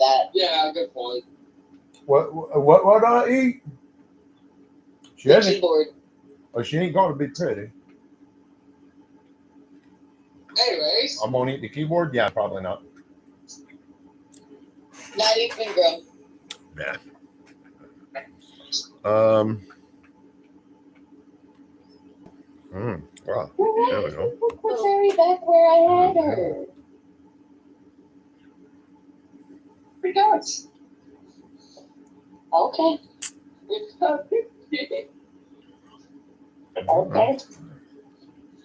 that. Yeah, good point. What do I eat? She The hasn't. keyboard. Oh, she ain't gonna be pretty. Anyways, I'm gonna eat the keyboard. Yeah, probably not. Not even grown. Yeah. Wow. There we go. Put the fairy back where I had her. pretty nice. Okay. Okay.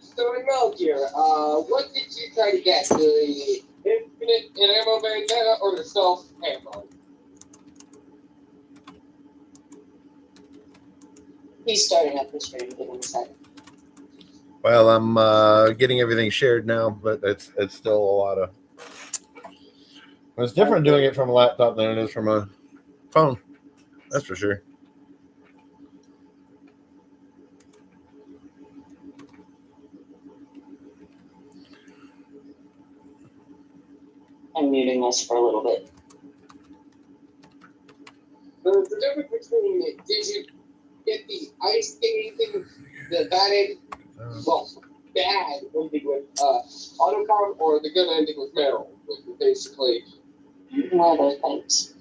Starting out here, what did you try to get? The infinite and ammo bandana or the stealth ammo? He's starting up the stream. Give him a second. Well, I'm getting everything shared now, but it's still a lot of. It's different doing it from a laptop than it is from a phone. That's for sure. I'm muting us for a little bit. The difference between did you get the ice skating thing, the bad ending, bad ending with autocom, or the good ending with Meryl, which is basically One of those things.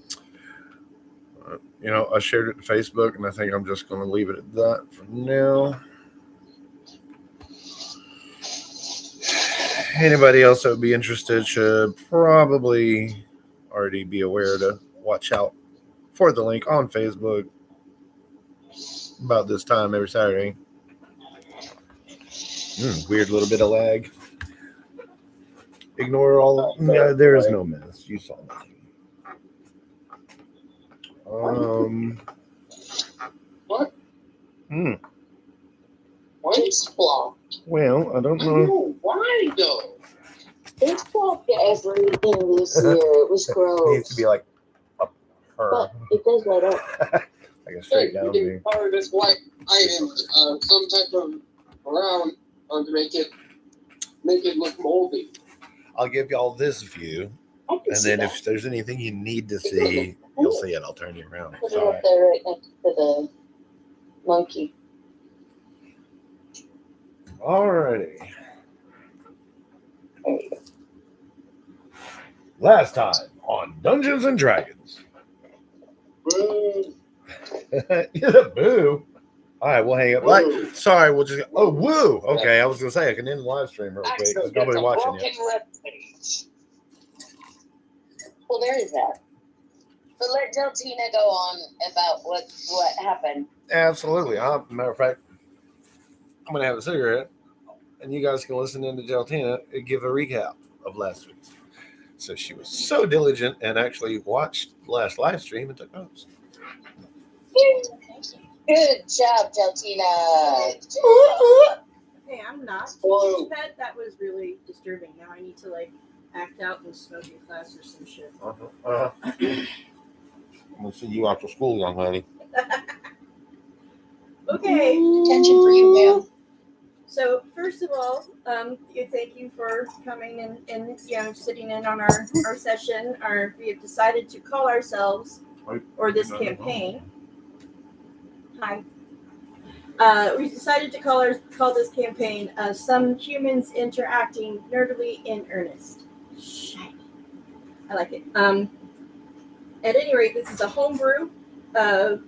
I shared it to Facebook, and I think I'm just going to leave it at that for now. Anybody else that would be interested should probably already be aware to watch out for the link on Facebook about this time every Saturday. Weird little bit of lag. Ignore all. Yeah, there is no mess. You saw nothing. what? Just flopped. Well, I don't know. Oh, why though? It's flopped everything this year. It was It gross. needs to be like a purr. But it does light up. Like a straight down You view. can color this white item some type of brown to make it look moldy. I'll give y'all this view, I can and see then that. if there's anything you need to see, you'll see it. I'll turn you around. Put it up there right next to the monkey. Alrighty. There you go. Last time on Dungeons and Dragons. Boo. Yeah, boo. All right, we'll hang up. Like, sorry, we'll just. Oh, woo. Okay, I was gonna say I can end the live stream real quick. There's nobody watching yet. Well, there is that. But let Deltina go on about what happened. Absolutely. Matter of fact, I'm gonna have a cigarette, and you guys can listen in to Geltina and give a recap of last week. So she was so diligent and actually watched the last live stream and took notes. Good job, Deltina. Hey, I'm not. Whoa. That was really disturbing. Now I need to act out in smoking class or some shit. I'm gonna see you after school, young lady. Okay. Attention for you, ma'am. So first of all, thank you for coming and sitting in on our session. We have decided to call ourselves, or this campaign. Hi. We decided to call this campaign "Some Humans Interacting Nerdily in Earnest." Shiny. I like it. At any rate, this is a homebrew.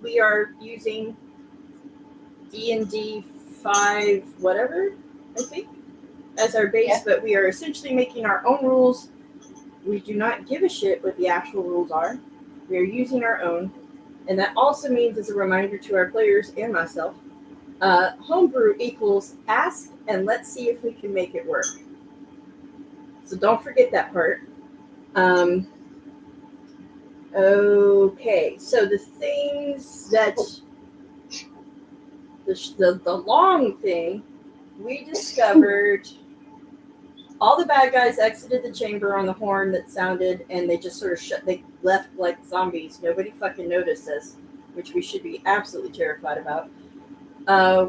We are using D&D 5 whatever, I think, as our base, but we are essentially making our own rules. We do not give a shit what the actual rules are. We are using our own, and that also means, as a reminder to our players and myself, homebrew equals ask and let's see if we can make it work. So don't forget that part. Okay, so the things that the long thing, we discovered all the bad guys exited the chamber on the horn that sounded, and they just sort of they left like zombies. Nobody fucking noticed us, which we should be absolutely terrified about.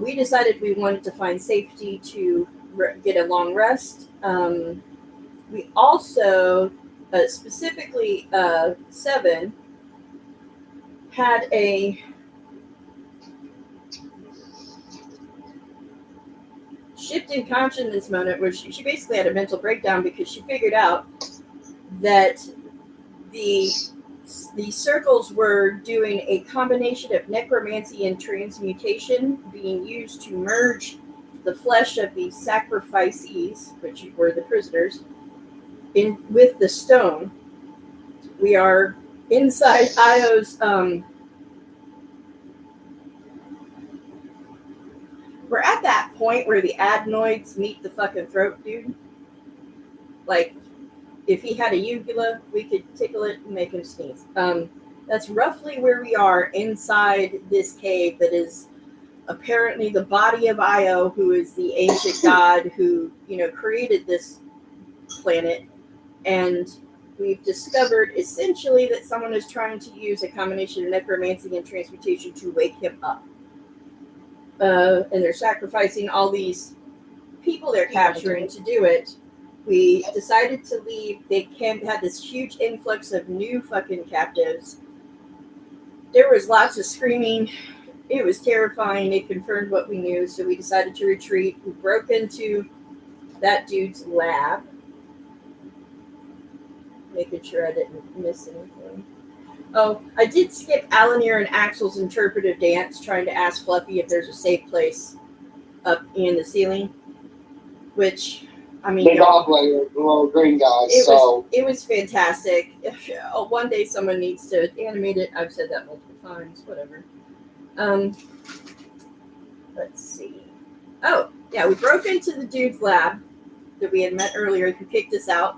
We decided we wanted to find safety to get a long rest. We also specifically 7, had a shift in consciousness moment where she basically had a mental breakdown because she figured out that the circles were doing a combination of necromancy and transmutation being used to merge the flesh of the sacrificees, which were the prisoners, in with the stone. We are inside Io's we're at that point where the adenoids meet the fucking throat, dude. Like, if he had a uvula, we could tickle it and make him sneeze. That's roughly where we are inside this cave that is apparently the body of Io, who is the ancient god who, created this planet. And we've discovered essentially that someone is trying to use a combination of necromancy and transmutation to wake him up. And they're sacrificing all these people they're capturing to do it. We decided to leave. They had this huge influx of new fucking captives. There was lots of screaming. It was terrifying. It confirmed what we knew, so we decided to retreat. We broke into that dude's lab, making sure I didn't miss anything. Oh, I did skip Alanir and Axel's interpretive dance, trying to ask Fluffy if there's a safe place up in the ceiling, which... I mean, the goblin, the little green guys. It was fantastic. One day someone needs to animate it. I've said that multiple times. Whatever. Let's see. Oh, yeah, we broke into the dude's lab that we had met earlier who kicked us out.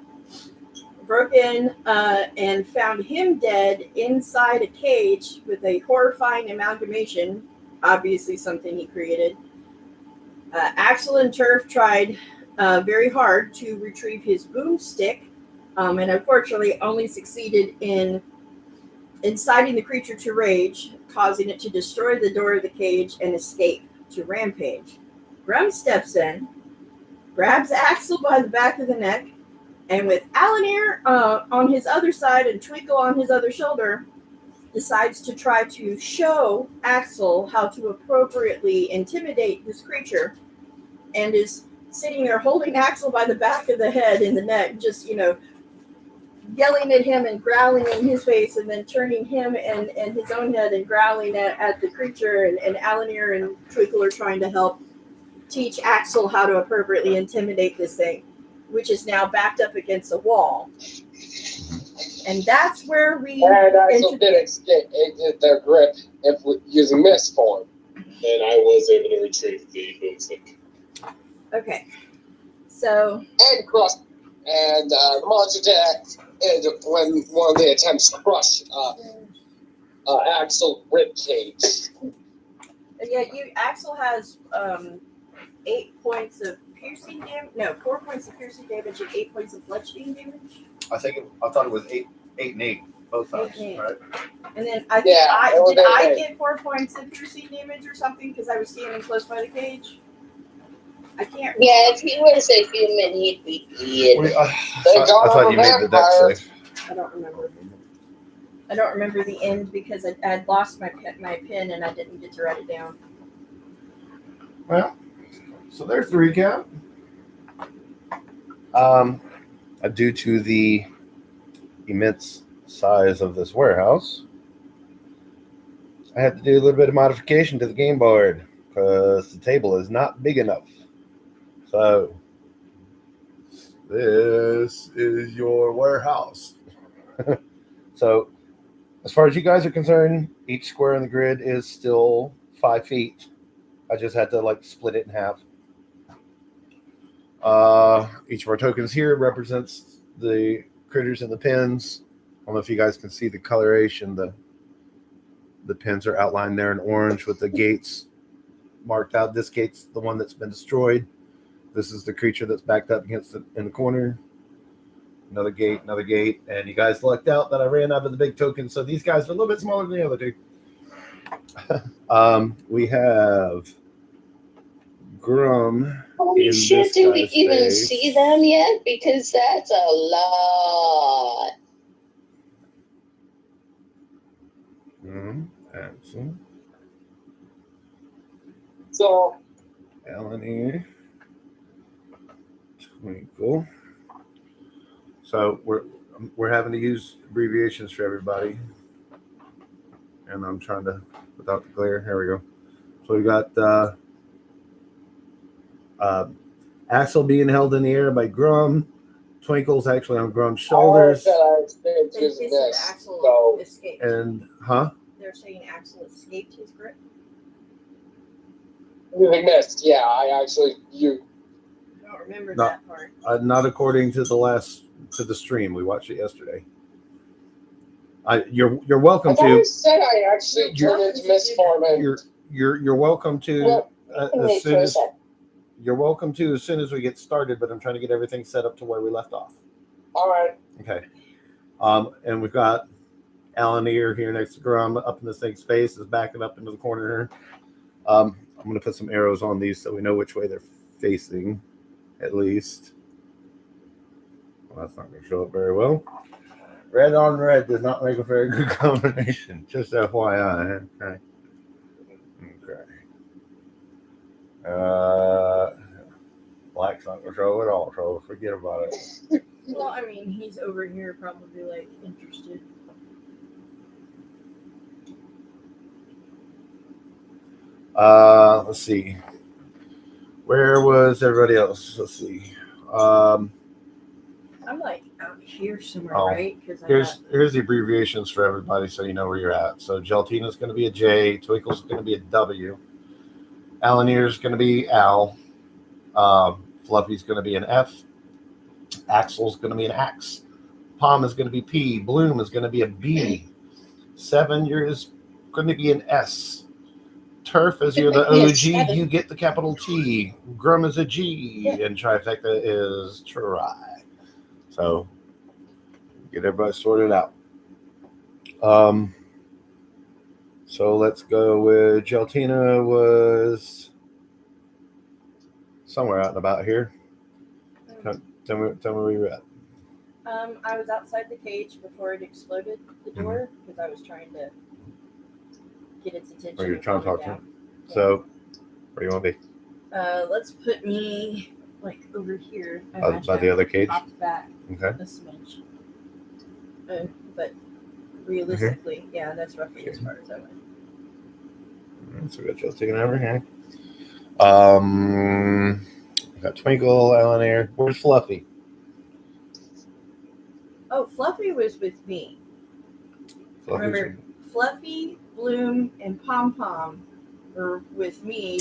Broke in and found him dead inside a cage with a horrifying amalgamation, obviously something he created. Axel and Turf tried very hard to retrieve his boomstick, and unfortunately only succeeded in inciting the creature to rage, causing it to destroy the door of the cage and escape to rampage. Grum steps in, grabs Axel by the back of the neck, and with Alanir on his other side and Twinkle on his other shoulder, decides to try to show Axel how to appropriately intimidate this creature, and is sitting there holding Axel by the back of the head and the neck, just, yelling at him and growling in his face, and then turning him and his own head and growling at the creature, and Alanir and Twinkle are trying to help teach Axel how to appropriately intimidate this thing, which is now backed up against a wall. And that's where we... And Axel did exit their grip using mist form. And I was able to retrieve the boomstick. Okay, so... And crushed. And the monster attacked when one of the attempts crushed Axel ribcage. Yeah, Axel has 8 points of piercing damage. No, 4 points of piercing damage and 8 points of bludgeoning damage. I thought it was 8 and 8 both times, 8 and 8. right? And then I think Yeah, I get 4 points of piercing damage or something because I was standing close by the cage? I can't. Yeah, if he was a human, he'd be dead. I thought you made the deck safe. I don't remember. I don't remember the end because I'd lost my pen and I didn't get to write it down. Well, so there's the recap. Due to the immense size of this warehouse, I had to do a little bit of modification to the game board because the table is not big enough. So this is your warehouse. So as far as you guys are concerned, each square in the grid is still 5 feet. I just had to split it in half. Each of our tokens here represents the critters in the pins. I don't know if you guys can see the coloration. The pins are outlined there in orange with the gates marked out. This gate's the one that's been destroyed. This is the creature that's backed up against it in the corner. Another gate, and you guys lucked out that I ran out of the big token, so these guys are a little bit smaller than the other two. We have Grum Holy In shit, this do we guy's even face. see them yet? Because that's a lot. Axel. So, Alan here. Twinkle. So we're having to use abbreviations for everybody. And I'm trying to, without the glare, here we go. So we got Axel being held in the air by Grum. Twinkle's actually on Grum's shoulders. I experienced They his said this. Axel So, escaped. And, They're saying Axel escaped his grip. really missed. Yeah, I actually, I don't remember No. that part. Not according to the stream. We watched it yesterday. You're welcome I thought I to. said I actually turned into misform and You're welcome to. Well, you can as wait soon for a as sec. you're welcome to as soon as we get started. But I'm trying to get everything set up to where we left off. all right. Okay. And we've got Alan here next to Grum, up in this thing's face, is backing up into the corner. I'm going to put some arrows on these so we know which way they're facing, at least. Well, that's not going to show up very well. Red on red does not make a very good combination. Just FYI. Okay. Black's not going to show at all, so forget about it. Well, I mean, he's over here probably like interested. Let's see. Where was everybody else? Let's see. I'm like out here somewhere, Oh, right? Because Here's the abbreviations for everybody so you know where you're at. So Geltina's going to be a J, Twinkle's going to be a W, Alanier's going to be Al, Fluffy's going to be an F, Axel's going to be an X, Palm is going to be P, Bloom is going to be a B, Seven, is going to be an S. Turf, as you're the OG, you get the capital T. Grum is a G, and Trifecta is Tri. So get everybody sorted out. So let's go with Geltina was somewhere out and about here. Tell me where you're at. I was outside the cage before it exploded the door because I was trying to get its attention. Or you're trying to talk to him. Yeah. So where do you want to be? Let's put me like over here. By the other cage? Popped back Okay. a smidge. But realistically, yeah, that's roughly as far as I went. So we got Geltina over here. We got Twinkle, Alan here. Where's Fluffy? Oh, Fluffy was with me. Remember, Fluffy, Bloom, and Pom Pom were with me,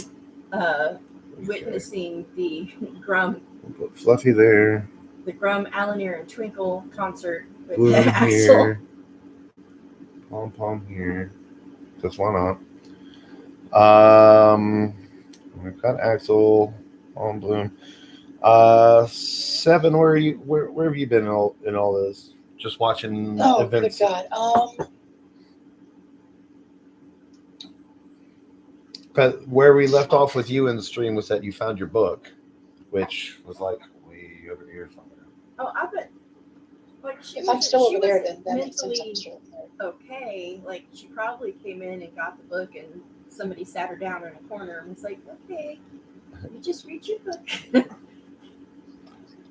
witnessing the Grum. We'll put Fluffy there. The Grum, Alanier, and Twinkle concert with Bloom Axel. here. Pom Pom here. Just why not? We've got Axel, Pom, Bloom. Seven, where have you been in all this? Just watching events. Oh, good God. But where we left off with you in the stream was that you found your book, which was like way over here somewhere. Oh, I bet. Like If I'm still over there, was then that makes sense. mentally I'm still over there. okay. Like she probably came in and got the book, and somebody sat her down in a corner and was like, "Okay, you just read your book."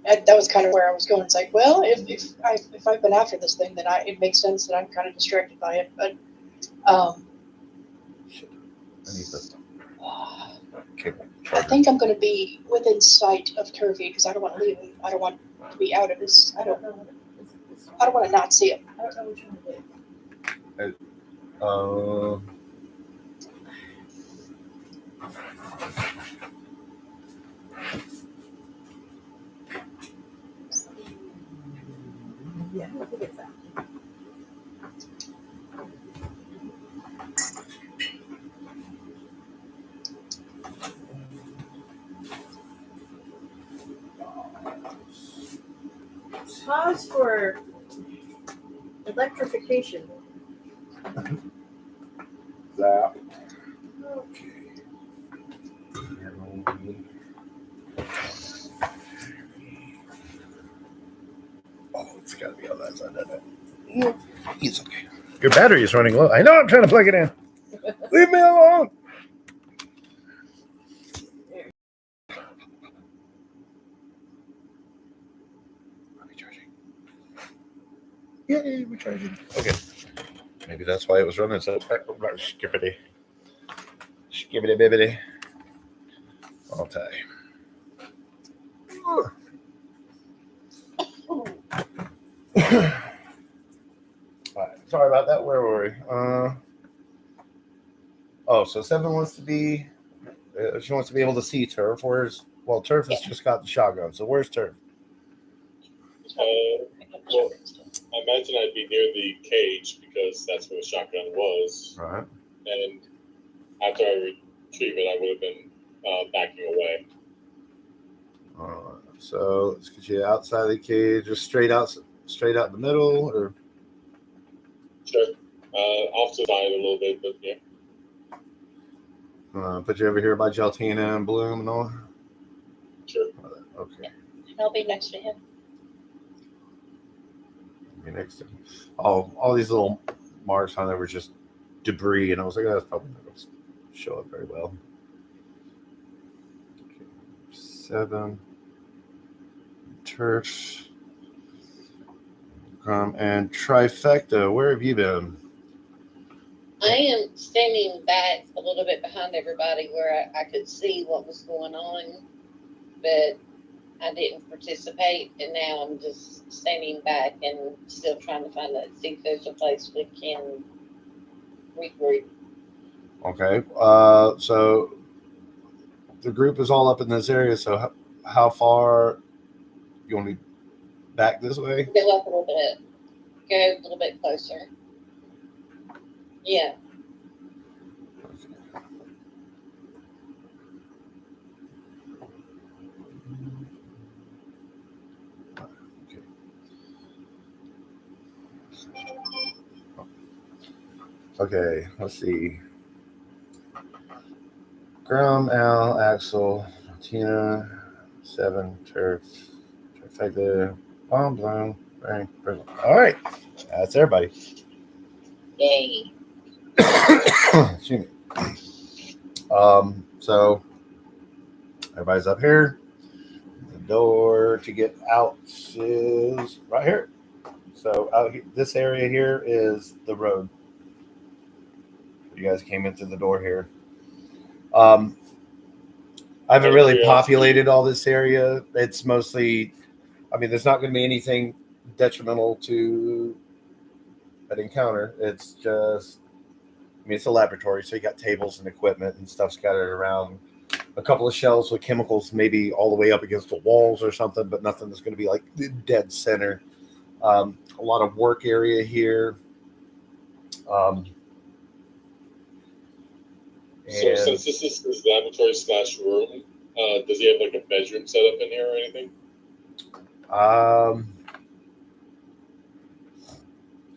That was kind of where I was going. It's like, well, if I've been after this thing, then it makes sense that I'm kind of distracted by it. But Shit. I need this. I think I'm going to be within sight of Turvey because I don't want to leave him. I don't want to be out of his. I don't want to not see him. I don't know which one it is. Yeah, I think it's that. Pause for electrification. Zap. Okay. got to be on that side, doesn't it? Yeah. It's okay. Your battery is running low. I know I'm trying to plug it in. Leave me alone. Are we charging? Yay, we're charging. Okay. Maybe that's why it was running so skippity. Skippity bibbity. I'll tie. Alright, sorry about that. Where were we? So Seven wants to be. She wants to be able to see Turf. Turf has just got the shotgun. So where's Turf? Well, I imagine I'd be near the cage because that's where the shotgun was. Right. And after I retrieve it, I would have been backing away. So let's get you outside the cage, just straight out in the middle, or Sure. Off to the side a little bit, but yeah. put you over here by Geltina and Bloom and all. Sure. Okay. And I'll be next to him. Be next to him. All these little marks on there were just debris, and I was like, that's probably not going to show up very well. Okay. 7. Turf. And Trifecta, where have you been? I am standing back a little bit behind everybody where I could see what was going on, but I didn't participate, and now I'm just standing back and still trying to see if there's a place we can regroup. Okay. So the group is all up in this area. So how far you want to be back this way? Go up a little bit. Go a little bit closer. Yeah. Okay, let's see. Grum, Al, Axel, Tina, 7, Turf, Trifecta, Bomb, Bloom, Frank, Bristle. All right, that's everybody. Yay. Excuse me. So everybody's up here. The door to get out is right here. So out here, this area here is the road. You guys came in through the door here. I haven't really populated all this area. It's mostly, there's not going to be anything detrimental to an encounter. It's just, it's a laboratory, so you got tables and equipment and stuff scattered around. A couple of shelves with chemicals, maybe all the way up against the walls or something, but nothing that's going to be like the dead center. A lot of work area here. So since this is his laboratory / room, does he have like a bedroom set up in here or anything?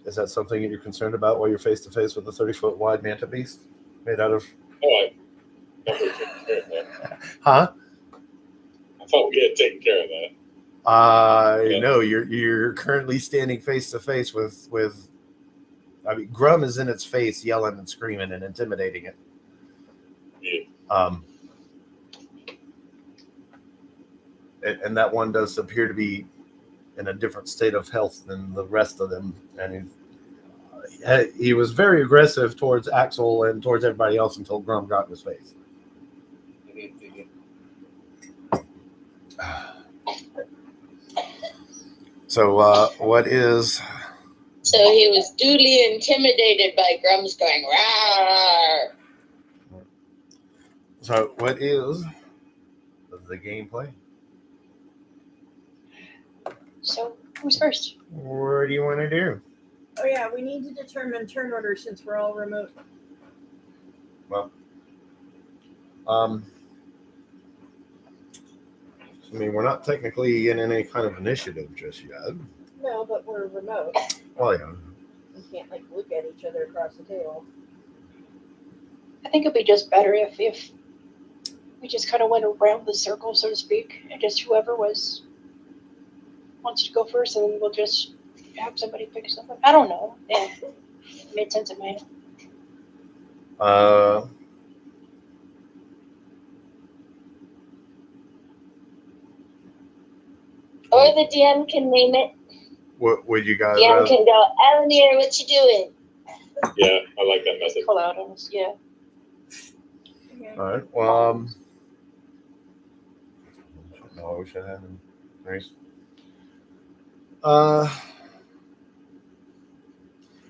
Is that something that you're concerned about while you're face to face with a 30-foot wide manta beast made out of? Oh, I thought we had taken care of that. Huh? I thought we had taken care of that. No, you're currently standing face to face with. Grum is in its face, yelling and screaming and intimidating it. Yeah. And that one does appear to be in a different state of health than the rest of them, and he was very aggressive towards Axel and towards everybody else until Grum got in his face. So what is? So he was duly intimidated by Grum's going rawr. So what is the gameplay? So who's first? What do you want to do? Oh yeah, we need to determine turn order since we're all remote. Well, we're not technically in any kind of initiative just yet. No, but we're remote. Well, yeah. We can't look at each other across the table. I think it'd be just better if we just kind of went around the circle, so to speak, and just whoever wants to go first, and then we'll just have somebody pick something. I don't know. Yeah, made sense in my head. Or the DM can name it. What would you guys? DM can go, Alamir, what you doing? Yeah, I like that method. Call out on us. Yeah. All right. Well, no, I wish I had him. Nice.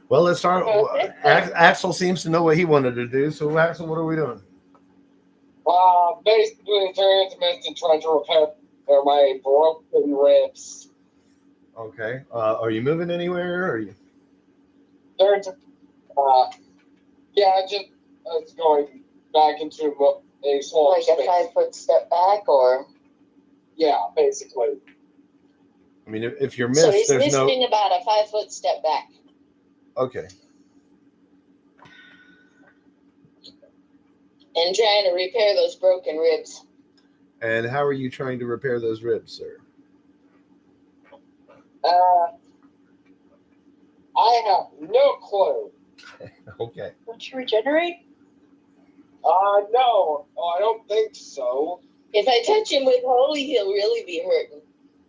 Well, let's start. Axel seems to know what he wanted to do. So, Axel, what are we doing? Basically, very intimate and trying to repair my broken ribs. Okay. Are you moving anywhere? Or are you? Just it's going back into a small Like space. a 5-foot step back, or? Yeah, basically. I mean, if you're So missed, he's there's no. missing about a 5-foot step back. Okay. And trying to repair those broken ribs. And how are you trying to repair those ribs, sir? I have no clue. Okay. Don't you regenerate? No, I don't think so. If I touch him with holy, he'll really be hurting.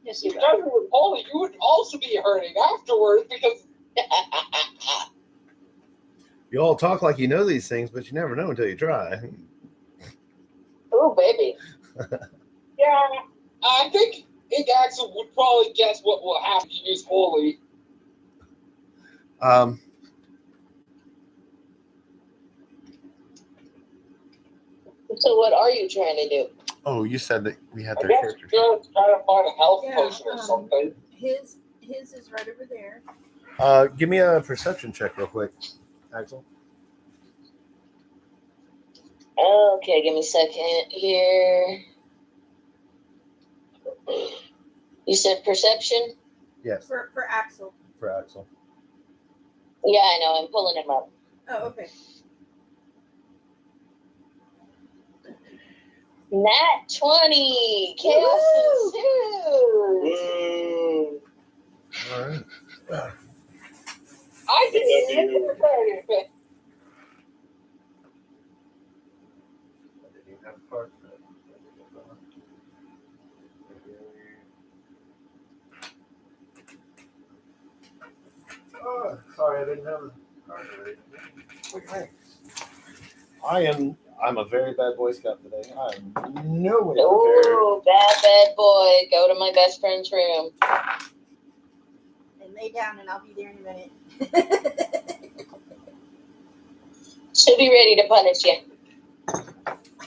Yes, If you you got touch it with holy, you would also be hurting afterwards because You all talk like you know these things, but you never know until you try. Oh, baby. yeah, I think Axel would probably guess what will happen if you use holy. So what are you trying to do? Oh, you said that we had I their guess characters. just try to find a health Yeah, potion or something. His is right over there. Give me a perception check real quick, Axel. Okay, give me a second here. You said perception? Yes, For Axel. for Axel. Yeah, I know. I'm pulling him up. Oh, okay. Nat 20. Chaos ensues. Woo! All right. I didn't even prepare anything. Oh, sorry, I didn't have a card already. Look at me. I'm a very bad Boy Scout today. I'm no way prepared. Oh, bad boy. Go to my best friend's room. And lay down, and I'll be there in a minute. She'll be ready to punish you.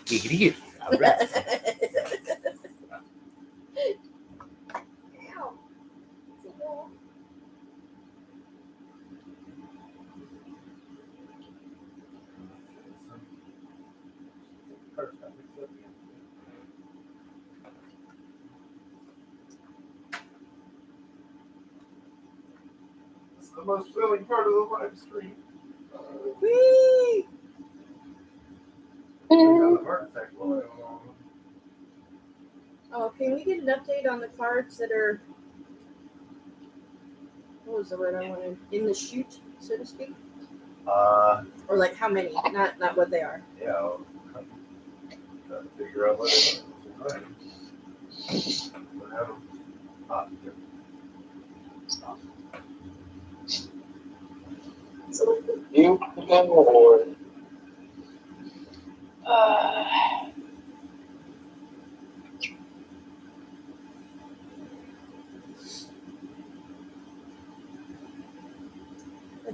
Giggity. All right. Ow. This is the most thrilling part of the live stream. Whee! Oh, can we get an update on the cards that are, what was the word I wanted? In the chute, so to speak? Or like how many, not what they are. Yeah, I'll try to figure out what it is. You become a lord. I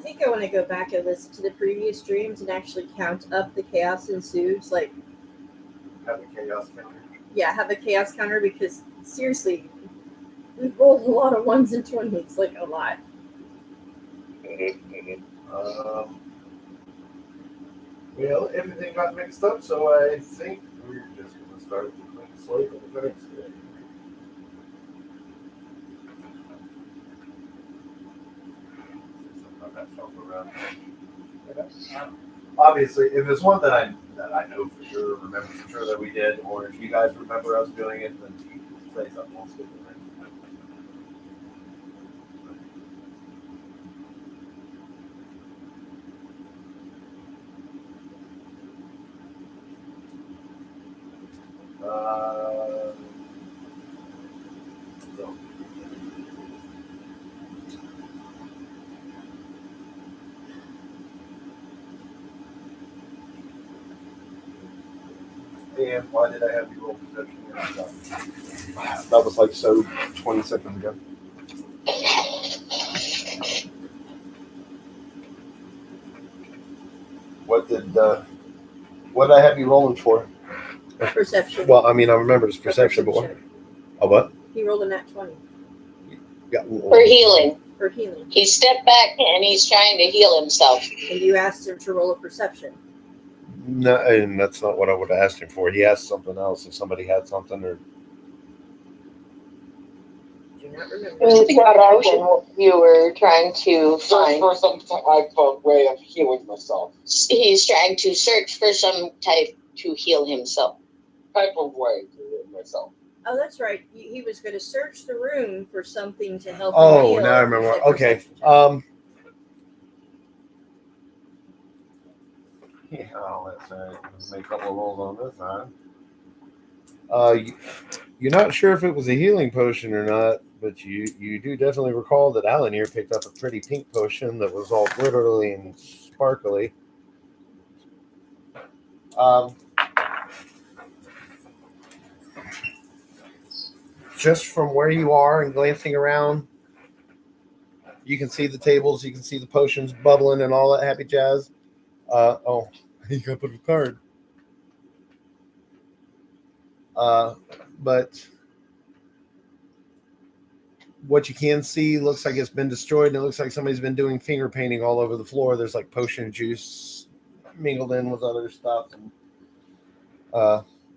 think I want to go back and listen to the previous streams and actually count up the chaos ensues. Like, Have a chaos counter. yeah, have a chaos counter because seriously, we've rolled a lot of 1s and 20s, like a lot. Well, everything got mixed up, so I think we're just going to start with a clean slate of the next day. Obviously, if it's one that I know for sure, remember for sure that we did, or if you guys remember us doing it, then say something else. No. And why did I have you roll perception? That was like 20 seconds ago. What did I have you rolling for? Perception. Well, I mean, I remember it's perception, but what? Oh, what? He rolled a nat 20 Yeah. For healing. for healing. He stepped back and he's trying to heal himself. And you asked him to roll a perception. No, and that's not what I would have asked him for. He asked something else. If somebody had something, or Do not remember. You were trying to Search find. for some type of way of healing myself. He's trying to search for some type to heal himself. Type of way to heal myself. Oh, that's right. He was going to search the room for something to help him oh, heal. now I remember. He said Okay. perception check. Yeah, let's make a couple of rolls on this side. You're not sure if it was a healing potion or not, but you do definitely recall that Alan here picked up a pretty pink potion that was all glittery and sparkly. Just from where you are and glancing around, you can see the tables, you can see the potions bubbling and all that happy jazz. Oh, you got to put a card. But what you can see looks like it's been destroyed, and it looks like somebody's been doing finger painting all over the floor. There's like potion juice mingled in with other stuff, and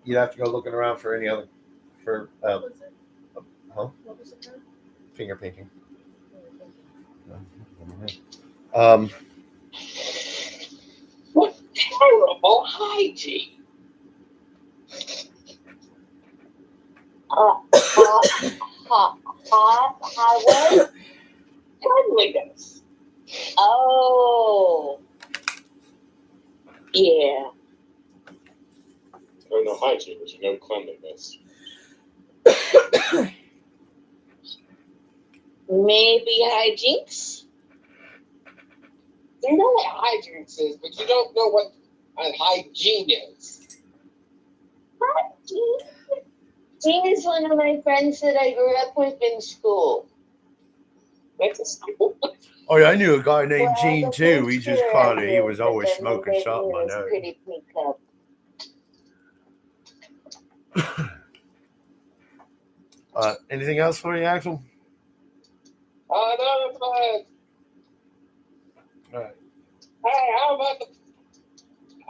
you'd have to go looking around for any other What was it? huh? What was it called? Finger painting. What terrible hygiene! What? Cleanliness. Oh. Yeah. Or no hygiene, there's no cleanliness. Maybe hijinks? You know what hygiene is, but you don't know what hygiene is. Jean is one of my friends that I grew up with in school. That's a school. Oh yeah, I knew a guy named Well, Gene the too. first He just year caught I it. He did, was but always then smoking they something. I was know. pretty pink up. Anything else for you, Axel? No, that's fine. All right. Hey, how about the...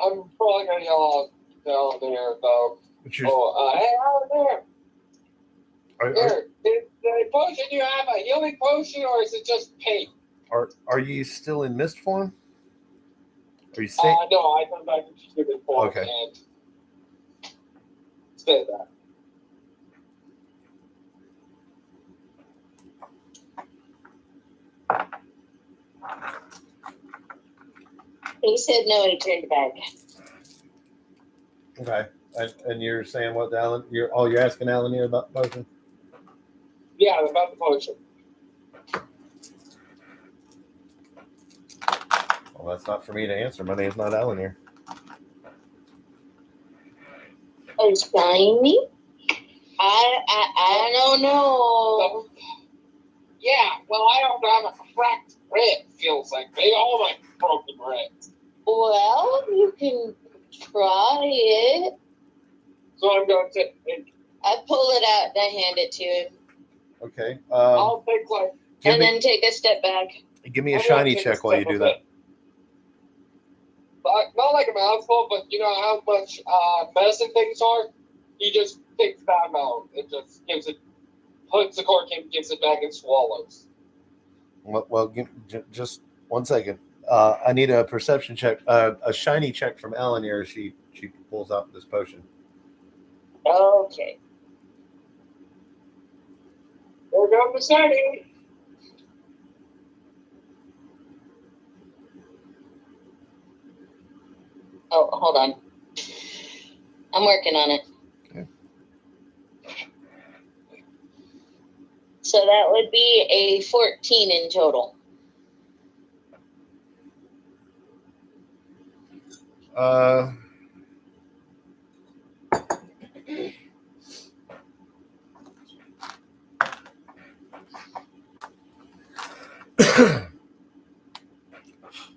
I'm probably gonna yell down there, though. What's your, Hey, out there. are, Here, the potion you have a healing potion, or is it just paint? are you still in mist form? Are you staying? No, I come back to human form Okay. and say that. He said no, he turned back. Okay. And you're saying what, Alan? You're asking Alan here about the potion? Yeah, about the potion. Well, that's not for me to answer. My name's not Alan here. Oh, shiny? I don't know. Yeah, well, I don't have a cracked red, feels like. They all like broken reds. Well, you can try it. So I'm going to... I pull it out and I hand it to him. Okay. I'll take like... Then take a step back. Give me a I'm shiny gonna take check while you step do of that. it. Not like a mouthful, but you know how much medicine things are? He just takes that amount and just gives it, puts the cork in, gives it back, and swallows. Well, just 1 second. I need a perception check, a shiny check from Alan here. She pulls out this potion. Okay. There goes the shiny. Oh, hold on. I'm working on it. Okay. So that would be a 14 in total.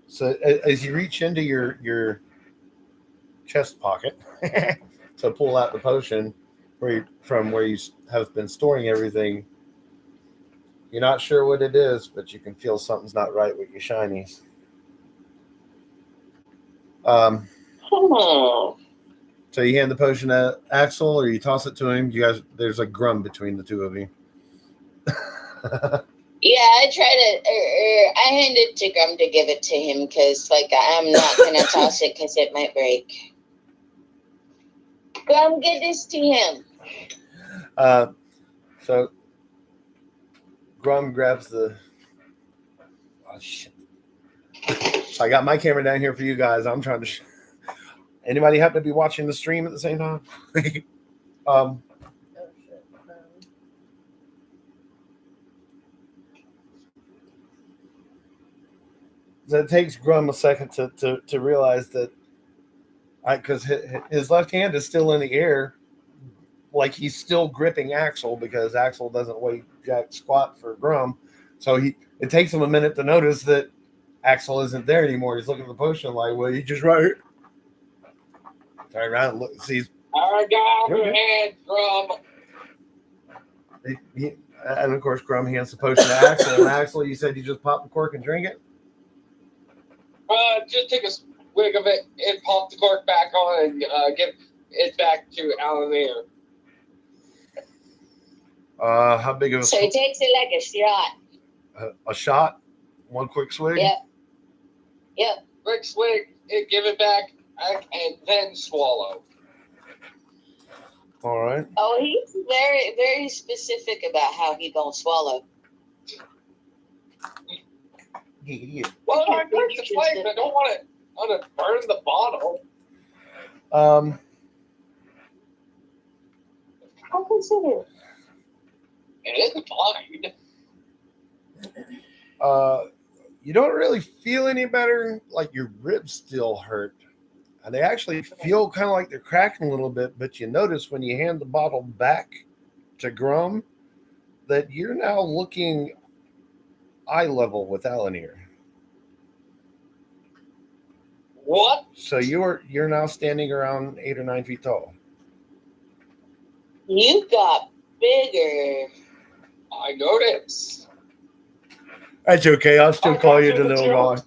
So as you reach into your chest pocket to pull out the potion from where you have been storing everything, you're not sure what it is, but you can feel something's not right with your shinies. So you hand the potion to Axel, or you toss it to him. You guys, there's a grum between the two of you. Yeah, I try to. I hand it to Grum to give it to him because, like, I'm not gonna toss it because it might break. Grum, give this to him. So Grum grabs the. Oh shit! So I got my camera down here for you guys. I'm trying to. Anybody happen to be watching the stream at the same time? Oh shit. So it takes Grum a second to realize that, because his left hand is still in the air, like he's still gripping Axel because Axel doesn't weigh jack squat for Grum. So it takes him a minute to notice that Axel isn't there anymore. He's looking at the potion like, well, he's just right here. Turn around and look, sees. I got your hand, Grum. And of course, Grum hands the potion to Axel. And Axel, you said you just pop the cork and drink it? Just take a swig of it and pop the cork back on and give it back to Alan there. How big of a So he takes it like a shot. a shot? One quick swig? Yep. Quick swig, give it back, and then swallow. All right. Oh, he's very, very specific about how he don't swallow. Yeah. Well, I heard the place. I don't want to burn the bottle. I'll consider. It is fine. You don't really feel any better. Like your ribs still hurt. And they actually feel kind of like they're cracking a little bit, but you notice when you hand the bottle back to Grum that you're now looking eye level with Alanir. What? So you're now standing around 8 or 9 feet tall. You got bigger. I noticed. That's okay. I'll still call you the little guy.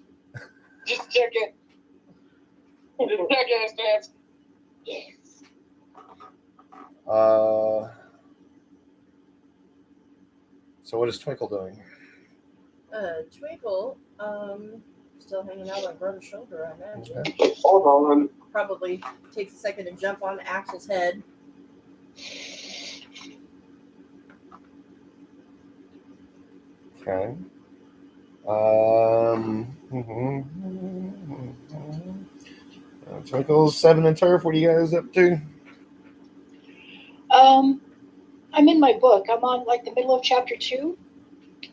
Just check it. Just check it, fans. Yes. So what is Twinkle doing? Twinkle, still hanging out on Grum's shoulder, I imagine. Okay. Hold on. Probably takes a second to jump on Axel's head. Okay. Twinkle's 7 and turf. What are you guys up to? I'm in my book. I'm on like the middle of chapter 2,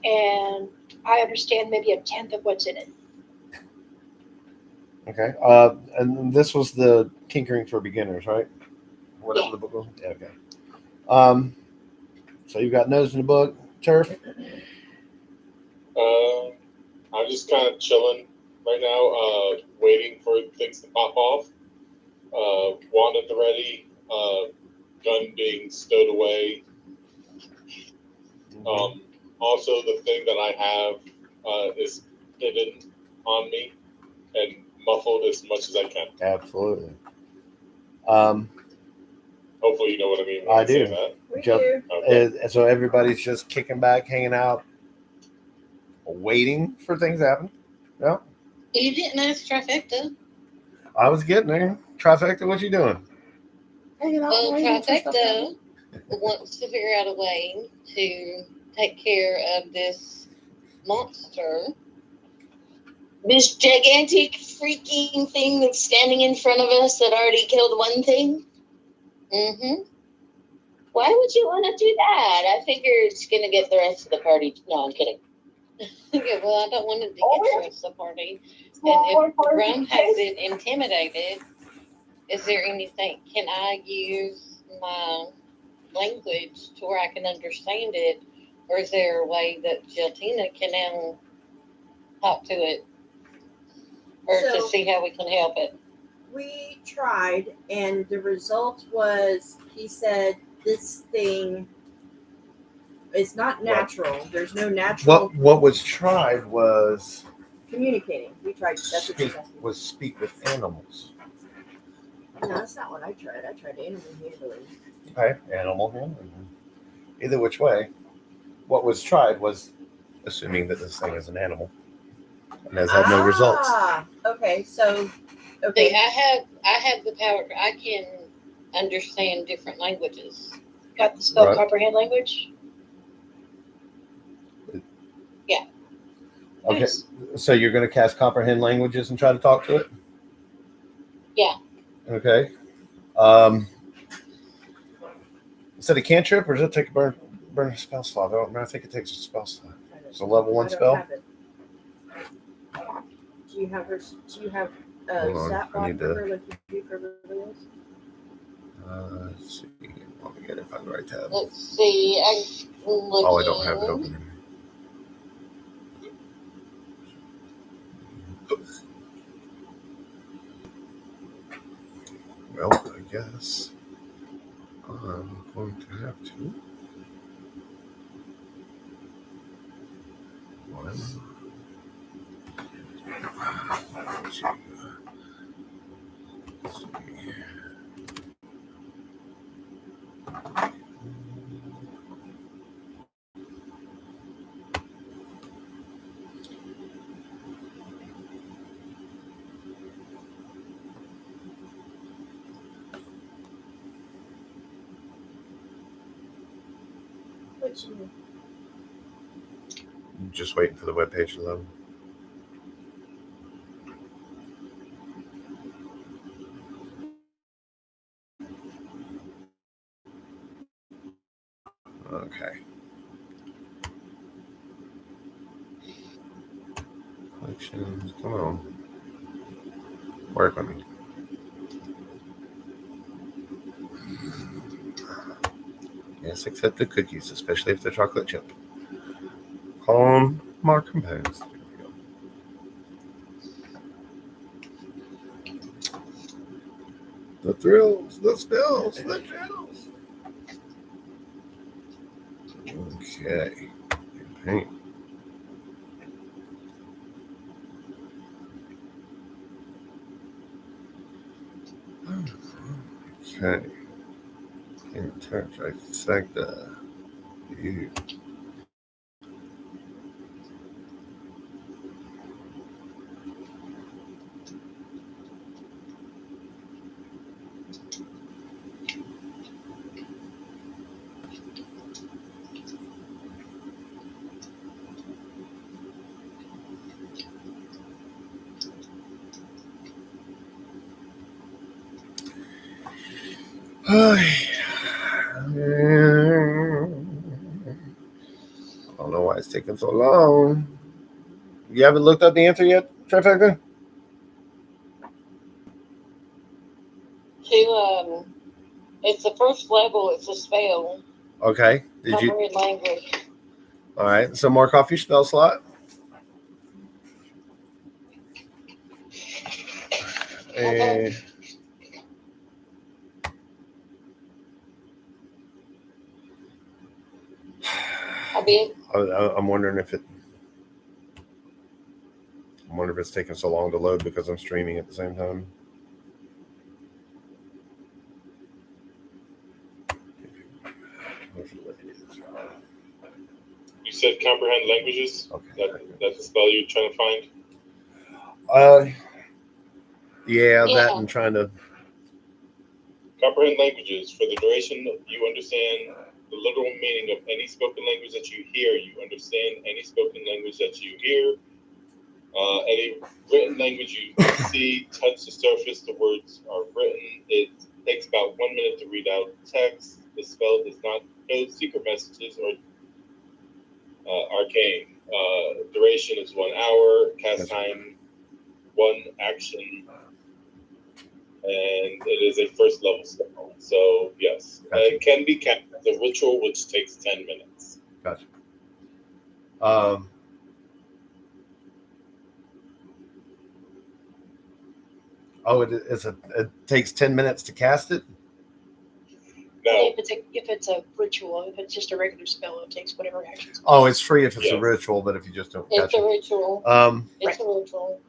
and I understand maybe a tenth of what's in it. Okay. And this was the Tinkering for Beginners, right? Whatever the book was. Yeah, okay. So you've got nose in the book. Turf? I'm just kind of chilling right now, waiting for things to pop off. Wand at the ready, gun being stowed away. Also, the thing that I have is hidden on me and muffled as much as I can. Absolutely. Hopefully you know what I mean when I do. say that. We Jump. do. Okay. So everybody's just kicking back, hanging out, waiting for things to happen. Yeah. You didn't ask trifecta. I was getting there. Trifecta, what you doing? Hanging out. Well, waiting for stuff to trifecta wants to figure out a way to take care of this monster. This gigantic freaking thing that's standing in front of us that already killed one thing. Mm-hmm. Why would you want to do that? I figure it's gonna get the rest of the party. No, I'm kidding. Yeah, well, I don't want it to Oh, get yeah. the rest of the party. Smaller And if party Rum has case. it intimidated, is there anything, can I use my language to where I can understand it? Or is there a way that Geltina can now talk to it? Or to So- see how we can help it? We tried, and the result was he said this thing is not natural. There's no natural What was tried was communicating. We tried. That's what she's asking. speak with animals. No, that's not what I tried. I tried animal handling. Okay, animal handling. Either which way, what was tried was assuming that this thing is an animal and has had no results. Okay, so See, okay. I have the power, I can understand different languages. Got the spell Right. comprehend language? Okay, Nice. so you're going to cast comprehend languages and try to talk to it? Yeah. Okay. Is it a cantrip or does it take a burn a spell slot? I don't remember. I think it takes a spell slot. It's a level 1 I don't spell. have it. Do you have her? Do you have Hold on, stat I block need for to- her like you do for everybody else? Let's see. Let me get it on the right tab. Let's see, I'm looking. Oh, I don't have it open. Well, I guess I'm going to have to. One. Let's see. What you? Just waiting for the webpage to load. Okay. Collections, come on. Work on me. Yes, accept the cookies, especially if they're chocolate chip. Calm, mark composed. There we go. The thrills, the spills, the chills. Okay. Campaign. Okay. In touch, I think you. I don't know why it's taking so long. You haven't looked up the answer yet, Trifecta? It's the first level, it's a spell. Okay. Did you? Comprehend language. All right. So mark off your spell slot. And I did. I'm wondering if it's taking so long to load because I'm streaming at the same time. You said comprehend languages? Okay. That's the spell you're trying to find? Yeah, Yeah. that and trying to. Comprehend languages. For the duration, you understand the literal meaning of any spoken language that you hear. You understand any spoken language that you hear. Any written language you see, touch the surface, the words are written. It takes about 1 minute to read out text. The spell does not code secret messages or arcane. Duration is 1 hour. Cast time 1 action, and it is a first level spell. So yes, it can be cast as a ritual, which takes 10 minutes. Gotcha. It takes 10 minutes to cast it? No, If it's a ritual, if it's just a regular spell, it takes whatever actions. Oh, it's free if it's a Yes. ritual, but if you just don't. It's Gotcha. a ritual. It's a ritual.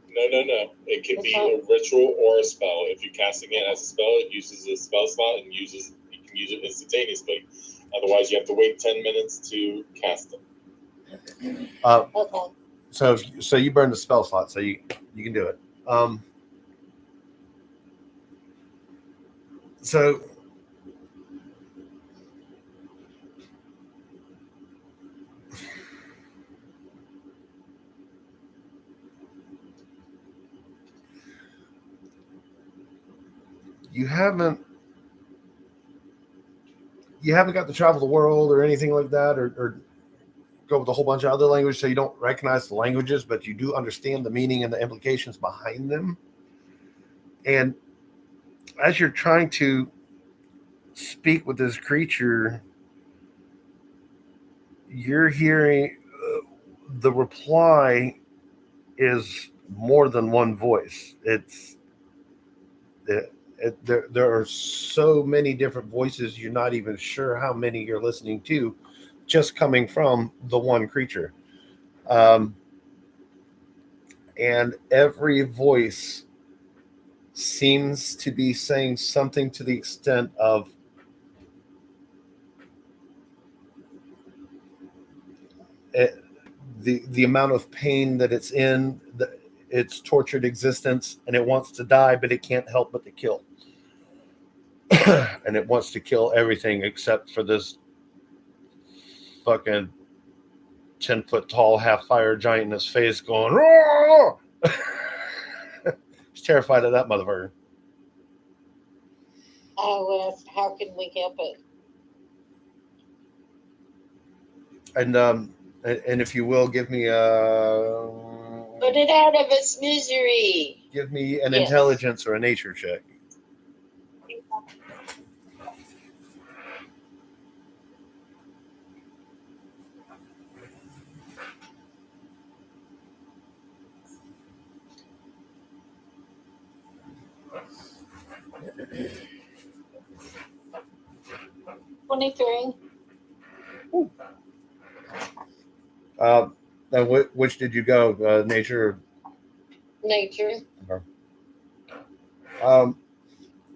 No. It can be a ritual or a spell. If you're casting it as a spell, it uses a spell slot and you can use it instantaneously. Otherwise, you have to wait 10 minutes to cast it. Okay. So you burn the spell slot, so you can do it. So you haven't got to travel the world or anything like that, or go with a whole bunch of other languages, so you don't recognize the languages, but you do understand the meaning and the implications behind them. And as you're trying to speak with this creature, you're hearing the reply is more than one voice. There are so many different voices, you're not even sure how many you're listening to, just coming from the one creature. And every voice seems to be saying something to the extent of, the amount of pain that it's in, its tortured existence, and it wants to die, but it can't help but to kill. And it wants to kill everything except for this fucking 10-foot tall half fire giant in his face going, roar! He's terrified of that motherfucker. Well, how can we help it? And if you will, give me Put it out of its misery. give me an Yes. intelligence or a nature check. $23. And which did you go? Nature. Nature.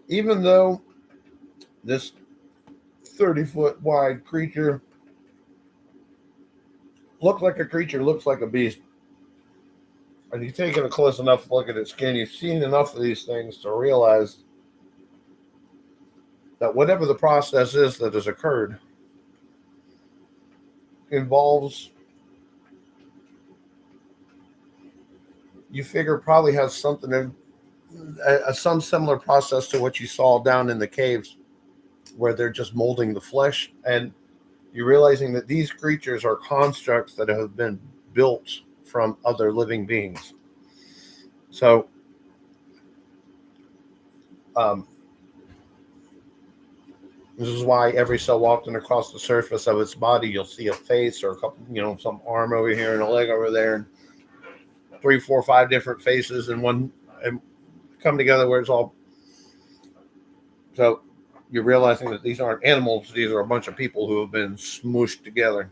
Even though this 30-foot wide creature looks like a beast, and you take a close enough look at its skin, you've seen enough of these things to realize that whatever the process is that has occurred involves, you figure, probably has something in some similar process to what you saw down in the caves, where they're just molding the flesh, and you're realizing that these creatures are constructs that have been built from other living beings. So this is why every so often across the surface of its body you'll see a face or a couple, some arm over here and a leg over there, and 3, 4, 5 different faces and one, and come together where it's all. So you're realizing that these aren't animals; these are a bunch of people who have been smooshed together.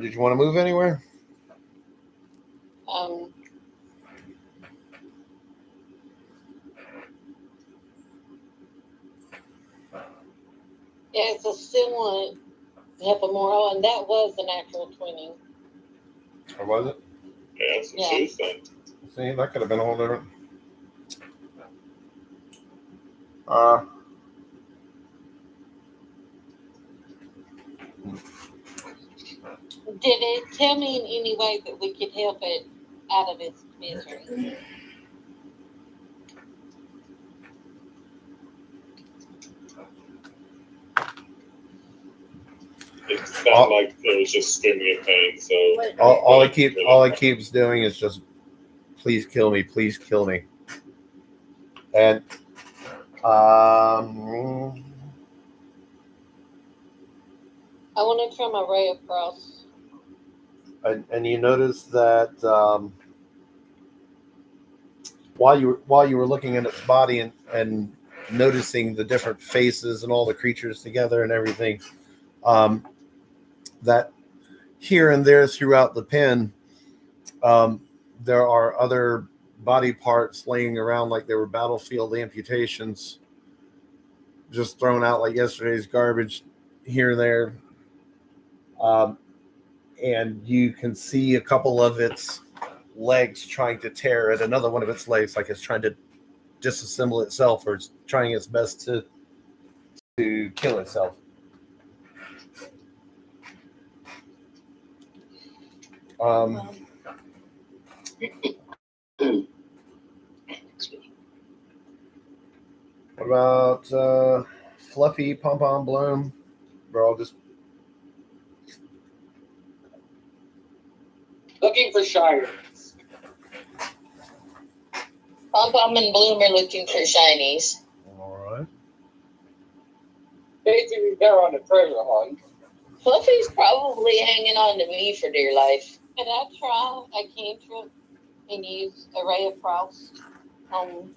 Did you want to move anywhere? Yeah, so still want to help them more, and that was an actual 20. Or was it? Yeah, that's what Yeah. she said. See, that could have been a whole different. Did it tell me in any way that we could help it out of its misery? It's not like it was just screaming in pain. So All it keeps doing is just, please kill me, please kill me. And I wanted from a ray across. and you notice that while you were looking at its body and noticing the different faces and all the creatures together and everything, that here and there throughout the pen, there are other body parts laying around like they were battlefield amputations, just thrown out like yesterday's garbage here and there. And you can see a couple of its legs trying to tear at another one of its legs, like it's trying to disassemble itself, or it's trying its best to kill itself. What about Fluffy, Pom Pom, Bloom? We're all just Looking for shiny. Pom Pom and Bloom are looking for shinies. all right. Basically, they're on a treasure hunt. Fluffy's probably hanging on to me for dear life. Could I try a cantrip and use a ray of frost on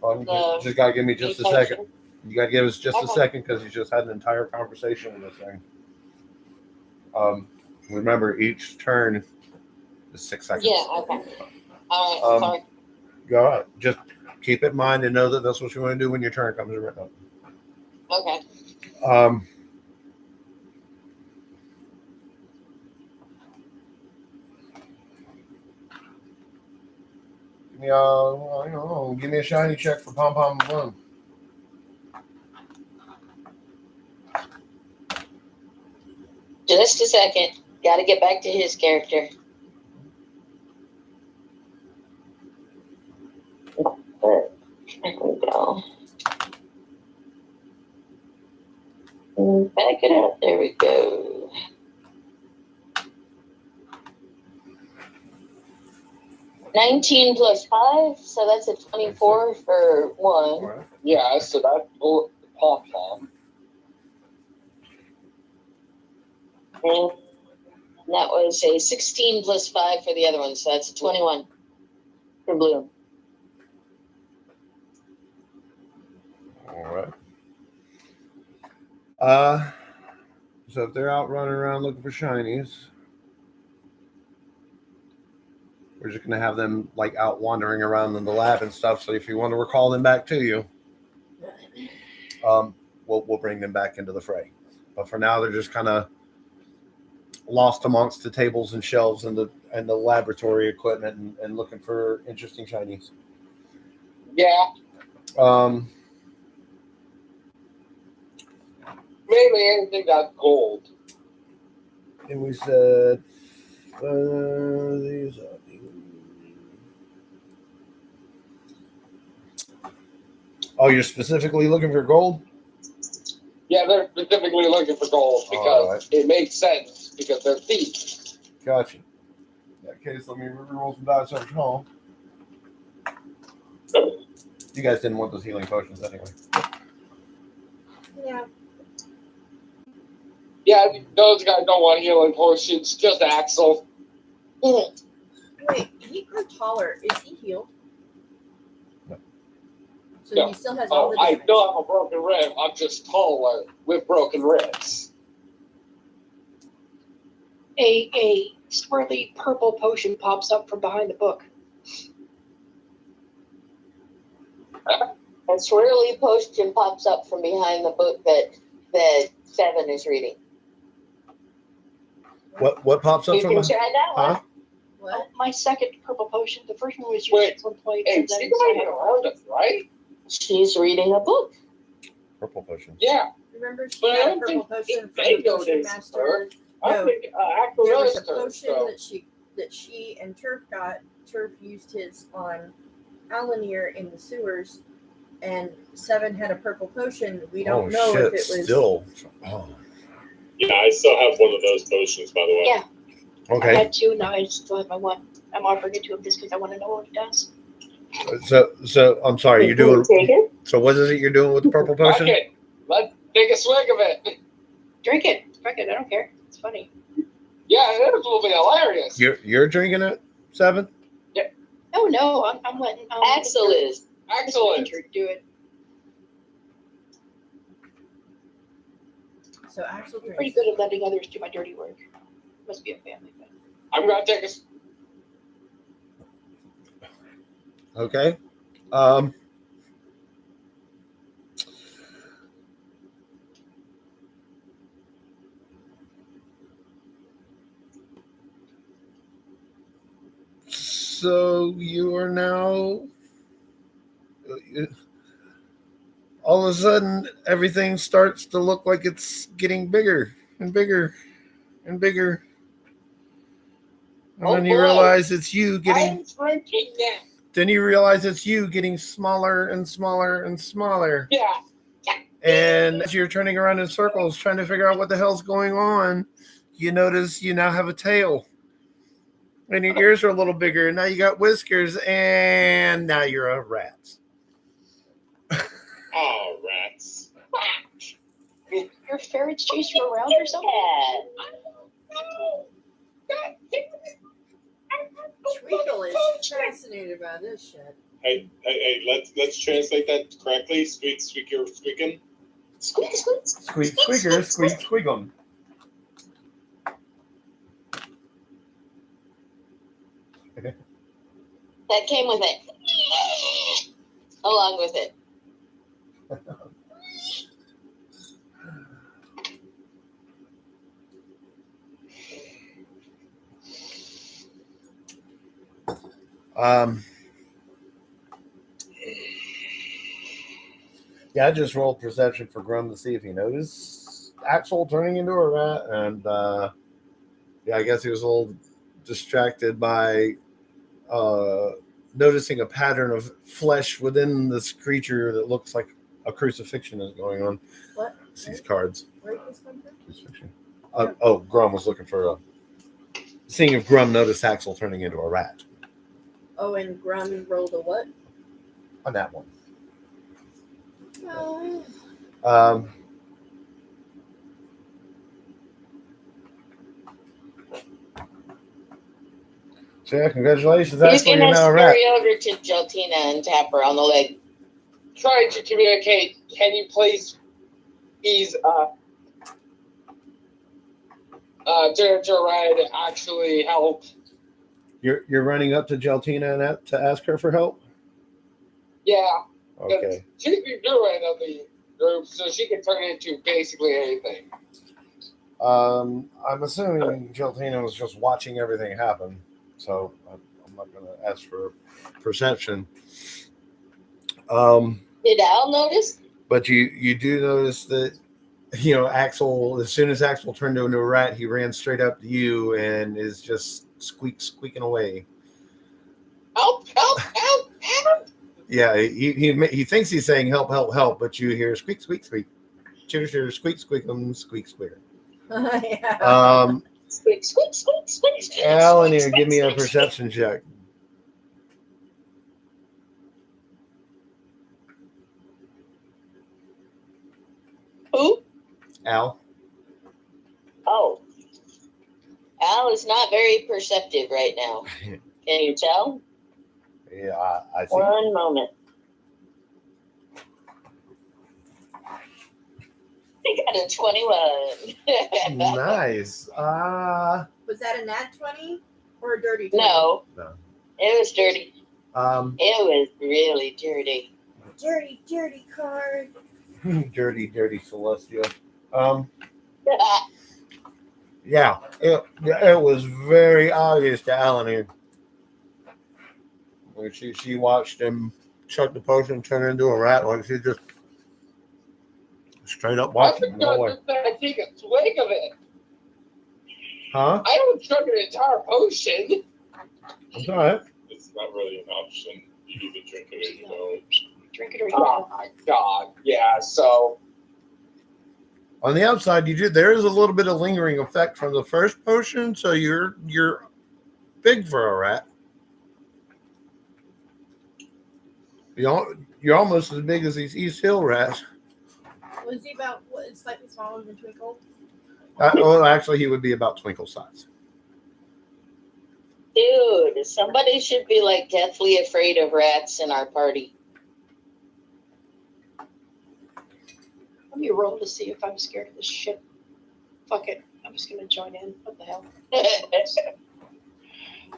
You the just gotta give me just a mutation? second. You gotta give us just a Okay. second because you just had an entire conversation with this thing. Remember, each turn is 6 seconds. Yeah, okay. All right, sorry. All right. Just keep it in mind and know that that's what you want to do when your turn comes around. Okay. Give me a shiny check for Pom Pom and Bloom. Just a second. Got to get back to his character. There we go. Back it up. There we go. $19 plus 5, so that's a 24 for one. Right. Yeah, so that's Pom Pom. And that was a 16 plus 5 for the other one, so that's a 21 for Bloom. All right. So if they're out running around looking for shinies, we're just gonna have them like out wandering around in the lab and stuff. So if you want to recall them back to you, we'll bring them back into the fray. But for now, they're just kind of lost amongst the tables and shelves and the laboratory equipment and looking for interesting shinies. Yeah. Mainly anything that's gold. And we said these are. Oh, you're specifically looking for gold? Yeah, they're specifically looking for gold because it makes sense because they're thieves. Gotcha. In that case, let me roll some dice over home. You guys didn't want those healing potions anyway. Yeah. Yeah, those guys don't want healing potions, just Axel. Wait, he grew taller. Is he healed? No. So No. he still has all Oh, the I damage. still have a broken rib. I'm just taller with broken ribs. A swirly purple potion pops up from behind the book. A swirly potion pops up from behind the book that Seven is reading. What pops up You from can the try that one. Huh? What? My second purple potion. The first one was used Wait, at some point. Hey, and then she's not even around us, right? She's reading a book. purple potion? Yeah. Remember, she But I had a don't purple think potion from they the go potion this master I No. think Axel There was knows a her. potion So. that she and Turf got. Turf used his on Alanir in the sewers, and Seven had a purple potion. We don't know if it was still. Oh. Yeah, I still have one of those potions, by the way. Yeah. I Okay. had two, now I still have my one. I'm offering it to him just because I want to know what it does. So I'm sorry. You're doing. So what is it you're doing with the purple potion? Okay, let's take a swig of it. Drink it. I don't care. It's funny. Yeah, it will be hilarious. You're drinking it, Seven? No, I'm letting Axel is. Excellent. do it. so Axel I'm drinks. pretty good at letting others do my dirty work. Must be a family thing. I'm gonna take a. Okay. So you are now. All of a sudden, everything starts to look like it's getting bigger and bigger and bigger. And Oh, then you boy. realize it's you getting. I'm drinking now. Then you realize it's you getting smaller and smaller and smaller. Yeah. And as you're turning around in circles trying to figure out what the hell's going on, you notice you now have a tail. And your ears are a little bigger. And now you got whiskers. And now you're a rat. Oh, rats. Your ferrets chase you around or something? Twinkle is fascinated by this shit. Hey, let's translate that correctly. Squeaker, squeaking. Squeak. Squeak, squeaker, squeak, squeakum. That came with it. Along with it. Yeah, I just rolled perception for Grum to see if he noticed Axel turning into a rat, and yeah, I guess he was a little distracted by noticing a pattern of flesh within this creature that looks like a crucifixion is going on. What? These cards. Where did this come from? Crucifixion. Grum was looking for seeing if Grum noticed Axel turning into a rat. Oh, and Grum rolled a what? On that one. Oh. So yeah, congratulations. He's That's why gonna you're now a rat. scurry over to Geltina and tap her on the leg. Trying to communicate. Can you please Jared actually help? You're running up to Geltina and to ask her for help? Yeah. Okay. She's the druid of the group, so she can turn into basically anything. I'm assuming Geltina was just watching everything happen, so I'm not going to ask for perception. Did Al notice? But you do notice that, you know, Axel, as soon as Axel turned into a rat, he ran straight up to you and is just squeaking away. Help! Yeah, he thinks he's saying help, help, help, but you hear squeak, squeak, squeak. Chitter, chitter, squeak, squeakum, squeak, squeaker. Yeah. Squeak. Alan, here, give me a perception check. Who? Al? Oh. Al is not very perceptive right now. Can you tell? Yeah, I see. One moment. He got a 21. Nice. Was that a nat 20 or a dirty 20? No. No. It was dirty. It was really dirty. Dirty card. Dirty Celestia. Yeah, it was very obvious to Alan here. When she watched him chuck the potion, turn into a rat, like she just straight up I watching think him. No way. I take a swig of it. Huh? I don't chug an entire potion. It's all right. It's not really an option. You either drink it or you don't. Drink it or you Oh don't. my god. Yeah, so On the outside, there is a little bit of lingering effect from the first potion, so you're big for a rat. You're almost as big as these East Hill rats. Was he about slightly smaller than Twinkle? Well, actually, he would be about Twinkle size. Dude, somebody should be like deathly afraid of rats in our party. Let me roll to see if I'm scared of this shit. Fuck it. I'm just gonna join in. What the hell?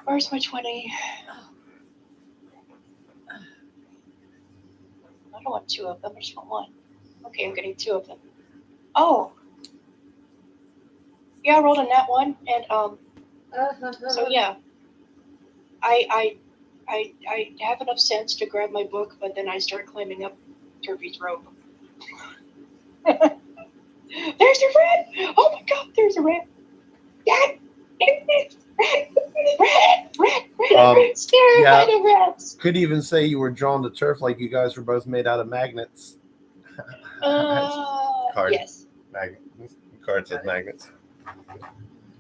Where's my 20? I don't want 2 of them. I just want 1. Okay, I'm getting 2 of them. Oh. Yeah, I rolled a nat 1, and so yeah. I have enough sense to grab my book, but then I start climbing up Turpy's rope. There's a rat! Oh my god, there's a rat! God, rat! Scared Yeah. by the rats. Could even say you were drawn to turf like you guys were both made out of magnets. Card. Yes. Magnet. Cards with magnets.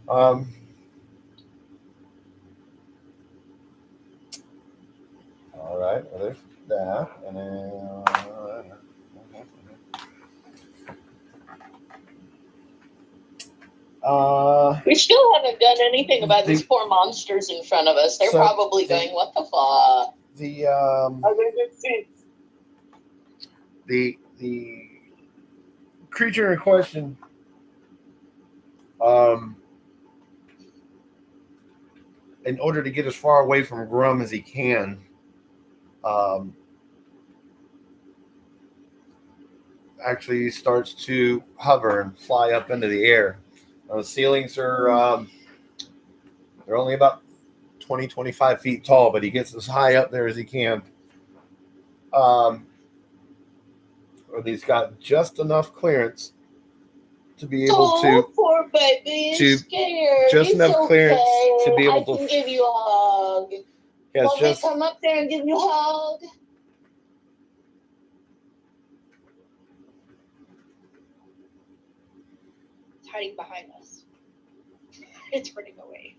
All right. Well, there's that, and then. We still haven't done anything about these poor monsters in front of us. They're probably going, what the fuck? The creature in question in order to get as far away from Grum as he can, actually starts to hover and fly up into the air. The ceilings are they're only about 20, 25 feet tall, but he gets as high up there as he can. And he's got just enough clearance to be able to poor baby, to- scared. just It's enough clearance to be able I can to- give you a hug. He has Want me to come up there and give you a hug? It's hiding behind us. It's running away.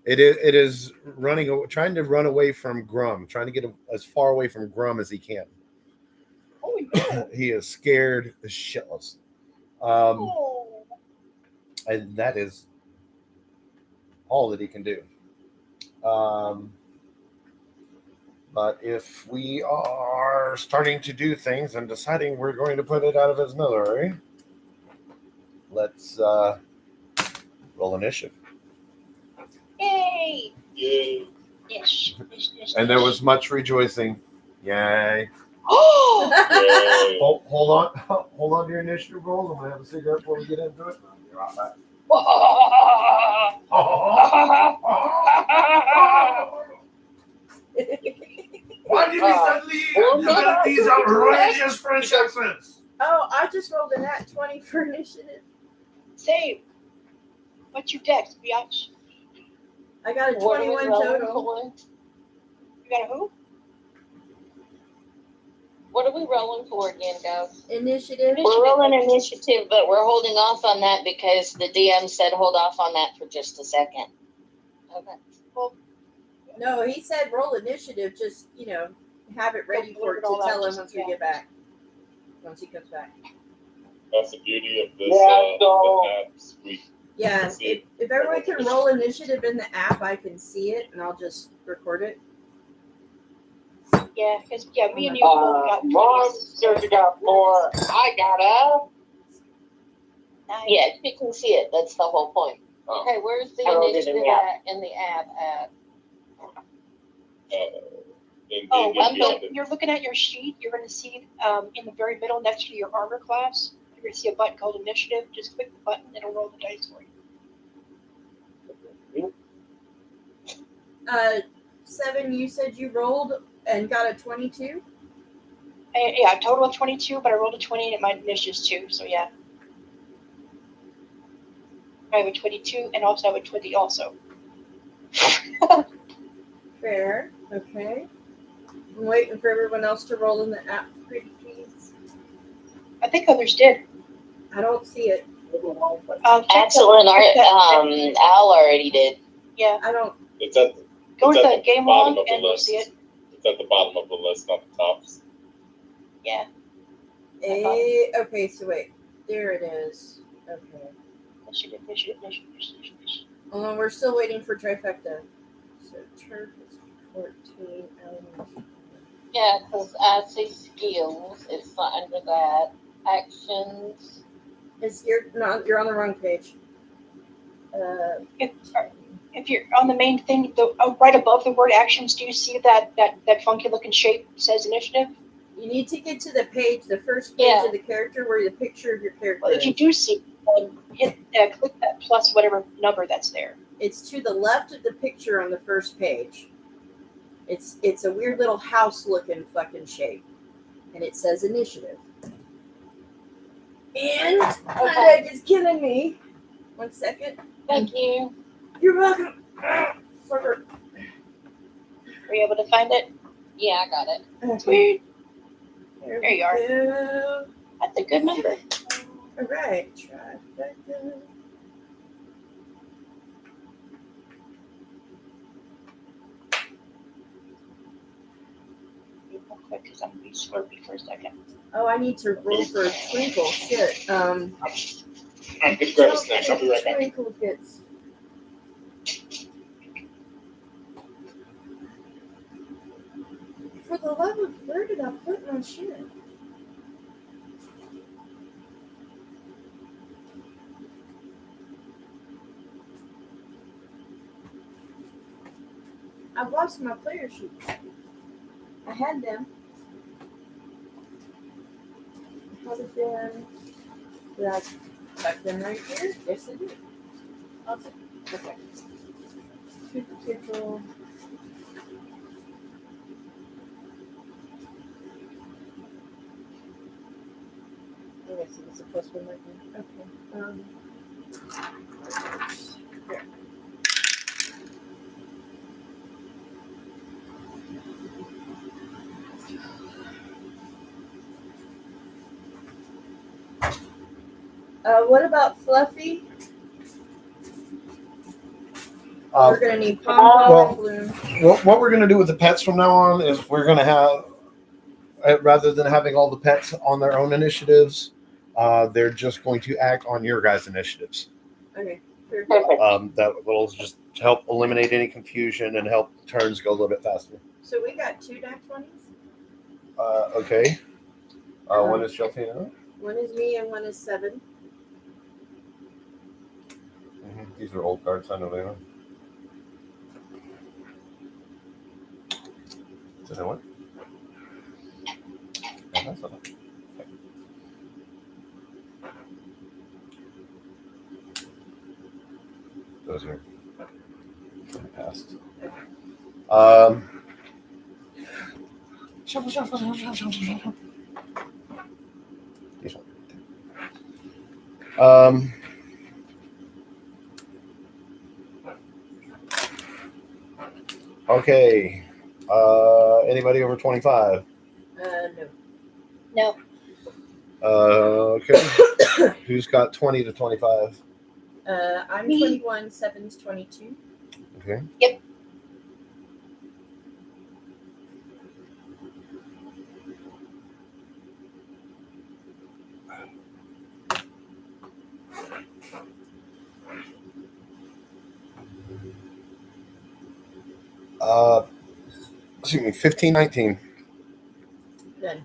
It is running, trying to run away from Grum, trying to get as far away from Grum as he can. Oh no. He is scared as shitless. And that is all that he can do. But if we are starting to do things and deciding we're going to put it out of his misery, let's roll initiative. Yay! Yay. Yes. And there was much rejoicing. Yay. Oh! Yay. Hold on to your initiative rolls. I'm going to have a cigarette before we get into it. I'll be right back. Why did we suddenly develop these outrageous French accents? Oh, I just rolled a nat 20 for initiative. Save. What's your dex, biatch? I got a What are we 21 rolling total. for? You got a who? What are we rolling for again, guys? Initiative. We're rolling initiative, but we're holding off on that because the DM said hold off on that for just a second. Okay. No, he said roll initiative. Just have it ready for it to tell him once we get back. Once he comes back. That's the beauty of this so- the app suite. Yeah, if everyone can roll initiative in the app, I can see it and I'll just record it. Yeah, because me and you both got 20. Monsters got 4. I got a. Yeah, you can see it. That's the whole point. Oh. Okay, where's the I rolled it initiative in the app. at in the app at? Oh, And you're looking at your sheet. You're going to see in the very middle next to your armor class, you're going to see a button called Initiative. Just click the button, it'll roll the dice for you. 7, you said you rolled and got a 22? Yeah, total of 22, but I rolled a 20 and my initiative's 2, so yeah. I have a 22 and also have a 20 also. Fair. Okay. I'm waiting for everyone else to roll in the app, pretty please. I think others did. I don't see it. Axel and Al already did. Yeah. I don't. It's at Go it's to at the game bottom log of the and you'll list. see it. It's at the bottom of the list, not the top. Yeah. Okay, so wait. There it is. Okay. Initiative. Well, we're still waiting for trifecta. So turf is 14. Yeah, because I see skills. It's not under that. Actions. You're on the wrong page. If you're on the main thing, right above the word actions, do you see that funky looking shape says initiative? You need to get to the page, the first page of the character where the picture of your character Well, if you do see, hit click that plus whatever number that's there. It's to the left of the picture on the first page. It's a weird little house looking fucking shape. And it says initiative. And my leg is killing me. 1 second. Thank you. You're welcome. Were you able to find it? Yeah, I got it. Sweet. There you are. go. That's a good number. All right. Trifecta. Real quick, because I'm gonna be slurpy for a second. Oh, I need to roll for a twinkle. Shit. I'm gonna grab a snack. I'll be right back. Twinkle gets. For the love of, where did I put my shit? I've lost my player sheets. I had them. How did them? Did I tuck them right here? Yes, I did. Awesome. Okay. Super careful. I guess it's supposed to be right there. Okay. Here. What about Fluffy? We're gonna need pom-pom balloon. What we're going to do with the pets from now on is we're going to have, rather than having all the pets on their own initiatives, they're just going to act on your guys' initiatives. Okay. Perfect. That will just help eliminate any confusion and help turns go a little bit faster. So we got 2 nat 20s. Okay. One is Sheltina. One is me and one is 7. These are old cards. I know they are. Is that what? Yeah, that's not it. Those are from the past. Shuffle. This one. Okay. Anybody over 25? No. No. Okay. Who's got 20 to 25? I'm 21, 7's 22. Okay. Yep. Excuse me, 15, 19. Good.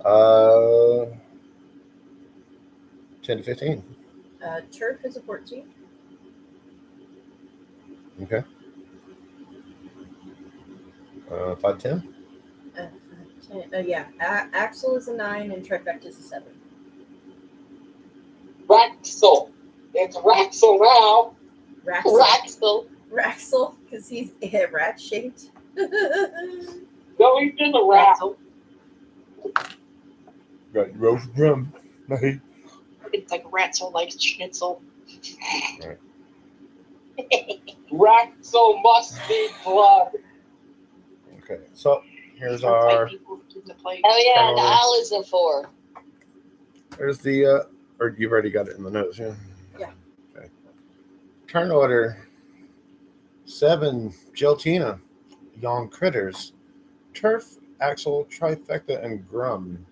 Uh, 10 to 15. Turf is a 14. Okay. 5 to 10. 10, yeah. Axel is a 9 and Trifecta is a 7. Raxel. It's Raxel now. Raxel. Raxel. Raxel, because he's rat shaped. No, No, he's in the rat. Got roast drum. Hey. It's like Ratzel likes schnitzel. Ratzel must be blood. Okay, so here's Sounds like our. people in the plate. Oh yeah, Turn the over. owl is a 4. There's the. Or you've already got it in the notes, yeah. Yeah. Okay. Turn order. 7 Geltina, Young Critters, Turf, Axel, Trifecta, and Grum.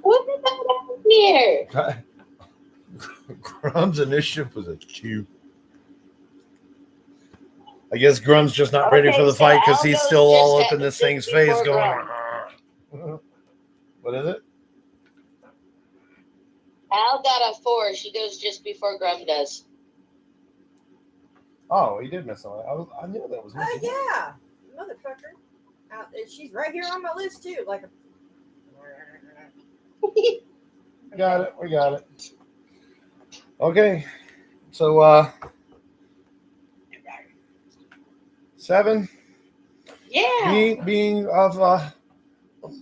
What about out here? Grum's initiative was a 2. I guess Grum's just not ready Okay, for the so fight because he's Aldo's still all just up in at this the thing's 54 face going. Grum. What is it? Al got a 4. She goes just before Grum does. Oh, he did miss something. I knew that was Oh missing. yeah, motherfucker. She's right here on my list too. Like We got it. We got it. Okay. So, 7. Yeah. Being of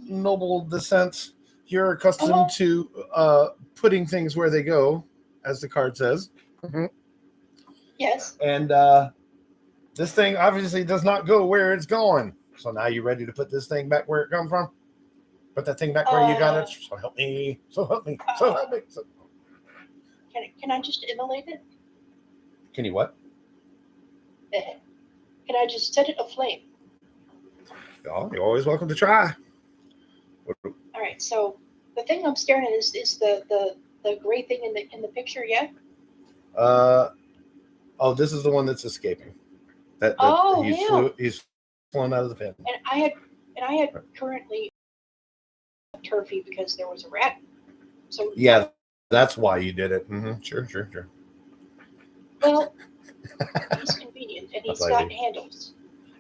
noble descent, you're accustomed to putting things where they go, as the card says. Yes. And this thing obviously does not go where it's going. So now you ready to put this thing back where it come from? Put that thing back where you got it. So help me. So help me. So help me. So... Can I just immolate it? Can you what? Can I just set it aflame? Oh, you're always welcome to try. All right. So the thing I'm staring at is the gray thing in the picture. Yeah. Oh, this is the one that's escaping. That Oh, he's flown out of the pen. And I had currently turfy because there was a rat. So Yeah, that's why you did it. Mm-hmm. Sure. well, he's convenient and he's That's got like handles.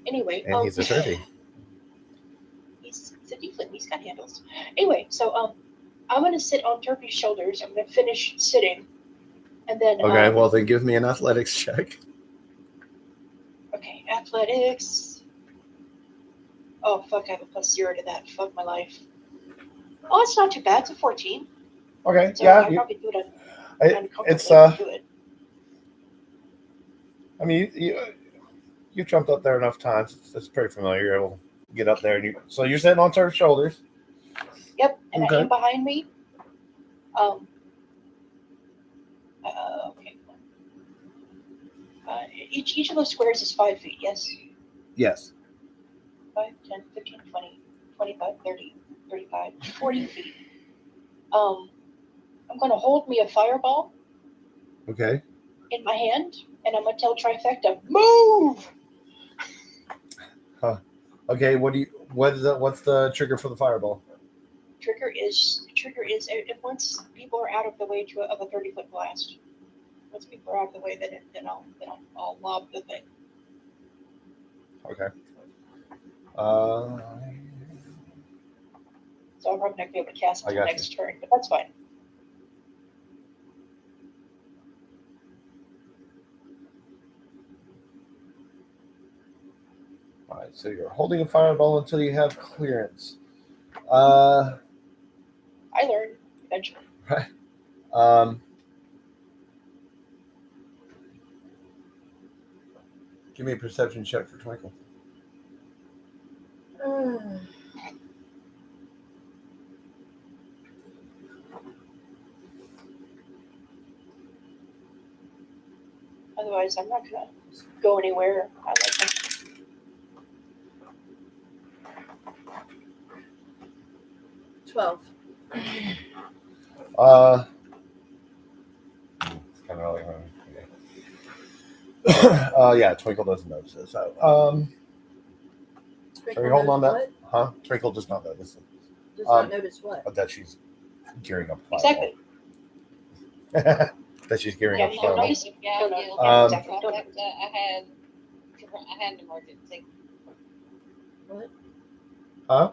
Anyway, And he's a turkey. He's a deflin. He's got handles. Anyway, so I'm gonna sit on Turkey's shoulders. I'm gonna finish sitting, and then Okay, well then give me an athletics check. Okay, athletics. Oh fuck! I have a +0 to that. Fuck my life. Oh, it's not too bad. It's a 14. Okay, So yeah. I probably do it. It's Do it. I mean, you jumped up there enough times. It's pretty familiar. You're able to get up there, and so you're sitting on Turf's shoulders. Yep, and Okay. and behind me. Okay. Each of those squares is 5 feet. Yes. Yes. 5, 10, 15, 20, 25, 30, 35, 40 feet. I'm going to hold me a fireball Okay. in my hand, and I'm going to tell Trifecta, move! Okay. What's the trigger for the fireball? Trigger is once people are out of the way of a 30-foot blast. Once people are out of the way, then I'll lob the thing. Okay. So I'm probably not going to be able to cast I until got next turn, but that's fine. All right. So you're holding a fireball until you have clearance. Uh. I learned eventually. Give me a perception check for Twinkle. Otherwise, I'm not going to go anywhere. I like them. It's kind of okay. Yeah, Twinkle doesn't notice it. So, so you're holding on that? What? Huh? Twinkle does not notice it. Does not notice what? That she's gearing up. Exactly. That she's gearing Yeah, up. you don't Fireball. notice. Um, Exactly. I had an emergency. What? Huh?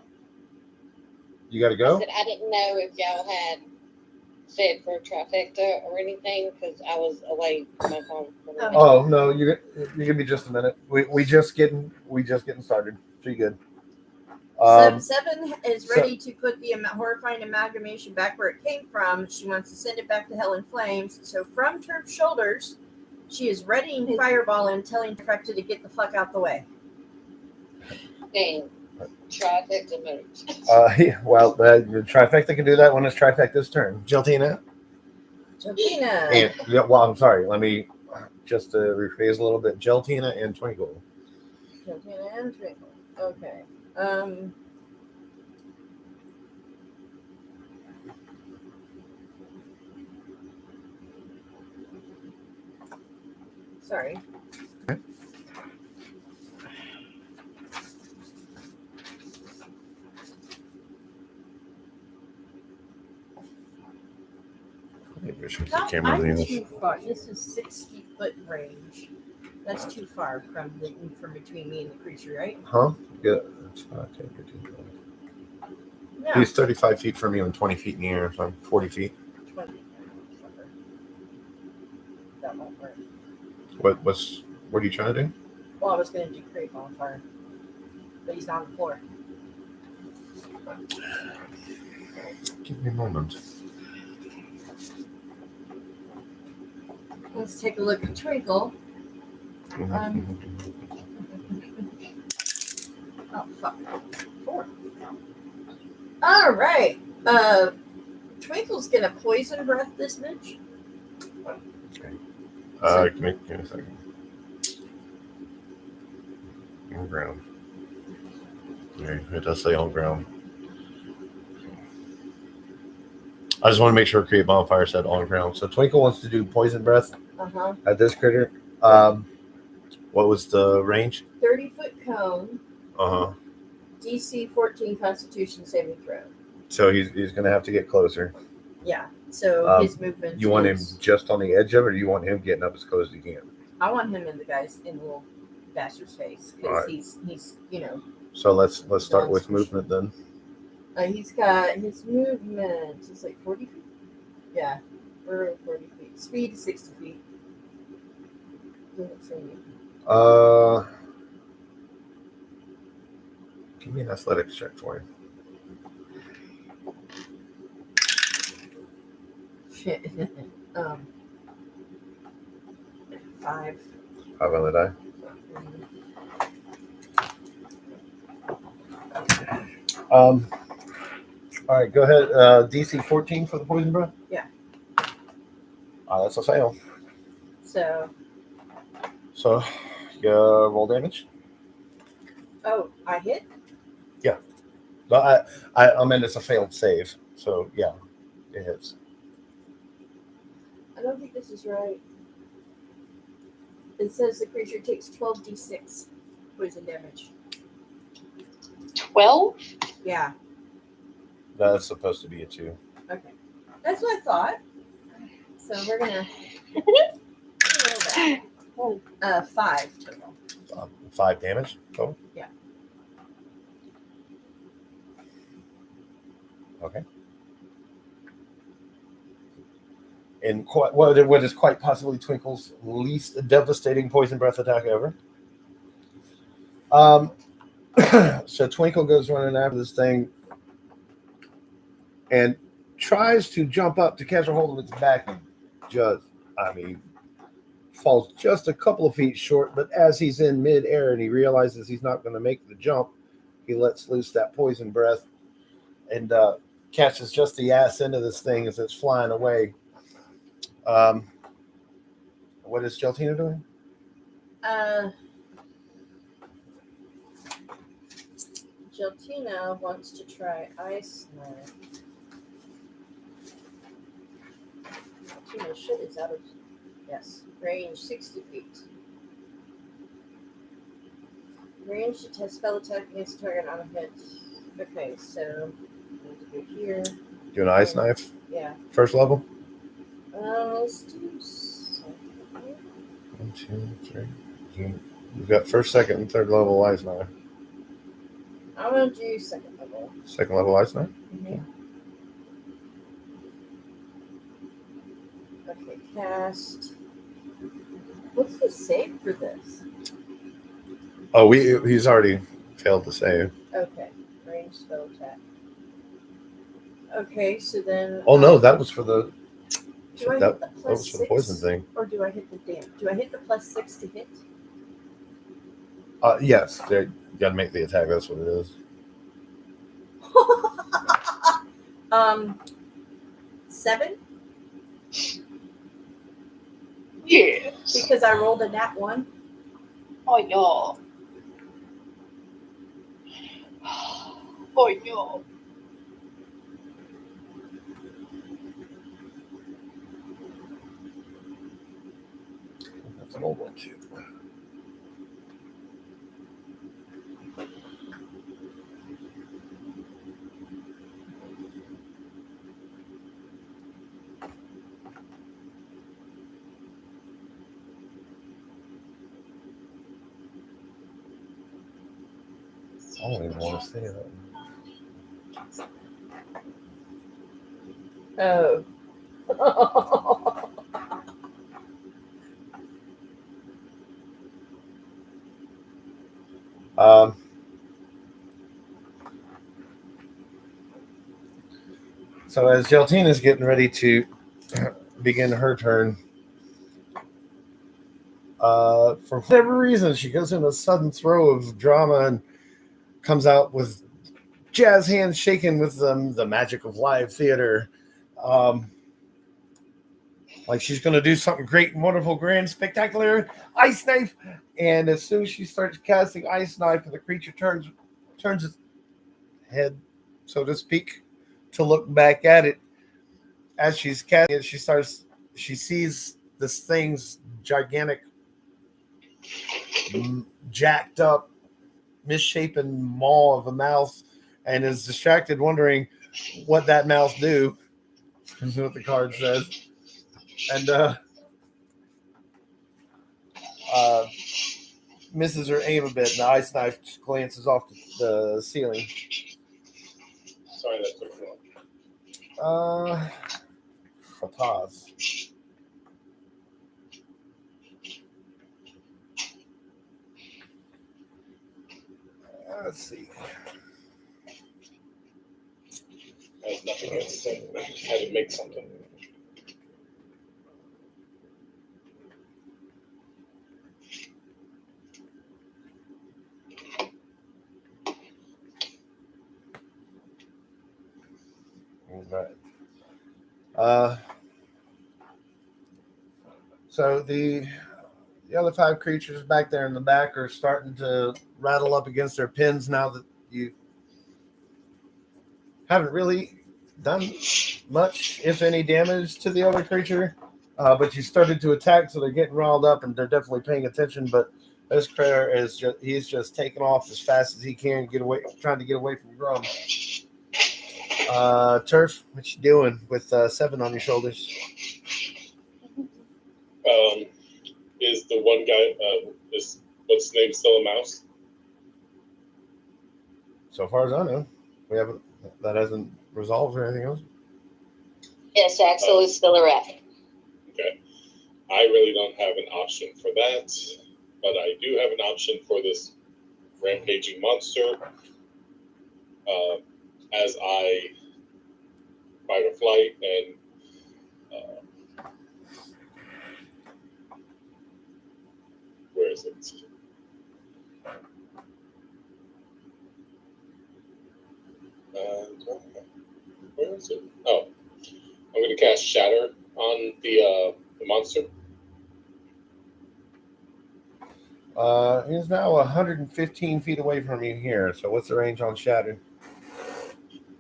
You got to I go? said I didn't know if y'all had said for trifecta or anything because I was away from my phone. Oh no, you give me just a minute. We just getting started. So you good? Seven is ready to put the horrifying amalgamation back where it came from. She wants to send it back to hell in flames. So from Turf's shoulders, she is readying Fireball and telling Trifecta to get the fuck out the way. Dang. Trifecta moves. Yeah, well, the trifecta can do that when it's trifecta's turn. Geltina. Geltina. And, yeah, well, I'm sorry. Let me just rephrase a little bit. Geltina and Twinkle. Geltina and Twinkle. Okay. Sorry. Okay. Maybe I should put the camera I'm on too far. This is 60-foot range. That's too far from between me and the creature, right? Huh? Yeah. It's not 10, 15, 20. No. He's 35 feet from you and 20 feet in the air, so I'm 40 feet. 20. That won't work. What are you trying to do? Well, I was going to do create bonfire, but he's not on the floor. Give me a moment. Let's take a look at Twinkle. Oh, fuck. 4. All right. Twinkle's going to poison breath this bitch. Give me a second. On ground. Okay, it does say on ground. I just want to make sure Create Bonfire said on ground. So Twinkle wants to do poison breath at this critter. What was the range? 30-foot cone. Uh-huh. DC 14 Constitution saving throw. So he's going to have to get closer. Yeah. So his movement. You want him just on the edge of it, or you want him getting up as close as he can? I want him in the little bastard's face because he's So let's start with movement then. He's got his movement. It's like 40 feet. Yeah, we're at 40 feet. Speed is 60 feet. Give me an athletics check for him. Shit. 5. 5 on the die. All right, go ahead. DC 14 for the poison breath? Yeah. That's a fail. So you roll damage? Oh, I hit? Yeah. But I mean, it's a failed save. So, yeah, it hits. I don't think this is right. It says the creature takes 12d6 poison damage. 12? Yeah. That's supposed to be a 2. Okay. That's what I thought. So we're going to roll that. 5 total. 5 damage total? Yeah. Okay. And what is quite possibly Twinkle's least devastating poison breath attack ever. So Twinkle goes running after this thing and tries to jump up to catch a hold of its back and falls just a couple of feet short. But as he's in midair and he realizes he's not going to make the jump, he lets loose that poison breath and catches just the ass end of this thing as it's flying away. What is Geltina doing? Geltina wants to try Ice Knife. Geltina shit is out of range 60 feet. Range to test spell attack against target on a hit. Okay, so we need to go here. Do an ice knife? Yeah. First level? Let's do 1, 2, 3. You've got first, second, and third level ice knife. I'm gonna do second level. Second level ice knife? Mm-hmm. Okay, cast. What's the save for this? Oh, he's already failed to save. Okay, range spell attack. Okay, so then. Oh no, that was for the Do I that hit the was plus for the poison 6? thing. Or do I hit the damage? Do I hit the plus 6 to hit? Yes, you got to make the attack. That's what it is. 7? Yes. Because I rolled a nat 1. Oh, no. Oh, no. That's an old one too. I don't even want to say that. Oh. So as Geltine is getting ready to begin her turn, for whatever reason, she goes in a sudden throw of drama and comes out with jazz hands shaking with the magic of live theater. Like she's going to do something great and wonderful, grand, spectacular, ice knife. And as soon as she starts casting ice knife, the creature turns its head, so to speak, to look back at it. As she's casting it, she sees this thing's gigantic, jacked up, misshapen maw of a mouth, and is distracted, wondering what that mouth do. Is what the card says. And misses her aim a bit, and the ice knife glances off the ceiling. Sorry, that took long. Fataz. Let's see. I had nothing else to say. I had to make something. Right. So the other 5 creatures back there in the back are starting to rattle up against their pins now that you haven't really done much, if any, damage to the other creature. But you started to attack, so they're getting riled up and they're definitely paying attention. But this critter he's just taking off as fast as he can, trying to get away from Grum. Turf, what you doing with 7 on your shoulders? Is the one guy, is what's his name, still a mouse? So far as I know, that hasn't resolved or anything else. Yes, Axel is still a rat. Okay. I really don't have an option for that, but I do have an option for this rampaging monster. As I fight or flight and where is it? Where is it? Oh, I'm going to cast Shatter on the monster. He's now 115 feet away from you here. So what's the range on Shatter?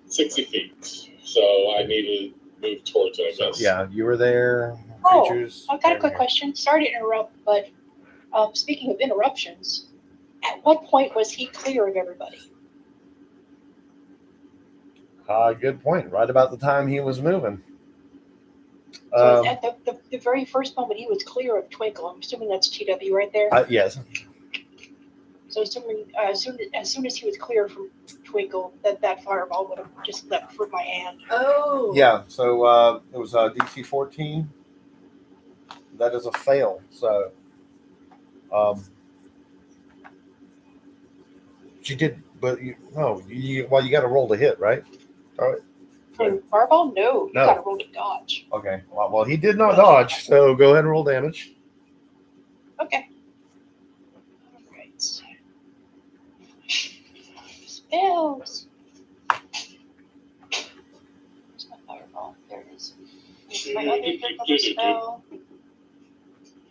60 feet. So I need to move towards it, I guess. Yeah, you were there. Oh, Creatures. I've got a quick question. Sorry to interrupt, but speaking of interruptions, at what point was he clear of everybody? Good point. Right about the time he was moving. So at the very first moment he was clear of Twinkle. I'm assuming that's TW right there. Yes. So assuming as soon as he was clear from Twinkle, that fireball would have just leapt from my hand. Oh. Yeah. So it was DC 14. That is a fail. So She did, but you got to roll to hit, right? All right. For fireball, no. You No. gotta roll to dodge. Okay. Well, he did not dodge, so go ahead and roll damage. Okay. Alright. Spells. Where's my fireball? There it is. My other purple spell.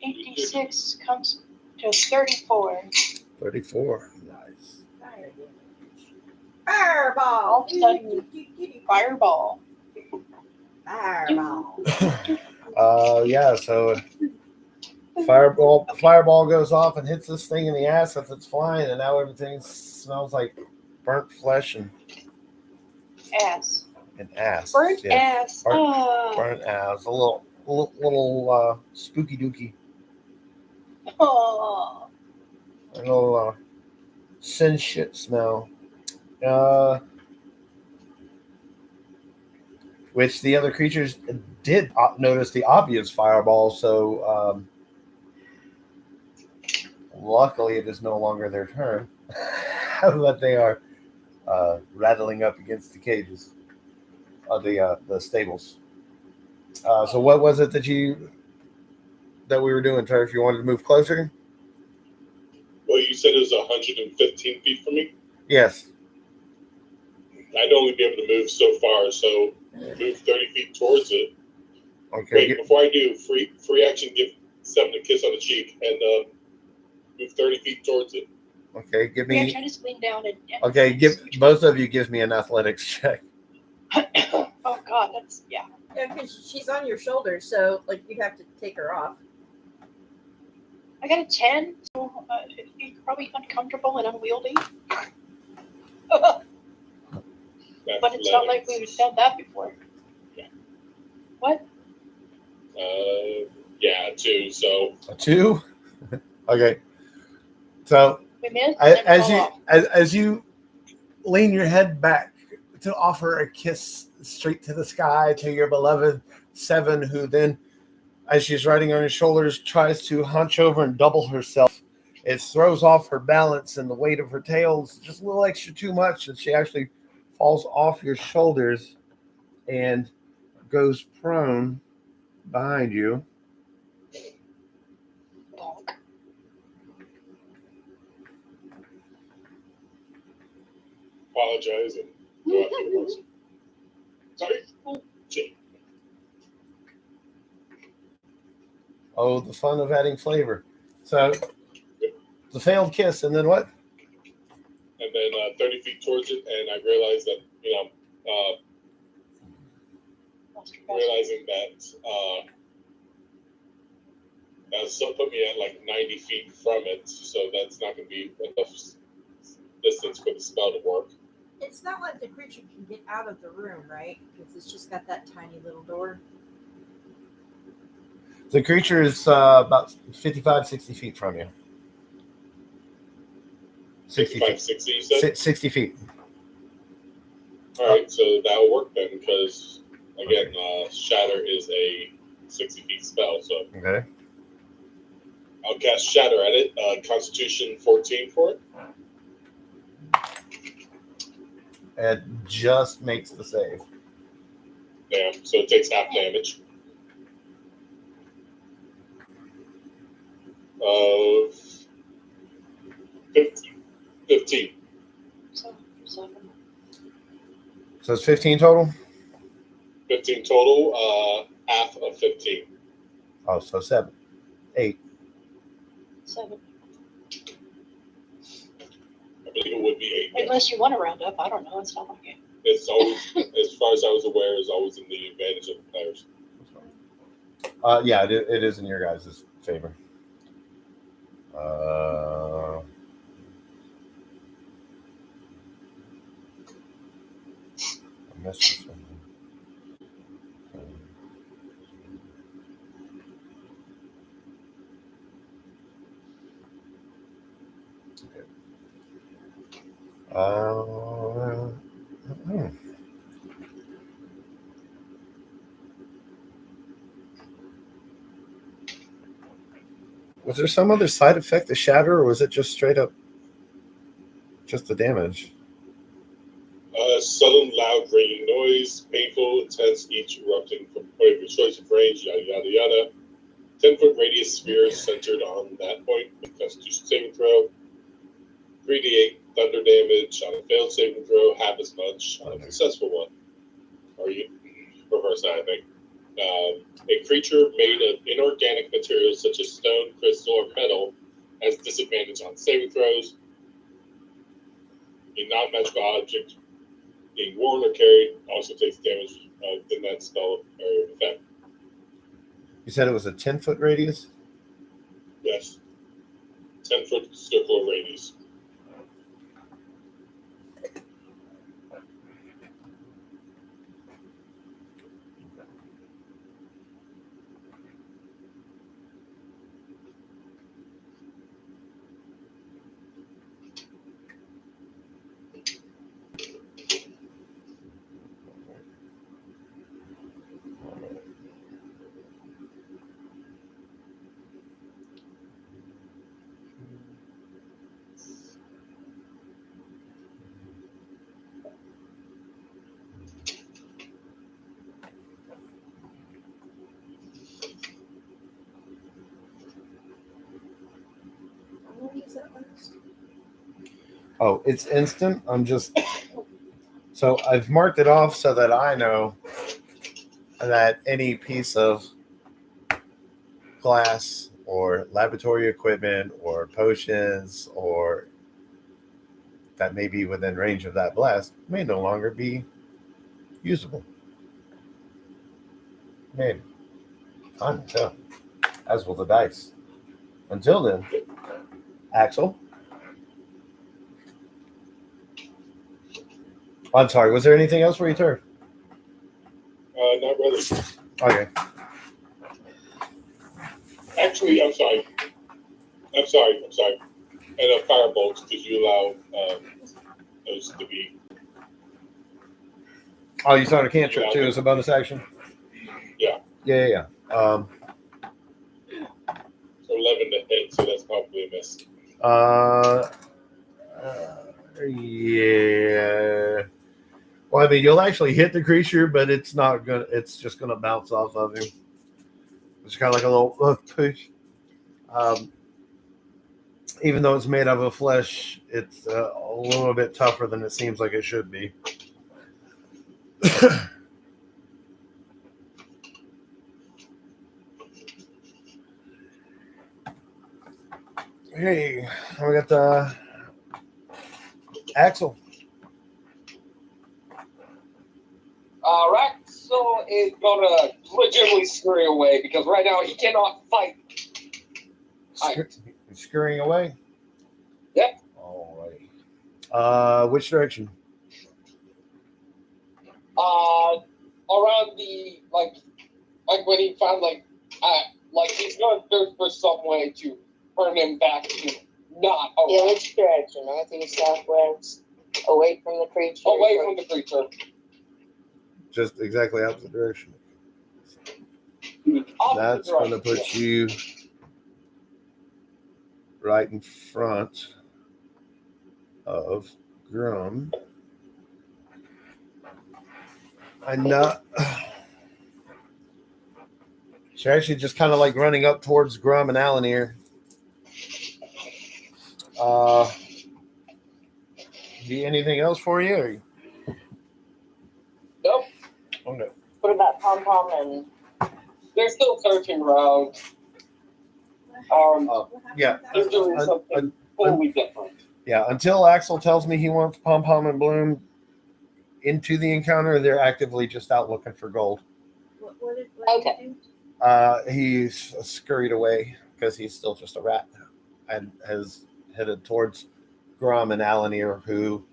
86 comes to 34. 34. Nice. Fireball. All of a sudden, fireball. Fireball. Yeah. So fireball goes off and hits this thing in the ass if it's flying, and now everything smells like burnt flesh and Ass. ass. Burnt Yes. ass. Burnt ass. A little spooky dookie. Oh. A little sin shit smell. Which the other creatures did notice the obvious fireball, so luckily it is no longer their turn. But they are rattling up against the cages of the stables. So what was it that we were doing, Turf? You wanted to move closer? Well, you said it was 115 feet from me. Yes. I'd only be able to move so far, so move 30 feet towards it. Okay. Wait, before I do, free action, give Seven a kiss on the cheek, and move 30 feet towards it. Okay, give Yeah, me. try to swing down and Okay, both of you give me an athletics check. Oh God, that's yeah. Yeah, because she's on your shoulder, so like you have to take her off. I got a 10, so it's probably uncomfortable and unwieldy. But it's not like we've done that before. Yeah. What? Yeah, 2. So A 2. Okay. So We missed. as you lean your head back to offer a kiss straight to the sky to your beloved Seven, who then, as she's riding on your shoulders, tries to hunch over and double herself. It throws off her balance, and the weight of her tail is just a little extra too much, and she actually falls off your shoulders and goes prone behind you. Bonk. apologize and go after the person. Sorry. Gee. Oh, the fun of adding flavor. So the failed kiss, and then what? And then 30 feet towards it, and I realized that, realizing that still put me at like 90 feet from it, so that's not going to be enough distance for the spell to work. It's not like the creature can get out of the room, right? Because it's just got that tiny little door. The creature is about 55, 60 feet from you. 65, 60, you said? 60 feet. All right, so that'll work then, because, again, Shatter is a 60 feet spell, so Okay. I'll cast Shatter at it. Constitution 14 for it. It just makes the save. Damn, so it takes half damage. Of 15. So, So it's 15 total? 15 total, half of 15. Oh, so 7. 8. 7. I believe it would be 8. Unless you want to round up, I don't know. It's not my game. It's always, as far as I was aware, is always in the advantage of the players. Yeah, it is in your guys' favor. I missed this one. Was there some other side effect to Shatter, or was it just straight up? Just the damage. Sudden, loud, grating noise, painful, intense, each erupting from point of your choice of range, yada, yada, yada. 10-foot radius sphere centered on that point with Constitution saving throw. 3d8 thunder damage on a failed saving throw, half as much on a successful one. Or you reverse that, I think. A creature made of inorganic materials such as stone, crystal, or metal has disadvantage on saving throws. A non-magical object being worn or carried also takes damage within that spell area of effect. You said it was a 10-foot radius? Yes. 10-foot circular radius. Oh, it's instant. So I've marked it off so that I know that any piece of glass or laboratory equipment or potions or that may be within range of that blast may no longer be usable. Maybe. Time will tell. As will the dice. Until then, Axel. I'm sorry, was there anything else for your turn? Not really. Okay. Actually, I'm sorry. And firebolts, because you allow those to be. Oh, you saw a cantrip too as a bonus action? Yeah. Yeah. So 11 to hit, so that's probably a miss. Yeah. Well, I mean, you'll actually hit the creature, but it's not gonna. It's just gonna bounce off of him. It's kind of like a little push. Even though it's made out of flesh, it's a little bit tougher than it seems like it should be. Hey, we got the Axel. Raxel is gonna legitimately scurry away because right now he cannot fight. Scurrying away? Yep. All right. Which direction? Around the like when he found he's gonna search for some way to turn him back to not around. Yeah, which direction? Northeast, southwest, away from the creature. Away from the creature. Just exactly opposite direction. Opposite That's going to direction. put you right in front of Grum. I'm not. She's actually just kind of like running up towards Grum and Alan here. Be anything else for you? Or? Nope. Okay. What about Pom Pom and? They're still searching around. Yeah. They're doing something totally different. Yeah, until Axel tells me he wants Pom Pom and Bloom into the encounter, they're actively just out looking for gold. What did Okay. you do? He's scurried away because he's still just a rat and has headed towards Grum and Alanir, who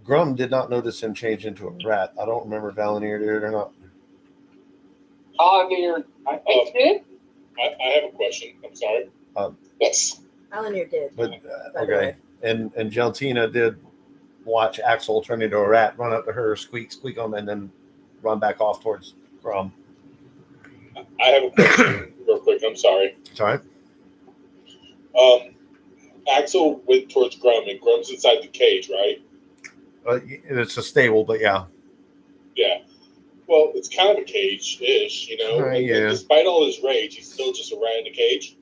Grum did not notice him change into a rat. I don't remember if Alanir did it or not. Alanir, I think did. I have a question. I'm sorry. Yes. Alanir did. But by the okay, way. and Geltina did watch Axel turn into a rat, run up to her, squeak on, and then run back off towards Grum. I have a question real quick. I'm sorry. Sorry. Axel went towards Grum, and Grum's inside the cage, right? It's a stable, but yeah. Yeah. Well, it's kind of a cage-ish, you know. And Yeah. despite all his rage, he's still just a rat in a cage.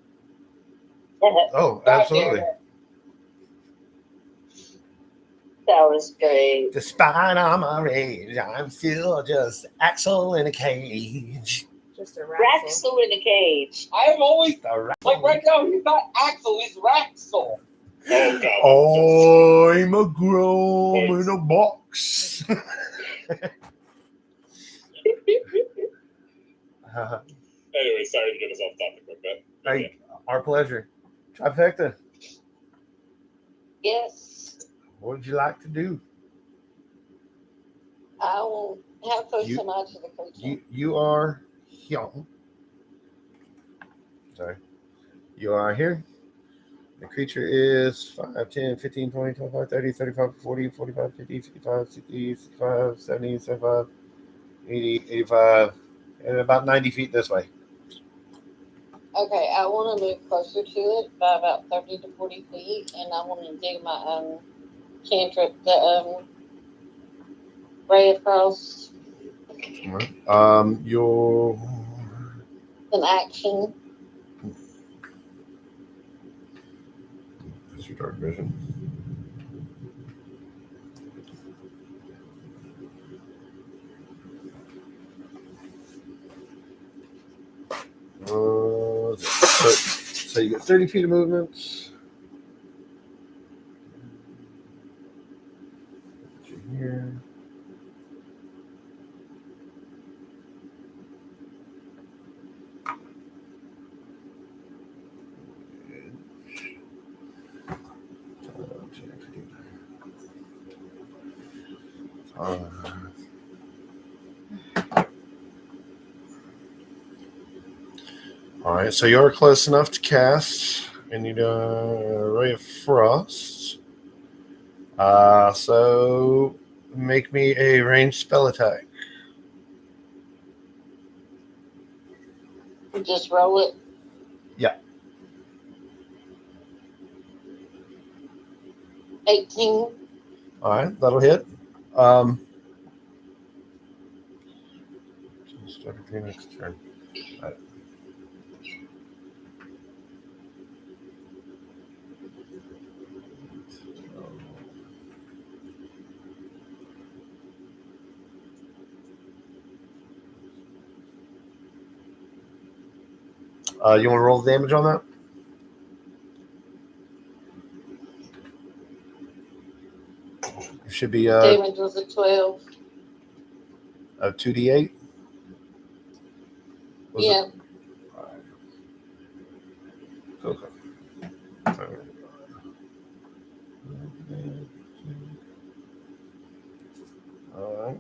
Oh, absolutely. That was great. Despite all my rage, I'm still just Axel in a cage. Just a Raxel in a cage. I'm always A rat- like right now. He's not Axel. He's Raxel. Oh, God. I'm a Grum in a box. Anyway, sorry to get us off topic like that. Hey, our pleasure. Trifecta, Yes, what would you like to do? I will have first You- come out to the creature. You are here. Sorry. You are here. The creature is 5, 10, 15, 20, 25, 30, 35, 40, 45, 50, 55, 60, 65, 70, 75, 80, 85, and about 90 feet this way. Okay, I want to move closer to it by about 30 to 40 feet, and I want to do my cantrip, the ray of frost, Your an action. what's your dark vision? So you get 30 feet of movement. Put you here. All right, so you're close enough to cast. I need a ray of frost. So make me a ranged spell attack. Just roll it. Yeah. 18. All right, that'll hit. Start your next turn. All right. You want to roll the damage on that? It should be Damage was a 12. a 2d8. Was Yeah. it? Okay. All right.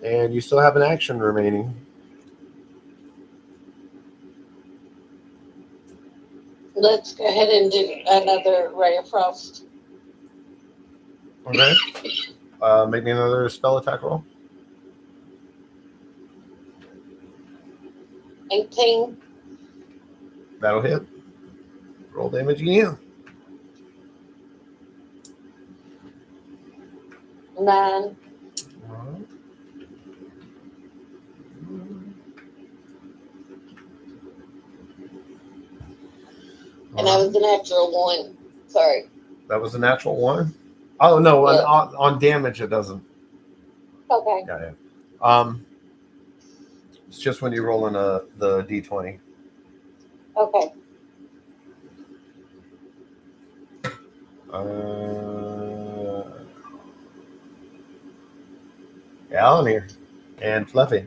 And you still have an action remaining. Let's go ahead and do another ray of frost. Okay. Make me another spell attack roll. 18. That'll hit. Roll damage again. 9. And that was a natural 1. Sorry. That was a natural 1. Oh no! Yeah. On damage, it doesn't. Okay. Yeah. It's just when you're rolling the d20. Okay. Alan here and Fluffy.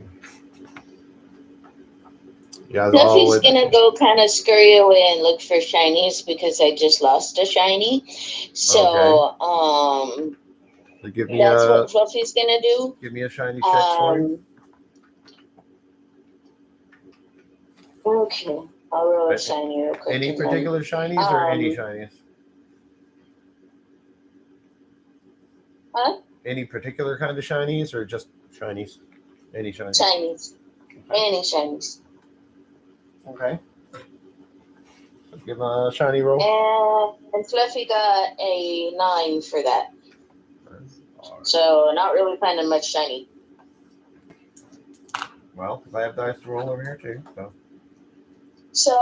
You guys all Fluffy's with- gonna go kind of scurry away and look for shinies because I just lost a shiny. So give me that's a what Fluffy's gonna do. give me a shiny check for him. Okay, I'll roll a shiny real quick. Any and then- particular shinies or any shinies? Huh? Any particular kind of shinies or just shinies? Any shinies? Shinies. Any shinies. Okay. So give him a shiny roll. And Fluffy got a 9 for that. All right. So not really finding much shiny. Well, because I have dice to roll over here too. So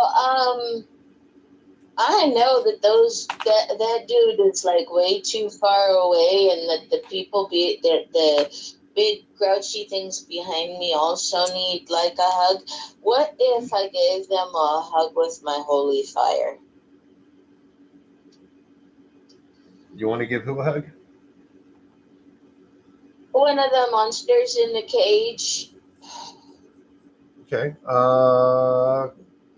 I know that that dude is like way too far away, and that the big grouchy things behind me also need like a hug. What if I gave them a hug with my holy fire? You want to give who a hug? One of the monsters in the cage. Okay.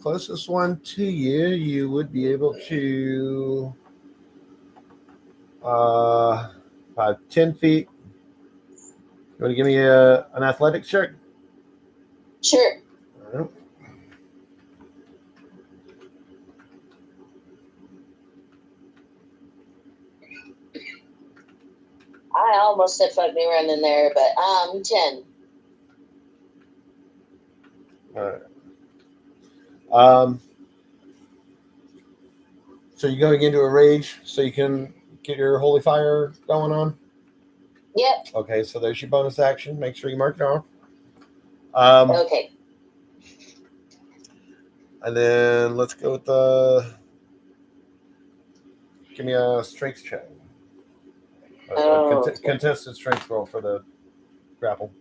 Closest one to you, you would be able to about 10 feet. You want to give me an athletics check? Sure. All right. I almost said fuck me running there, but 10. All right. So you're going into a rage so you can get your holy fire going on? Yep. Okay, so there's your bonus action. Make sure you mark it off. Okay. And then let's go with the. Give me a strength check. Okay. Contested strength roll for the grapple.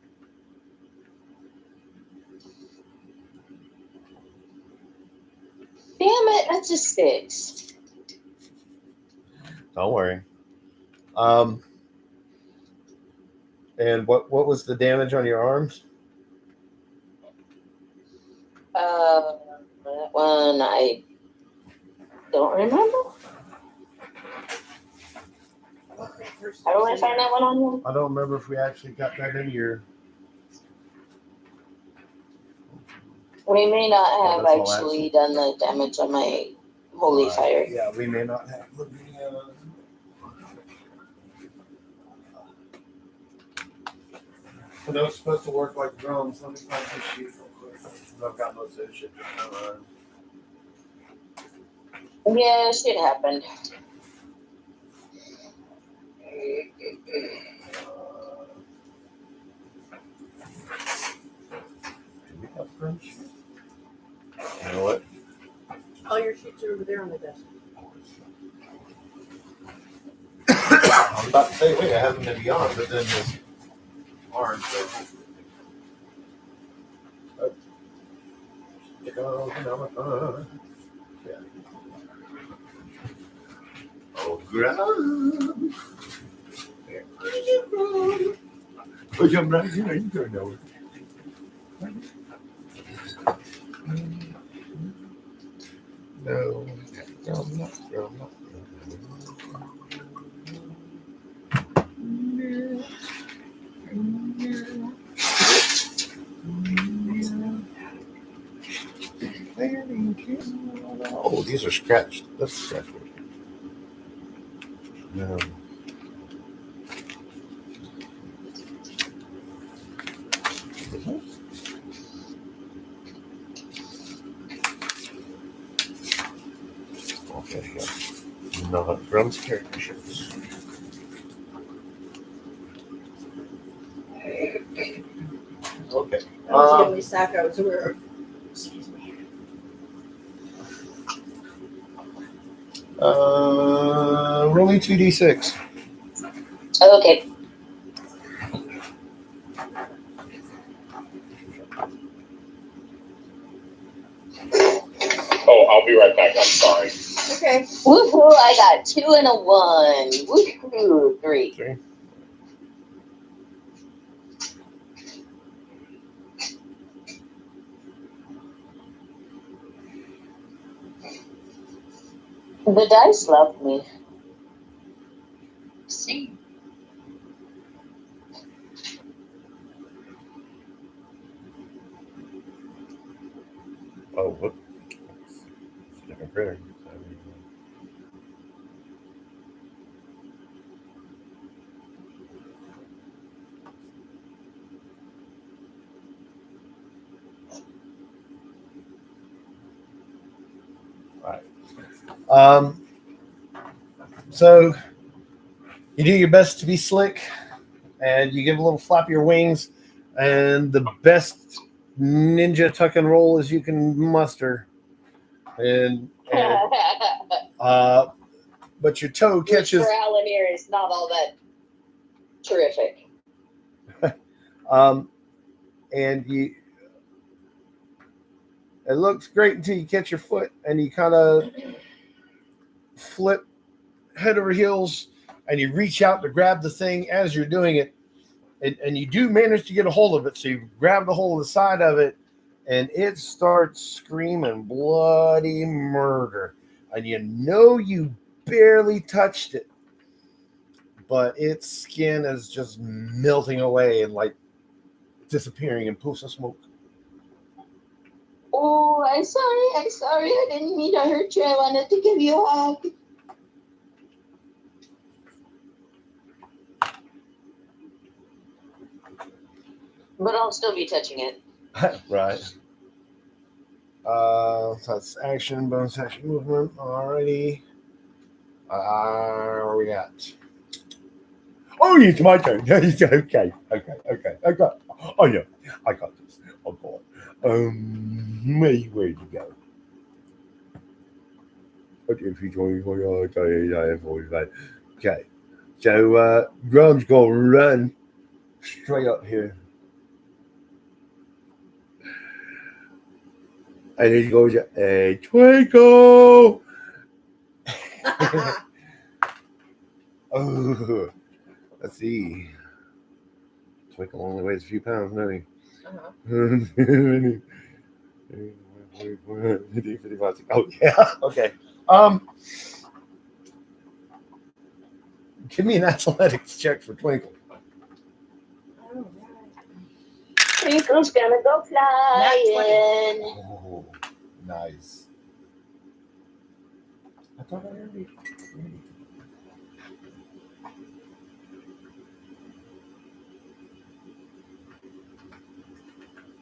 Damn it, that's a 6. Don't worry. And what was the damage on your arms? That one I don't remember. How do I find that one on here? I don't remember if we actually got that in your. We may not have that's all actually done the damage on my holy fire. Yeah, we may not have. So those supposed to work like drums. Let me find this sheet real quick. I've got most of this shit just Yeah, shit happened. You know what? All your sheets are over there on the desk. I was about to say, wait, I haven't been beyond, but then this orange. Yeah. Oh, grab. Oh, jump right here. You don't know it. No. No. Oh, these are scratched. That's scratched. No. Okay, yeah. Not drums character shirts. Okay. That was the only sack I was aware of. Excuse me. Rolling 2d6. Okay. Oh, I'll be right back. I'm sorry. Okay. Woohoo, I got 2 and a 1. Woohoo, 3. The dice love me. See. Oh, whoop. It's a different critter. Right. So you do your best to be slick, and you give a little flap of your wings, and the best ninja tuck and roll as you can muster, and but your toe catches. Which for Alan here is not all that terrific. And it looks great until you catch your foot, and you kind of flip head over heels, and you reach out to grab the thing as you're doing it, and you do manage to get a hold of it. So you grab the hold of the side of it, and it starts screaming bloody murder, and you barely touched it, but its skin is just melting away and like disappearing in poofs of smoke. Oh, I'm sorry. I didn't mean to hurt you. I wanted to give you a hug. But I'll still be touching it. Right. So that's action, bonus action movement. Alrighty. Where we at? Oh, it's my turn. Okay. Oh yeah, I got this. Oh god. Where'd you go? Okay. So Grum's gonna run straight up here. And he goes, hey, Twinkle! Oh, let's see. Twinkle only weighs a few pounds, doesn't he? Oh, yeah. Okay. Give me an athletics check for Twinkle. Twinkle's gonna go flying. Oh, nice. I thought I already.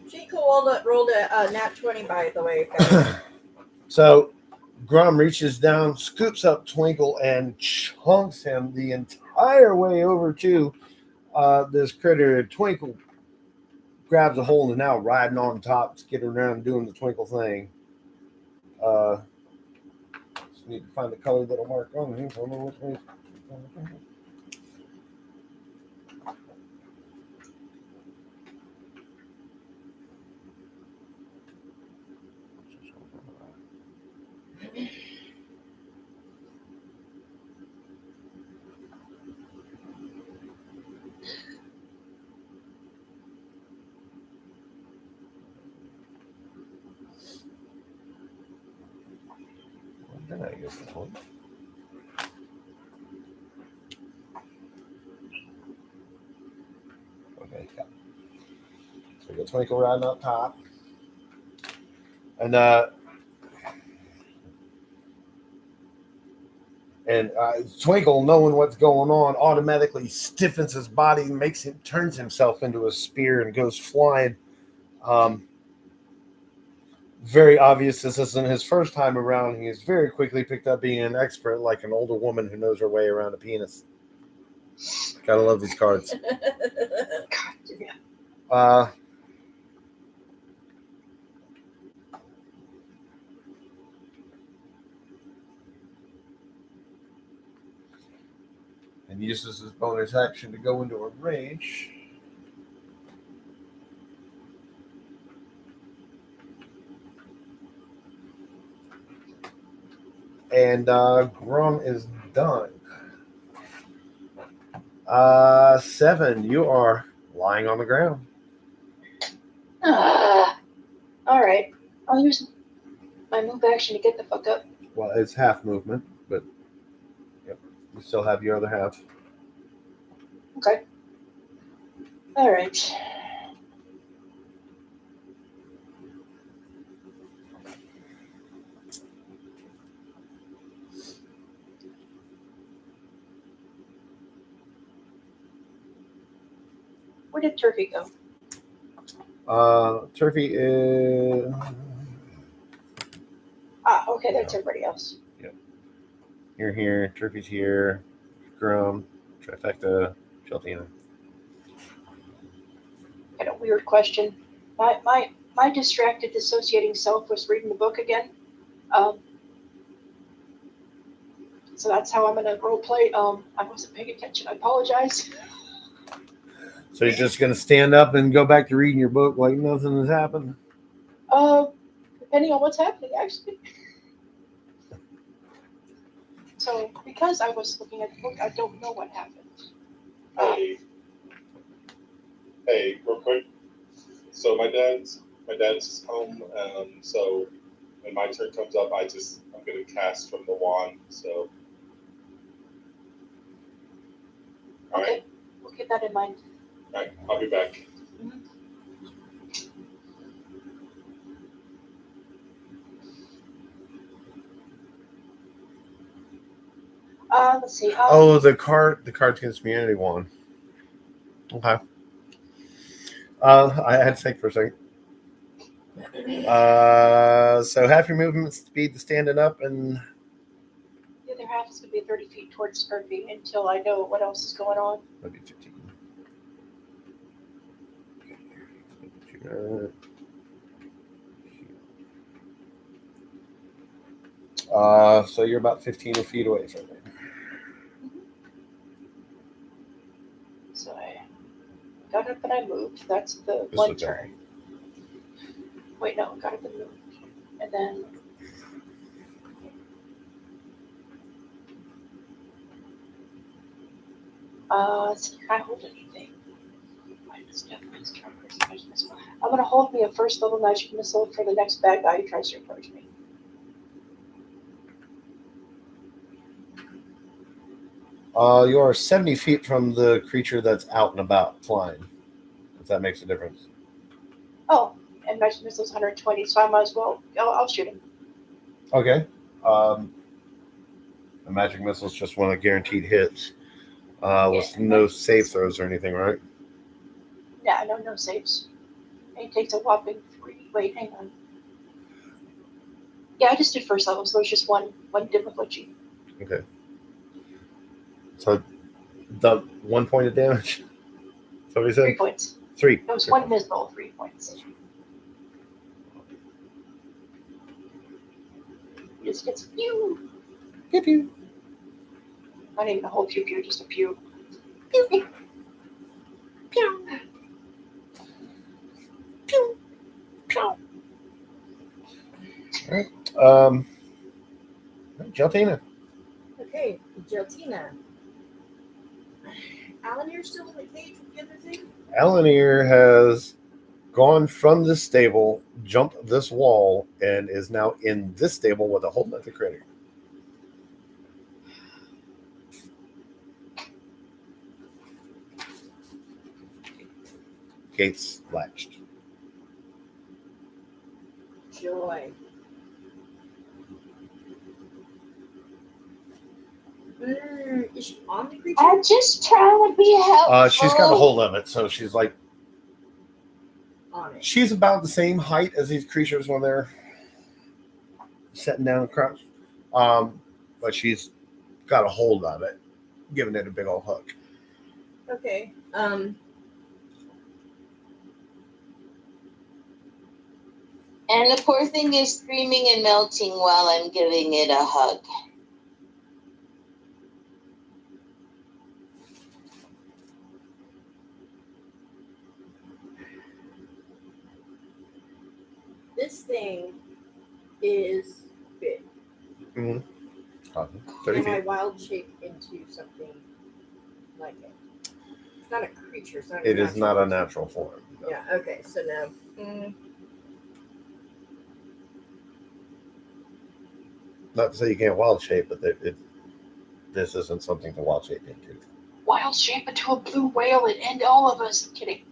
Chico rolled a nat 20, by the way, guys. So Grum reaches down, scoops up Twinkle, and chunks him the entire way over to this critter. Twinkle grabs a hold and now riding on top, skidding around doing the Twinkle thing. Just need to find the color that'll mark on him. I don't know which way. Then I guess this one. Okay, yeah. So we got Twinkle riding up top. And Twinkle, knowing what's going on, automatically stiffens his body and turns himself into a spear and goes flying. Very obvious this isn't his first time around. He has very quickly picked up being an expert, like an older woman who knows her way around a penis. Gotta love these cards. And uses his bonus action to go into a rage. And Grum is done. 7, you are lying on the ground. All right. I'll use my move action to get the fuck up. Well, it's half movement, but yep, you still have your other half. Okay. All right. Where did Turkey go? Turkey is. Okay, that's everybody else. You're here. Turkey's here. Grum, Trifecta, Geltina. Got a weird question. My distracted dissociating self was reading the book again. So that's how I'm gonna role play. I wasn't paying attention. I apologize. So you're just gonna stand up and go back to reading your book like nothing has happened? Depending on what's happening, actually. So because I was looking at the book, I don't know what happened. Hey, real quick. So my dad's home. So when my turn comes up, I'm gonna cast from the wand. So. All right. Okay, we'll keep that in mind. All right. I'll be back. Let's see. The Cartoons Community one. Okay. I had to think for a second. So half your movement speed to standing up, and The other half is gonna be 30 feet towards Murphy until I know what else is going on. maybe 15. So you're about 15 feet away from it. So I got up and I moved. That's the Just one look turn. Wait, no, got up and moved. And then can I hold anything? I'm gonna hold me a first level magic missile for the next bad guy who tries to approach me. You are 70 feet from the creature that's out and about flying. If that makes a difference. Oh, and magic missile's 120, so I might as well. I'll shoot him. Okay. The magic missile's just one of the guaranteed hits. With no save throws or anything, right? Yeah, no saves. And he takes a whopping 3. Wait, hang on. Yeah, I just did first level, so it's just one difficulty. Okay. So the 1 point of damage. So we said 3 points. 3. It was one missile, 3 points. Just gets pew. Pew pew. Not even a whole pew, just a pew. Pew. Pew. Pew. Pew. All right. Geltina. Okay, Geltina. Alan, you're still in the cage with the other thing? Alanir has gone from this stable, jumped this wall, and is now in this stable with a whole nother critter. Gates latched. Joy. Is she on the creature? I'm just trying to be helpful. She's got a hold of it, so she's like, On it. she's about the same height as these creatures when they're sitting down and crouched. But she's got a hold of it, giving it a big old hook. Okay. And the poor thing is screaming and melting while I'm giving it a hug. This thing is big. Mm-hmm. 30 Can I feet. wild shape into something like it? It's not a creature. It's not It is not a natural form. No. Yeah, okay, so no. Not to say you can't wild shape, but this isn't something to wild shape into. Wild shape into a blue whale and end all of us. I'm kidding.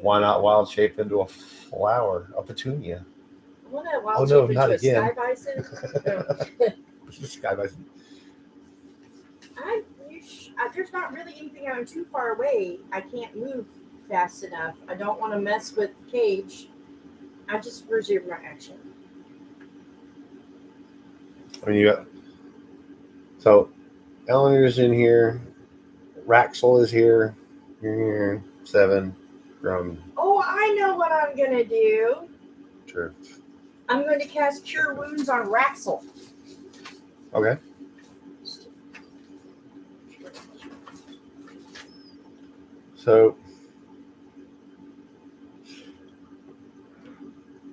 Why not wild shape into a flower, a petunia? I want to wild Oh, no, shape not into again. a sky bison. Sky bison. There's not really anything I'm too far away. I can't move fast enough. I don't want to mess with the cage. I just reserve my action. I mean, you got so Eleanor's in here. Raxel is here. You're here. 7 from Oh, I know what I'm gonna do. Sure. I'm going to cast Cure Wounds on Raxel. Okay. So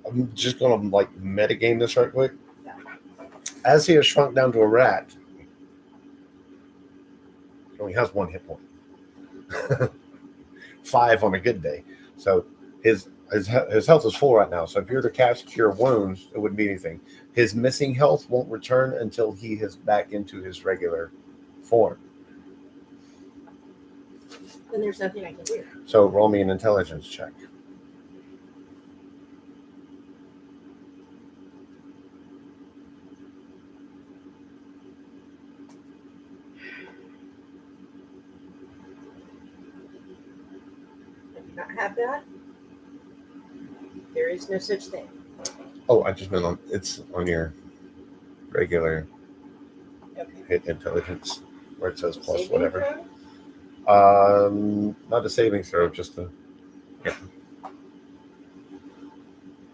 I'm just gonna like metagame this right quick. As he has shrunk down to a rat, he only has 1 hit point. 5 on a good day. So his health is full right now. So if you're to cast Cure Wounds, it wouldn't be anything. His missing health won't return until he is back into his regular form. Then there's nothing I can do. So roll me an intelligence check. I do not have that. There is no such thing. Oh, I just meant it's on your regular Okay. hit intelligence where it says plus Saving whatever. throw? Not a saving throw, just a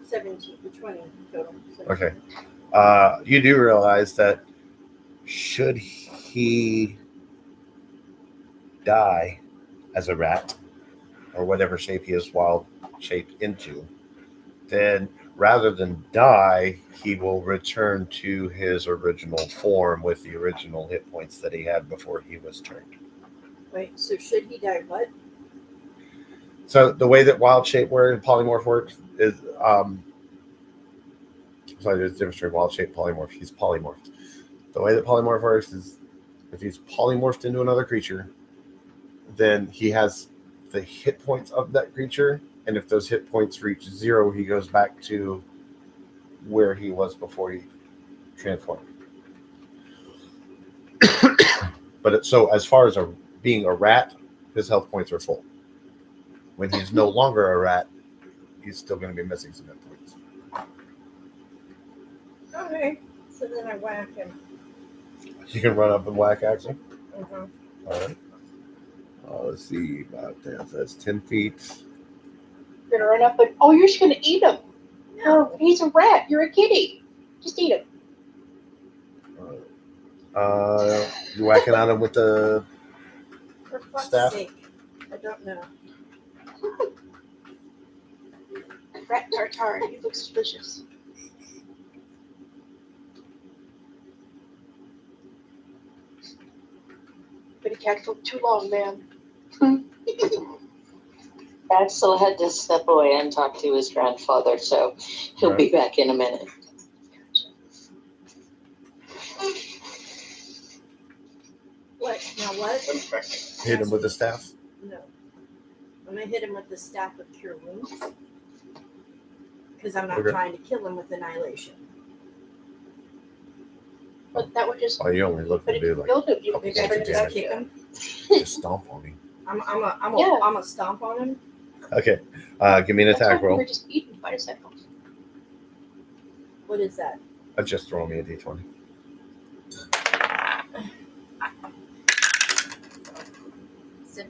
17 to 20 total. okay. You do realize that should he die as a rat or whatever shape he is wild shaped into, then rather than die, he will return to his original form with the original hit points that he had before he was turned. Wait, so should he die what? So the way that wild shape and polymorph works is sorry, there's a difference between wild shape and polymorph. He's polymorphed. The way that polymorph works is if he's polymorphed into another creature, then he has the hit points of that creature, and if those hit points reach 0, he goes back to where he was before he transformed. But so as far as being a rat, his health points are full. When he's no longer a rat, he's still going to be missing some hit points. Okay. So then I whack him. You can run up and whack Axel. Mm-hmm. All right. Let's see about that. That's 10 feet. You're gonna run up and you're just gonna eat him. No, he's a rat. You're a kitty. Just eat him. You whacking at him with the For fuck's staff? sake. I don't know. Rat tartar. He looks delicious. But he can't go too long, man. Axel had to step away and talk to his grandfather, so he'll be back in a minute. What? Now what? Hit him with the staff? No. I'm going to hit him with the staff of Cure Wounds. Because I'm not Okay. trying to kill him with Annihilation. But that would just. Oh, you only look But to if do you like build him, you couple can Maybe I points can of just kick him. just stomp on him. I'm a stomp on him. Okay. Give me an attack roll. We're just eating 5 seconds. What is that? Just throw me a d20.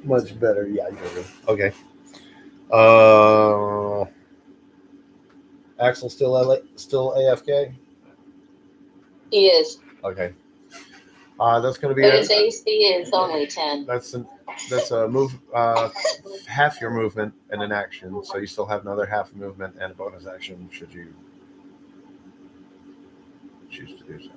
Much better. Yeah, you're good. Okay. Axel still AFK? He is, Okay. That's going to be but his AC is only 10. that's a move, half your movement and an action, so you still have another half movement and a bonus action should you choose to do so.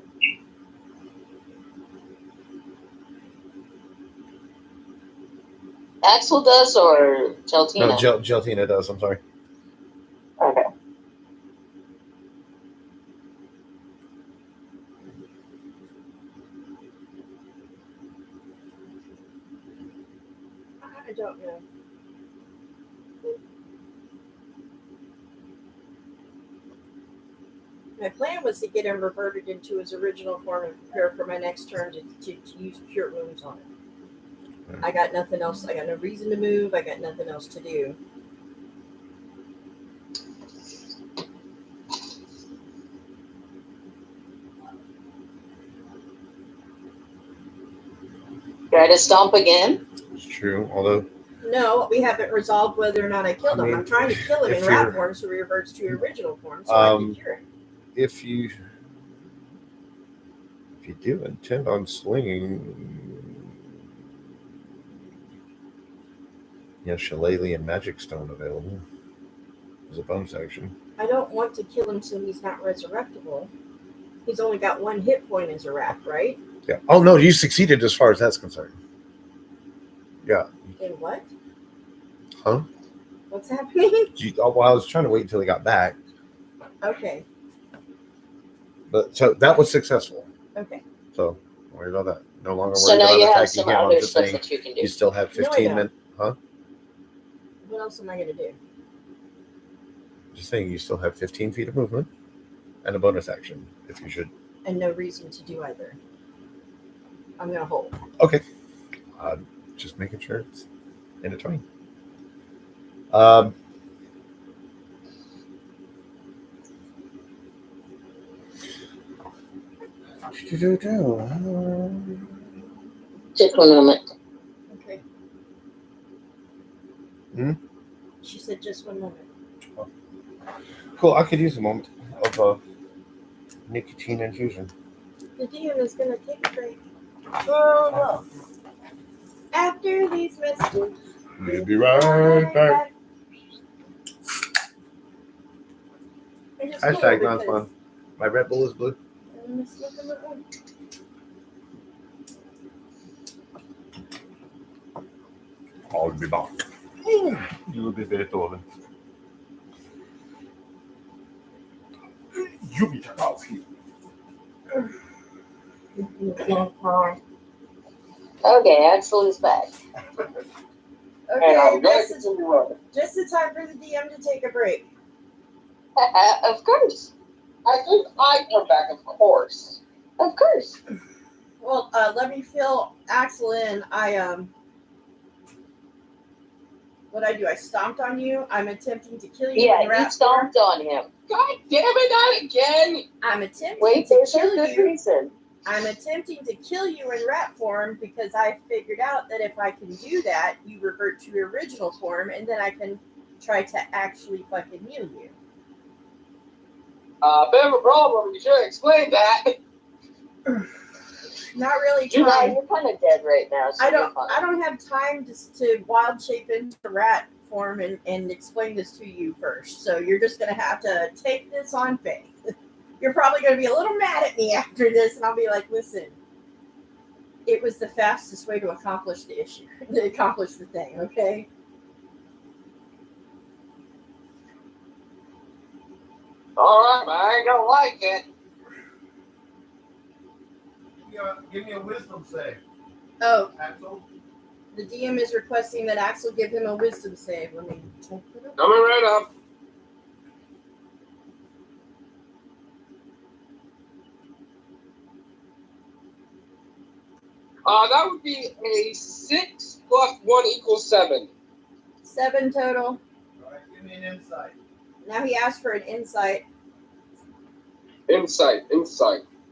Axel does or Geltina? No, Geltina does. I'm sorry. Okay. I don't know. My plan was to get him reverted into his original form and prepare for my next turn to use Cure Wounds on him. I got nothing else. I got no reason to move. I got nothing else to do. Try to stomp again? It's true, although No, we haven't resolved whether or not I killed I him. mean, I'm trying to kill him if in rat you're- form so he reverts to original form so I can cure him. if you do intend on swinging, Shillelagh and Magic Stone available as a bonus action. I don't want to kill him so he's not resurrectable. He's only got 1 hit point as a rat, right? Yeah. Oh no, you succeeded as far as that's concerned. Yeah. In what? Huh? What's happening? Well, I was trying to wait until he got back, Okay. but so that was successful. Okay. So don't worry about that. No longer So worried now about you have attacking some him. I'm other just stuff saying that you can do. you still have No, I 15 don't. minutes. Huh? What else am I going to do? Just saying you still have 15 feet of movement and a bonus action if you should. And no reason to do either. I'm going to hold. Okay. Just making sure it's in a 20. Just one moment. Okay. Hmm? She said just 1 moment. Cool. I could use a moment of nicotine infusion. The DM is going to take a break. Oh, after these messages. We'll be right back. Hashtag not fun. My Red Bull is blue. I'll be back. You will be Beethoven. You be Tchaikovsky. Okay, Axel is back. And I'm Okay, going to continue running. just the time for the DM to take a break. Of course. I think I come back, of course. Of course. Well, let me fill Axel in. What I do? I stomped on you. I'm attempting to kill you. Yeah, in you rat stomped on him. God damn it, not again! I'm attempting Wait, to there's a kill good you. reason. I'm attempting to kill you in rat form because I figured out that if I can do that, you revert to your original form, and then I can try to actually fucking heal you. Bit of a problem. You should have explained that. Not really You know, trying. you're kind of dead right now. So I you're fine. don't have time to wild shape into rat form and explain this to you first. So you're just gonna have to take this on faith. You're probably gonna be a little mad at me after this, and I'll be like, listen, it was the fastest way to accomplish the issue, to accomplish the thing, okay? Alright, but I ain't gonna like it. Give me a wisdom save, Oh, Axel. the DM is requesting that Axel give him a wisdom save. Let me type it up. Coming right up. That would be a 6 plus 1 equals 7. 7 total. All right, give me an insight. Now he asked for an insight. Insight.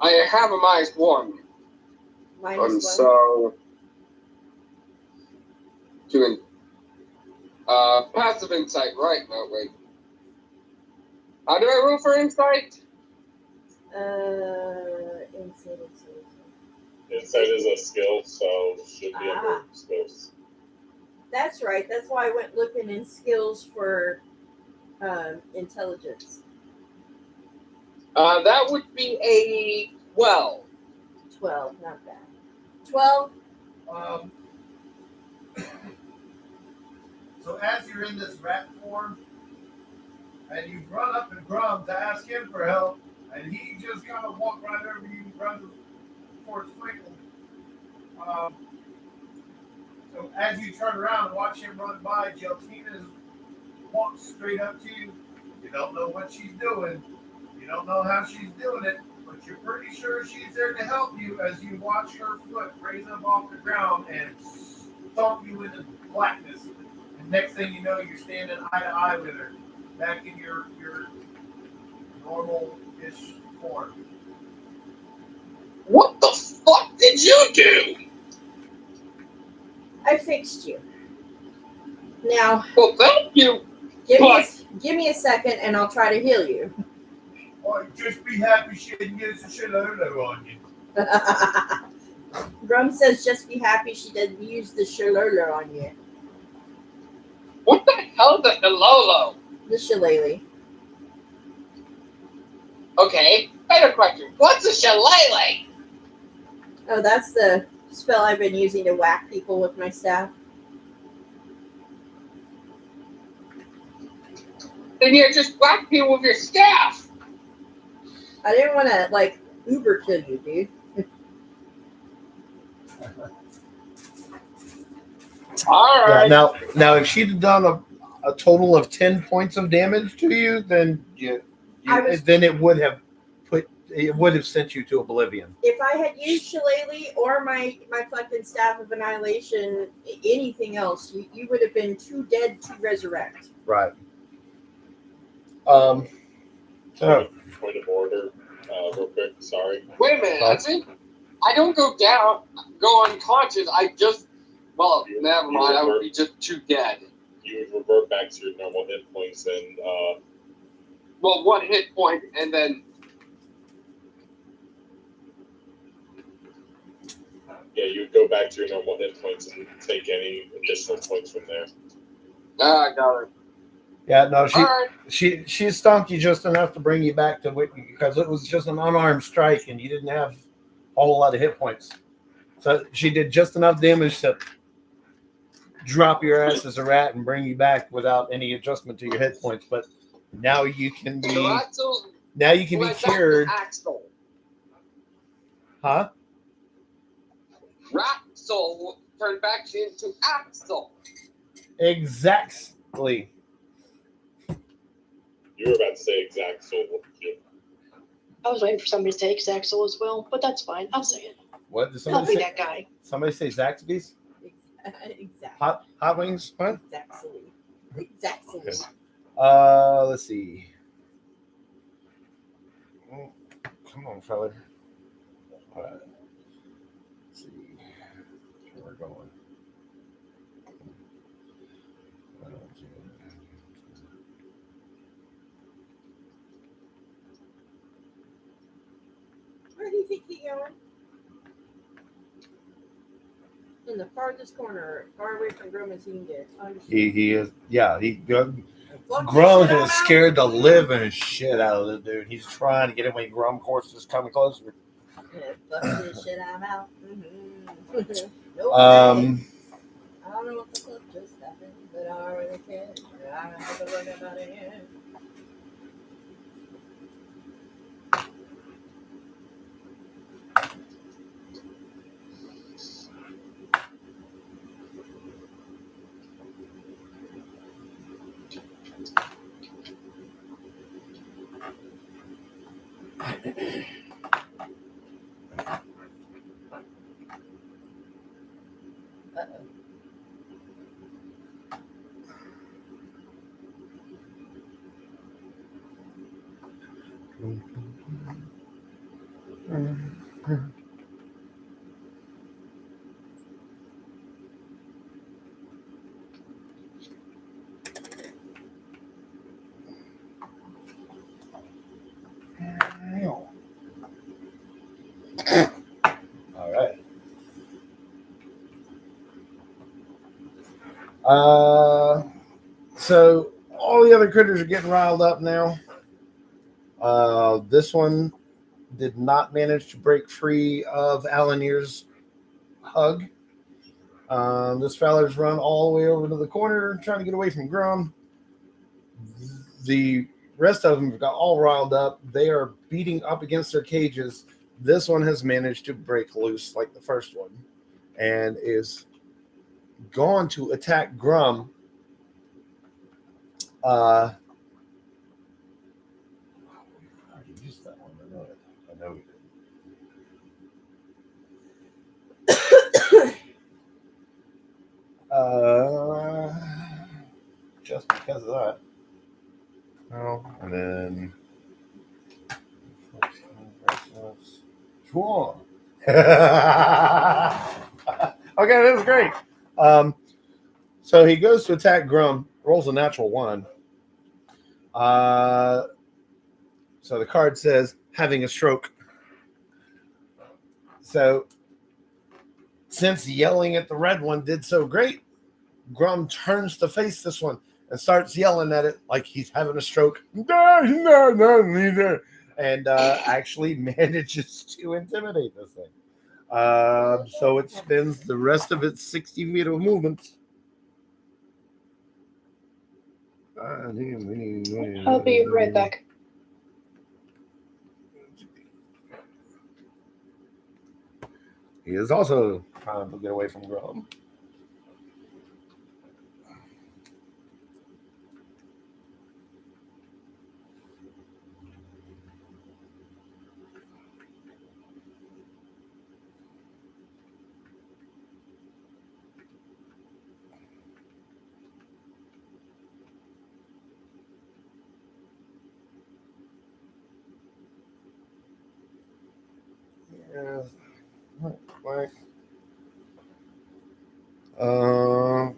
I have a -1. -1. So, passive insight, right? No, wait. How do I roll for insight? Insight. Insight is a skill, so should be Ah. under skills. That's right. That's why I went looking in skills for intelligence. That would be a 12. 12, not bad. 12. So as you're in this rat form, and you run up and Grum to ask him for help, and he just kind of walked right over you and runs towards Twinkle. So as you turn around and watch him run by, Geltina walks straight up to you. You don't know what she's doing. You don't know how she's doing it, but you're pretty sure she's there to help you as you watch her foot raise up off the ground and stomp you into blackness. And next thing you know, you're standing eye to eye with her, back in your normal-ish form. What the fuck did you do? I fixed you. Now, Well, thank you. give me a second, and I'll try to heal you. Oh, just be happy she didn't use the shit on you. Grum says, "Just be happy she didn't use the shillelagh on you." What the hell is the Lolo? The shillelagh. Okay, better question. What's a shillelagh? Oh, that's the spell I've been using to whack people with my staff. Then you just whack people with your staff. I didn't want to like Uber kill you, dude. All Yeah, right. now, if she'd have done a total of 10 points of damage to you, then then it would have sent you to oblivion. If I had used shillelagh or my fucking staff of annihilation, anything else, you would have been too dead to resurrect. Right. Point of order, real quick. Sorry. Wait a minute. That's it. I don't go unconscious. I just. Well, never mind. I would be just too dead. You would revert back to your normal hit points and. Well, 1 hit point, and then. Yeah, you would go back to your normal hit points and take any additional points from there. I got it. Yeah, no, All she stomped you just enough to bring you back to Whitney because it was just an unarmed strike and you didn't have a whole lot of hit points. So she did just enough damage to drop your ass as a rat and bring you back without any adjustment to your hit points. But now you can be cured. Axel. Huh? Raxel turned back into Axel. Exactly. You were about to say exact soul. I was waiting for somebody to say exact soul as well, but that's fine. I'll say it. What did I'll somebody be say? that guy. Somebody say Zaxby's? Exactly. Hot wings? What? Exactly. Okay. Let's see. Come on, fella. All right. Let's see where we're going. Where do you think he's going? In the farthest corner, far away from Grum as he can get. He is, yeah. Grum Fuck is scared the living shit out of the dude. He's trying to get away. Grum, of course, is coming closer. Yeah, fuck this shit, I'm out. Mm-hmm. No Um, way. I don't know what the fuck just happened, but I don't really care. I don't have to look about it again. All right. So all the other critters are getting riled up now. This one did not manage to break free of Alanir's hug. This fella's run all the way over to the corner trying to get away from Grum. The rest of them got all riled up. They are beating up against their cages. This one has managed to break loose like the first one and is gone to attack Grum. I used that one. I know we did. Just because of that. Oh, and then 14 cool. Okay, this is great. So he goes to attack Grum, rolls a natural 1. So the card says having a stroke. So since yelling at the red one did so great, Grum turns to face this one and starts yelling at it like he's having a stroke. And actually manages to intimidate this thing. So it spends the rest of its 60 feet of movement. I'll be right back. He is also trying to get away from Grum. Yeah. Right.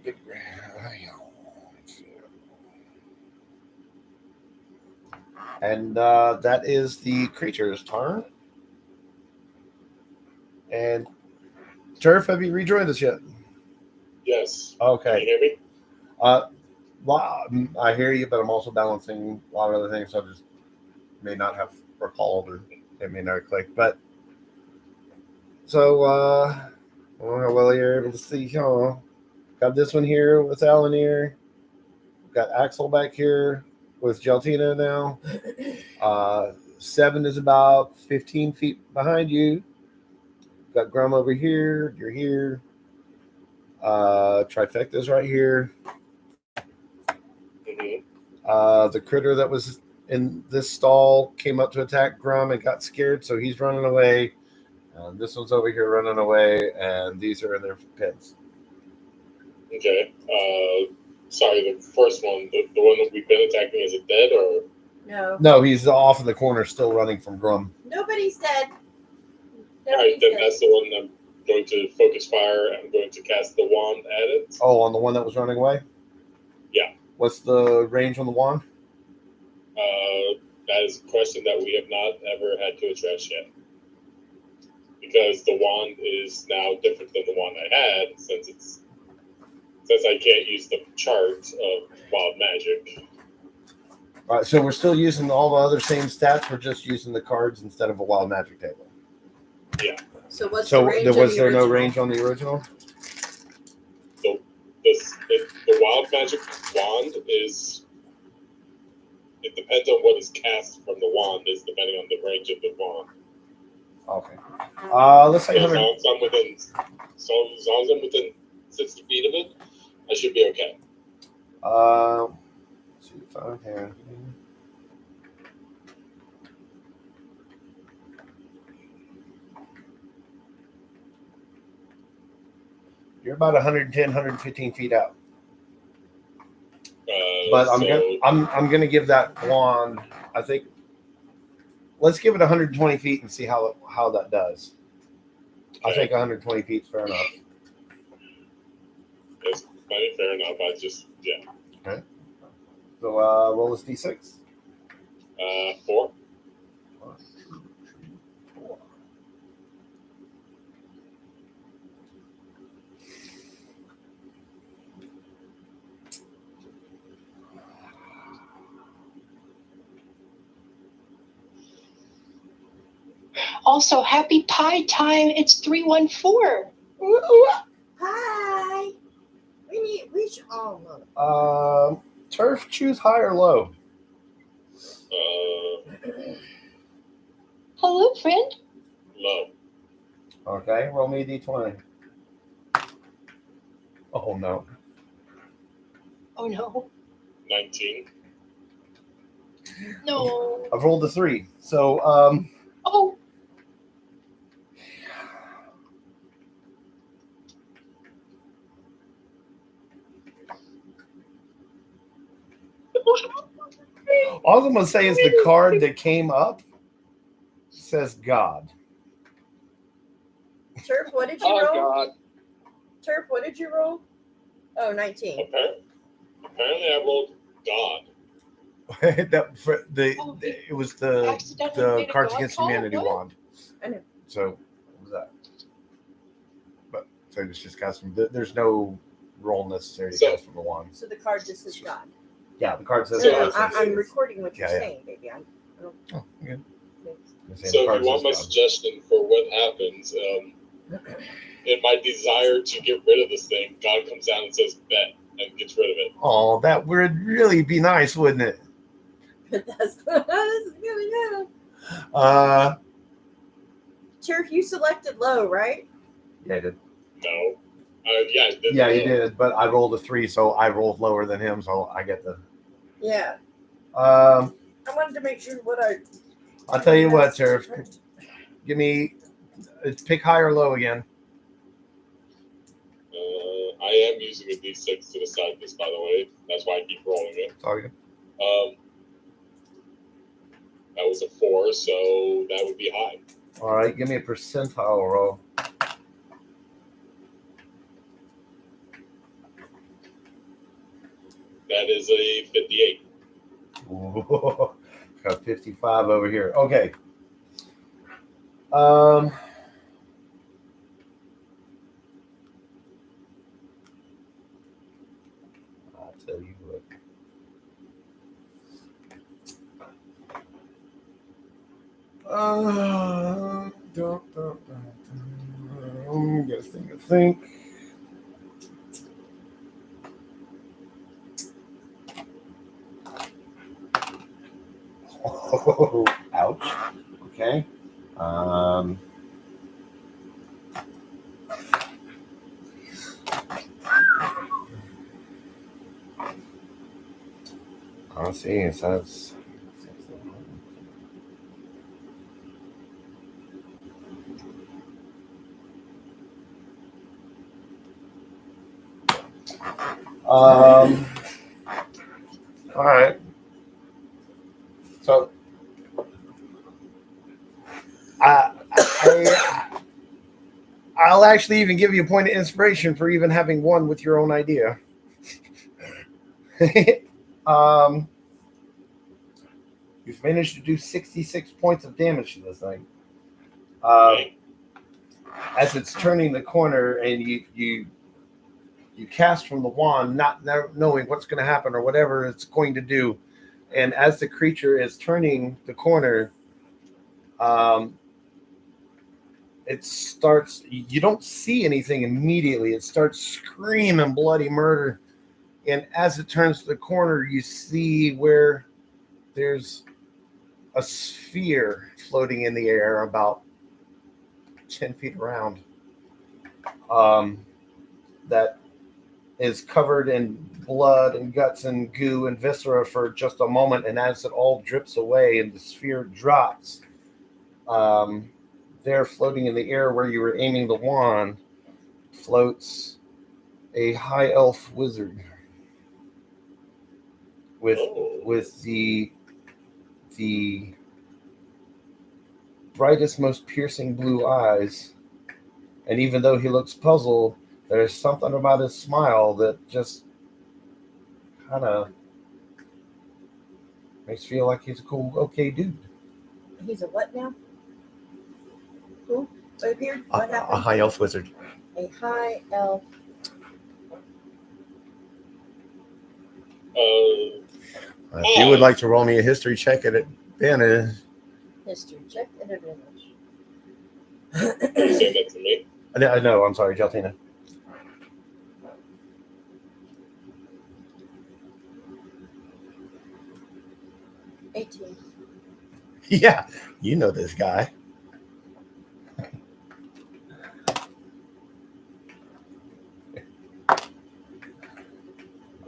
Big. And that is the creature's turn. And Turf, have you rejoined us yet? Yes. Okay. Can you hear me? Well, I hear you, but I'm also balancing a lot of other things. So I just may not have recalled, or it may not click. But so, I don't know how well you're able to see. Got this one here with Alan here. Got Axel back here with Geltina now. 7 is about 15 feet behind you. Got Grum over here. You're here. Trifecta's right here. Mm-hmm. The critter that was in this stall came up to attack Grum and got scared, so he's running away. This one's over here running away, and these are in their pits. Okay. Sorry, the first one, the one that we've been attacking, is it dead or? No. No, he's off in the corner, still running from Grum. Nobody's dead. All right, then that's the one I'm going to focus fire. I'm going to cast the wand at it. Oh, on the one that was running away? Yeah. What's the range on the wand? That is a question that we have not ever had to address yet. Because the wand is now different than the one I had, since I can't use the chart of wild magic. All right, so we're still using all the other same stats. We're just using the cards instead of a wild magic table. Yeah. So what's So the range was of there the no original? range on the original? The wild magic wand is. It depends on what is cast from the wand, is depending on the range of the wand. Okay. Let's say So as 100. long as I'm within 60 feet of it, I should be okay. Let's see if I can. You're about 110, 115 feet out. But I'm gonna give that wand. I think. Let's give it 120 feet and see how that does. I think 120 feet is fair enough. It's plenty fair enough. Yeah. Okay. So roll this d6. 4. Also, happy pie time. It's 314. Hi. We should all know. Turf, choose high or low. Hello, friend. Low. Okay, roll me a d20. Oh no. Oh no. 19. No. I've rolled a 3. So Oh. all I'm gonna say is the card that came up says God. Turf, what did you Oh roll? God. Turf, what did you roll? Oh, 19. Apparently, I rolled God. It was the Accidentally made a Cards God Against call? Humanity What? wand. I know. So what was that? But so it's just casting. There's no roll necessary to So- cast from the wand. So the card just says God. Yeah, the card says. So- God, I'm recording what you're Yeah, yeah. saying, baby. Oh, okay. So if you want my suggestion for what happens, in my desire to get rid of this thing, God comes down and says bet and gets rid of it. Oh, that would really be nice, wouldn't it? That's good. Turf, you selected low, right? Yeah, I did. No. Yeah, I did. Yeah, you did, but I rolled a 3, so I rolled lower than him, so I get the. Yeah. I wanted to make sure I'll tell you what, Turf. Give me, pick high or low again. I am using a D6 to decide this, by the way. That's why I keep rolling it. It's all good. That was a 4, so that would be high. All right, give me a percentile roll. That is a 58. Whoa, got 55 over here. Okay. I'll tell you what. I think. Oh, ouch. Okay. I'll see. It says. All right. So I'll actually even give you a point of inspiration for even having one with your own idea. You've managed to do 66 points of damage to this thing. As it's turning the corner and you cast from the wand, not knowing what's going to happen or whatever it's going to do. And as the creature is turning the corner, it starts, you don't see anything immediately. It starts screaming bloody murder. And as it turns the corner, you see where there's a sphere floating in the air about 10 feet around that is covered in blood and guts and goo and viscera for just a moment. And as it all drips away and the sphere drops, there floating in the air where you were aiming the wand floats a high elf wizard with the brightest, most piercing blue eyes. And even though he looks puzzled, there's something about his smile that just kind of makes you feel like he's a cool, okay dude. He's a what now? Who appeared? What happened? A high elf wizard. A high elf. If you would like to roll me a history check at advantage. History check at advantage. You saying that to me? No, I'm sorry, Jaltina. $18. Yeah, you know this guy.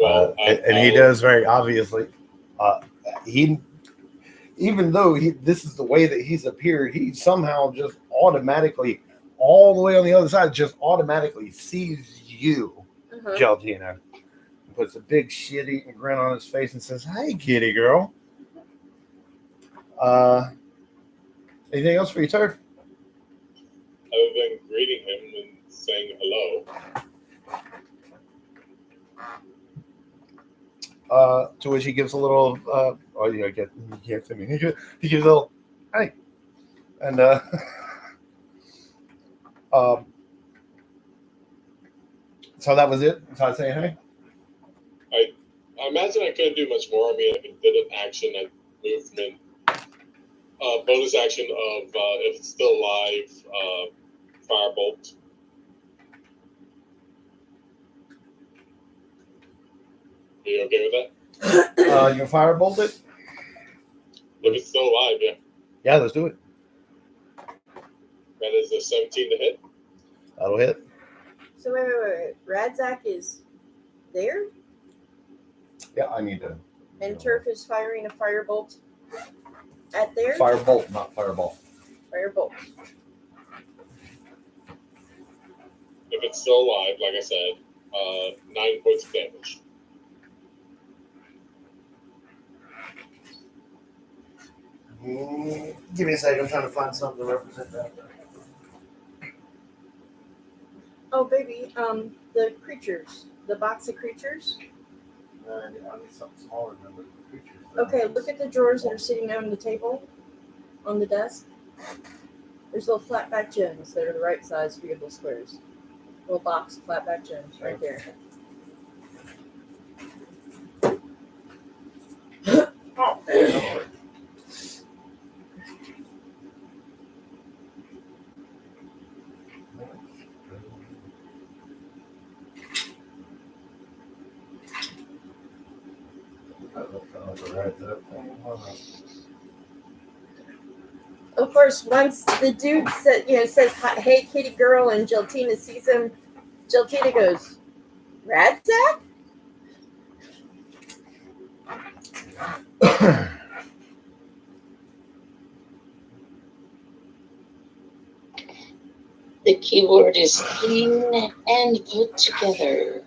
Well, and he does very obviously. Even though this is the way that he's appeared, he somehow just automatically, all the way on the other side, just automatically sees you, Jaltina. Puts a big shit-eating grin on his face and says, "Hey, kitty girl. Anything else for you, Turf?" Other than greeting him and saying hello. To which he gives a little. Oh yeah, you can't see me. He gives a little. Hey, and um, so that was it. So I say hey. I imagine I couldn't do much more. I mean, I did an action, I movement, bonus action of if it's still alive, firebolt. Are you okay with that? You can firebolt it. If it's still alive, yeah. Yeah, let's do it. That is a 17 to hit. That'll hit. So wait. Radzak is there, Yeah, I need to. and Turf is firing a firebolt at there. Firebolt, not fireball. Firebolt. If it's still alive, like I said, 9 points of damage. Give me a second. I'm trying to find something to represent that. Oh baby, the creatures, the box of creatures. I need something smaller than the creatures. Okay, look at the drawers that are sitting on the table, on the desk. There's little flat back gems that are the right size for your little squares. Little box of flat back gems right there. Oh, Of course, once the dude says, "Hey, kitty girl," and Geltina sees him, Geltina goes, "Radzak?" The keyword is clean and put together.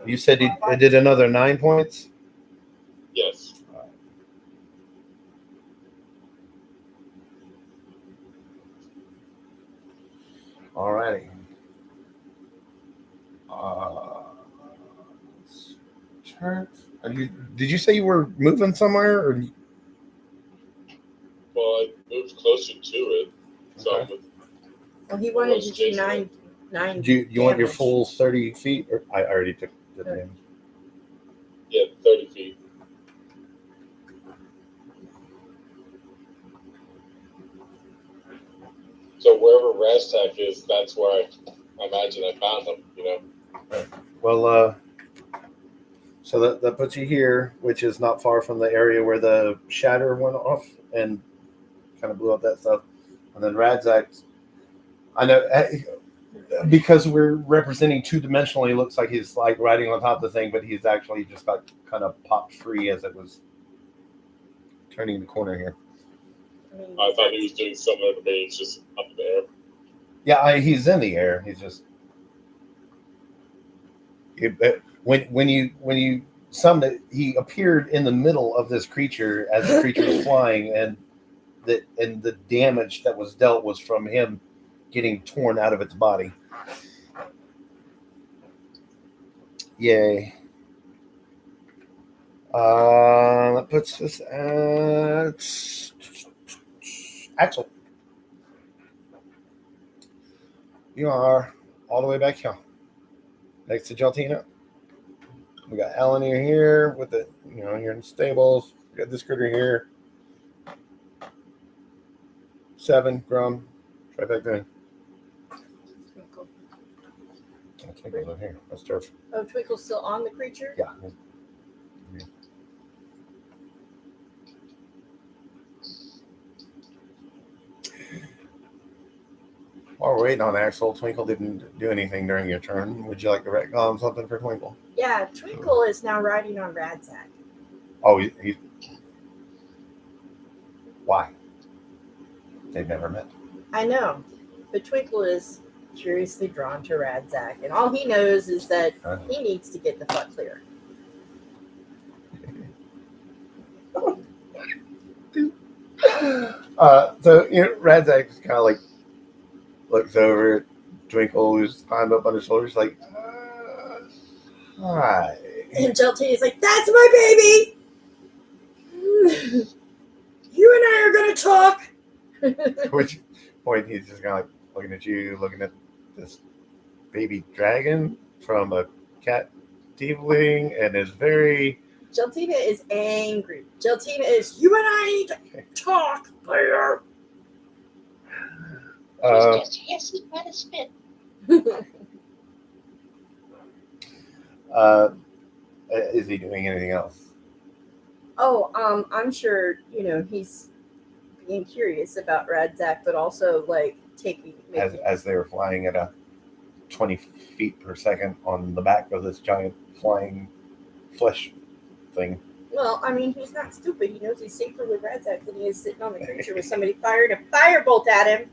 You said he did another 9 points? Yes. Alrighty. Did you say you were moving somewhere? Or? Well, I moved closer to it. So Okay. Well, he wanted to do nine. Do you want your damage. full 30 feet? Or I already took the damage. yeah, 30 feet. So wherever Raztak is, that's where I imagine I found him, you know? Well, so that puts you here, which is not far from the area where the shatter went off and kind of blew up that stuff. And then Radzak, I know, because we're representing two-dimensionally, it looks like he's like riding on top of the thing, but he's actually just got kind of popped free as it was turning the corner here. I thought he was doing similar to me, it's just up in the air. Yeah, he's in the air. He's just when you summoned it, he appeared in the middle of this creature as the creature was flying, and the damage that was dealt was from him getting torn out of its body. Yay. That puts us at Axel. You are all the way back here, next to Geltina. We got Alan here with the, you're in the stables. We got this critter here. 7, Grum, trifecta. Twinkle. Twinkle's over here. That's Turf. Oh, Twinkle's still on the creature? Yeah. While we're waiting on Axel, Twinkle didn't do anything during your turn. Would you like to retcon something for Twinkle? Yeah, Twinkle is now riding on Radzak. Oh, he why? They've never met. I know, but Twinkle is curiously drawn to Radzak, and all he knows is that he needs to get the fuck clear. So Radzak is kind of like looks over at Twinkle, who's climbed up on his shoulders, like, Hi. And Geltina's like, "That's my baby. You and I are gonna talk." Which point he's just kind of like looking at you, looking at this baby dragon from a cat tiefling, and is very. Geltina is angry. Geltina is, "You and I need to talk later." Yes, he's got a spit. Is he doing anything else? Oh, I'm sure, he's being curious about Radzak, but also like taking As they were flying at a 20 feet per second on the back of this giant flying flesh thing. Well, I mean, he's not stupid. He knows he's safer with Radzak than he is sitting on the creature with somebody fired a firebolt at him.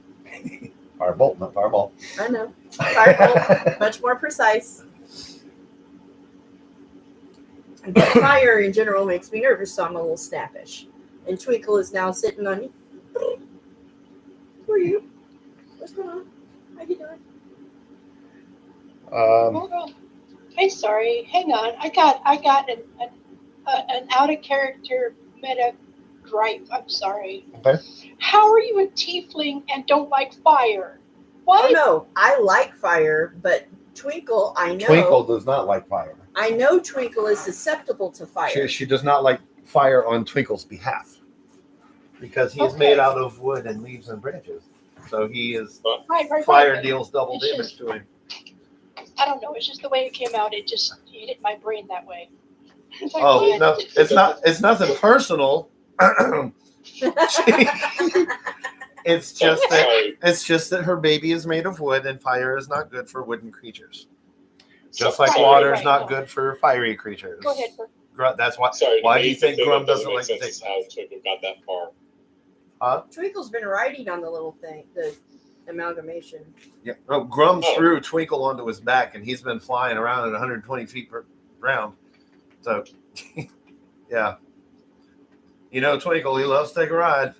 Firebolt, not fireball. I know. Firebolt, much more precise. But fire in general makes me nervous, so I'm a little snappish. And Twinkle is now sitting on you. Who are you? What's going on? How you doing? Hold on. Hey, sorry. Hang on. I got an out of character meta gripe. I'm sorry. Okay. How are you a tiefling and don't like fire? What? Oh no, I like fire, but Twinkle, I know. Twinkle does not like fire. I know Twinkle is susceptible to fire. She does not like fire on Twinkle's behalf because he is made out of wood and leaves and branches. So he is fire deals double damage to him. I don't know. It's just the way it came out. It hit my brain that way. It's like, Oh what? no, it's not. It's nothing personal. It's just that her baby is made of wood, and fire is not good for wooden creatures. Just like water is not good for fiery creatures. Go ahead, Bert. That's why. Sorry, Why do you think Grum that doesn't like to take? how Twinkle got that far? Twinkle's been riding on the little thing, the amalgamation. Yeah. No, Grum threw Twinkle onto his back, and he's been flying around at 120 feet per round. So, yeah. Twinkle, he loves to take a ride.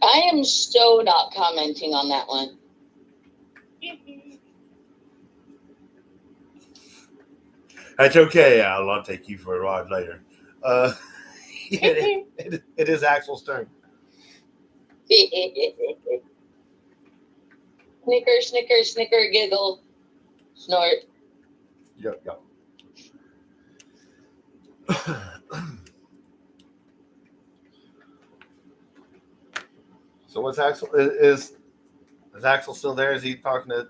I am so not commenting on that one. That's okay, Al. I'll take you for a ride later. It is Axel's turn. Snicker, snicker, snicker, giggle, snort. Yep. So what's Axel? Is Axel still there? Is he talking to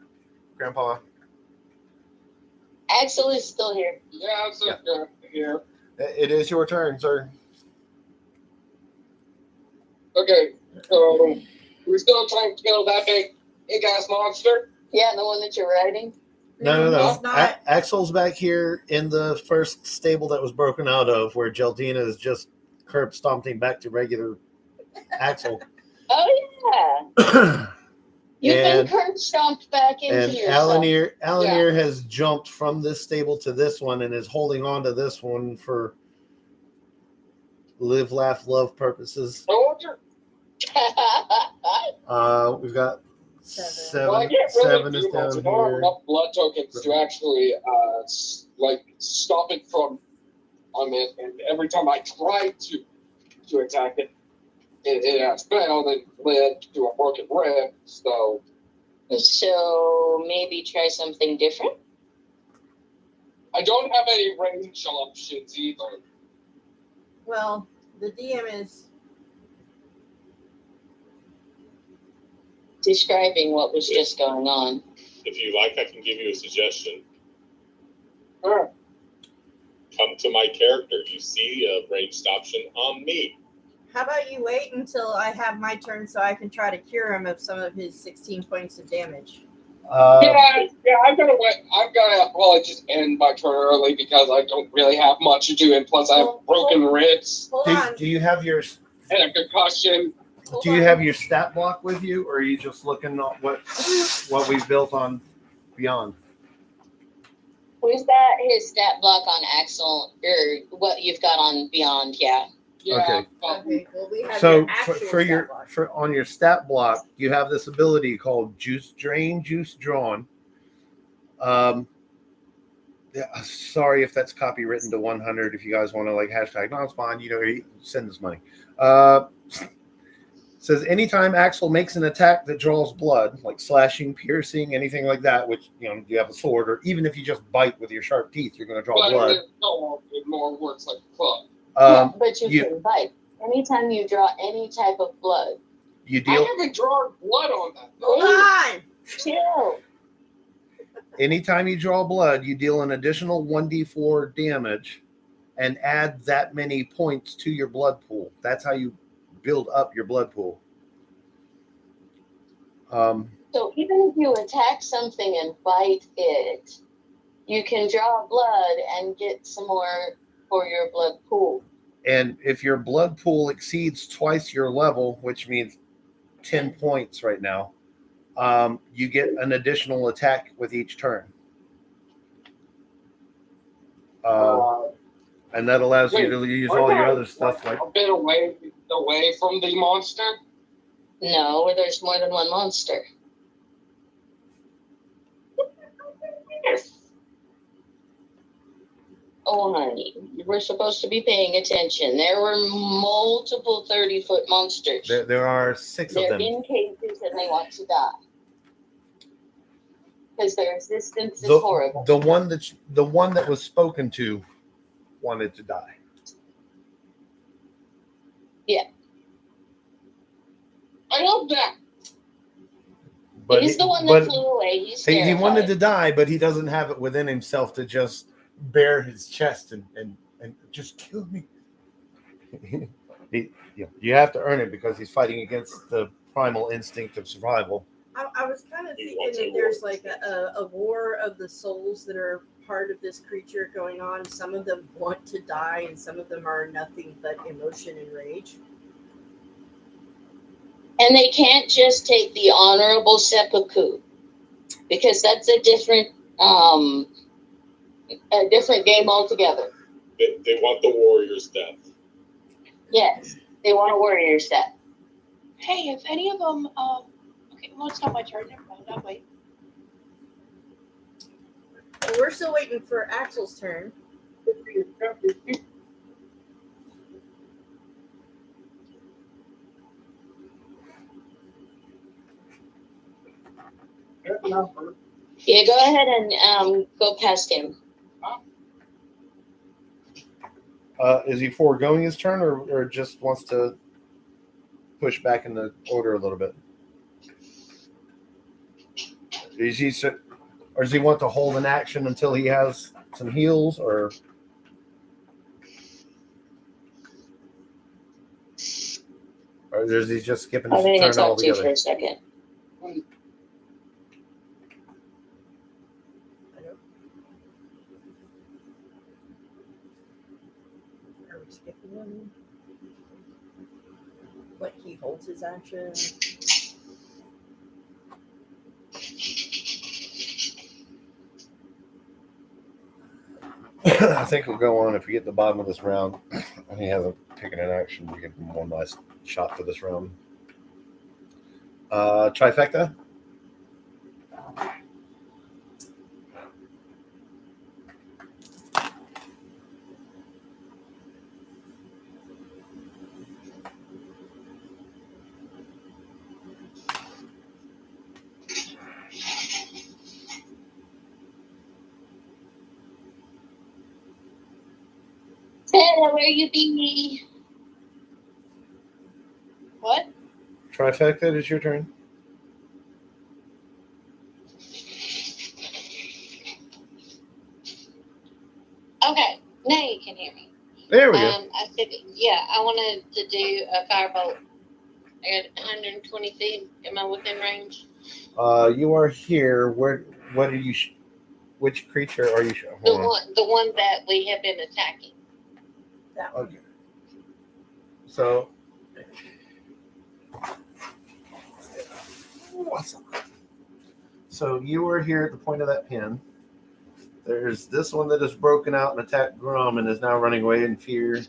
Grandpa? Axel is still here. Yeah, I'm still here. It is your turn, sir. Okay, so we're still trying to kill that big ass monster. Yeah, the one that you're riding. No. It's not. Axel's back here in the first stable that was broken out of, where Geldina is just curb stomping back to regular Axel. Oh yeah. You've been curb stomped back into And yourself. Alanir has jumped from this stable to this one and is holding on to this one for live, laugh, love purposes. We've got seven. Well, I can't really Seven is do much. down I don't have here. enough blood tokens to actually stop it from it. And every time I try to attack it, it has failed and led to a broken rib. So maybe try something different. I don't have any range options either. Well, the DM is Describing what was just going on. If you like, I can give you a suggestion. Sure. Come to my character. You see a ranged option on me. How about you wait until I have my turn so I can try to cure him of some of his 16 points of damage? Yeah, I'm gonna wait. I'm gonna probably just end my turn early because I don't really have much to do, and plus I have broken ribs Hold on. Do you have your and a concussion. Do you have your stat block with you, or are you just looking at what we've built on Beyond? Was that his stat block on Axel, or what you've got on Beyond? Yeah. Yeah, Okay. but Okay, well, we have So your actual stat block. on your stat block, you have this ability called Juice Drain, Juice Drawn. Yeah, sorry if that's copywritten to 100. If you guys want to like hashtag, no, it's fine. You know, send us money. Says anytime Axel makes an attack that draws blood, like slashing, piercing, anything like that, which you have a sword, or even if you just bite with your sharp teeth, you're going to draw blood. it more works like a club. Yeah, but you can bite. Anytime you draw any type of blood. You deal. I haven't drawn blood on that. Hold on. Chill. Anytime you draw blood, you deal an additional 1d4 damage and add that many points to your blood pool. That's how you build up your blood pool. So even if you attack something and bite it, you can draw blood and get some more for your blood pool. And if your blood pool exceeds twice your level, which means 10 points right now, you get an additional attack with each turn. And that allows you to use all your other stuff. Like a bit away from the monster. No, where there's more than one monster. Oh, honey, we're supposed to be paying attention. There were multiple 30-foot monsters. There are 6 of them. They're in cages and they want to die. Because their existence is horrible. The one that was spoken to wanted to die. Yeah. I love that. But he's the one that flew away. He wanted to die, but he doesn't have it within himself to just bare his chest and just kill me. You have to earn it because he's fighting against the primal instinct of survival. I was kind of thinking that there's like a war of the souls that are part of this creature going on. Some of them want to die, and some of them are nothing but emotion and rage. And they can't just take the honorable seppuku, because that's a different game altogether. They want the warrior's death. Yes, they want a warrior's death. Hey, if any of them, okay, well, it's not my turn. Never mind. I'll wait. And we're still waiting for Axel's turn. Yeah, go ahead and go past him. Is he foregoing his turn or just wants to push back in the order a little bit? Or does he want to hold an action until he has some heals, or is he just skipping his turn talk to you altogether? for a second. Are we skipping one? Like he holds his action. I think we'll go on if we get to the bottom of this round and he hasn't taken an action. We get one last shot for this round. Trifecta. Sarah, where you be? What? Trifecta, it is your turn. Okay, now you can hear me. There we go. I said, yeah, I wanted to do a firebolt at 120 feet. Am I within range? You are here. What are you? Which creature are you? The one that we have been attacking. Okay. So, so you were here at the point of that pin. There's this one that is broken out and attacked Grum and is now running away in fear.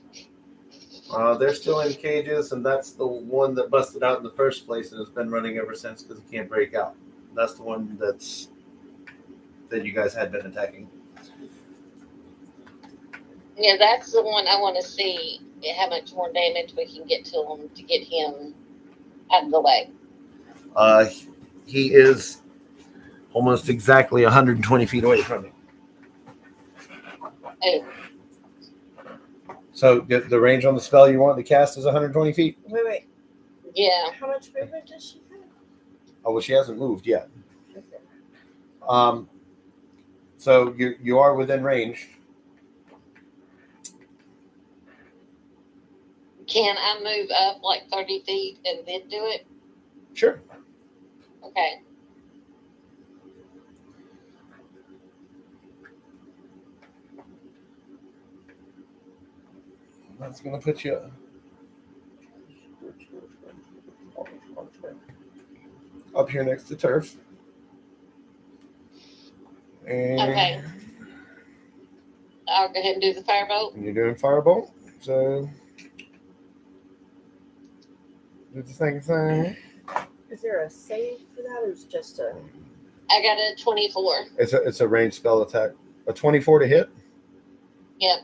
They're still in cages, and that's the one that busted out in the first place and has been running ever since because it can't break out. That's the one that you guys had been attacking. Yeah, that's the one I want to see how much more damage we can get to him to get him out of the way. He is almost exactly 120 feet away from you. Oh, So the range on the spell you want to cast is 120 feet? Wait. yeah. How much movement does she have? Oh, well, she hasn't moved yet. Okay. So you are within range. Can I move up like 30 feet and then do it? Sure. Okay. That's going to put you up here next to turf. And Okay. I'll go ahead and do the firebolt. you're doing firebolt. So do the same thing. Is there a save for that, or is it just a? I got a 24. It's a ranged spell attack. A 24 to hit. Yep.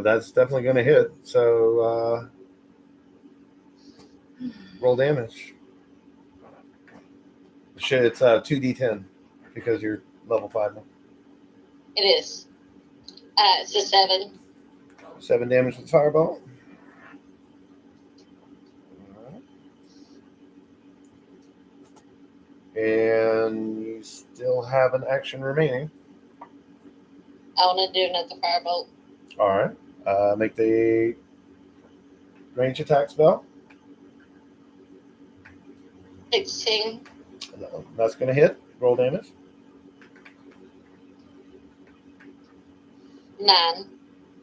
That's definitely going to hit. So roll damage. Shit, it's 2d10 because you're level 5 now. It is. It's a 7. 7 damage with fireball. And you still have an action remaining. I want to do another firebolt. All right. Make the range attack spell. 16. That's going to hit. Roll damage. 9.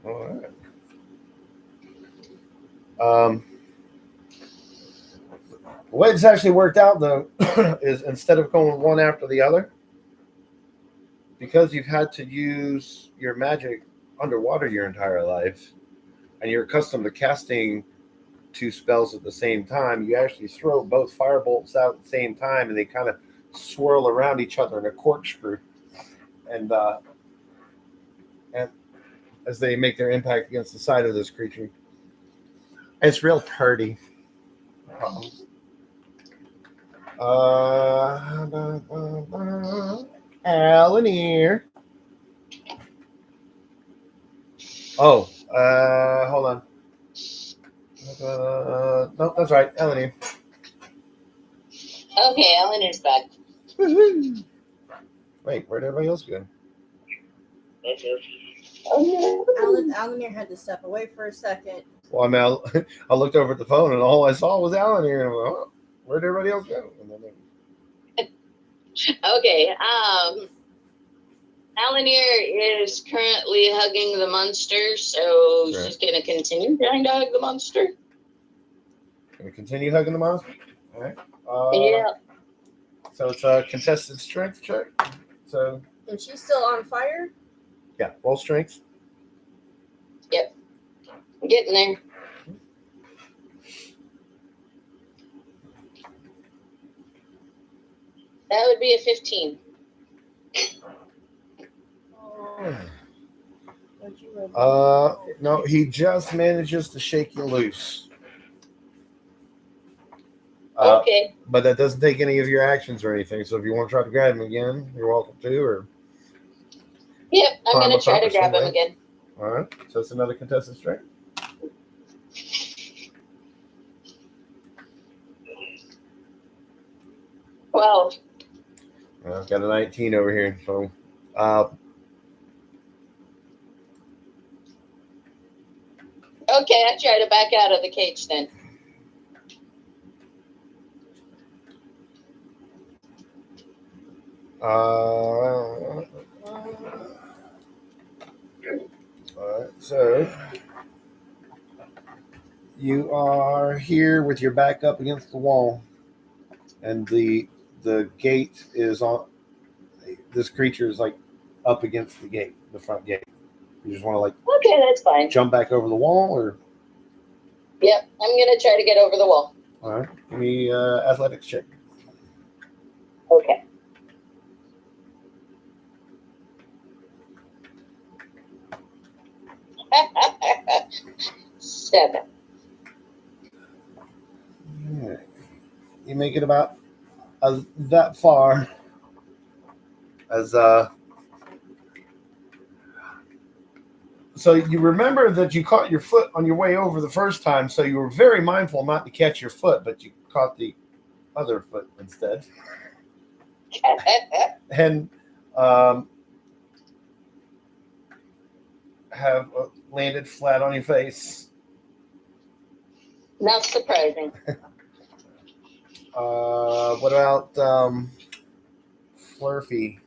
All right. The way it's actually worked out, though, is instead of going one after the other, because you've had to use your magic underwater your entire life, and you're accustomed to casting 2 spells at the same time, you actually throw both firebolts out at the same time, and they kind of swirl around each other in a corkscrew, and as they make their impact against the side of this creature. It's real pretty. Alan here. Oh, hold on. No, that's right. Alan here. Okay, Eleanor's back. Wait, where'd everybody else go? I'm here. Oh, no. Alan had to step away for a second. Well, I looked over at the phone and all I saw was Alan here. And I went, oh, where'd everybody else go? And then Okay, Alanir is currently hugging the monster, so Right. she's going to continue trying to hug the monster. Can we continue hugging the monster? All right. Yeah. So it's a contested strength check. So And she's still on fire? yeah, roll strength. I'm getting there. That would be a 15. No, he just manages to shake you loose. Okay. But that doesn't take any of your actions or anything. So if you want to try to grab him again, you're welcome to. Or Yep, I'm Climb going up to try top to or grab him somewhere. again. all right. So it's another contested strength. Well, I've got a 19 over here. So okay, I try to back out of the cage then. all right. So you are here with your back up against the wall, and the gate is on. This creature is like up against the gate, the front gate. You just want to like Okay, that's fine. jump back over the wall, or Yep, I'm gonna try to get over the wall. All right. Give me athletics check. Okay. Seven. All right. You make it about that far as so you remember that you caught your foot on your way over the first time, so you were very mindful not to catch your foot, but you caught the other foot instead, and have landed flat on your face. Not surprising. What about Flurfy?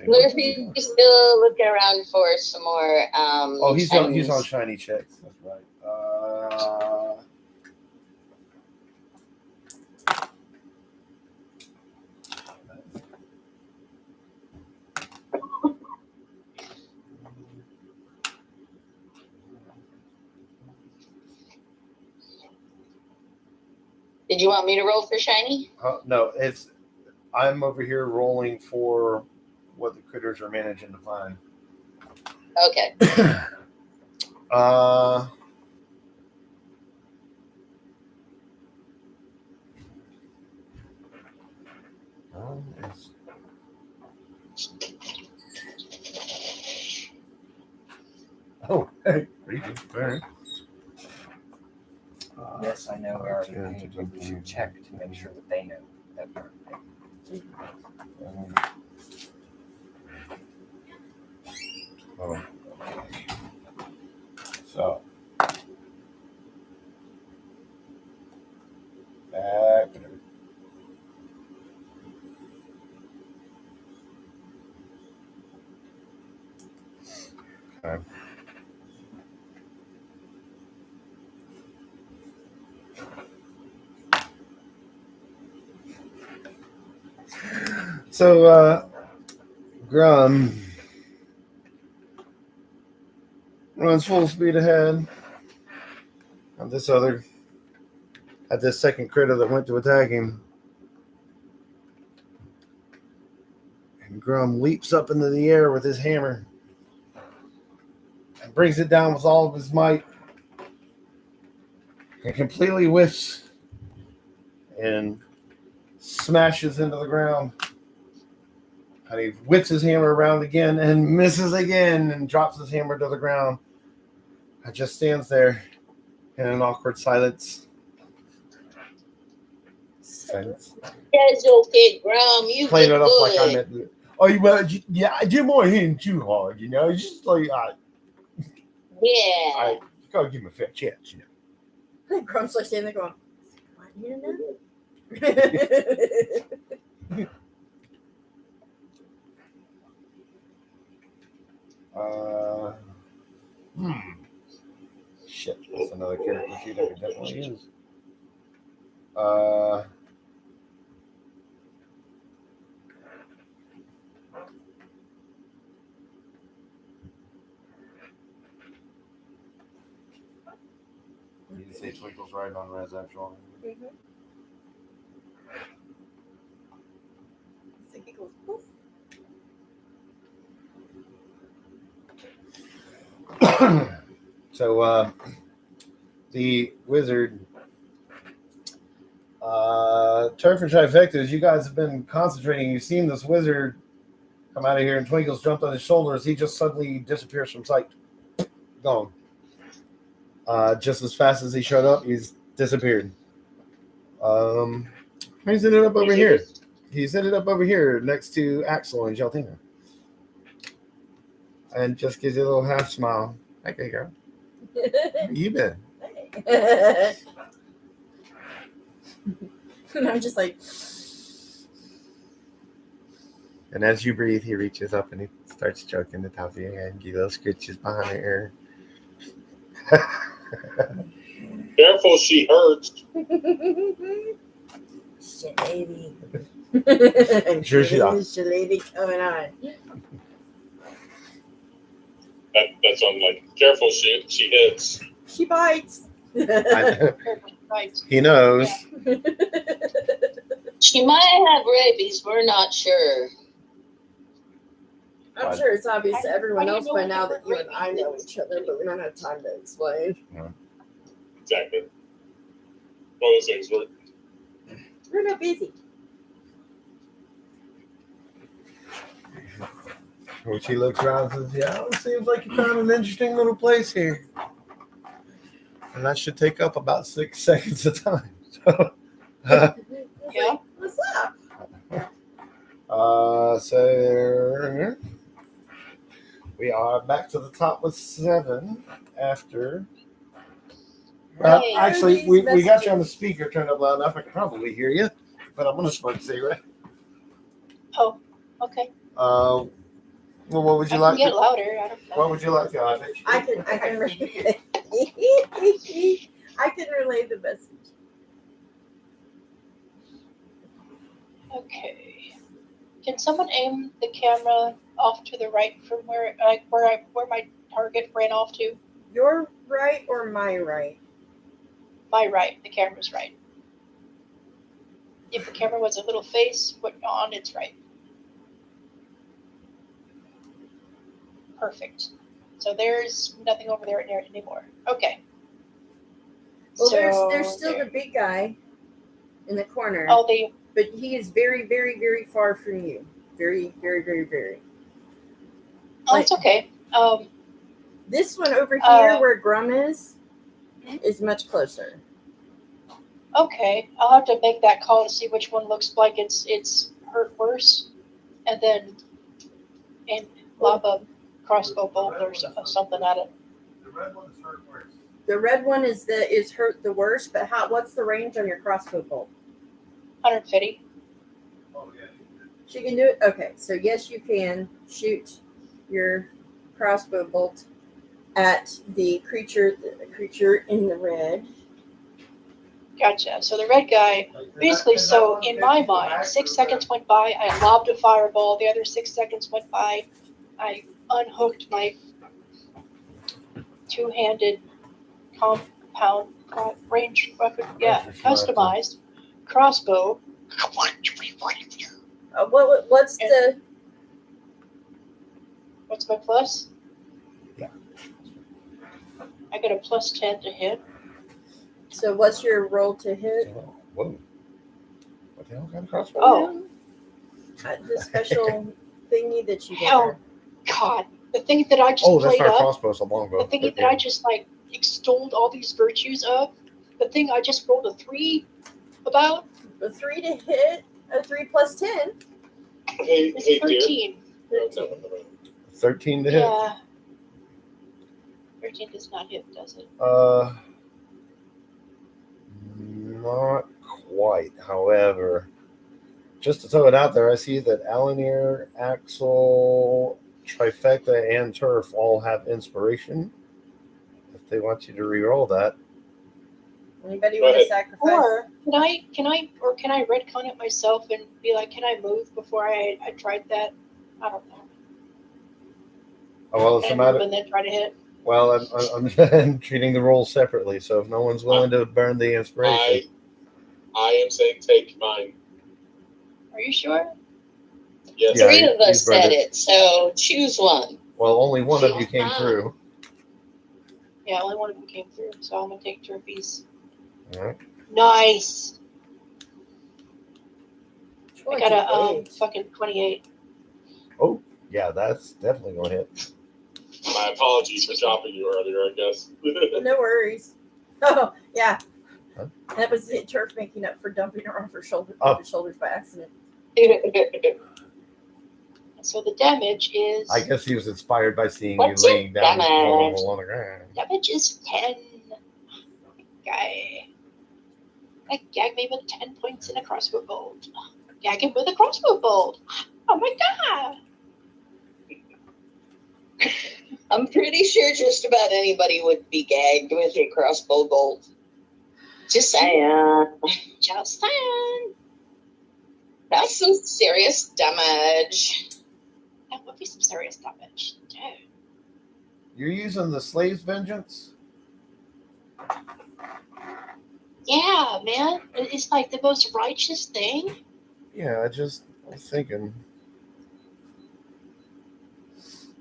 Murphy's still looking around for some more. Oh, he's shinies. on shiny checks. That's right. Did you want me to roll for shiny? No, I'm over here rolling for what the critters are managing to find. Okay. Oh, hey, pretty good. Yes, I know. We already paid, but we should check to make sure that they know that we're So, back. Okay. So, Grum runs full speed ahead. And this second critter that went to attack him. And Grum leaps up into the air with his hammer and brings it down with all of his might and completely whiffs and smashes into the ground. And he whips his hammer around again and misses again and drops his hammer to the ground. And just stands there in an awkward silence. That's okay, Grum. You Playing did it up good. like I meant to. Oh, yeah, I didn't want to hit him too hard, you know. It's just like, Yeah. you gotta give him a fair chance, you know. Grum's like standing there going, "What you know?" Shit, that's another character sheet I could definitely use. You say Twinkle's riding on Res actual. Mm-hmm. So he goes, poof. So the wizard turf and trifectas, you guys have been concentrating. You've seen this wizard come out of here and Twinkle's jumped on his shoulders. He just suddenly disappears from sight. Gone. Just as fast as he showed up, he's disappeared. He's ended up over here. He's ended up over here next to Axel and Jaltina. And just gives you a little half smile. Okay, girl. Where you been? And I'm just like, And as you breathe, he reaches up and he starts stroking the top of your head, give little scritches behind your ear. Careful, she hurts. shit, lady. Sure she does. Shit, lady coming on. That sounds like careful, she hits. She bites. Right. He knows. Yeah. She might have rabies. We're not sure. I'm sure it's obvious to everyone How do you else know by what now that you and different I know rabies each other, but we don't have time to explain. Exactly. One of those things where We're not busy. When she looks around and says, yeah, it seems like you found an interesting little place here. And that should take up about 6 seconds of time. So, Yeah. What's up? so we are back to the top with 7 after. Hey. Actually, we got you on the speaker turned up loud enough. I can probably hear you, but I'm going to smoke a cigarette. Oh, okay. Well, what would you I like? can get louder. I don't know. What would you like to have? I can relay. I can relay the message. Okay. Can someone aim the camera off to the right from where my target ran off to? Your right or my right? My right. The camera's right. If the camera was a little face, put on its right. Perfect. So there's nothing over there anymore. Okay. Well, So there's still the big guy in the corner. Oh, they. But he is very, very, very far from you. Very, very, very, very. Oh, it's okay. This one over here, where Grum Mhm. is much closer. Okay. I'll have to make that call to see which one looks like it's hurt worse, and then lob a crossbow bolt or something at it. The red one is hurt worse. The red one is hurt the worst. But what's the range on your crossbow bolt? 150. Oh, yeah. She can do it? Okay, so yes, you can shoot your crossbow bolt at the creature in the red. Gotcha. So the red guy, basically, so in my mind, 6 seconds went by, I lobbed a fireball. The other 6 seconds went by, I unhooked my two-handed compound range weapon, customized crossbow. What's the... What's my plus? Yeah. I got a plus 10 to hit. So what's your roll to hit? Whoa. What the hell kind of crossbow? Oh. The special thingy that you get. Hell, God. The thing that I just Oh, that's played not a up. crossbow, it's a longbow. The thing that I just extolled all these virtues of. The thing I just rolled a 3 about. A 3 to hit. A 3 plus 10. Hey, It's hey, 13. dear. 13 to hit. Yeah. 13 does not hit, does it? Not quite. However, just to throw it out there, I see that Alanir, Axel, Trifecta, and Turf all have inspiration. If they want you to re-roll that. Anybody Go want to ahead. sacrifice? Or can I retcon it myself and be like, can I move before I tried that? I don't know. Oh, well, it's a Can I move matter. and then try to hit? Well, I'm treating the rolls separately, so if no one's willing to burn the inspiration, I am saying take mine. Are you sure? Yes. Yeah, 3 of you us burned said it. it, so choose one. well, only one of you came through. Yeah, only one of them came through, so I'm gonna take Turfy's. All right. Nice. I got a 28. fucking 28. Oh, yeah, that's definitely going to hit. My apologies for dropping you earlier, I guess. No worries. Oh, yeah. Huh? That was it, Turf making up for dumping her off her shoulders by accident. So the damage is. I guess he was inspired by seeing What's you it? laying down Damage. vulnerable on the ground. Damage is 10. Guy. Gag me with 10 points in a crossbow bolt. Gag him with a crossbow bolt. Oh my god. I'm pretty sure just about anybody would be gagged with a crossbow bolt. Just saying. Just saying. That's some serious damage. That would be some serious damage. Dude. You're using the Slave's Vengeance? Yeah, man. It's like the most righteous thing. Yeah, I was thinking.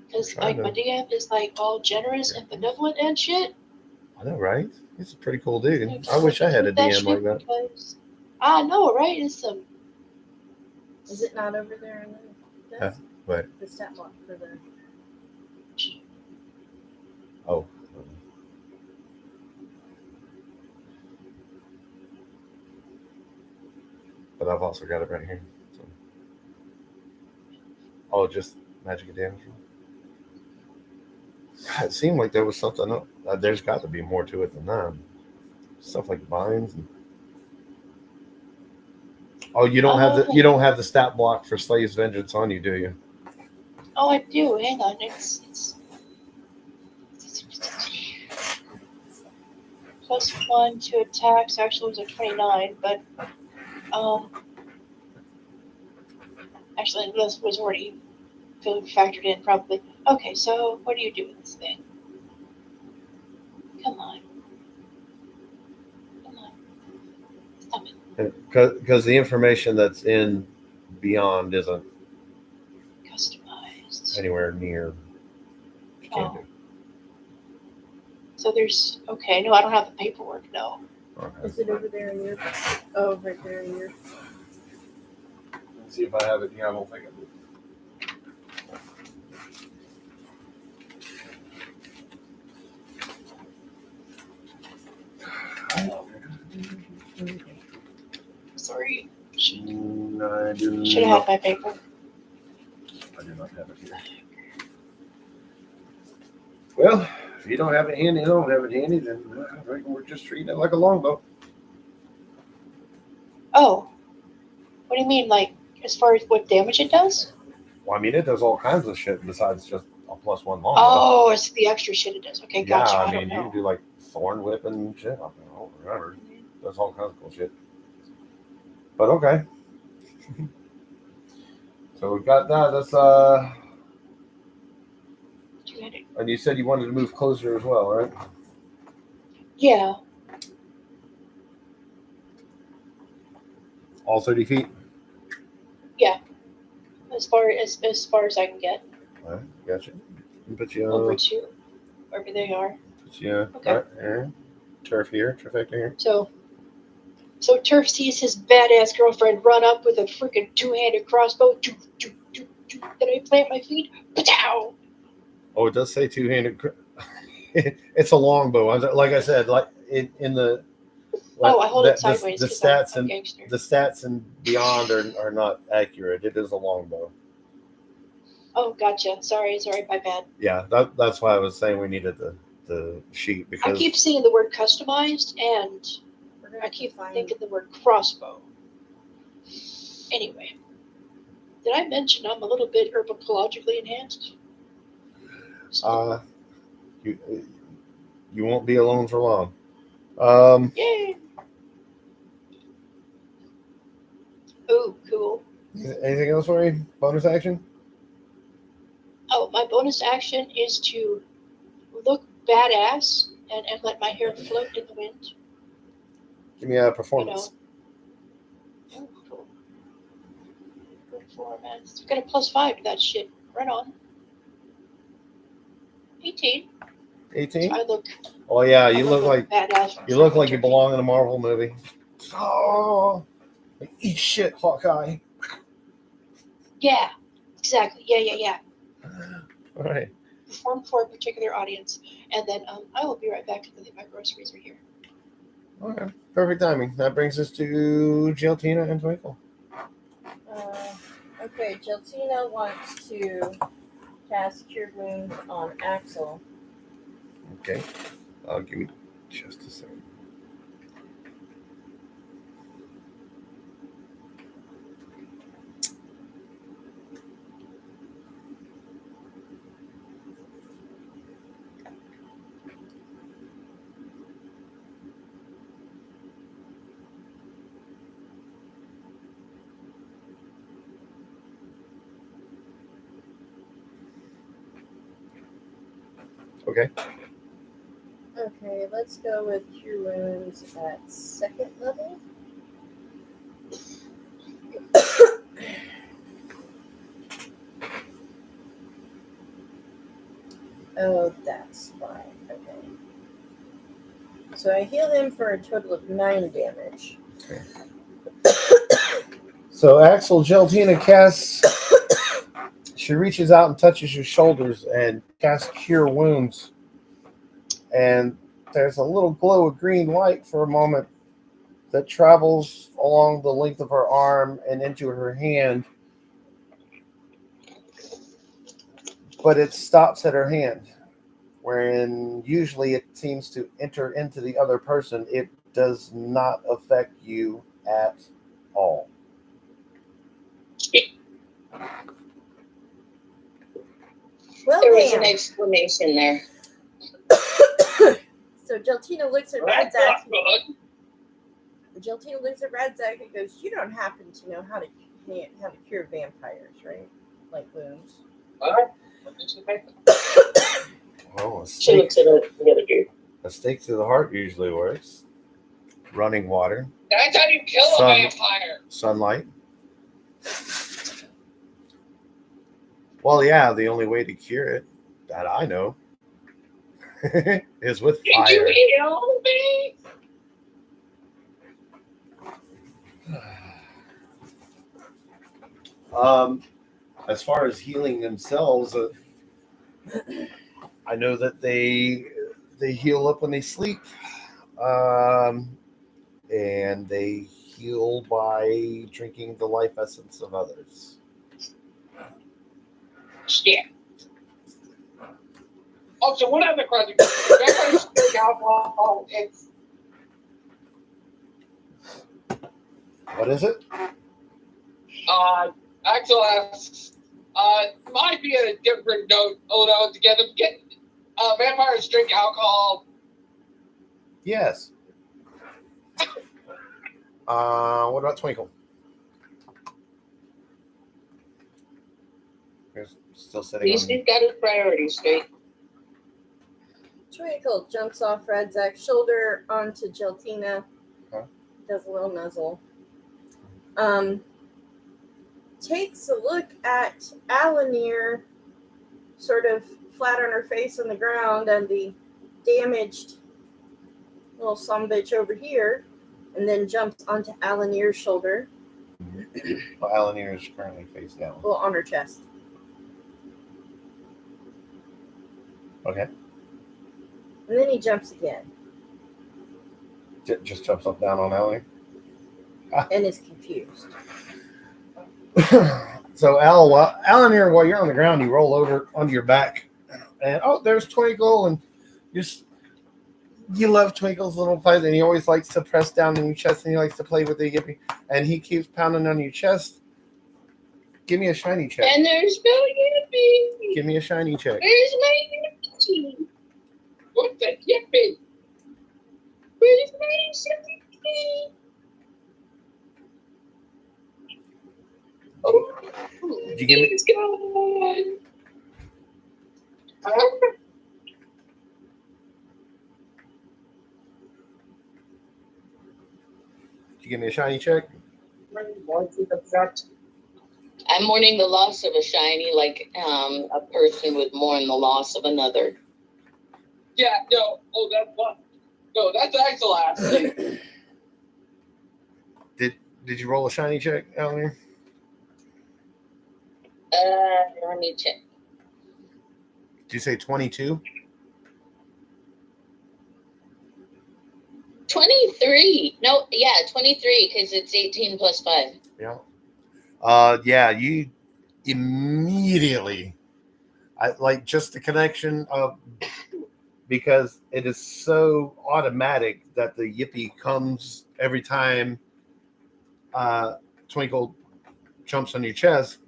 Because Trying like my to- DM is like all generous and benevolent and shit. I know, right? He's a pretty cool dude. Like, I wish I had a that DM like shit that. because I know, right? It's some. Is it not over there in the desk? What? The stat block for the. Oh. But I've also got it right here. So. Oh, just magic of damage. God, it seemed like there was something else. There's got to be more to it than that. Stuff like vines. And... Oh, you don't have the stat block for Slave's Vengeance on you, do you? Oh, I do. Hang on. It's +1 to attacks. Actually, it was a 29, but actually this was already factored in probably. Okay, so what do you do with this thing? Come on. Stop it. Because the information that's in Beyond isn't Customized. anywhere near. You can't do. So there's okay. No, I don't have the paperwork. No. Okay. Is it over there in your? Oh, right there in your. Let's see if I have it here. I don't think I do. Sorry. No, I do Should have had my paper. I do not have it here. Well, if you don't have it handy, then I reckon we're just treating it like a longbow. Oh. What do you mean, like, as far as what damage it does? Well, I mean, it does all kinds of shit besides just a +1 longbow. Oh, it's the extra shit it does. Okay, gotcha. Yeah, I I don't mean, you know. can do like thorn whip and shit. I don't know, whatever. Does all kinds of cool shit. But okay. So we've got that. That's Two-handed. and you said you wanted to move closer as well, right? Yeah. All 30 feet. As far as I can get. All right, gotcha. Put you Over to wherever they are. put you Okay. right here. Turf here, Trifecta here. So Turf sees his badass girlfriend run up with a freaking two-handed crossbow. Then I plant my feet. Pow! Oh, it does say two-handed. It's a longbow. Like I said, like in the. Oh, I hold it sideways. The 'cause stats I'm a and gangster. the stats and Beyond are not accurate. It is a longbow. Oh, gotcha. Sorry, my bad. Yeah, that's why I was saying we needed the sheet because I keep seeing the word customized, and I keep thinking the word crossbow. Anyway, did I mention I'm a little bit herbologically enhanced? you won't be alone for long. Yay! Ooh, cool. Anything else for you? Bonus action? Oh, my bonus action is to look badass and let my hair float in the wind. Give me a performance. Oh, cool. Performance. Got a +5 to that shit. Right on. 18. 18? I look. Oh yeah, I you look like badass. you look like you belong in a Marvel movie. Oh, eat shit, Hawkeye. Yeah, exactly. Yeah. All right. Perform for a particular audience, and then I will be right back because I think my groceries are here. Okay, perfect timing. That brings us to Geltina and Twinkle. Okay, Geltina wants to cast Cure Wounds on Axel. Okay, give me just a second. Okay. Okay, let's go with Cure Wounds at 2nd level. Oh, that's fine. Okay. So I heal him for a total of 9 damage. So Axel Geltina casts. She reaches out and touches your shoulders and casts Cure Wounds. And there's a little glow of green light for a moment that travels along the length of her arm and into her hand. But it stops at her hand, wherein usually it seems to enter into the other person. It does not affect you at all. Well, There was damn. an exclamation there. So Geltina looks at That's Radzak. not good. Geltina looks at Radzak and goes, "You don't happen to know how to cure vampires, right? Like wounds." What did you think? Oh, She looks at the other dude. a stake to the heart usually works. Running water, That's how you kill a Son. vampire. sunlight. Well, yeah, the only way to cure it, that I know, is with Did fire. you heal me? As far as healing themselves, I know that they heal up when they sleep, and they heal by drinking the life essence of others. Shit. Oh, so what other question? Vampires drink alcohol. It's What is it? Axel asks, might be a different note altogether. Get vampires drink alcohol. Yes. What about Twinkle? He's still At sitting least on. he's got his priorities straight. Twinkle jumps off Radzak's shoulder onto Geltina. Huh? Does a little nuzzle. Takes a look at Alanir, sort of flat on her face on the ground, and the damaged little sumbitch over here, and then jumps onto Alanir's shoulder. Well, Alanir is currently face down. Well, on her chest. Okay. And then he jumps again Just jumps up down on Alanir. and is confused. So Alanir, while you're on the ground, you roll over onto your back, and there's Twinkle, and you love Twinkle's little plays, and he always likes to press down on your chest, and he likes to play with the yippee, and he keeps pounding on your chest. Give me a shiny check. And there's no yippee. Give me a shiny check. Where's my yippee? What the yippee? Where's my yippee? Oh, Did you give me? he's gone. Did you give me a shiny check? I'm mourning the loss of a shiny like a person would mourn the loss of another. Yeah, no. Oh, that's what. No, that's Axel asking. Did you roll a shiny check, Alanir? Let me check. Did you say 22? 23. No, yeah, 23 because it's 18 plus 5. Yeah. Yeah, you immediately, I like just the connection of, because it is so automatic that the yippee comes every time Twinkle jumps on your chest,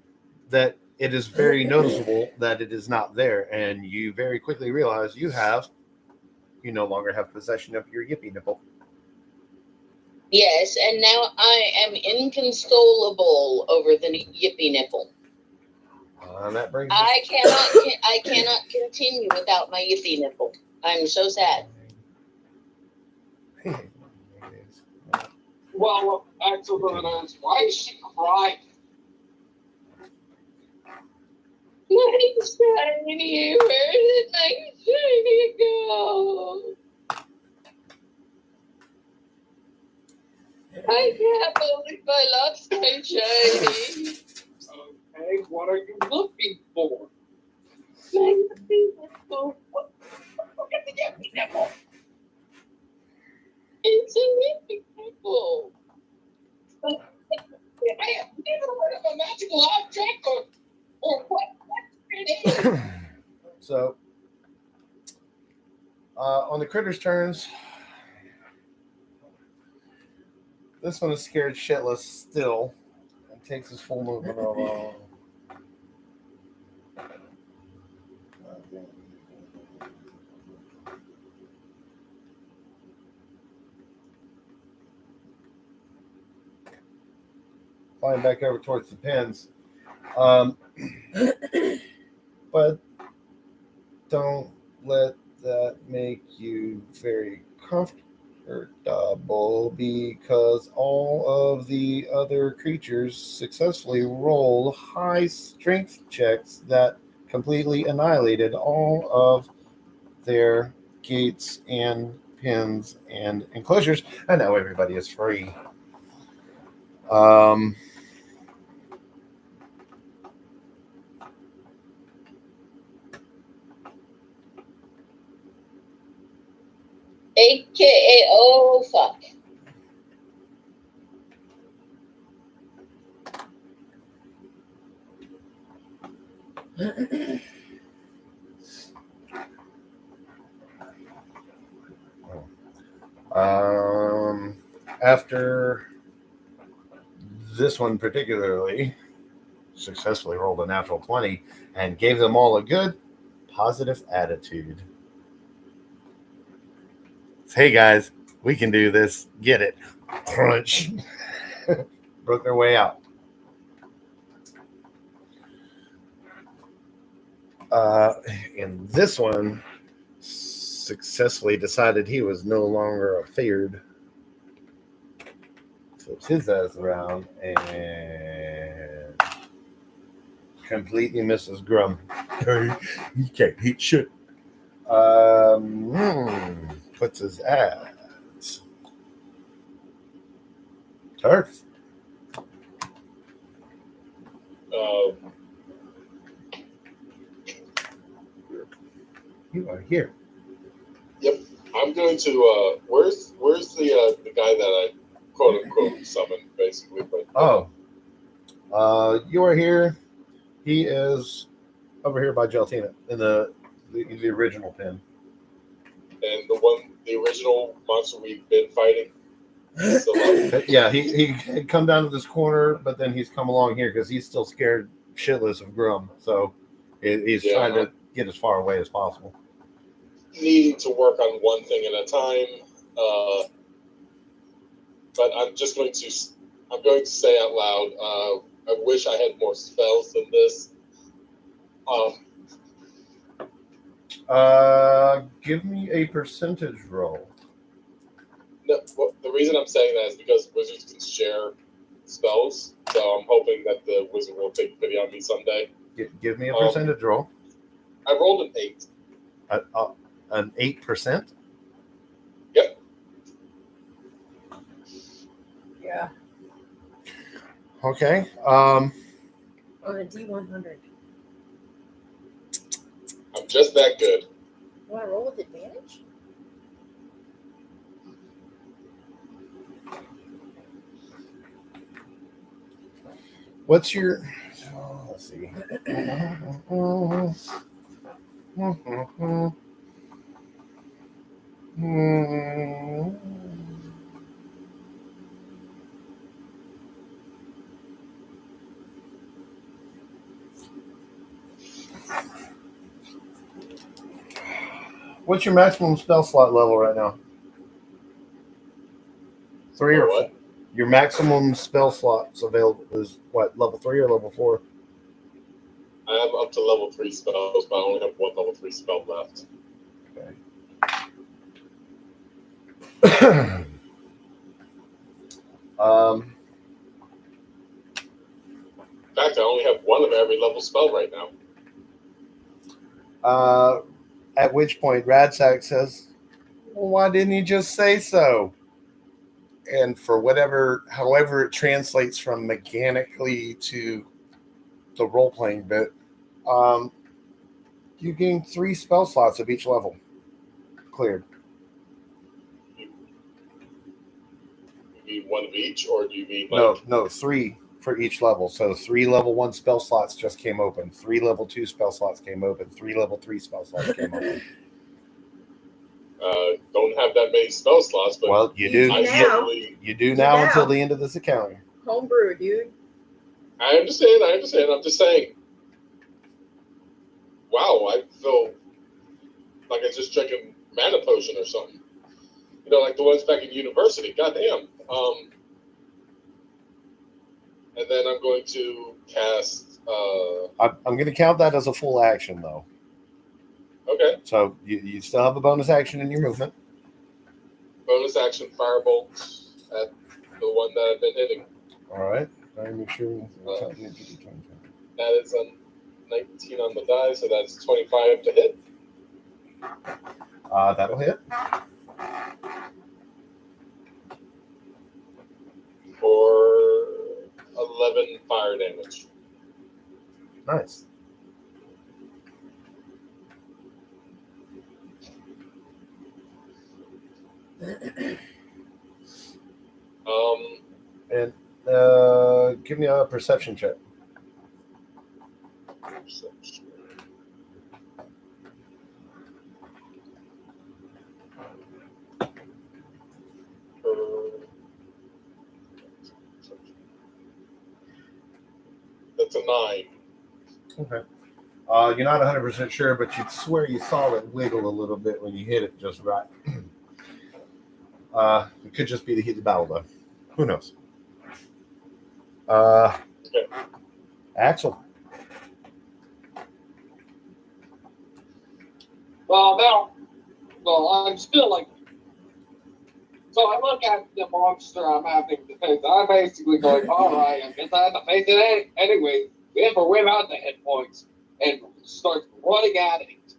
that it is very noticeable that it is not there, and you very quickly realize you no longer have possession of your yippee nipple. Yes, and now I am inconsolable over the yippee nipple. And that brings us, I cannot continue without my yippee nipple. I'm so sad. Well, Axel knows why is she crying? My shiny, where did my shiny go? I can't believe I lost my shiny. Okay, what are you looking for? My nipple. Look at the empty nipple. It's a nipple. I have never heard of a magical object or what it is. So, on the critters' turns, this one is scared shitless still and takes his full movement along. Flying back over towards the pins. But don't let that make you very comfortable because all of the other creatures successfully rolled high strength checks that completely annihilated all of their gates and pins and enclosures, and now everybody is free. AKA, oh fuck. After this one particularly successfully rolled a natural 20 and gave them all a good positive attitude. Hey guys, we can do this. Get it. Crunch. Broke their way out. And this one successfully decided he was no longer afeared. Flips his ass around and completely misses Grum. He can't eat shit. Puts his ass. Turf. You are here. Yep, I'm going to. Where's the guy that I quote unquote summoned basically? But you are here. He is over here by Geltina in the original pen. And the original monster we've been fighting. Yeah, he had come down to this corner, but then he's come along here because he's still scared shitless of Grum. So he's trying to get as far away as possible. Needing to work on one thing at a time. But I'm going to say out loud, I wish I had more spells than this. Give me a percentage roll. No, the reason I'm saying that is because wizards can share spells, so I'm hoping that the wizard will take pity on me someday. Give me a percentage roll. I rolled an 8. An 8%? Yep. Yeah. Okay. On a D100. I'm just that good. Want to roll with advantage? What's your... let's see. What's your maximum spell slot level right now? 3 or 4? Your maximum spell slots available is what, level 3 or level 4? I have up to level 3 spells, but I only have one level 3 spell left. Okay. In fact, I only have one of every level spell right now. At which point, Radsack says, well, why didn't you just say so? And for however it translates from mechanically to the role-playing bit, you gain 3 spell slots of each level cleared. You mean one of each, or do you mean like... No, 3 for each level. So 3 level 1 spell slots just came open. 3 level 2 spell slots came open. 3 level 3 spell slots came open. Don't have that many spell slots, but Well, you do now. You do now until the end of this encounter. Homebrew, dude. I understand. I'm just saying. Wow, I feel like I just drank a mana potion or something. You know, like the ones back in university. Goddamn. And then I'm going to cast. I'm going to count that as a full action, though. Okay. So you still have a bonus action in your movement. Bonus action firebolt at the one that I've been hitting. All right. All right, make sure. That is a 19 on the die, so that's 25 to hit. That'll hit. For 11 fire damage. Nice. And give me a perception check. Perception. That's a 9. Okay. You're not 100% sure, but you'd swear you saw it wiggle a little bit when you hit it just right. It could just be the heat of the battle, though. Who knows? Okay. Axel. I'm still like. So I look at the monster I'm having to face. I'm basically going, all right, I guess I have to face it anyway. We have to whip out the hit points and start running at it.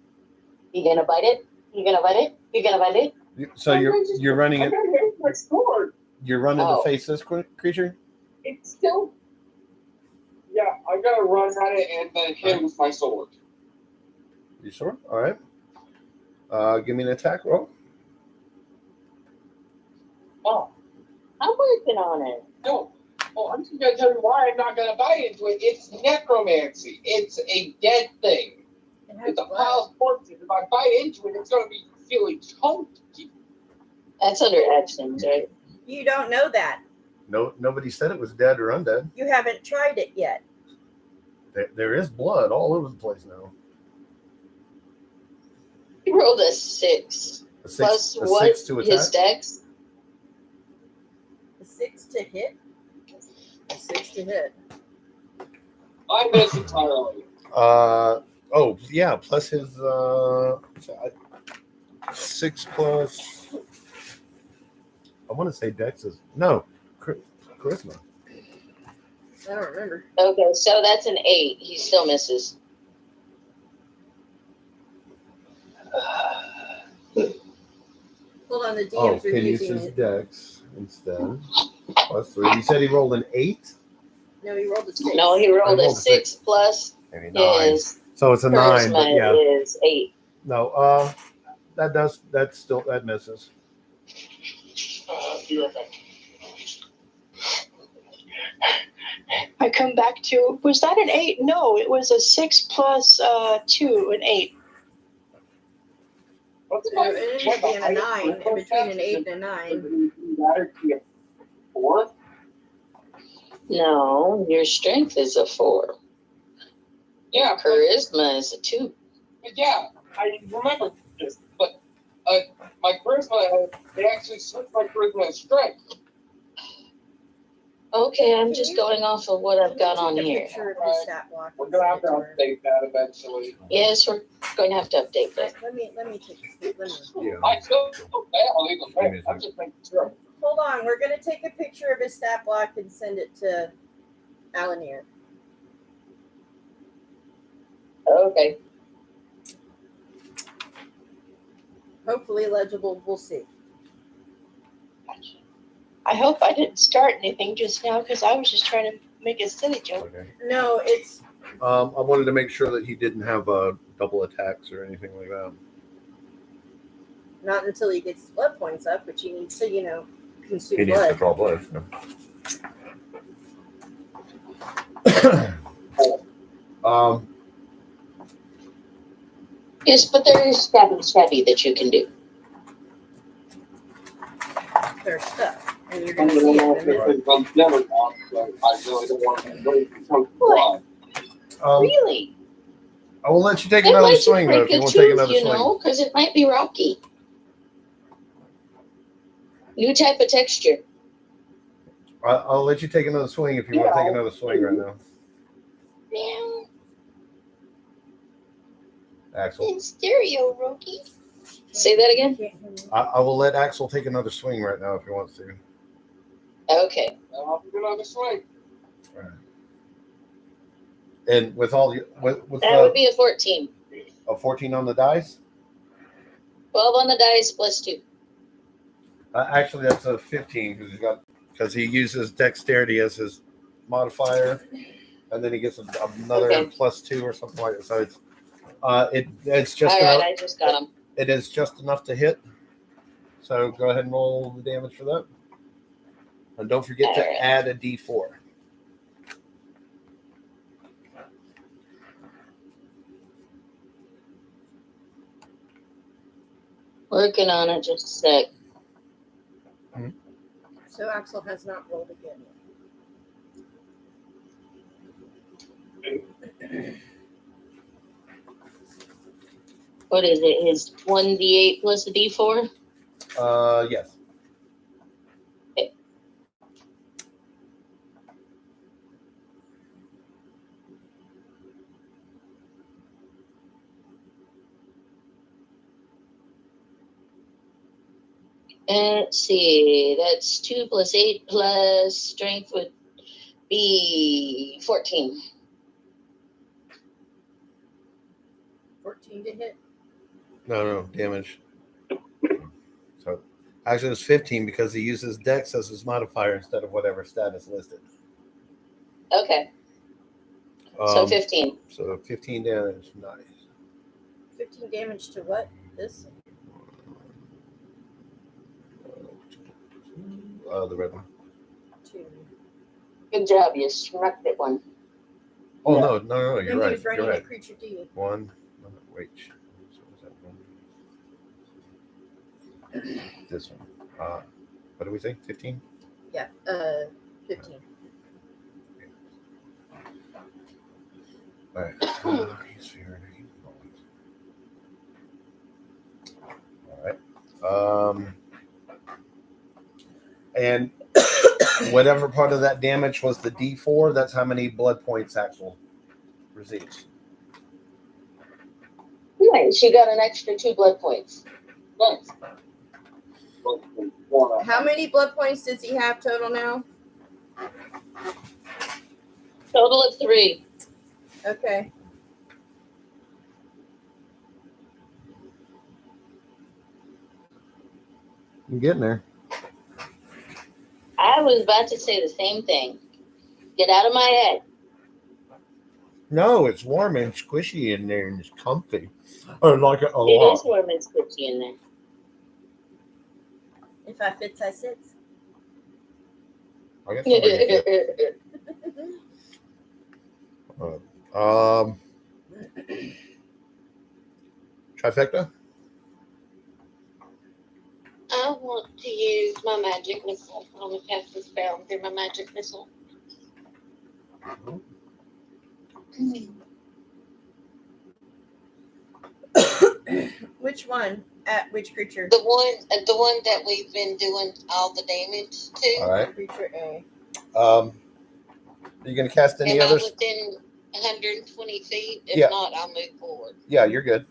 You gonna bite it? You gonna bite it? You gonna bite it? So you're running it. My sword. You're running to face this creature. It's still. Yeah, I gotta run at it and then hit it with my sword. You sure? All right. Give me an attack roll. Oh, I'm working on it. no. Oh, I'm just gonna tell you why I'm not gonna bite into it. It's necromancy. It's a dead thing. It's a pile of corpses. If I bite into it, it's gonna be feeling chunky. That's under actions, right? You don't know that. No, nobody said it was dead or undead. You haven't tried it yet. There is blood all over the place now. He rolled a 6. Plus what? 6 to attack. His dex? A 6 to hit. A 6 to hit. I miss entirely. Oh yeah, plus his 6 plus. I want to say Dex is charisma. I don't remember. Okay, so that's an 8. He still misses. Hold on, the DMs Oh, are can use using his it. Dex instead. Plus 3. You said he rolled an 8. No, he rolled a 6. No, he rolled a rolled a 6 plus Maybe 9. his So it's a 9. But charisma yeah, is 8. no. That misses. Be right back. I come back to, was that an 8? No, it was a 6 plus 2, an 8. What's So it ended up being a 9, in between an 8 and a 9. That'd be a 4. No, your strength is a 4. Yeah, Charisma is a 2. but yeah, I remember this. But my charisma, they actually switched my charisma to strength. Okay, I'm just going off of what I've got on Take a here. picture of his stat block. We're gonna have to update that eventually. Yes, going to have to update this. Let me take a let me. Yeah. I still believe them. I'm just making sure. Hold on, we're gonna take a picture of his stat block and send it to Alanier. Okay. Hopefully legible. We'll see. I hope I didn't start anything just now because I was just trying to make a silly joke. Okay. No, it's I wanted to make sure that he didn't have double attacks or anything like that. not until he gets his blood points up, which he needs to, consume He needs to blood. draw blood. Yes, but there is stabby that you can do. There's stuff, and you're I'm gonna see gonna it. In a minute. I'm never on, so I really don't want to break the chunk of blood. Really? I will let you take It another might swing, though, break if you a want to take tooth, another you swing. know, because it might be rocky. New type of texture. I'll let you take another swing if you want to take another swing right now. Yeah. Axel. In stereo, Rocky. Say that again? Can't hear me. I will let Axel take another swing right now if he wants to. Okay. I'll do another swing. And with all the with That would be a 14. a 14 on the dice, 12 on the dice plus 2. actually that's a 15 because he uses dexterity as his modifier, and then he gets another Okay. +2 or something like that. So it's just All right, enough, I just got him. it is just enough to hit. So go ahead and roll the damage for that, and don't forget to All right. add a D4. Working on it, just a sec. So Axel has not rolled again. What is it? His 1d8 plus a d4? Yes. Let's see. That's 2 plus 8 plus strength would be 14. 14 to hit. No, damage. So actually it's 15 because he uses Dex as his modifier instead of whatever status listed. Okay, so Um, 15. So 15 damage. Nice. 15 damage to what? This? The red one. 2. Good job, you smacked it one. Oh, Yeah. no, No, you're he right. was running You're a right. creature D. One. Wait. So was that one? This one. What do we think? 15? Yeah, 15. All right. He's fearing it. All right. And whatever part of that damage was the D4, that's how many blood points Axel receives. Nice, you got an extra 2 blood points. Nice. How many blood points does he have total now? Total of 3. Okay. I'm getting there. I was about to say the same thing. Get out of my head. No, it's warm and squishy in there and it's comfy. I like it a It lot. is warm and squishy in there. If I fits, I sits. I guess trifecta? I want to use my magic missile. I'm gonna cast this spell through my magic missile. Which one? At which creature? The one that we've been doing all the damage to. All right. Creature A. Are you going to cast any Am I others? within 120 feet? If Yeah. not, I'll move forward. Yeah, you're good.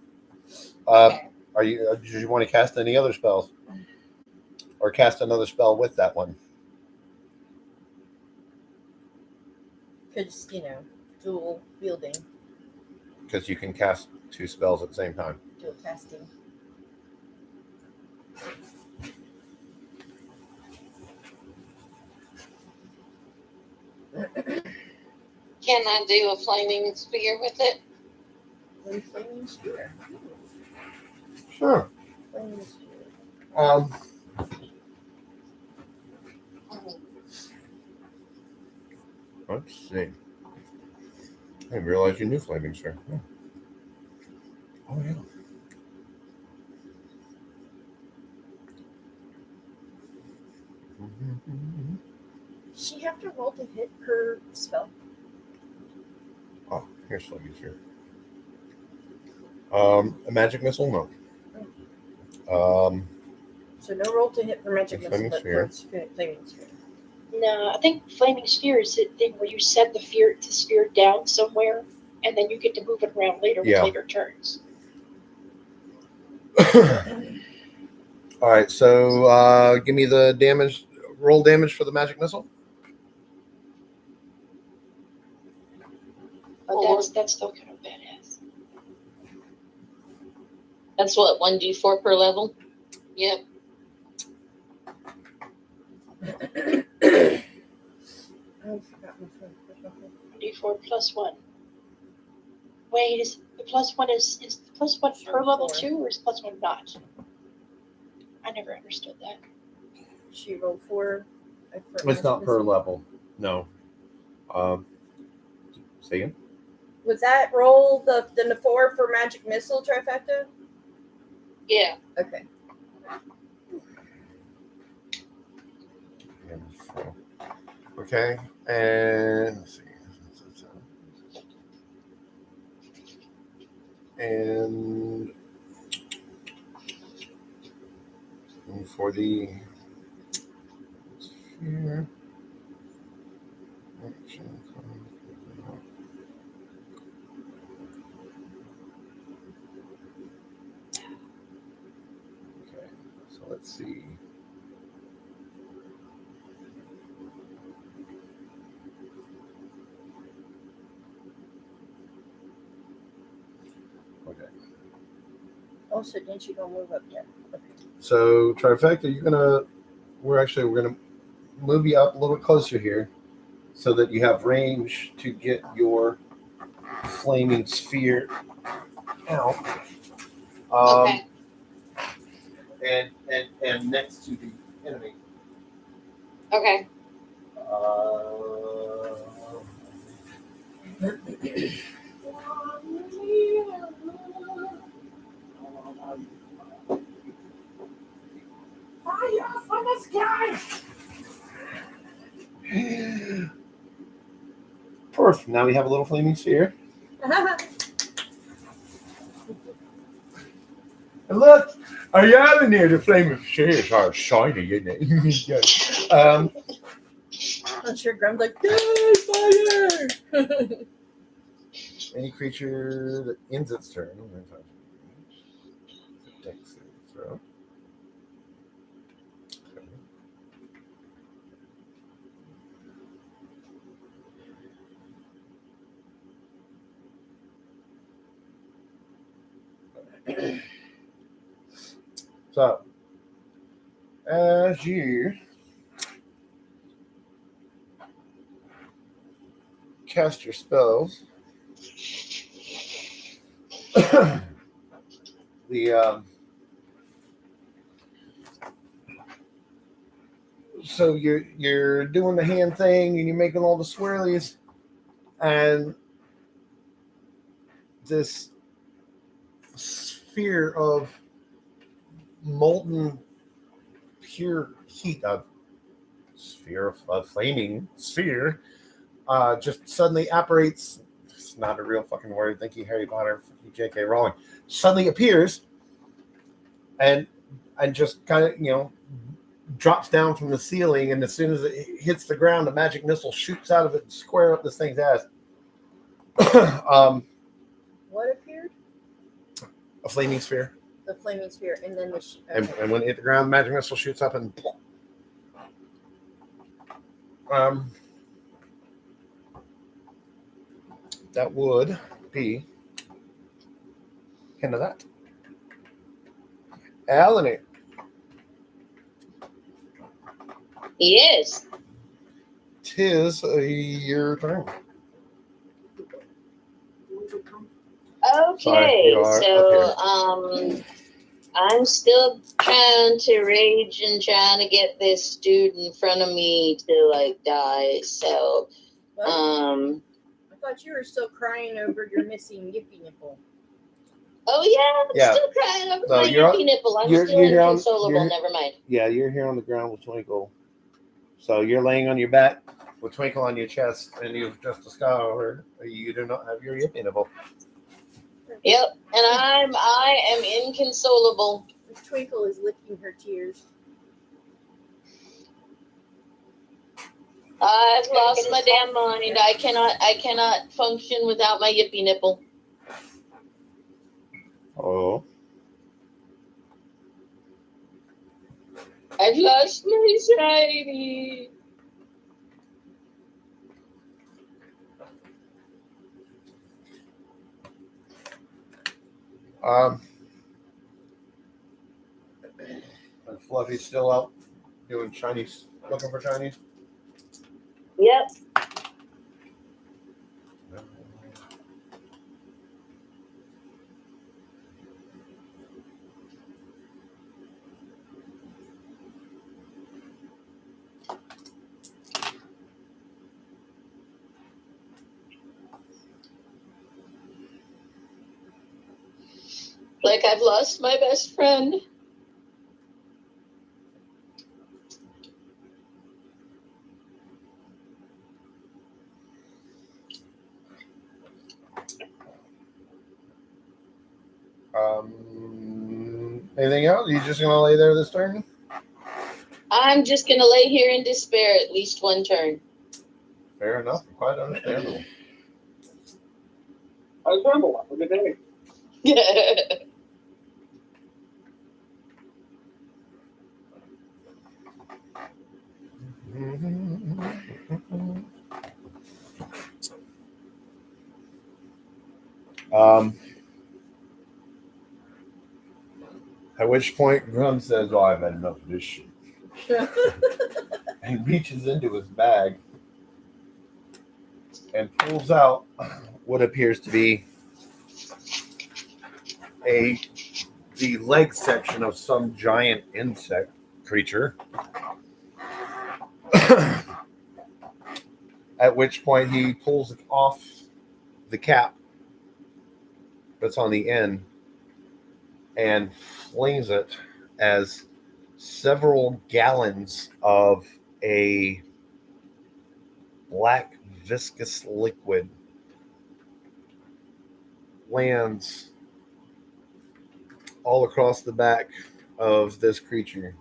Are you? Do you want to cast any other spells, or cast another spell with that one? Because, dual wielding, Because you can cast 2 spells at the same time. dual casting. Can I do a flaming spear with it? One flaming spear. Sure. Flaming spear. Let's see. I didn't realize you knew flaming spear. Yeah. Oh yeah. Does she have to roll to hit her spell? Oh, here's flaming spear. A magic missile, no. So no roll to hit for magic missile, Flaming but sphere. for flaming spear. No, I think flaming sphere is the thing where you set the sphere down somewhere, and then you get to move it around later with Yeah. later turns. All right, so give me the damage. Roll damage for the magic missile. But that's still kind of badass. That's what, 1d4 per level? Yep. I forgot my phone. D4 plus 1. Wait, is the plus 1 is the plus 1 per level too, or is plus 1 not? I never understood that. She rolled 4. It's not per level. No. Say again. Was that roll the 4 for magic missile trifecta? Yeah. Okay. Okay, and let's see. And for the sphere. Okay, so let's see. Okay. Oh, so didn't you go move up yet? Okay. So trifecta, we're gonna move you up a little closer here, so that you have range to get your flaming sphere out. Okay. And next to the enemy. Okay. Fire from the sky! Perfect. Now we have a little flaming sphere. And look, are you having there? The flaming spheres are shiny, isn't it? I'm sure Grum's like, yay, fire! Any creature that ends its turn. Dex throw. So, as you cast your spells, so you're doing the hand thing and you're making all the swirlies, and this sphere of molten pure heat, a flaming sphere, just suddenly apparates. It's not a real fucking word. Thank you, Harry Potter. Thank you, J.K. Rowling. Suddenly appears and just kind of drops down from the ceiling, and as soon as it hits the ground, the magic missile shoots out of it and square up this thing's ass. What appeared? A flaming sphere. The flaming sphere, and then the. And when it hit the ground, the magic missile shoots up and. That would be into that. Alanie. Yes. Tis your turn. Okay, Sorry, you are so I'm still trying to rage and trying to get this dude in front of me to like die. So What? I thought you were still crying over your missing yippee nipple. oh yeah, I'm still crying over my yippee nipple. I'm still inconsolable. Never mind. Yeah, you're here on the ground with Twinkle. So you're laying on your back with Twinkle on your chest, and you've just discovered you do not have your yippee nipple. Yep, and I am inconsolable. Twinkle is licking her tears. I've lost my damn mind. I cannot function without my yippee nipple. Oh. I've lost my shiny. And Fluffy's still out doing Chinese, looking for Chinese. Yep. Like I've lost my best friend. Anything else? You just gonna lay there this turn? I'm just gonna lay here in despair at least one turn. Fair enough. Quite understandable. I tremble for the day. At which point Grum says, "Oh, I've had enough of this shit." And reaches into his bag and pulls out what appears to be the leg section of some giant insect creature. At which point he pulls off the cap that's on the end and flings it as several gallons of a black viscous liquid lands all across the back of this creature.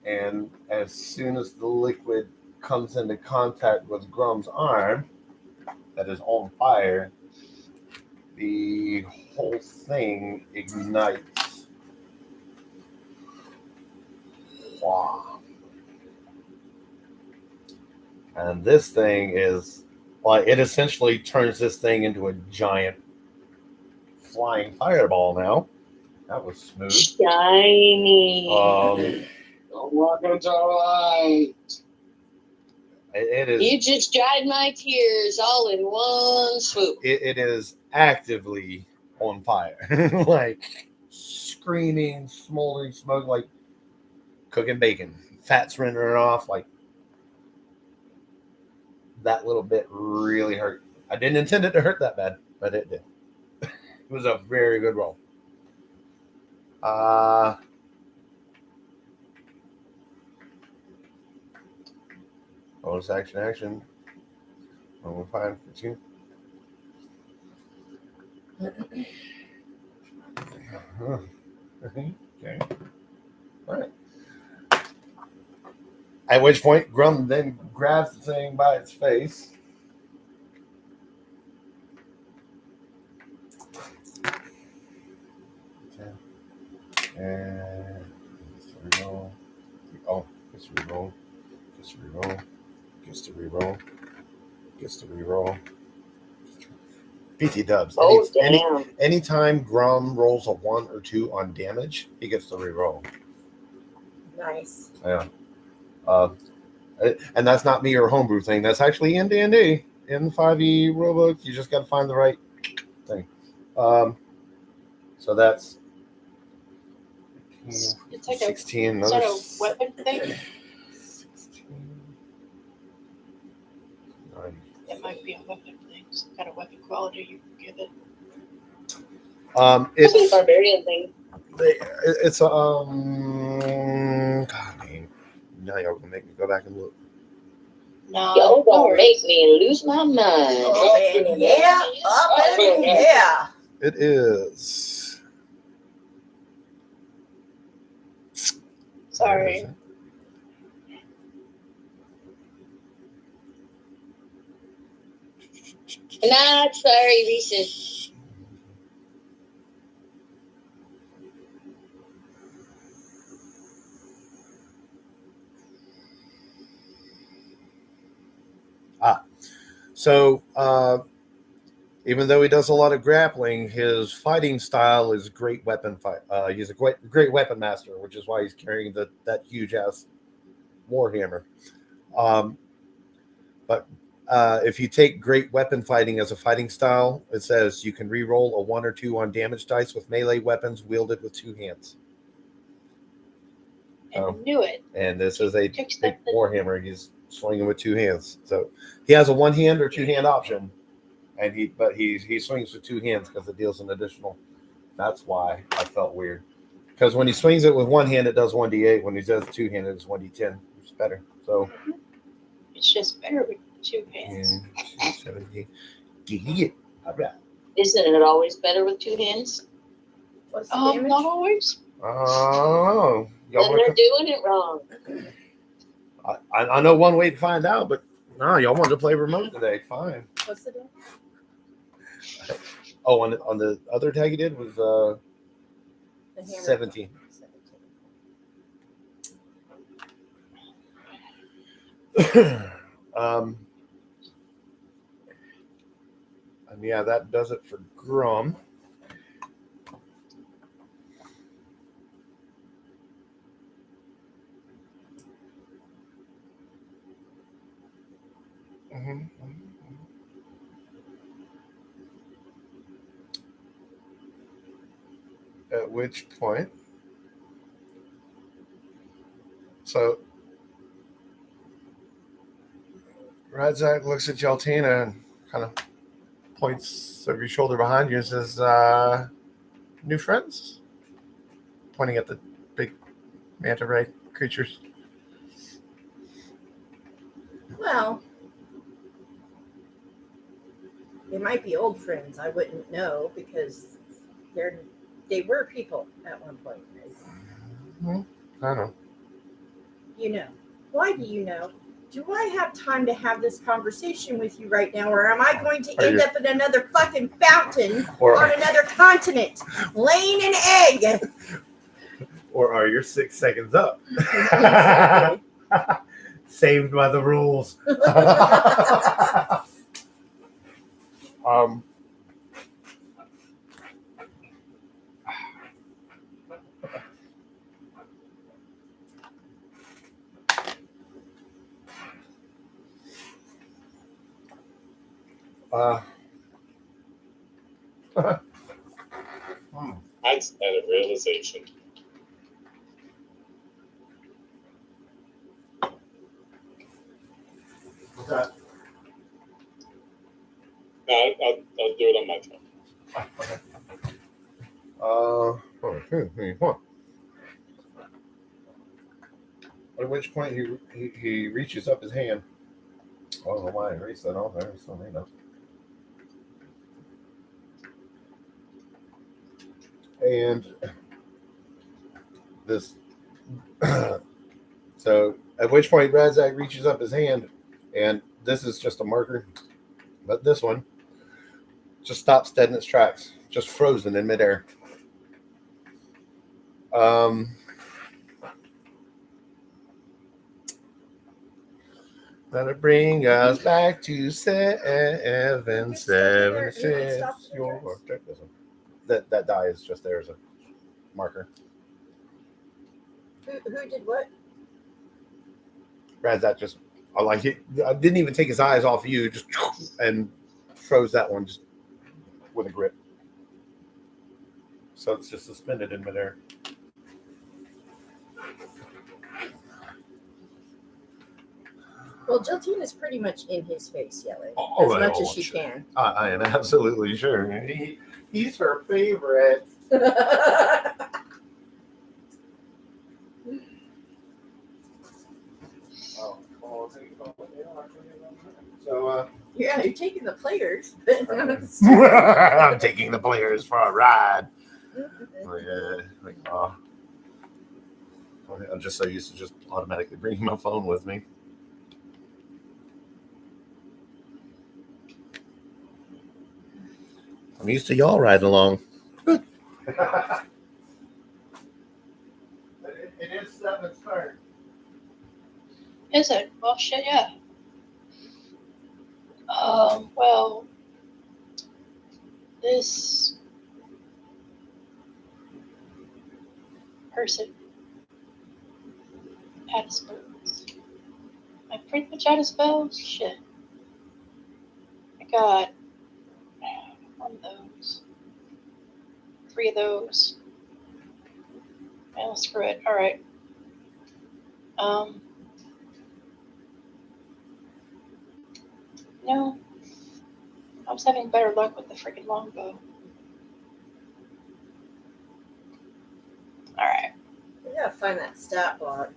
And as soon as the liquid comes into contact with Grum's arm that is on fire, the whole thing ignites. Wow. And this thing is like, it essentially turns this thing into a giant flying fireball now. That was smooth. Shiny. Welcome to light. It is. You just dried my tears all in one swoop. It is actively on fire, like screaming, smoldering smoke, like cooking bacon. Fat's rendering off. Like that little bit really hurt. I didn't intend it to hurt that bad, but it did. It was a very good roll. Bonus action. We're fine for you. Okay. All right. At which point, Grum then grabs the thing by its face And reroll. Oh, gets to reroll. Gets to reroll. Gets to reroll. Gets to reroll. PT dubs. Oh, damn. Anytime Grum rolls a 1 or 2 on damage, he gets to reroll. Nice. Yeah. And that's not me or homebrew thing. That's actually in D&D. In the 5e rulebook, you just got to find the right thing. So that's It's like 16. is that a weapon thing? 16. 9. It might be a weapon thing. Some kind of weapon quality you can give it. It's a It's barbarian thing. God dang. Now y'all gonna make me go back and look. No, Y'all no gonna worries. make me lose my mind. Up in here. Up in here. It is. Sorry. Not sorry, Reese. So, even though he does a lot of grappling, his fighting style is great weapon fight. He's a great weapon master, which is why he's carrying that huge ass warhammer. But if you take great weapon fighting as a fighting style, it says you can re-roll a 1 or 2 on damage dice with melee weapons wielded with 2 hands. I knew it. And this is a big Fix that thing. warhammer. He's swinging with 2 hands, so he has a 1 hand or 2 hand option, and he swings with 2 hands because it deals an additional. That's why I felt weird, because when he swings it with 1 hand, it does 1d8. When he does 2 hand, it's 1d10, which is better. So It's just better with 2 hands. 70. Yeah, all right. Isn't it always better with 2 hands? What's the damage? Not always. Oh, y'all Then wanna they're doing it wrong. I know one way to find out, but no, y'all wanted to play remote today. Fine. What's the damage? Oh, on the other tag he did was The hammer. 17. 17. And yeah, that does it for Grum. At which point, so Radzak looks at Jaltina and kind of points over your shoulder behind you and says, "New friends?" Pointing at the big manta ray creatures. Well, they might be old friends. I wouldn't know because they were people at one point. I don't know. You know. Why do you know? Do I have time to have this conversation with you right now, or am I going to end up in another fucking fountain on another continent, laying an egg? Or are your 6 seconds up? Exactly. Saved by the rules. I just had a realization. Okay. No, I'll do it on my time. At which point he reaches up his hand. I don't know why I erased that off there. So you know. And this. So at which point Radzak reaches up his hand, and this is just a marker, but this one just stops dead in its tracks, just frozen in midair. That'll bring us back to 776. Check this one. That die is just there as a marker. Who did what? Brad, that just I didn't even take his eyes off you, just and froze that one just with a grip. So it's just suspended in midair. Well, Jiltine is pretty much in his face yelling as much as she can. I am absolutely sure. He's her favorite. So, yeah, you're taking the players. I'm taking the players for a ride. I'm just so used to just automatically bringing my phone with me. I'm used to y'all riding along. It is 7's turn. Is it? Well, shit, yeah. Well, this person out of spells. I'm pretty much out of spells. Shit. I got one of those. 3 of those. Well, screw it. Alright. No. I was having better luck with the freaking longbow. Alright. We gotta find that stat block.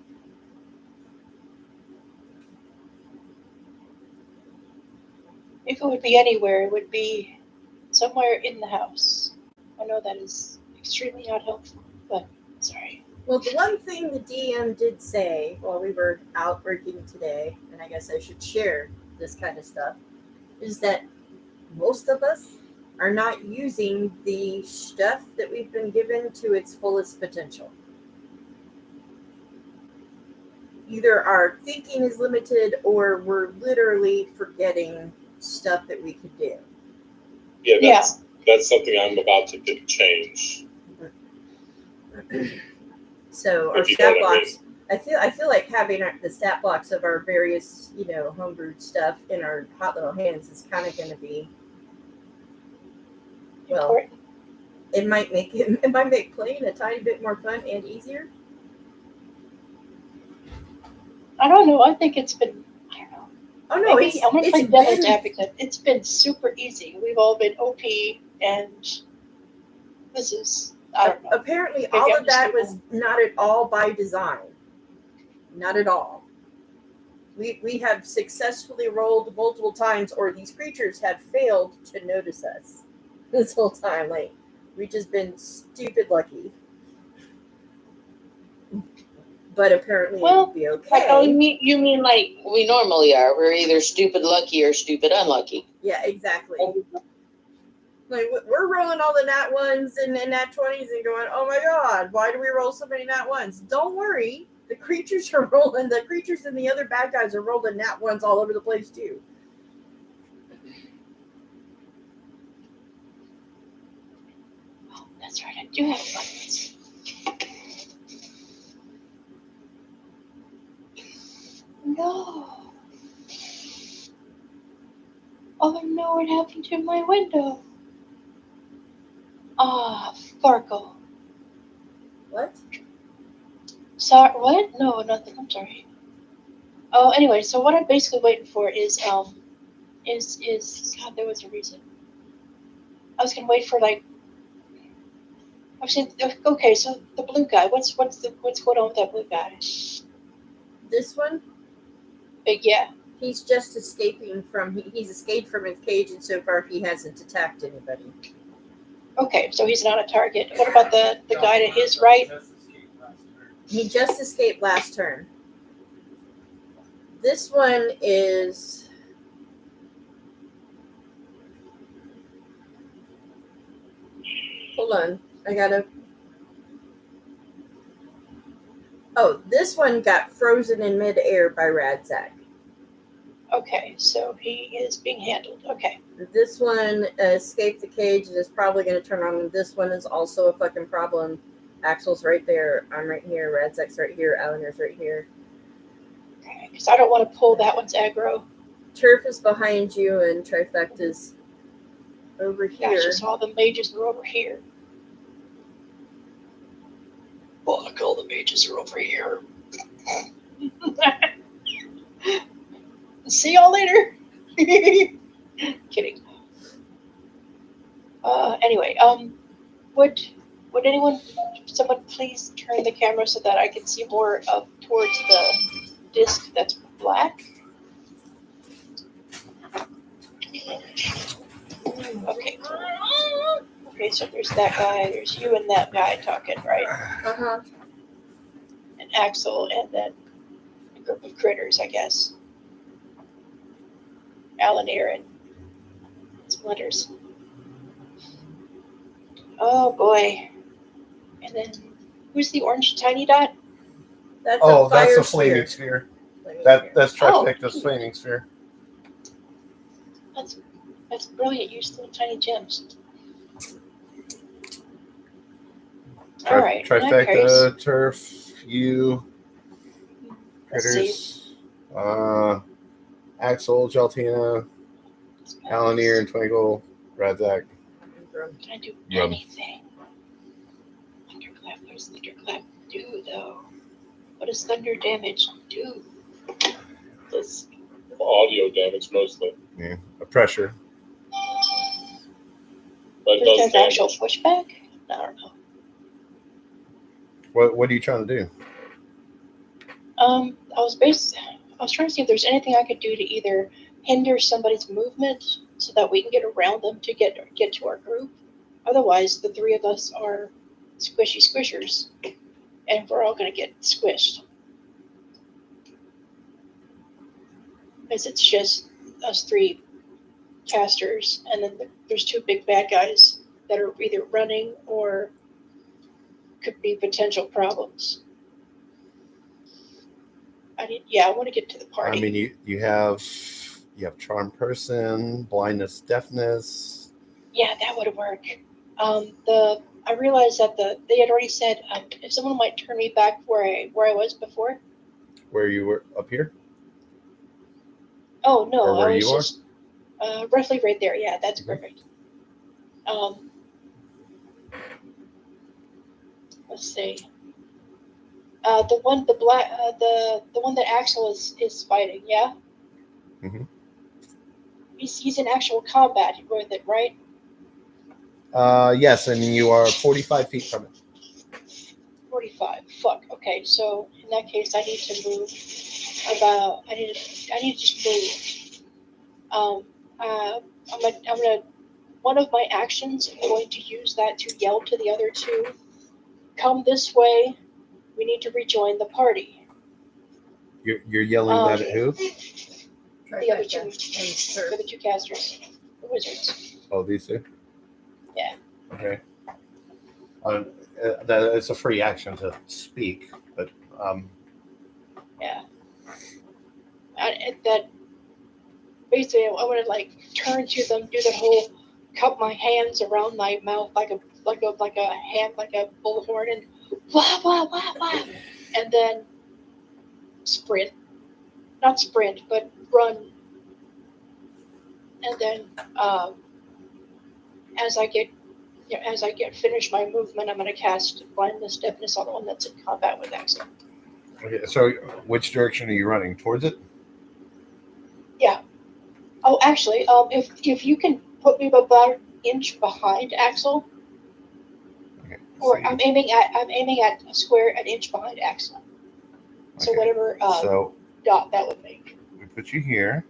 If it would be anywhere, it would be somewhere in the house. I know that is extremely not helpful, but sorry. Well, the one thing the DM did say while we were out working today, and I guess I should share this kind of stuff, is that most of us are not using the stuff that we've been given to its fullest potential. Either our thinking is limited or we're literally forgetting stuff that we could do. Yeah, that's something I'm about to change. So our If you stat know what I blocks, I feel like having the stat blocks of our various, homebrewed stuff in our hot little hands is kind of going to be, well, Important. it might make playing a tiny bit more fun and easier. I don't know. I think it's been, I don't know. Oh no, Maybe I'm going to play devil's advocate. It's been super easy. We've all been OP, and this is, I don't know. Apparently, Maybe all I'm of that just was not at all by design. Not at all. We have successfully rolled multiple times, or these creatures have failed to notice us this whole time. Like, we've just been stupid lucky. But apparently, it would be okay. Like, you mean like we normally are? We're either stupid lucky or stupid unlucky. Yeah, exactly. Like, we're rolling all the nat ones and nat 20s and going, oh my god, why do we roll so many nat ones? Don't worry. The creatures are rolling. The creatures and the other bad guys are rolling nat ones all over the place too. Oh, that's right. I do have buttons. No. Oh no, what happened to my window? Ah, Farkle. What? Sorry, what? No, nothing. I'm sorry. Oh, anyway, so what I'm basically waiting for is God, there was a reason. I was gonna wait for like. Okay, so the blue guy. What's going on with that blue guy? This one? Yeah. He's just escaping from. He's escaped from his cage, and so far he hasn't attacked anybody. Okay, so he's not a target. What about the guy to his right? He just escaped last turn. This one is. Hold on. I gotta. Oh, this one got frozen in midair by Radzak. Okay, so he is being handled. Okay. This one escaped the cage and is probably going to turn on. This one is also a fucking problem. Axel's right there. I'm right here. Radzak's right here. Alanir's right here. Okay, because I don't want to pull that one's aggro. Turf is behind you, and Trifecta's over here. Gotcha, so all the mages are over here. Fuck, all the mages are over here. See y'all later. Kidding. Anyway, would someone please turn the camera so that I can see more up towards the disc that's black? Okay. Okay, so there's that guy, there's you and that guy talking, right? Uh-huh. And Axel, and then a group of critters, I guess. Alanir and Splinters. Oh boy. And then who's the orange tiny dot? That's Oh, a fire that's a sphere. flaming sphere. Flaming sphere. That's Trifecta's flaming sphere. That's brilliant. Use little tiny gems. All right. in that case, Trifecta, Turf, you, let's see. Critters, Axel, Jaltina, Alanir, and Twinkle, Radzak. Can I do Rum. anything? Thunderclap. What does Thunderclap do, though? What does thunder damage do? That's audio damage mostly. Yeah, a pressure. But it Does does that actual damage. pushback? I don't know. What are you trying to do? I was trying to see if there's anything I could do to either hinder somebody's movement so that we can get around them to get to our group. Otherwise, the three of us are squishy squishers, and we're all going to get squished. Because it's just us three casters, and then there's two big bad guys that are either running or could be potential problems. I want to get to the party. I mean, you have charm person, blindness, deafness. Yeah, that would work. I realized that they had already said if someone might turn me back where I was before. Where you were up here? Oh no, Or where I was you are? just roughly right there. Yeah, that's Okay. perfect. Let's see. The one that Axel is fighting. Yeah. Mhm. He's in actual combat with it, right? Yes, and you are 45 feet from it. 45. Fuck. Okay, so in that case, I need to move about. I need to just move. I'm gonna. One of my actions, I'm going to use that to yell to the other two, "Come this way. We need to rejoin the party." You're yelling that at who? The other two, for the two casters, the wizards. Oh, these two? Yeah. Okay. That it's a free action to speak, but Yeah. That basically, I want to like turn to them, do the whole cup my hands around my mouth like a hand, like a bullhorn, and blah blah blah blah, and then sprint, not sprint, but run, and then as I get finished my movement, I'm going to cast blindness, deafness on the one that's in combat with Axel. okay, so which direction are you running? Towards it? Yeah. Oh, actually, if you can put me about an inch behind Axel, Okay. or I'm aiming at a square an inch behind Axel. So Okay. whatever So dot that would make. we put you here.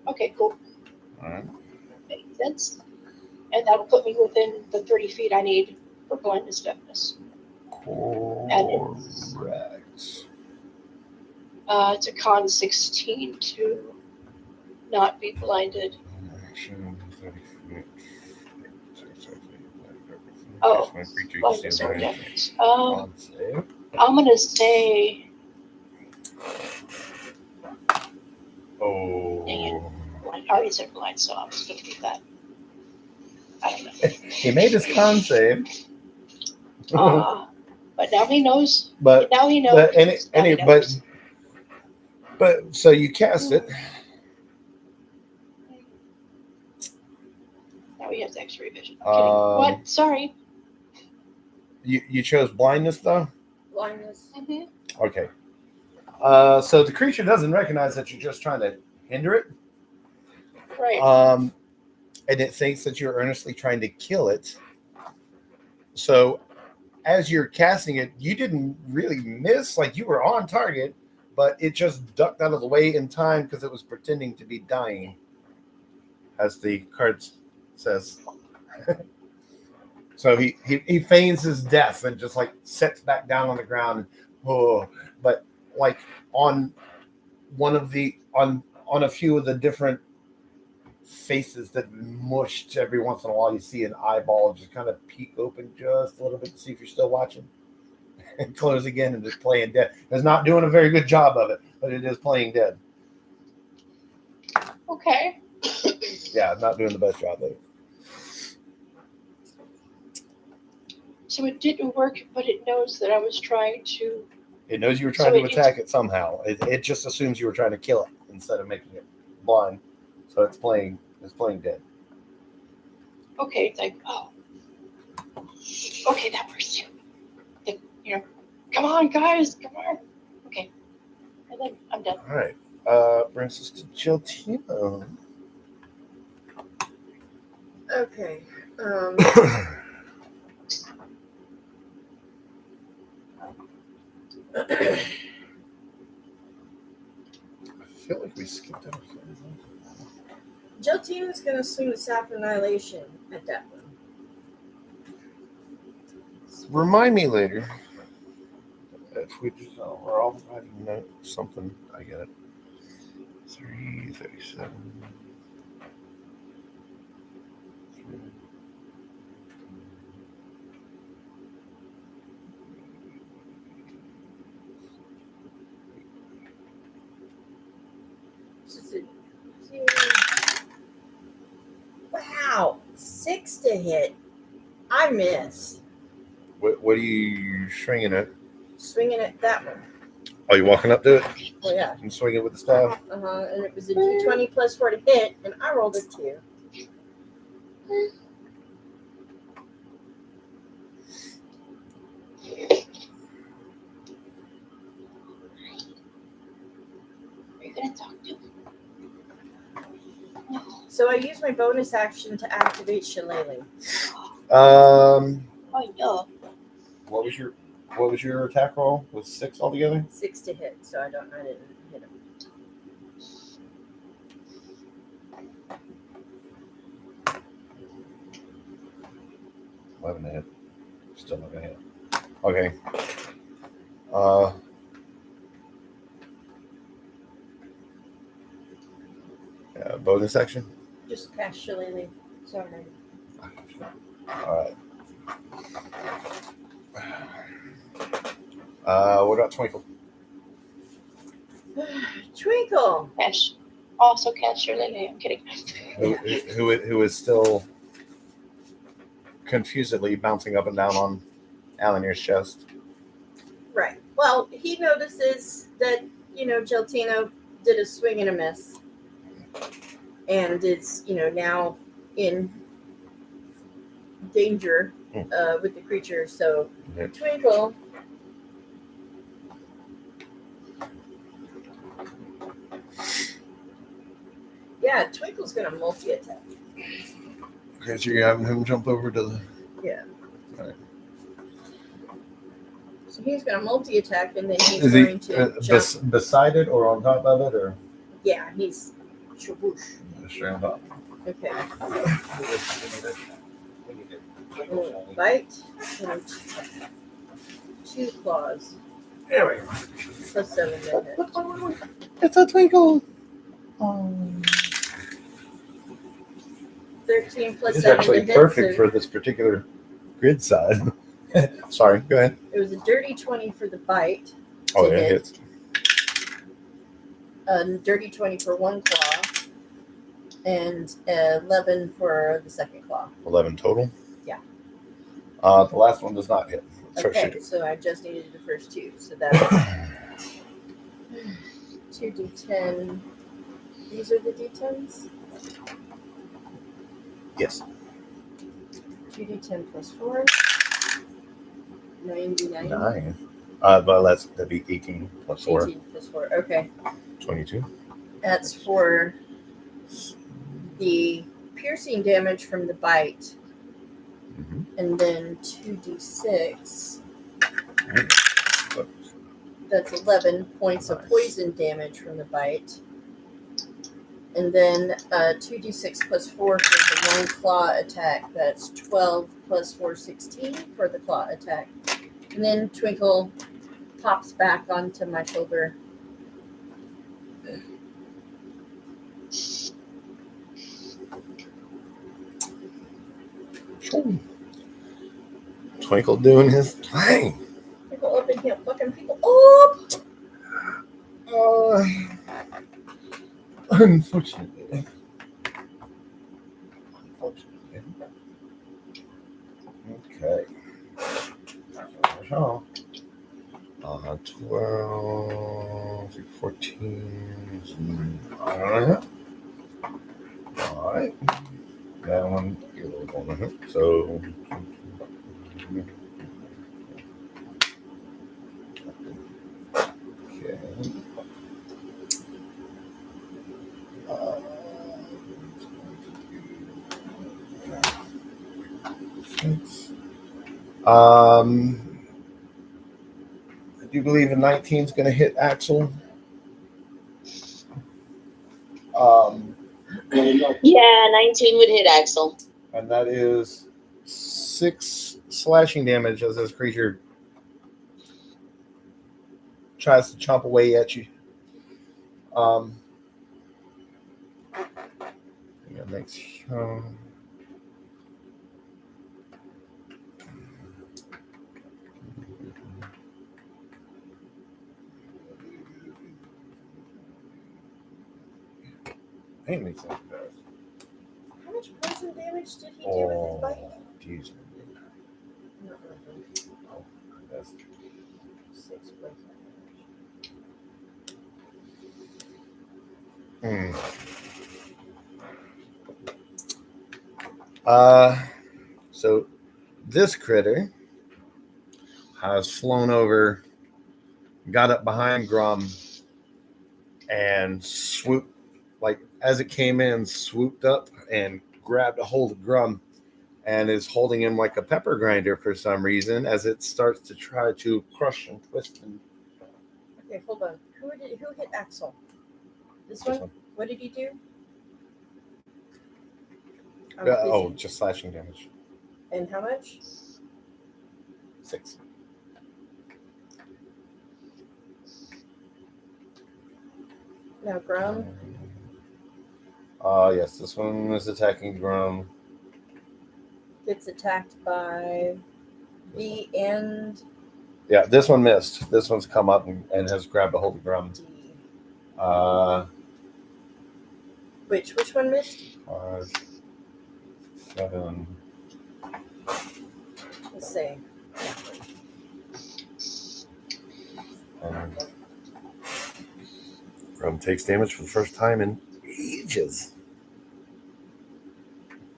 Okay, cool. All right. Makes sense. And that'll put me within the 30 feet I need for blindness, deafness. Correct. It's a con 16 to not be blinded. Action, 30 feet. Oh, My creature blindness or can deafness. on save. I'm gonna say Oh. I already said blind, so I'm just gonna leave that. I don't know. He made his con save. But now he knows. But Now he knows. but Now he knows. but so you cast it. Now he has X-ray vision. I'm kidding. What? Sorry. You chose blindness though? Blindness. Mm-hmm. Okay. So the creature doesn't recognize that you're just trying to hinder it. Right. And it thinks that you're earnestly trying to kill it. So as you're casting it, you didn't really miss, like you were on target, but it just ducked out of the way in time because it was pretending to be dying, as the card says. So he feigns his death and just like sits back down on the ground. Oh, but like on one of the on a few of the different faces that mushed every once in a while, you see an eyeball just kind of peek open just a little bit to see if you're still watching, and close again and just playing dead. It's not doing a very good job of it, but it is playing dead. Okay. Yeah, not doing the best job of it. So it didn't work, but it knows that I was trying to. It knows you were trying to attack it somehow. It just assumes you were trying to kill it instead of making it blind. So it's playing dead. Okay, it's like, oh. Okay, that works too. You know, come on, guys, come on. Okay. And then I'm done. All right. Brings us to Giltino. Okay. I feel like we skipped over something. Jotina's going to swing the Staff of Annihilation at that one. Remind me later. If we just, we're all writing note something. I get it. 337. Wow, 6 to hit. I miss. What are you swinging at? Swinging at that one. Are you walking up to it? Oh, yeah. And swinging with the staff? And it was a d20 plus 4 to hit, and I rolled a 2. Are you gonna talk to? So I use my bonus action to activate Shillelagh. Oh no. What was your attack roll? Was 6 altogether? 6 to hit, so I didn't hit him. To hit. Still not gonna hit. Okay. Bonus action? Just cast Shillelagh. Sorry. Alright. What about Twinkle? Twinkle. Cash. Also catch your lily. I'm kidding. Who is still confusedly bouncing up and down on Alanir's chest. Right. Well, he notices that, Geltino did a swing and a miss. And it's, now in danger with the creature. So, Twinkle. Yeah, Twinkle's going to multi-attack. Okay, so you're having him jump over to the... Yeah. All right. So he's going to multi-attack, and then he's going to jump. Beside it or on top of it, or? Yeah, he's shaboosh. Straight on top. Okay. Bite and 2 claws. There we go. Plus 7 to hit. It's a Twinkle. 13 plus It's 7 actually to hit. perfect for this particular grid size. Sorry, go ahead. It was a dirty 20 for the bite. Oh, to yeah, it hit. hits. A dirty 20 for one claw, and 11 for the second claw. 11 total? Yeah. The last one does not hit. First Okay, so I just needed the first two. So that's 2d10. These are the d10s? Yes. 2d10 plus 4. 99. 9. But that'd be 18 plus 4. 18 plus 4. Okay. 22. That's for the piercing damage from the bite. Mm-hmm. And then 2d6. That's 11 points of poison damage from the bite. And then 2d6 plus 4 for the one claw attack. That's 12 plus 4, 16 for the claw attack. And then Twinkle pops back onto my shoulder. Twinkle doing his thing. Twinkle up and he'll fucking people up. Unfortunately. Okay. 12, 14. All right. That one, you're a little going to hit. So. Okay. I do believe a 19 is going to hit Axel. Yeah, 19 would hit Axel. And that is 6 slashing damage as this creature tries to chomp away at you. Next. Makes sense. How much poison damage did he do with his bite? Geez. Oh, that's 6 poison damage. So this critter has flown over, got up behind Grum, and swooped, like as it came in, swooped up and grabbed a hold of Grum and is holding him like a pepper grinder for some reason as it starts to try to crush and twist him. Okay, hold on. Who hit Axel? This one? What did he do? Just slashing damage. And how much? 6. Now Grum. Yes, this one is attacking Grum. Gets attacked by V and Yeah, this one missed. This one's come up and has grabbed a hold of Grum. D. Which one missed? 5, 7. Let's see. Grum takes damage for the first time in ages.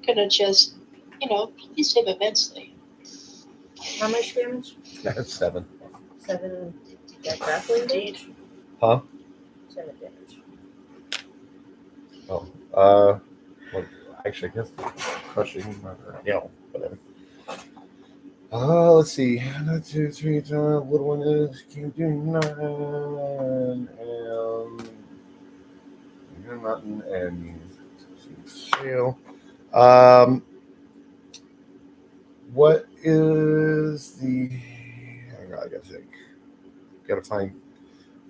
Gonna just, please him immensely. How much damage? That's 7. 7. That grappling damage? Huh? 7 damage. Oh. Well, actually, I guess crushing. Whatever. Let's see. 1, 2, 3. Little one is can do 9 and nothing and sail. What is the? I gotta think. Gotta find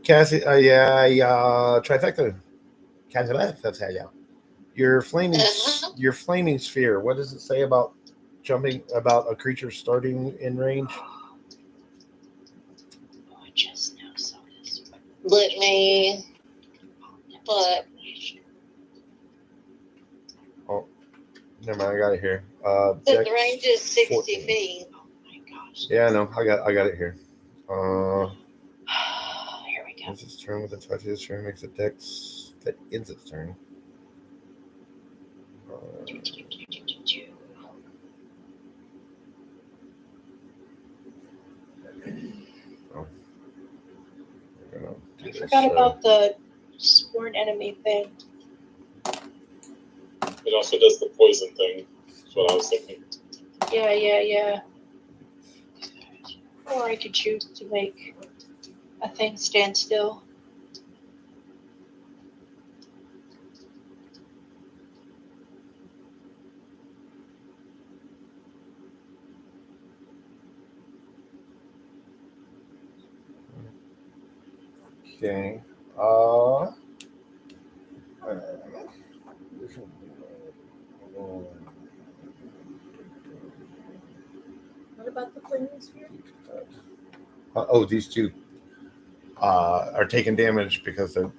Cassie. Trifecta. Cassie, that's how you. Your flaming sphere. What does it say about jumping about a creature starting in range? Oh, I just now saw this. Let me look. Never mind, I got it here. The Dex range is 60 14. feet. Oh my gosh. Yeah, no, I got it here. Here we go. Ends its turn with a touch of its turn, makes a dex that ends its turn. I forgot about the sworn enemy thing. It also does the poison thing. That's what I was thinking. Yeah. Or I could choose to make a thing stand still. Okay. What about the flaming spear? These two are taking damage because they're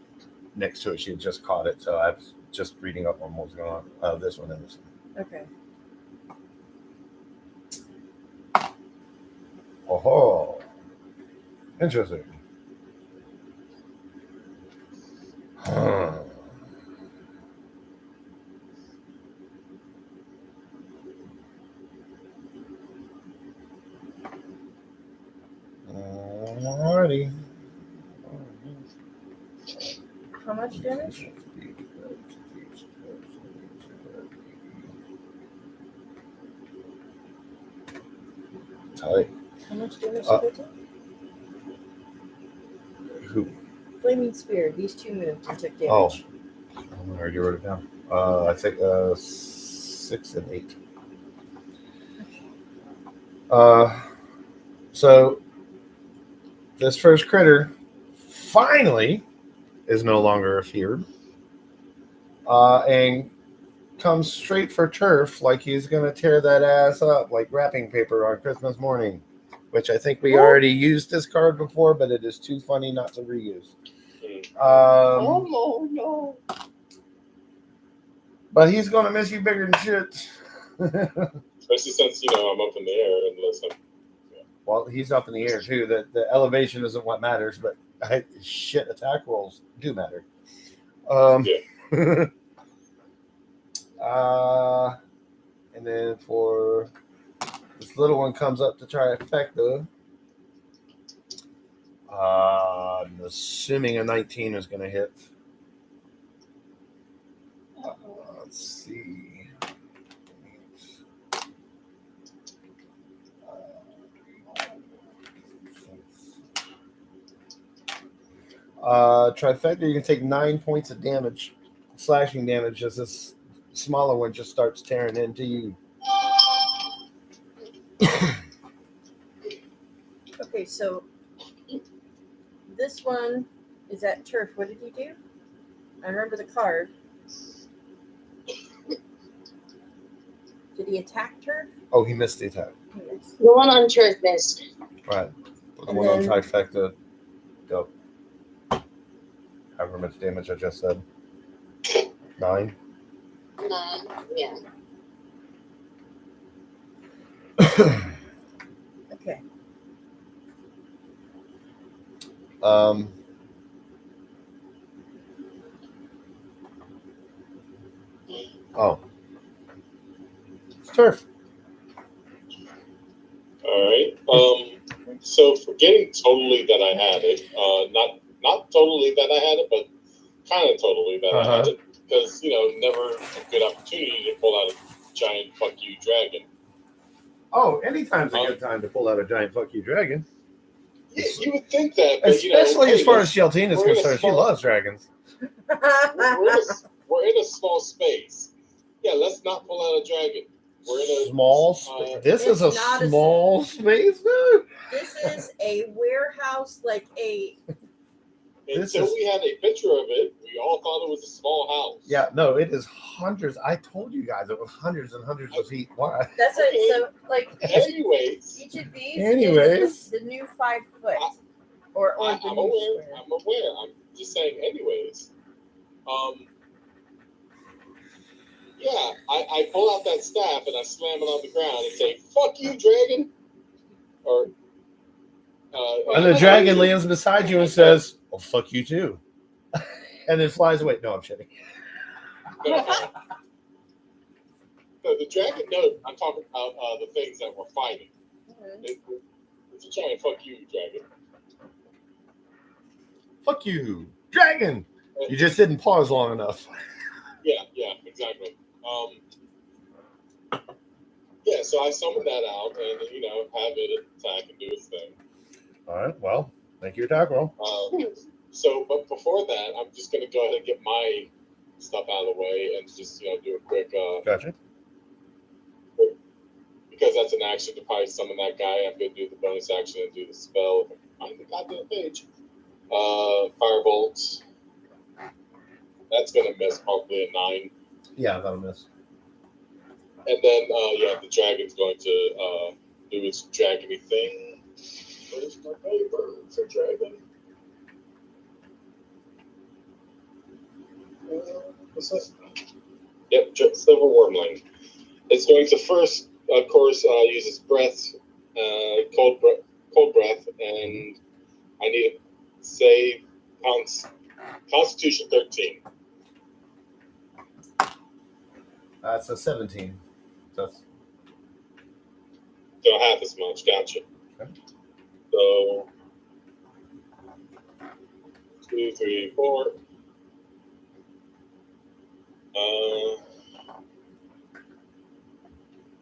next to it. She had just caught it, so I was just reading up on what's going on. This one and this one. Okay. Oh, interesting. Huh. Alrighty. How much damage? Tight. How much damage did they take? Who? Flaming spear. These two moved and took damage. Oh, I already wrote it down. I think 6 and 8. So this first critter finally is no longer afeared, and comes straight for turf like he's gonna tear that ass up like wrapping paper on Christmas morning, which I think we already used this card before, but it is too funny not to reuse. Oh no. But he's gonna miss you bigger than shit. Especially since, I'm up in the air unless I'm... Well, he's up in the air too. The elevation isn't what matters, but shit attack rolls do matter. Yeah. And then for this little one comes up to trifecta. I'm assuming a 19 is going to hit. Let's see. Trifecta, you can take 9 points of damage, slashing damage, as this smaller one just starts tearing into you. Okay, so this one is at turf. What did he do? I remember the card. Did he attack turf? Oh, he missed the attack. Yes. The one on turf missed. Right. The And one on then- trifecta. Go. However much damage I just said. 9. Yeah. Okay. Oh. It's turf. All right. So forgetting totally that I had it, not totally that I had it, but kind of totally that I had it, because never a good opportunity to pull out a giant fuck you dragon. Oh, anytime's a good time to pull out a giant fuck you dragon. Yeah, you would think that, but, Especially as far as hey, Sheltine is we're in a concerned, she small- loves dragons. we're in a small space. Yeah, let's not pull out a dragon. We're in a Small space. This is a It's not a- small space, dude. This is a warehouse, like a Until we had a picture of it, we all thought it was a small house. Yeah, no, it is hundreds. I told you guys it was hundreds and hundreds of feet wide. That's Okay. it. So, like, Anyways, each of these Anyways. is the new 5 foot. Or I'm the new aware. square. I'm aware. I'm just saying. Anyways, yeah, I pull out that staff and I slam it on the ground and say, "Fuck you, dragon!" Or And the dragon lands beside you and says, "Well, fuck you too," and then flies away. No, I'm kidding. No, the dragon. No, I'm talking about the things that we're fighting. It's a giant fuck you, dragon. Fuck you, dragon. You just didn't pause long enough. Yeah, exactly. Yeah, so I summon that out and have it attack and do its thing. All right. Well, make your attack roll. But before that, I'm just gonna go ahead and get my stuff out of the way and just do a quick. Gotcha. Because that's an action to probably summon that guy. I'm gonna do the bonus action and do the spell. Find the goddamn page. Firebolt. That's gonna miss probably a 9. Yeah, that'll miss. And then the dragon's going to do its dragony thing. Where's my paper for dragon? What's that? Yep, Silver Wormling. It's going to first, of course, use its breath, cold breath, and I need to save Constitution 13. That's a 17. That's So half as much. Gotcha. Okay. So 2, 3, 4.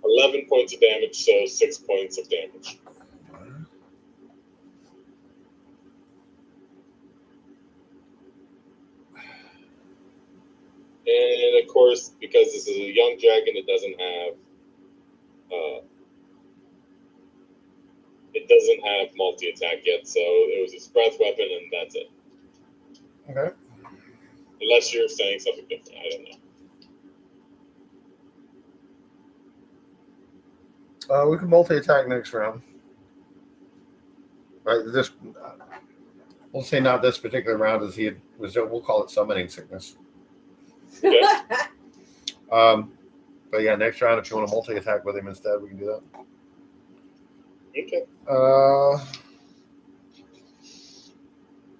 11 points of damage, so 6 points of damage. And of course, because this is a young dragon, it doesn't have multi-attack yet, so it was its breath weapon, and that's it. okay. Unless you're saying something different, I don't know. We can multi-attack next round. Right. We'll say not this particular round, as he was. We'll call it summoning sickness. Okay. But yeah, next round, if you want to multi-attack with him instead, we can do that. Okay.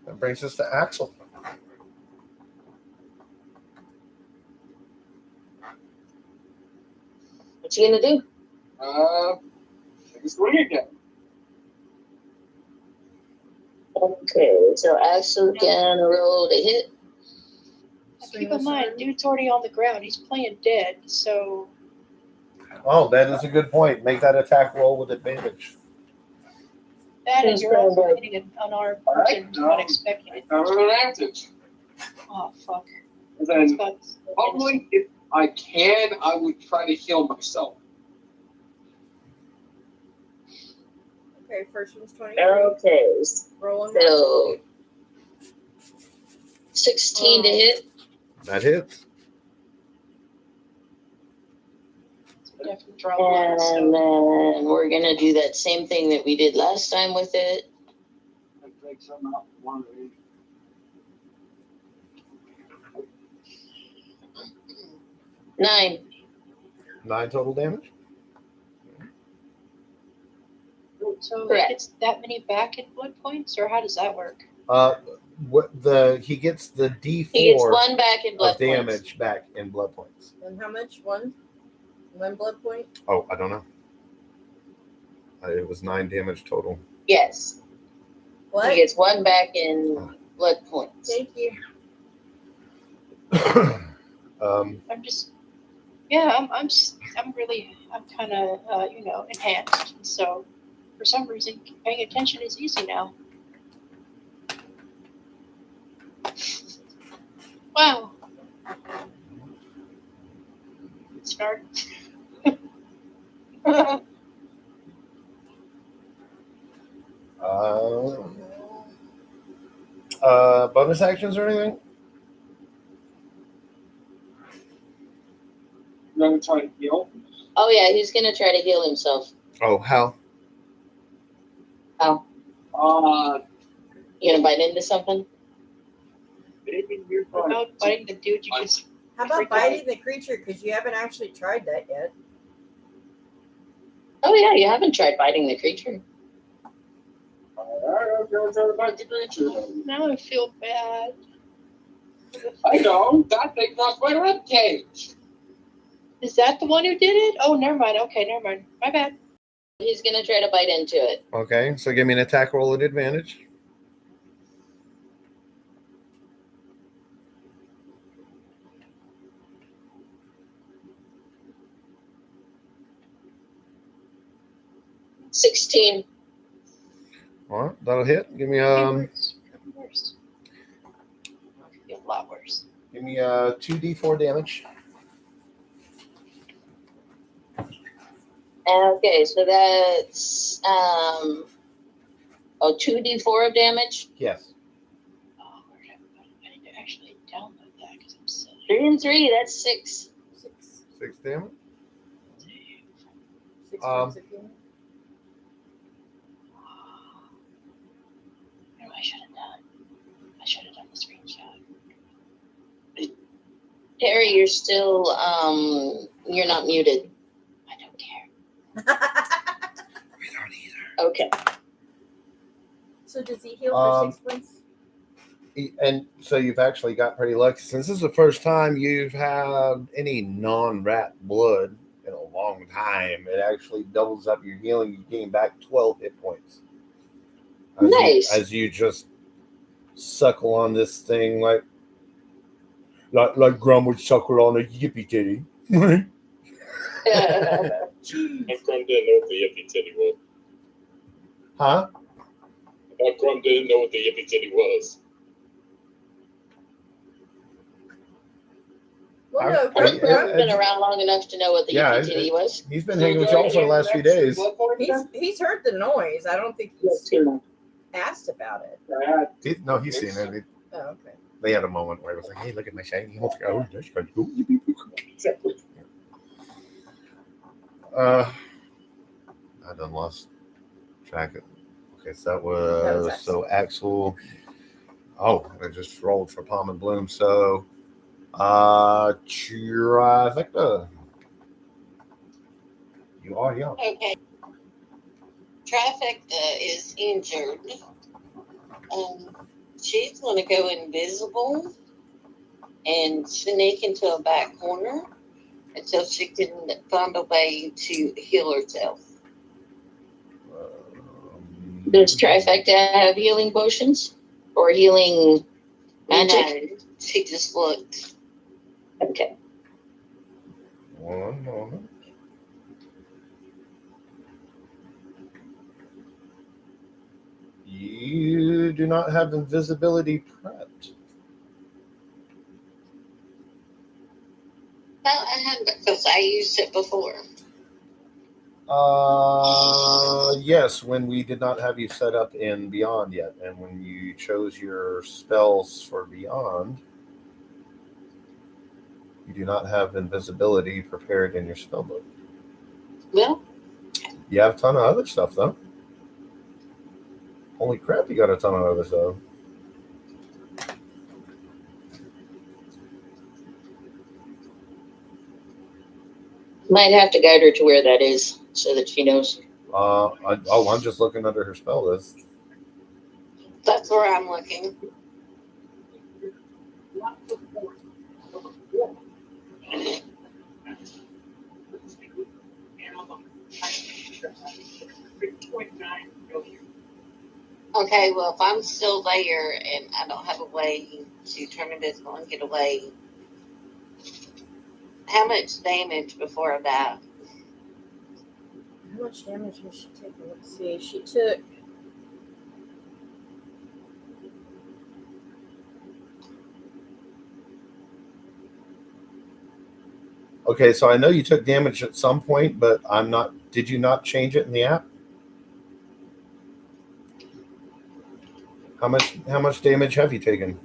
That brings us to Axel. What you gonna do? Swing again. Okay, so Axel can roll to hit. Keep in mind, dude's already on the ground. He's playing dead, so Oh, that is a good point. Make that attack roll with advantage. that and you're also hitting an unarmed person, not expecting it. I'm an advantage. Oh, fuck. And then, That's probably, if I can, I would try to heal myself. Okay, first one's 23. Okay, Rolling. so 16 to hit. That hits. definitely drop one, And so. then we're gonna do that same thing that we did last time with it. I take some out one of these. 9. 9 total damage. So Correct. he gets that many back in blood points, or how does that work? He gets the D4 He gets 1 back in blood of damage points. back in blood points. And how much? 1 blood point? Oh, I don't know. It was 9 damage total. Yes. What? He gets 1 back in blood points. Thank you. I'm just, yeah, I'm kind of, enhanced. So for some reason, paying attention is easy now. Wow. Start. bonus actions or anything? You gonna try to heal? Oh yeah, he's gonna try to heal himself. Oh, how? Oh, you gonna bite into something? Maybe you're What fine. about biting the dude you just How about freak biting the creature? Because you haven't actually tried that yet. Oh yeah, you haven't tried biting the creature. Alright, I'm gonna try to bite the creature. Now I feel bad. I know, that thing lost my rib cage. Is that the one who did it? Oh, never mind. Okay, never mind. My bad. He's gonna try to bite into it. Okay, so give me an attack roll at advantage. $16. All right, that'll hit. Give me Could be worse. Could be a lot worse. give me 2d4 damage. Okay, so that's 2d4 of damage. Yes. Oh, where did I need to actually download that because I'm silly. 3 and 3, that's 6. 6 damage. 6 points of healing. What I should have done? I should have done the screenshot. Harry, you're still you're not muted. I don't care. We don't either. Okay. So does he heal for 6 points? And so you've actually got pretty lucky. Since this is the first time you've had any non-rat blood in a long time, it actually doubles up your healing. You gain back 12 hit points. Nice. As you just suckle on this thing like Grum would suckle on a yippee titty. My Grum didn't know what the yippee titty was. Huh? My Grum didn't know what the yippee titty was. Well, no, I- Grum's been around long enough to know what the Yeah, yippee titty was. He's been hanging with y'all for the last few days. he's heard the noise. I don't think he's asked about it. He's seen it. Oh, okay. They had a moment where it was like, "Hey, look at my shiny." Oh, that's kind of cool. I done lost track of. Okay, so that was so Axel. Oh, I just rolled for Palm and Bloom. So, trifecta. You are young. Okay. Trifecta is injured. She's going to go invisible and sneak into a back corner until she can find a way to heal herself. Does Trifecta have healing potions or healing magic? No, she just looked. Okay. One moment. You do not have invisibility prepped. No, I haven't because I used it before. Yes, when we did not have you set up in Beyond yet, and when you chose your spells for Beyond, you do not have invisibility prepared in your spellbook. Well, You have a ton of other stuff, though. Holy crap, you got a ton of other stuff. Might have to guide her to where that is so that she knows. I'm just looking under her spell list. that's where I'm looking. Okay, well, if I'm still there and I don't have a way to turn invisible and get away, how much damage before I die? How much damage has she taken? Let's see. She took. Okay, so I know you took damage at some point, but I'm not. Did you not change it in the app? How much damage have you taken?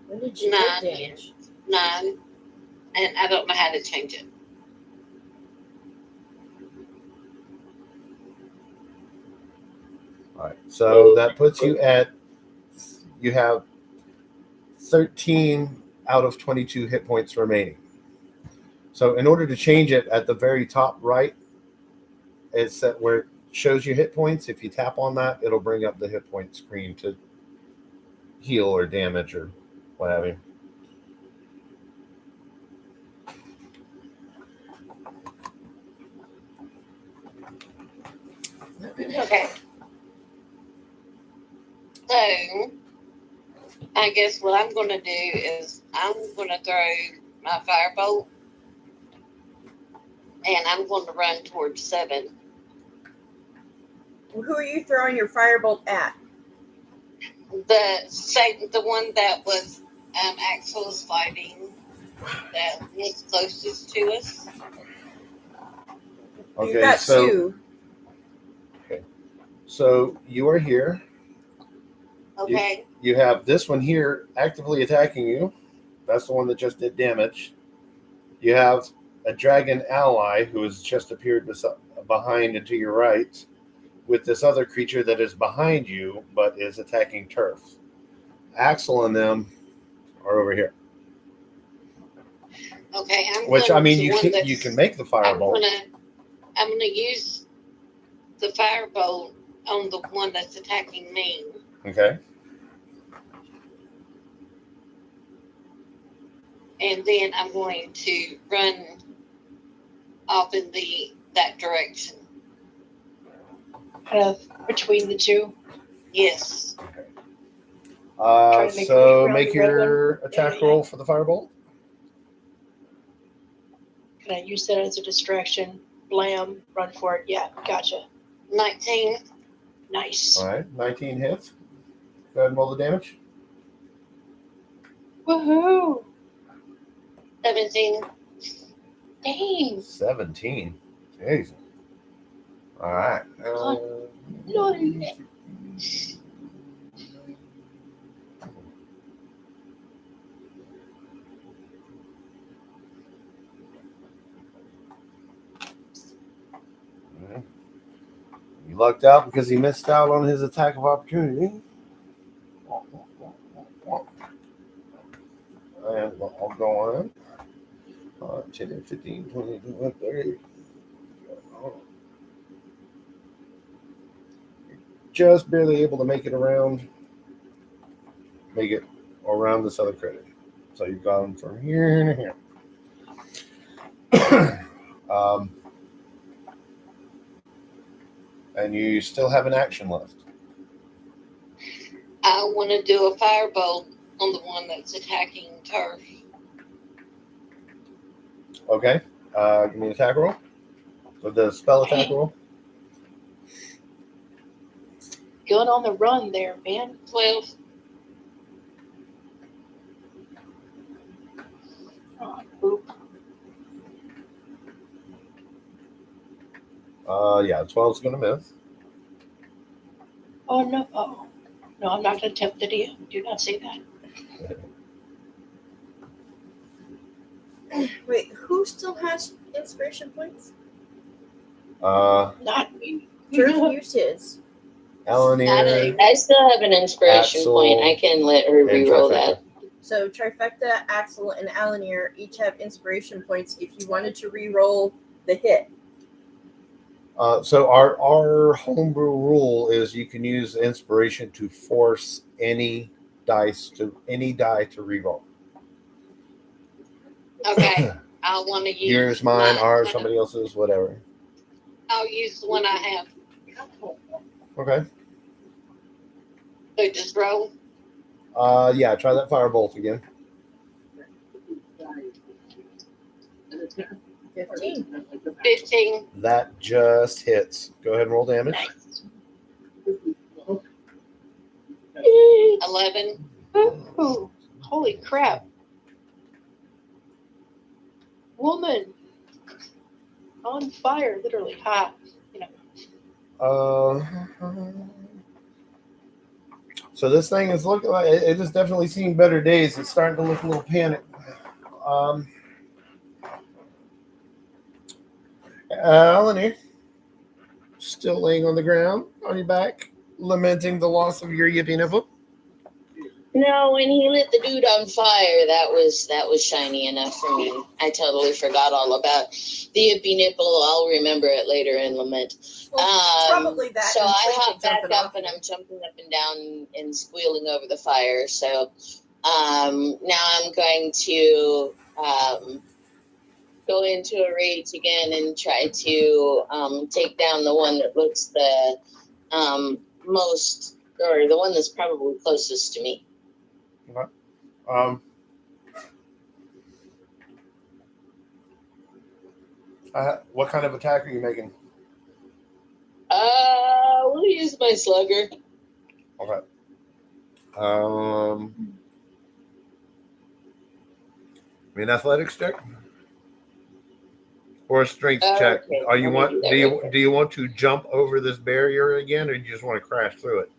When did you 9. take damage? 9. And I don't know how to change it. All right. So that puts you at, you have 13 out of 22 hit points remaining. So in order to change it, at the very top right, it's set where it shows you hit points. If you tap on that, it'll bring up the hit point screen to heal or damage or what have you. Okay. So, I guess what I'm going to do is I'm going to throw my firebolt, and I'm going to run towards 7. Who are you throwing your firebolt at? The one that was Axel's fighting, that was closest to us. You've Okay, got so 2. so you are here. Okay. You have this one here actively attacking you. That's the one that just did damage. You have a dragon ally who has just appeared behind and to your right, with this other creature that is behind you but is attacking turf. Axel and them are over here. Okay. Which I mean, you can make the firebolt. I'm gonna use the firebolt on the one that's attacking me. Okay. And then I'm going to run off in that direction. Kind of between the two. Yes. So make your attack roll for the firebolt. Can I use that as a distraction? Blam, run for it. Yeah, gotcha. 19. Nice. All right, 19 hits. Go ahead and roll the damage. Woohoo! 17. Dang. 17. Jeez. All right. He lucked out because he missed out on his attack of opportunity. And I'll go on. 10, 15, 20, 30. Just barely able to make it around this other critic. So you've gone from here to here. And you still have an action left. I want to do a firebolt on the one that's attacking turf. Okay. Give me an attack roll. So the spell attack roll. Going on the run there, man. 12. Oh, boop. Yeah, 12 is going to miss. Oh, no. Oh. No, I'm not going to attempt the DM. Do not say that. Wait, who still has inspiration points? Not me. Turf used his. Alanir. I still have an inspiration Axel, point. I can let her and reroll Trifecta. that. So Trifecta, Axel, and Alanir each have inspiration points if you wanted to re-roll the hit. So our homebrew rule is you can use inspiration to force any die to reroll. Okay. I'll want to use Yours, mine, ours, somebody else's, whatever. I'll use the one I have. Okay. So just roll. Yeah, try that firebolt again. 15. That just hits. Go ahead and roll damage. Nice. 11. Ooh, holy crap. Woman. On fire, literally. Ha. You know. So this thing is looking like it is definitely seeing better days. It's starting to look a little panicked. Alan here, still laying on the ground on your back, lamenting the loss of your yippy nipple. No, when he lit the dude on fire, that was shiny enough for me. I totally forgot all about the yippee nipple. I'll remember it later and lament. Probably that. So and I Tracy hop back jumping up off. and I'm jumping up and down and squealing over the fire. So now I'm going to go into a rage again and try to take down the one that looks the most, or the one that's probably closest to me. What kind of attack are you making? We'll use my slugger. Okay. Athletics check or a strength check? Okay, Are you let me want? do that Do real you quick. do you want to jump over this barrier again, or do you just want to crash through it?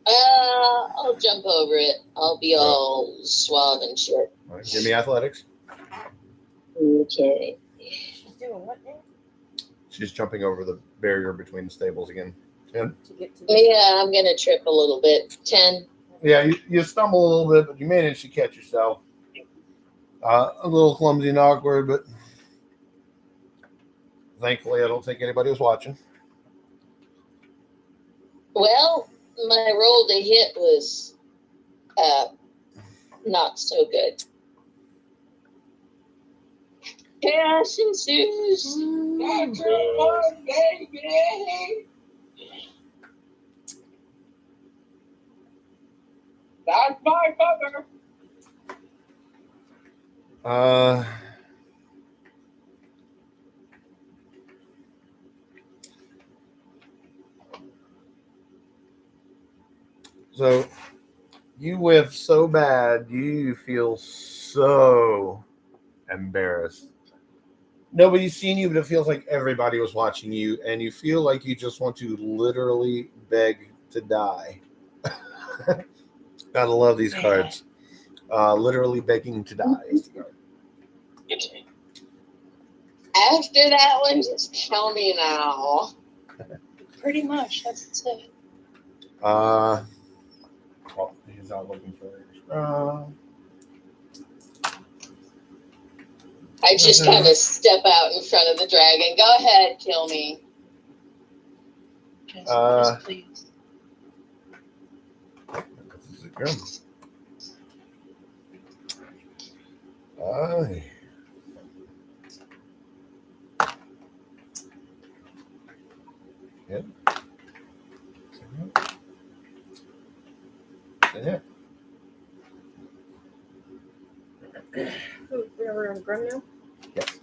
I'll jump over it. I'll be all suave and shit. All right, give me athletics. Okay. She's doing what now? She's jumping over the barrier between the stables again. 10. To get to the Yeah, I'm gonna trip a little bit. 10. Yeah, you stumble a little bit, but you manage to catch yourself. A little clumsy and awkward, but thankfully I don't think anybody was watching. Well, my roll to hit was not so good. Chaos ensues. baby. That's my mother. So you whiff so bad, you feel so embarrassed. Nobody's seen you, but it feels like everybody was watching you, and you feel like you just want to literally beg to die. Gotta love these cards. Literally begging to die is the card. After that one, just kill me now. Pretty much, that's it. Well, he's not looking for. I just kind of step out in front of the dragon. Go ahead, kill me. Just please. This is a grim. Yep. Yeah. We're on Grum now? Yes.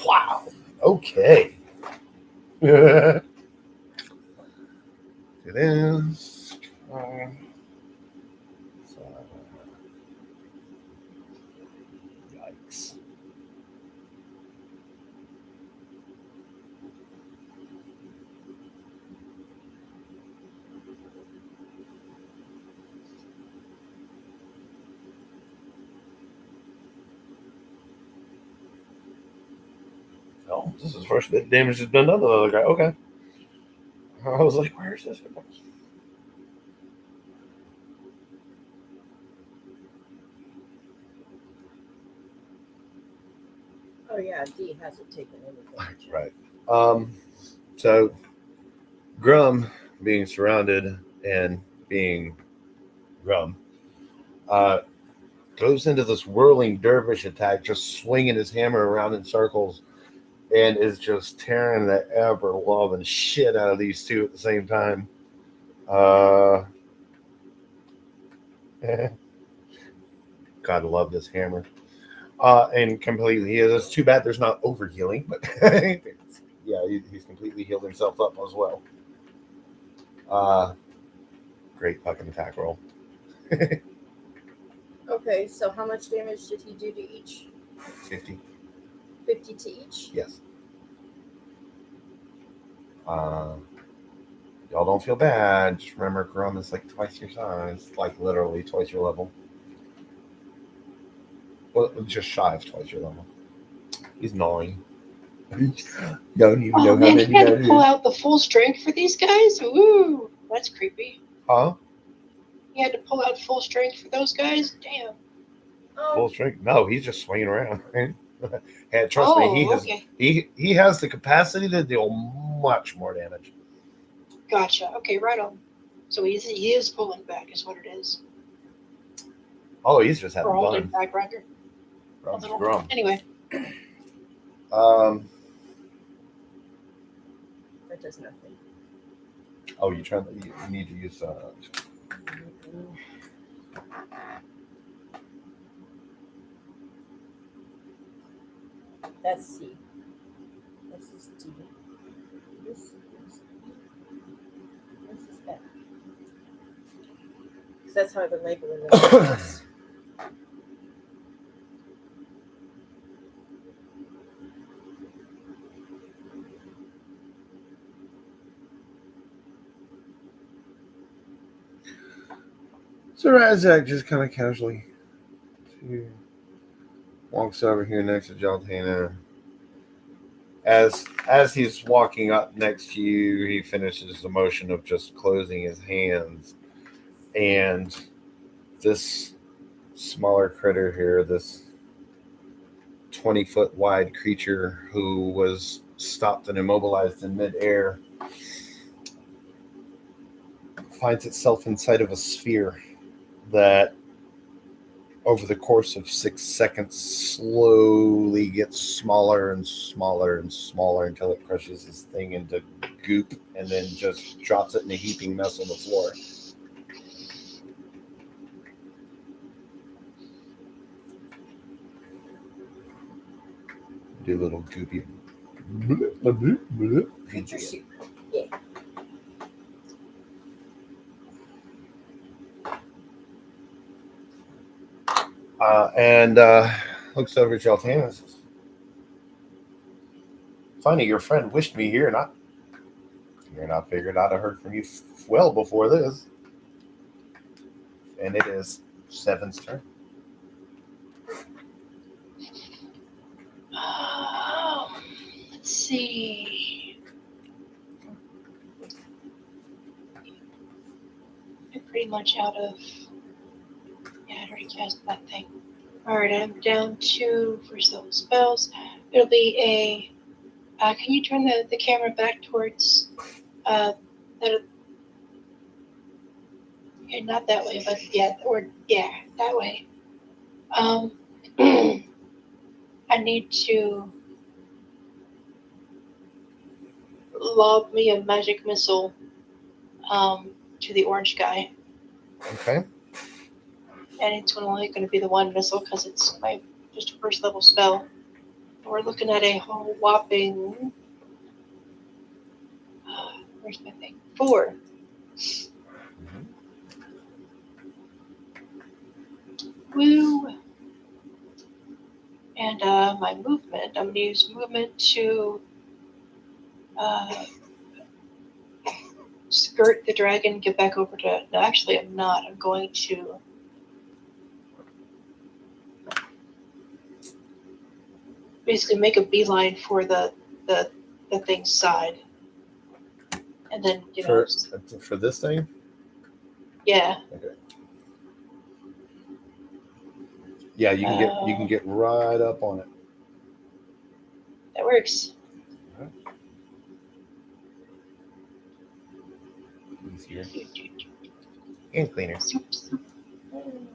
Wow. Okay. It is. Yikes. Oh, this is the first bit of damage that's been done to the other guy. Okay. I was like, where's this? Oh yeah, D hasn't taken anything. Right. So Grum being surrounded and being Grum, goes into this whirling dervish attack, just swinging his hammer around in circles, and is just tearing the ever loving shit out of these two at the same time. Gotta love this hammer. And completely, it's too bad there's not overhealing, but yeah, he's completely healed himself up as well. Great fucking attack roll. Okay, so how much damage did he do to each? 50. 50 to each? Yes. Y'all don't feel bad. Just remember, Grum is like twice your size, like literally twice your level. Well, just shy of twice your level. He's gnawing. Don't even know how man, many you gotta that pull is. out the full strength for these guys? Ooh, that's creepy. Huh? You had to pull out full strength for those guys? Damn. Full strength? No, he's just swinging around. Hey, trust me, he has okay. he has the capacity to deal much more damage. Gotcha. Okay, right on. So he is pulling back, is what it is. Oh, he's just having Or holding fun. back, rather. Grum's Grum. Anyway. That does nothing. Oh, you need to use That's C. This is D. This is F. Because that's how I've been labeling them. So Razak just kind of casually walks over here next to Jaltana. As he's walking up next to you, he finishes the motion of just closing his hands, and this smaller critter here, this 20-foot wide creature who was stopped and immobilized in midair, finds itself inside of a sphere that over the course of 6 seconds slowly gets smaller and smaller and smaller until it crushes this thing into goop and then just drops it in a heaping mess on the floor. Do a little goopy. Creature soup. Yeah. And looks over at Jaltana and says, "Funny, your friend wished me here, not. And I figured I'd have heard from you well before this." And it is Seven's turn. Let's see. I'm pretty much out of. Yeah, I already cast that thing. Alright, I'm down to first level spells. It'll be a. Can you turn the camera back towards. That. Okay, not that way, but yeah, that way. I need to lob me a magic missile to the orange guy. Okay. And it's only going to be the one missile because it's my just a first level spell. We're looking at a whole whopping. Where's my thing? 4. Woo! And my movement, I'm going to use movement to skirt the dragon, get back over to. No, actually, I'm not. I'm going to. Basically, make a beeline for the thing's side. And then, For this thing? Yeah. Okay. Yeah, you can get right up on it. That works. Easier. And cleaner.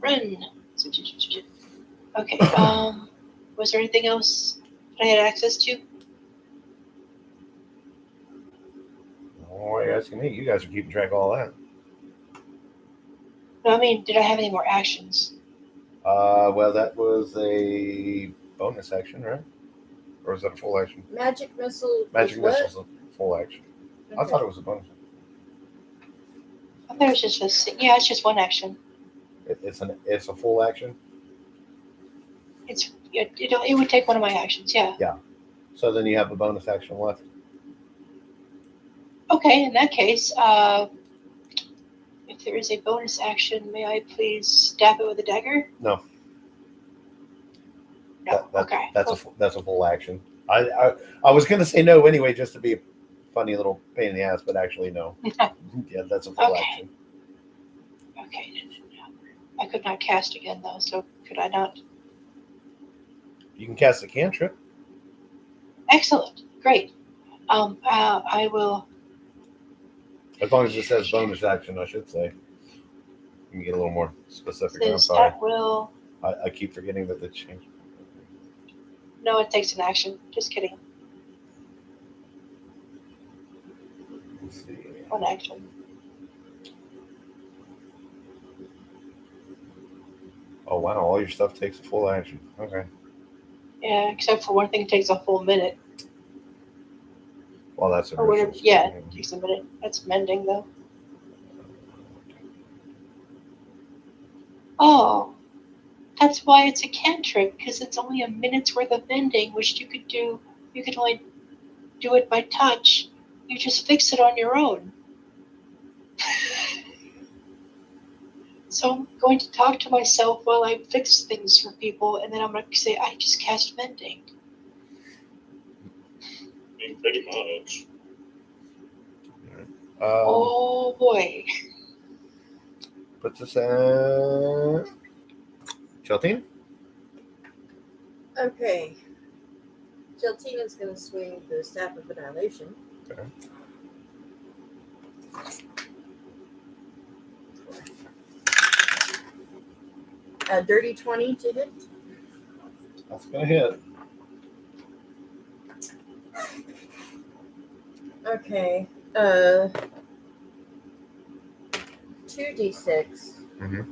Run. Okay. Was there anything else that I had access to? Why are you asking me? You guys are keeping track of all that. No, I mean, did I have any more actions? Well, that was a bonus action, right? Or was that a full action? Magic missile. Magic was missile's a full action. what? I thought it was a bonus. I thought it was just yeah, it's just one action. It's a full action. It would take one of my actions, yeah. So then you have a bonus action left. Okay, in that case, if there is a bonus action, may I please stab it with a dagger? No. No. Okay. That's a full action. I was gonna say no anyway, just to be a funny little pain in the ass, but actually no. Yeah, that's a full Okay. action. Okay. No. I could not cast again though, so could I not? You can cast a cantrip. Excellent. Great. I will. As long as it says bonus action, I should say. You can get a little more specific. I'm Says sorry. that will. I keep forgetting that they changed. No, it takes an action. Just kidding. Let's see. One action. Oh wow! All your stuff takes a full action. Okay. Yeah, except for one thing, it takes a full minute. Well, that's a Or whatever. ritual Yeah, spell. it takes a minute. That's mending though. Oh, that's why it's a cantrip, because it's only a minute's worth of mending, which you could do. You could only do it by touch. You just fix it on your own. So I'm going to talk to myself while I fix things for people, and then I'm going to say, I just cast mending. Pretty much. Oh boy. Puts us at Cheltine. Okay. Geltina's going to swing the Staff of Annihilation. Okay. A dirty 20 to hit. That's gonna hit. Okay. 2d6. Mhm.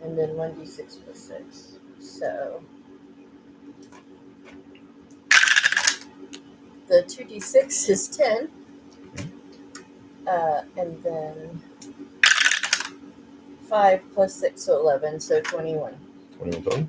And then 1d6 plus 6. So the 2d6 is 10. And then 5 plus 6, so 11, so 21. 21 total.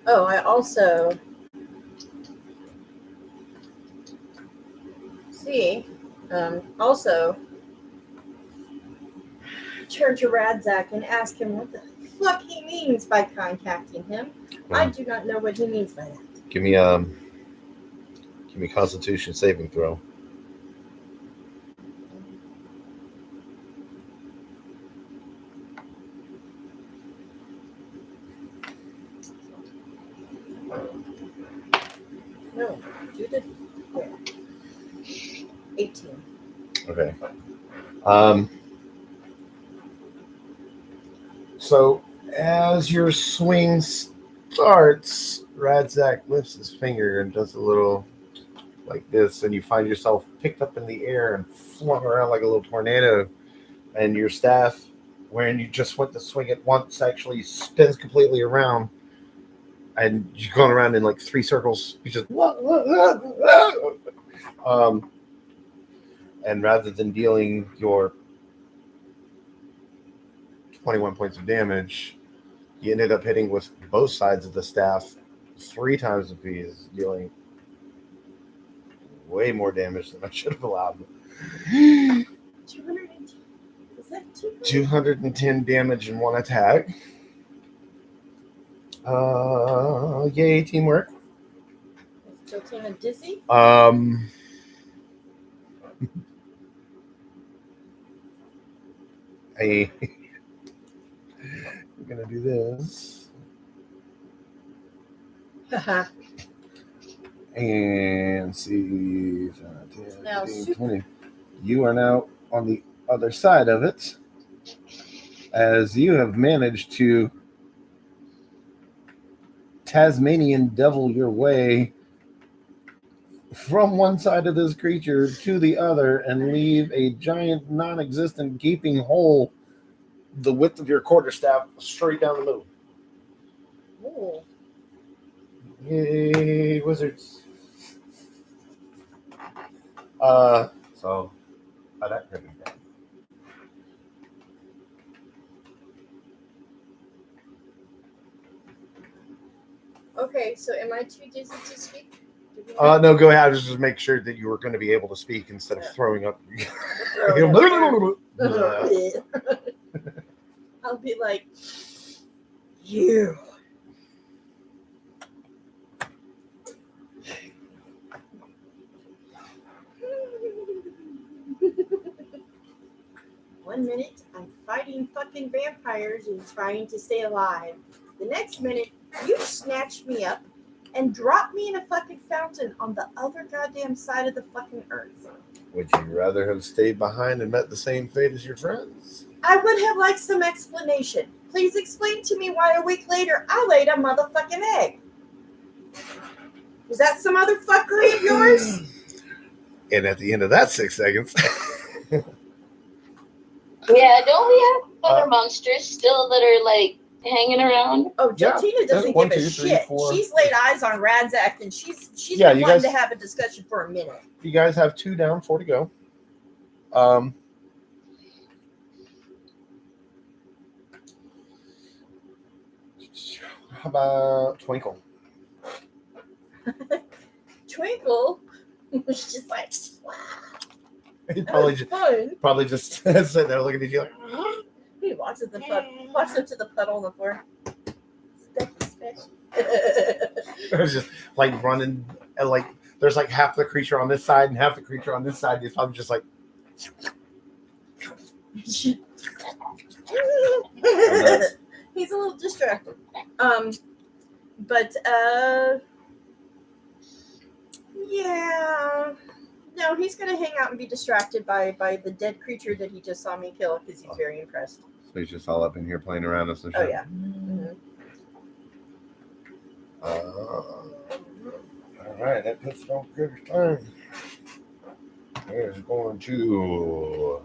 Oh, I also also turn to Radzak and ask him what the fuck he means by contacting him. I do not know what he means by that. Give me Constitution saving throw. No, you did. Where? 18. Okay. So as your swing starts, Radzak lifts his finger and does a little like this, and you find yourself picked up in the air and flung around like a little tornado, and your staff, when you just went to swing it once, actually spins completely around, and you're going around in like 3 circles. You just and rather than dealing your 21 points of damage, you ended up hitting with both sides of the staff 3 times the piece, dealing way more damage than I should have allowed. 210. Is that 210 damage in one attack. Yay, teamwork. Is Geltina dizzy? We're gonna do this. And see 10, Now, 15, 20. You are now on the other side of it, as you have managed to Tasmanian devil your way from one side of this creature to the other and leave a giant non-existent gaping hole the width of your quarterstaff straight down the middle. Ooh. Yay, wizards. So that could be bad. Okay, so am I too dizzy to speak? No, go ahead. I was just make sure that you were going to be able to speak instead of throwing up. I'll be like, you. One minute, I'm fighting fucking vampires and trying to stay alive. The next minute, you snatch me up and drop me in a fucking fountain on the other goddamn side of the fucking earth. Would you rather have stayed behind and met the same fate as your friends? I would have liked some explanation. Please explain to me why a week later I laid a motherfucking egg. Was that some other fuckery of yours? And at the end of that 6 seconds... Yeah, don't we have other monsters still that are like hanging around? Oh, Joltina doesn't One, give a 2, 3, shit. 4. She's laid eyes on Radzak, and she's Yeah, been you wanting guys- to have a discussion for a minute. You guys have 2 down, 4 to go. How about Twinkle? Twinkle was just like, wow, He that probably was just, fun. sitting there looking at you like, He walks up to the puddle on the floor. Specky. it's just like running, and like there's like half the creature on this side and half the creature on this side. He's probably just like, He's a little distracted. But yeah. No, he's gonna hang out and be distracted by the dead creature that he just saw me kill because he's very impressed. so he's just all up in here playing around us and Oh shit. yeah. Mm-hmm. All right, that puts it on Critter's turn. There's going to.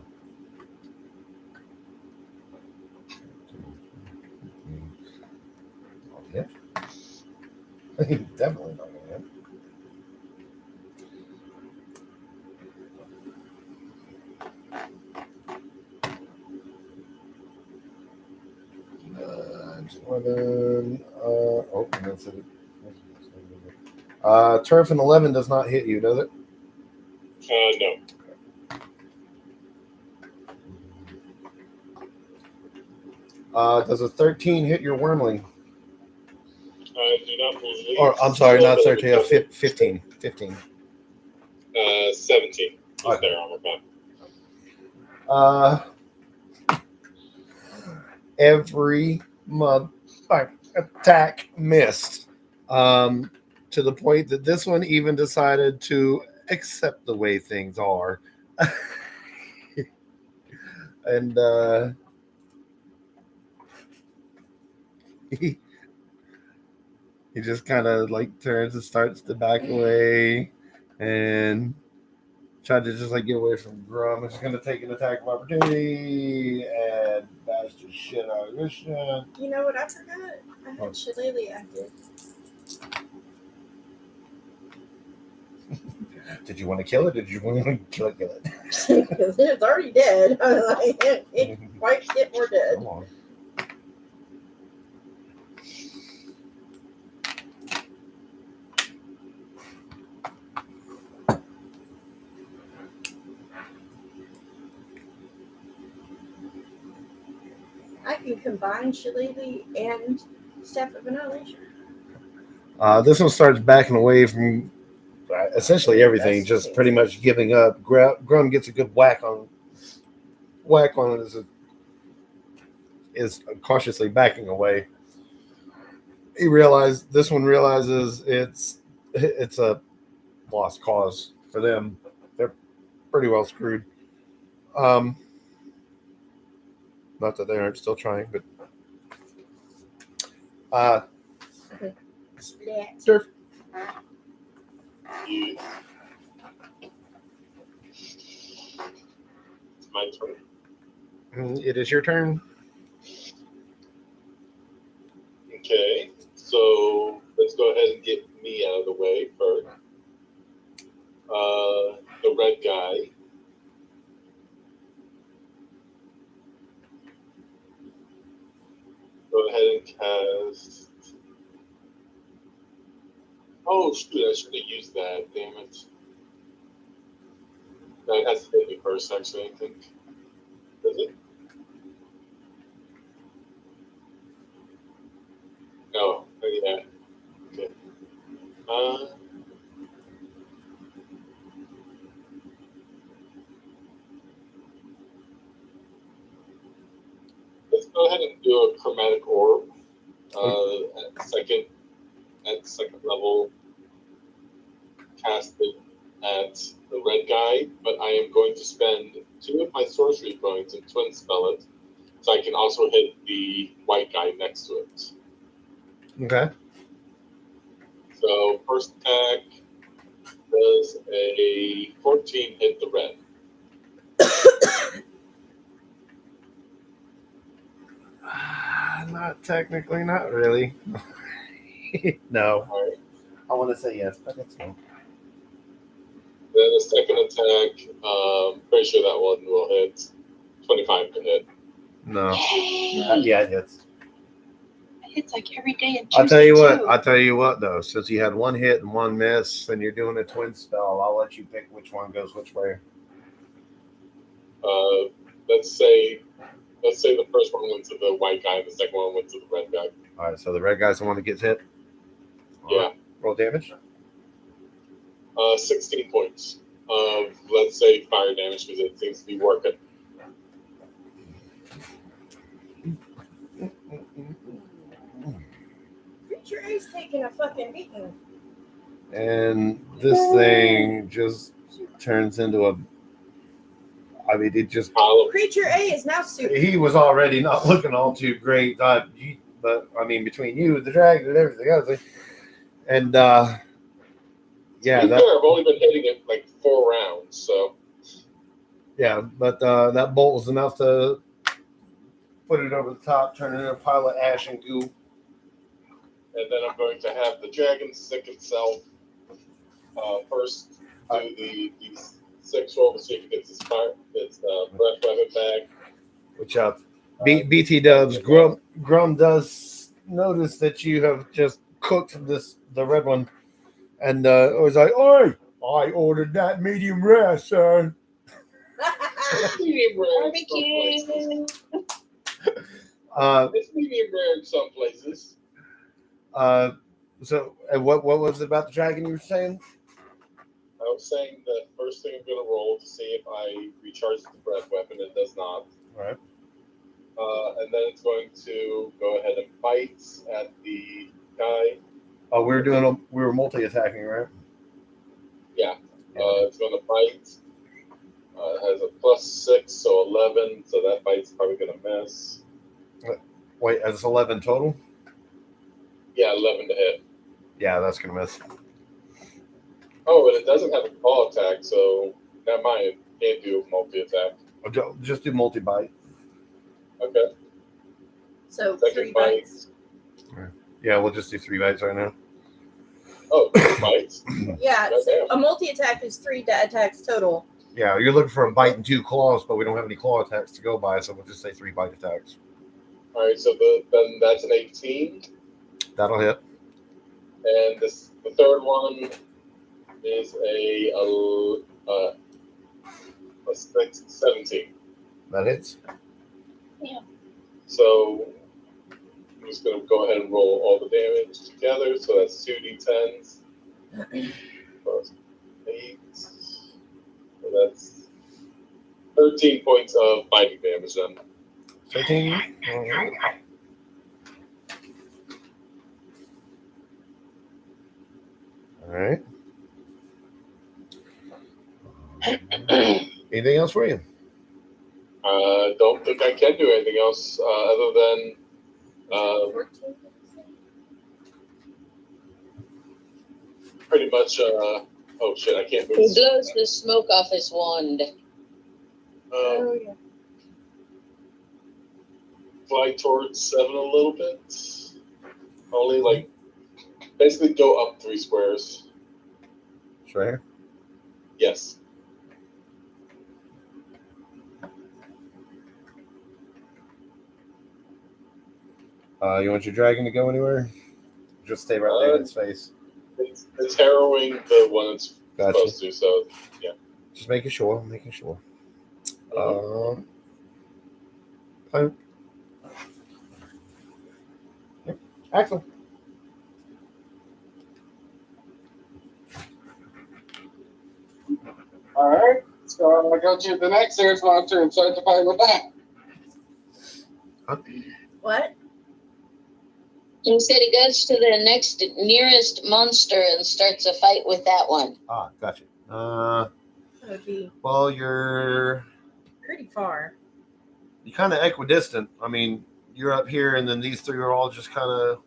Yeah. He's definitely not going to hit. That's it. Turf and 11 does not hit you, does it? No. Does a 13 hit your wormling? I do not believe. Or I'm sorry, not 13. 15. 15. 17. Okay. There on my back. Every attack missed. To the point that this one even decided to accept the way things are. And he just kind of like turns and starts to back away and tried to just like get away from Grum. It's going to take an attack of opportunity and bash the shit out of this shit. You know what I forgot? I had Shillelagh active. Did you want to kill it? Did you want to kill it? Because it's already dead. I was like, it quite get more dead. Come on. I can combine Shillelagh and Staff of Annihilation. This one starts backing away from essentially everything, just pretty much giving up. Grum gets a good whack on it as it is cautiously backing away. This one realizes it's a lost cause for them. They're pretty well screwed. Not that they aren't still trying, but Surf. It's my turn. It is your turn. Okay, so let's go ahead and get me out of the way first. The red guy. Go ahead and cast. Oh shoot! I should have used that. Damn it. No, it has to hit me first, actually. I think. Does it? No. Oh, yeah. Okay. Let's go ahead and do a chromatic orb. At second level, casted at the red guy, but I am going to spend 2 of my sorcery points and twin spell it, so I can also hit the white guy next to it. Okay. So first attack does a 14 hit the red. Not technically, not really. No. All right. I want to say yes, but it's no. Then the second attack, pretty sure that one will hit. 25 to hit. No. Yay! Yeah, it hits. It hits like every day and I'll tell you Tuesday, what. too. I'll tell you what, though. Since you had one hit and one miss, and you're doing a twin spell, I'll let you pick which one goes which way. Let's say the first one went to the white guy, and the second one went to the red guy. All right. So the red guy's the one that gets hit. All Yeah. right, roll damage. 16 points of, let's say, fire damage, because it seems to be working. Creature A's taking a fucking beating. And this thing just turns into a. I mean, it just. Pile of Creature A is now super. He was already not looking all too great, but I mean, between you, the dragon, and everything else, and yeah, To be fair, I've only been hitting it like 4 rounds, so yeah, but that bolt was enough to put it over the top, turn it into a pile of ash and goo. and then I'm going to have the dragon sick itself first do the 6 roll to see if it gets its breath weapon back. Which BT Dubs Grum does notice that you have just cooked the red one, and it was like, "Oi, I ordered that medium rare, sir." Medium rare in some Barbecue. places. Uh, It's medium rare in some places. So, and what was it about the dragon you were saying? I was saying that first thing I'm going to roll to see if I recharge the breath weapon. It does not. All right. And then it's going to go ahead and bite at the guy. Oh, we were multi-attacking, right? Yeah. It's going to bite. It has a +6, so 11. So that bite's probably going to miss. Wait, it's 11 total? Yeah, 11 to hit. Yeah, that's gonna miss. Oh, and it doesn't have a claw attack, so never mind. It can't do a multi-attack. Just do multi-bite. Okay. So 3 Second bite. bites. Yeah, we'll just do 3 bites right now. Oh, 3 bites. Yeah, Goddamn. a multi-attack is 3 attacks total. Yeah, you're looking for a bite and 2 claws, but we don't have any claw attacks to go by, so we'll just say 3 bite attacks. All right, so then that's an 18. That'll hit. And the third one is a 17. That hits. So I'm just going to go ahead and roll all the damage together. So that's 2d10s. Plus 8. So that's 13 points of biting damage then. 13. All right. All right. Anything else for you? Don't think I can do anything else other than 14. pretty much. Oh shit! I can't move. He blows the smoke off his wand. Oh yeah. Fly towards 7 a little bit. Only like basically go up 3 squares. It's right here. Yes. You want your dragon to go anywhere? Just stay right there in its face. It's harrowing the one it's Gotcha. supposed to. So yeah. Just making sure. Making sure. Mhm. Fine. Yep. Excellent. All right. So I go to the next air monster and start to fight with that. What? He said he goes to the next nearest monster and starts a fight with that one. Ah, gotcha. That would be Well, you're pretty far. kind of equidistant. I mean, you're up here, and then these 3 are all just kind of.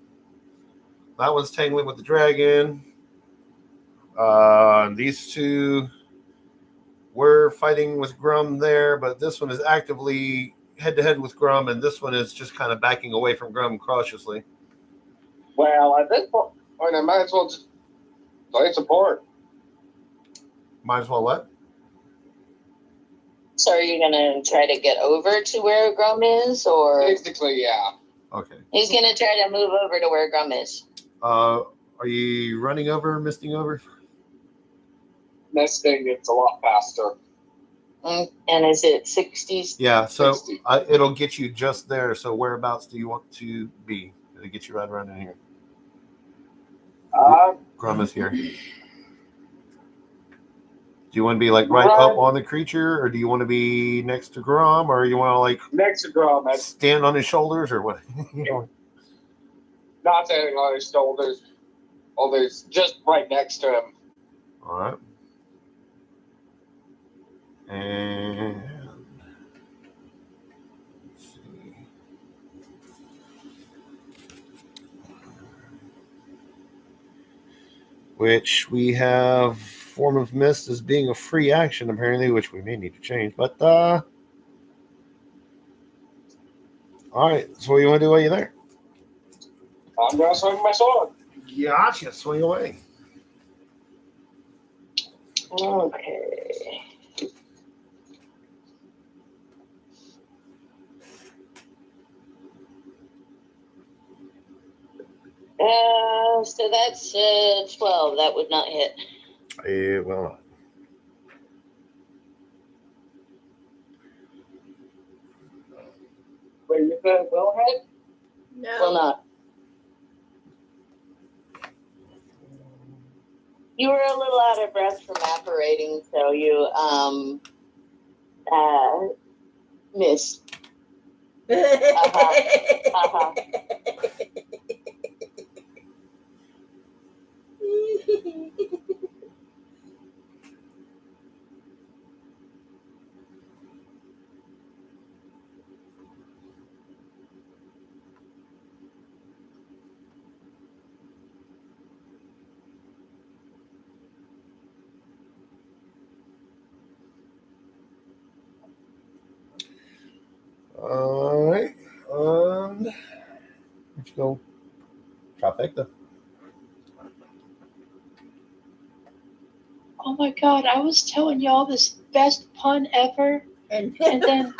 That one's tangling with the dragon. And these 2 were fighting with Grum there, but this one is actively head-to-head with Grum, and this one is just kind of backing away from Grum cautiously. Well, at this point, I might as well just play support. Might as well what? So are you gonna try to get over to where Grum is, or Basically, yeah. Okay. he's gonna try to move over to where Grum is? Are you running over, misting over? Nesting, it's a lot faster. And is it 60s? Yeah, so 60. it'll get you just there. So whereabouts do you want to be? It'll get you right around in here. Grum is here. Do you want to be like right up on the creature, or do you want to be next to Grum, or you want to like Next to Grum, stand on his shoulders, or what? not standing on his shoulders. Oh, there's just right next to him. All right. And let's see. Which we have Form of Mist as being a free action, apparently, which we may need to change. But all right. So what do you want to do while you're there? I'm gonna swing my sword. Gotcha. Swing away. Okay. So that's 12. That would not hit. It will not. Wait, you said will hit? No. Will not. You were a little out of breath from apparating, so you missed. Uh-huh. All right. Let's go. Trifecta. Oh my god, I was telling y'all this best pun ever, and then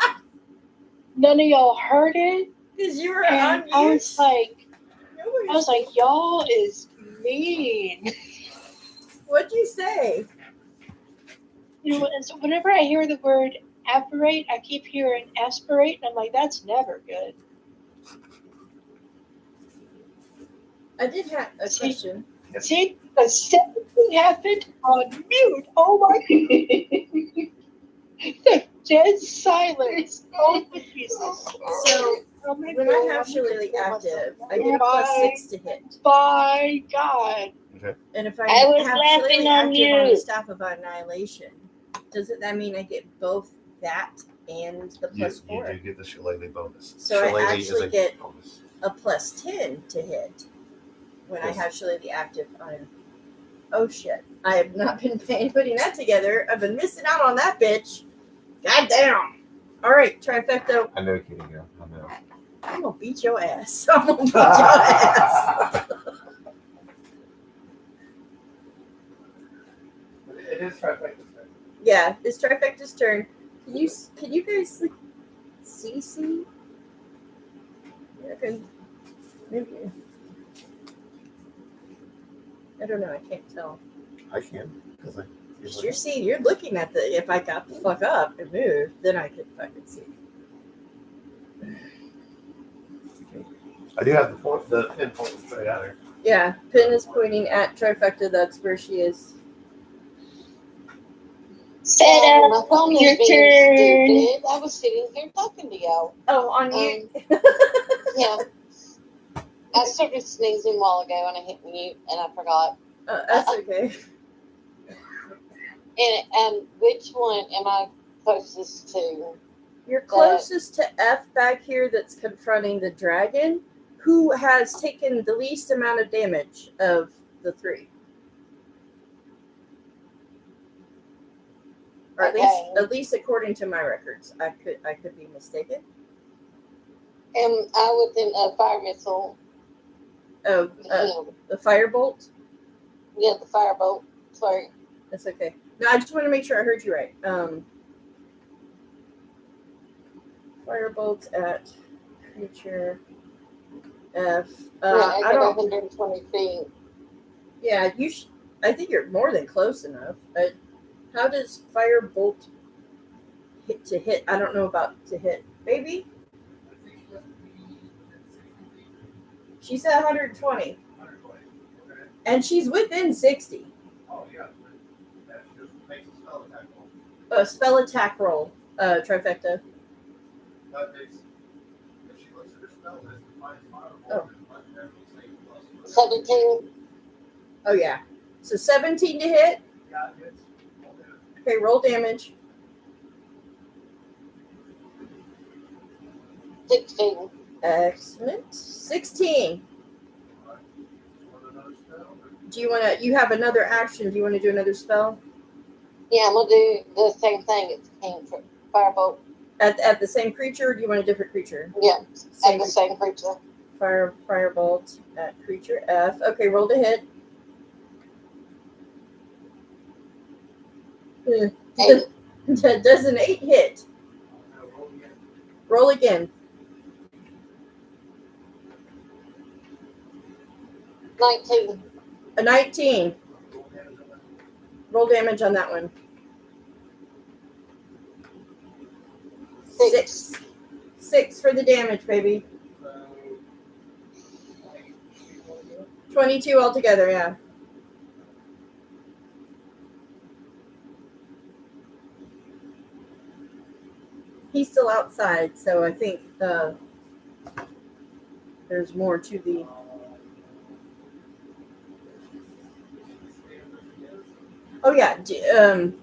none of y'all heard it. because you were And on I mute. was like, y'all is mean. What'd you say? You know, and so whenever I hear the word apparate, I keep hearing aspirate, and I'm like, that's never good. I did have a question. See, the same thing happened on mute. Oh my god. Dead silence. Oh, Jesus. So Oh my when I God. have Shillelagh active, I get a Bye. +6 to hit. By God. And if I was have laughing Shillelagh on active on the you. Staff of Annihilation, doesn't that mean I get both that and the You +4? do get the Shillelagh bonus. So I Shillelagh actually is a get bonus. a +10 to hit when Yes. I have Shillelagh active on. Oh shit! I have not been putting that together. I've been missing out on that bitch. God damn! All right, trifecta. I know, Kitty girl. I know. I'm gonna beat your ass. I'm gonna beat your ass. It is trifecta. Yeah, it's trifecta's turn. Can you guys like see? Yeah, maybe. I don't know. I can't tell. I can because You're looking at the. If I got the fuck up and moved, then I could fucking see. I do have the pin pointing straight at her. Yeah, pin is pointing at trifecta. That's where she is. Sarah, my phone your is being turn. stupid. I was sitting here talking to y'all. Oh, on mute. Yeah. I started sneezing a while ago and I hit mute and I forgot. That's okay. And which one am I closest to? You're closest to F back here that's confronting the dragon, who has taken the least amount of damage of the three. Or at least according to my records. I could be mistaken. Am I within a fire missile? Oh, the firebolt? Yeah, the firebolt. Sorry. That's okay. No, I just want to make sure I heard you right. Firebolt at creature F. I I don't. 120 feet. Yeah, I think you're more than close enough. But how does firebolt hit? I don't know about to hit. Maybe. She's at 120. And she's within 60. Oh yeah. That just makes a spell attack roll. A spell attack roll. Trifecta. But if she looks at her spell list and finds fireball, Oh. 17. Oh yeah. So 17 to hit. Yeah, it hits. Okay, roll damage. 16. Excellent. 16. Do you want to? You have another action. Do you want to do another spell Yeah, I'm going to do the same thing. It's firebolt. at the same creature? Or do you want a different creature? Yeah, at the same creature. Firebolt at creature F. Okay, roll to hit. Does an 8 hit? Roll again. 19. A 19. Roll damage on that one. 6. 6 for the damage, baby. 22 altogether, yeah. He's still outside, so I think there's more to the. Oh yeah,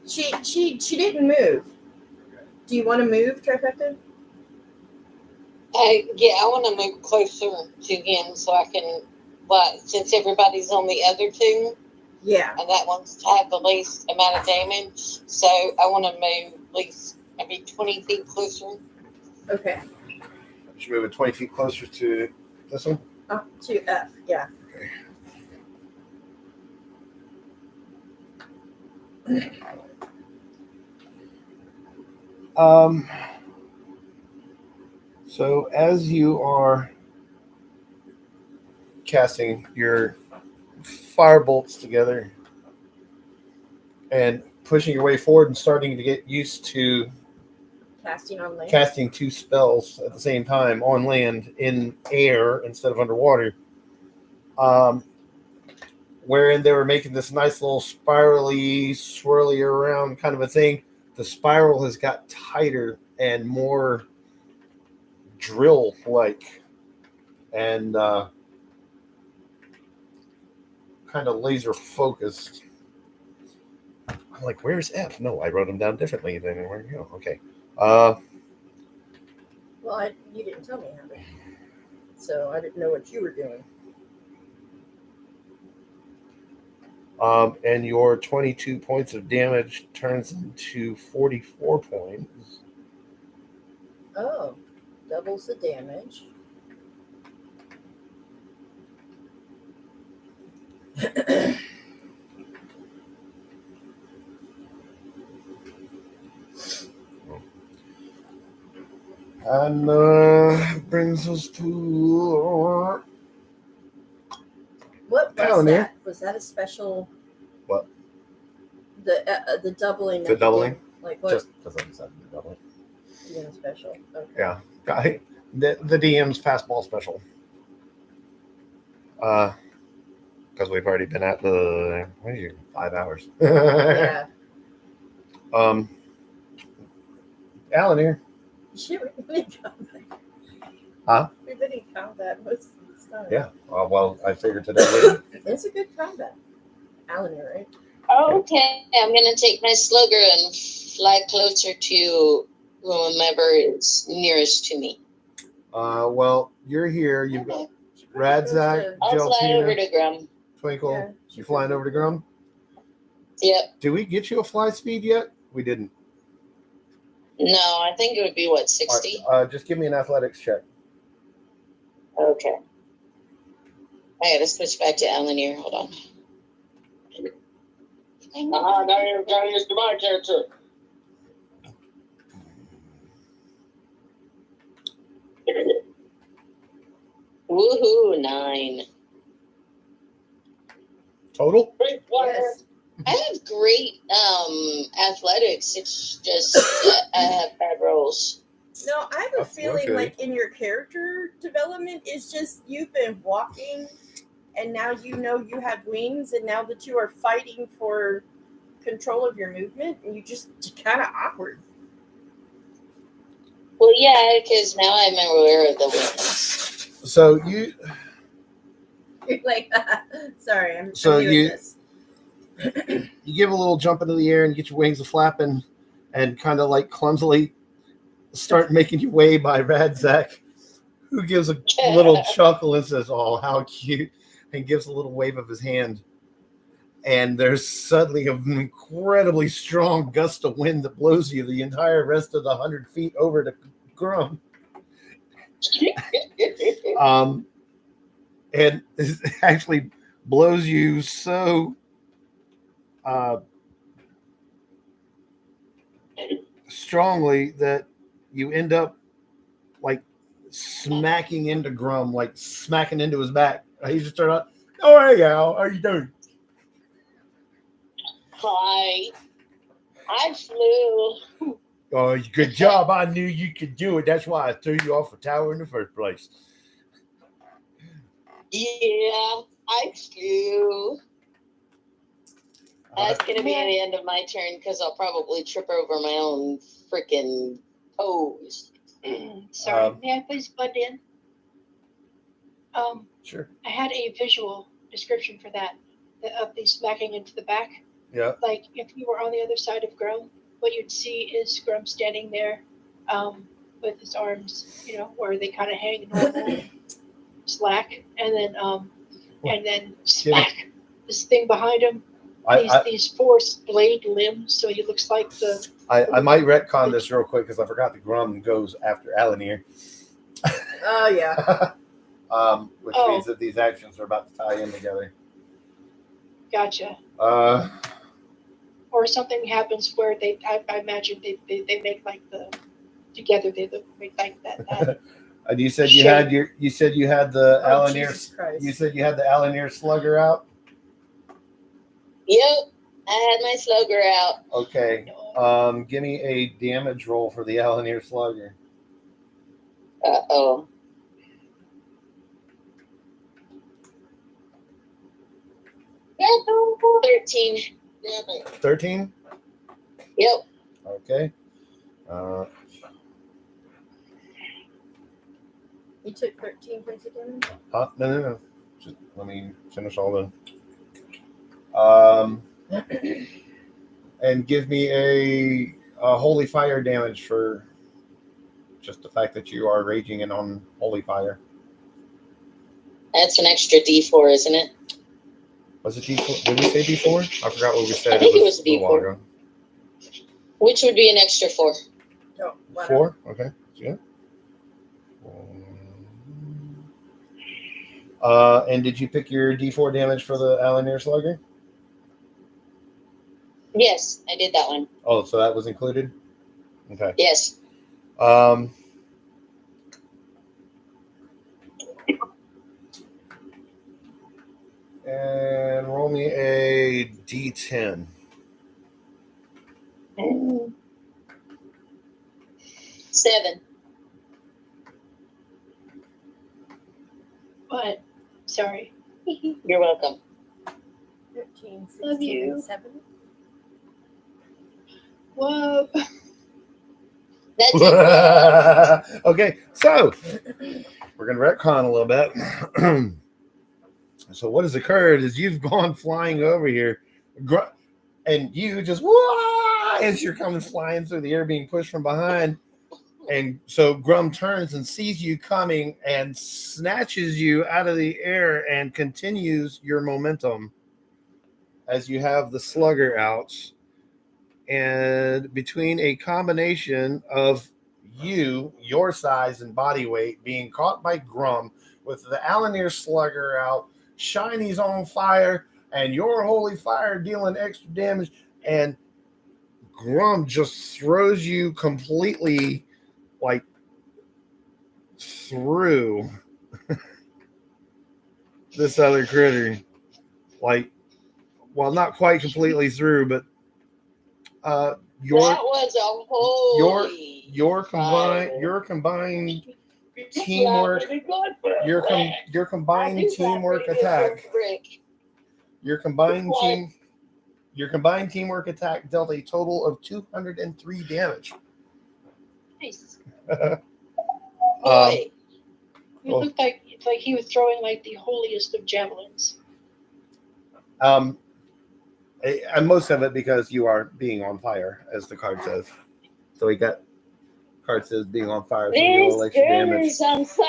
she didn't move. Do you want to move, Trifecta? Yeah, I want to move closer to him so I can, since everybody's on the other two. Yeah. And that one's to have the least amount of damage. So I want to move at least maybe 20 feet closer. Okay. Should move it 20 feet closer to this one? To F, yeah. So as you are casting your firebolts together and pushing your way forward and starting to get used to Casting on land. casting 2 spells at the same time on land in air instead of underwater, wherein they were making this nice little spirally, swirly around kind of a thing. the spiral has got tighter and more drill-like, and kind of laser focused. I'm like, where's F? No, I wrote them down differently than where you go. Okay. Well, you didn't tell me how to, so I didn't know what you were doing. And your 22 points of damage turns into 44 points. Oh, doubles the damage. And brings us to What was Down here. that? Was that a special? What? The doubling. The of doubling? damage? Like what? Just because I said the doubling. Yeah, special. Okay. Yeah. The DM's fastball special. Because we've already been at the 5 hours. Yeah. Alan here. Shit, we've been in combat. Huh? We've been in combat most of the time. Yeah. Well, I figured today. would. It's a good combat. Alan, you're right. Okay, I'm gonna take my slugger and fly closer to whomever is nearest to me. Well, you're here. You've got Radzak, I'll fly over Geltina, to Grum. Twinkle. Yeah, You flying over to Grum? Yep. Did we get you a fly speed yet? We didn't. No, I think it would be what, 60? Just give me an athletics check. Okay. I gotta switch back to Alan here. Hold on. Now you're trying to use my character. Woohoo, 9. Total? Great Yes. I have great athletics. It's just I have bad rolls. No, I have a That's feeling okay. like in your character development, it's just you've been walking, and now you know you have wings, and now the two are fighting for control of your movement, and you just kind of awkward. Well, yeah, because now I'm aware of the wings. So you. You're like, sorry, I'm So doing you- this. You give a little jump into the air and get your wings flapping and kind of like clumsily start making your way by Radzak, who gives a little chuckle and says, "Oh, how cute," and gives a little wave of his hand. And there's suddenly an incredibly strong gust of wind that blows you the entire rest of the 100 feet over to Grum. And it actually blows you so strongly that you end up like smacking into Grum, like smacking into his back. He just turned out, "Oh, hey, Al, how you doing?" Hi. I flew. "Oh, good job. I knew you could do it. That's why I threw you off a tower in the first place." Yeah, I flew. That's going to be the end of my turn because I'll probably trip over my own freaking toes. Sorry, may I please butt in? Sure. I had a visual description for that, of the smacking into the back. Yeah. Like if you were on the other side of Grum, what you'd see is Grum standing there, with his arms, where they kind of hang normal, slack, and then smack this thing behind him. These four blade limbs, so he looks like the. I might retcon this real quick because I forgot the Grum goes after Alanir. Oh yeah. Which means that these actions are about to tie in together. Gotcha. Or something happens where I imagine they make like together they make like that. And you said you had the Alanir. Jesus Christ. You said you had the Alanir slugger out. Yep, I had my slugger out. Okay. Give me a damage roll for the Alanir slugger. 13. 13? Yep. Okay. You took 13 points of damage? No. Just let me finish all the. And give me a holy fire damage for just the fact that you are raging and on holy fire. That's an extra D4, isn't it? Was it D4? Did we say D4? I forgot what we said. I think it was a little while D4. ago. Which would be an extra 4. No, 4? Okay. Yeah. And did you pick your D4 damage for the Alanir Slugger? Yes, I did that one. Oh, so that was included? Okay. Yes. And roll me a D10. 7. What? Sorry. You're welcome. 13, 16, Love you. and 7. Whoa. That's it. Okay, so we're going to retcon a little bit. So what has occurred is you've gone flying over here, and you just, wah, as you're coming flying through the air, being pushed from behind. And so Grum turns and sees you coming and snatches you out of the air and continues your momentum as you have the slugger out. And between a combination of you, your size and body weight, being caught by Grum with the Alanir slugger out, Shiny's on fire, and your holy fire dealing extra damage, and Grum just throws you completely like through this other critter. Like, well, not quite completely through, but That was a holy your combined teamwork, your combined teamwork attack. Your combined teamwork attack dealt a total of 203 damage. Nice. Boy. It looked like he was throwing like the holiest of javelins. And most of it because you are being on fire, as the card says. So we got card says being on fire, so you will extra damage. This on fire.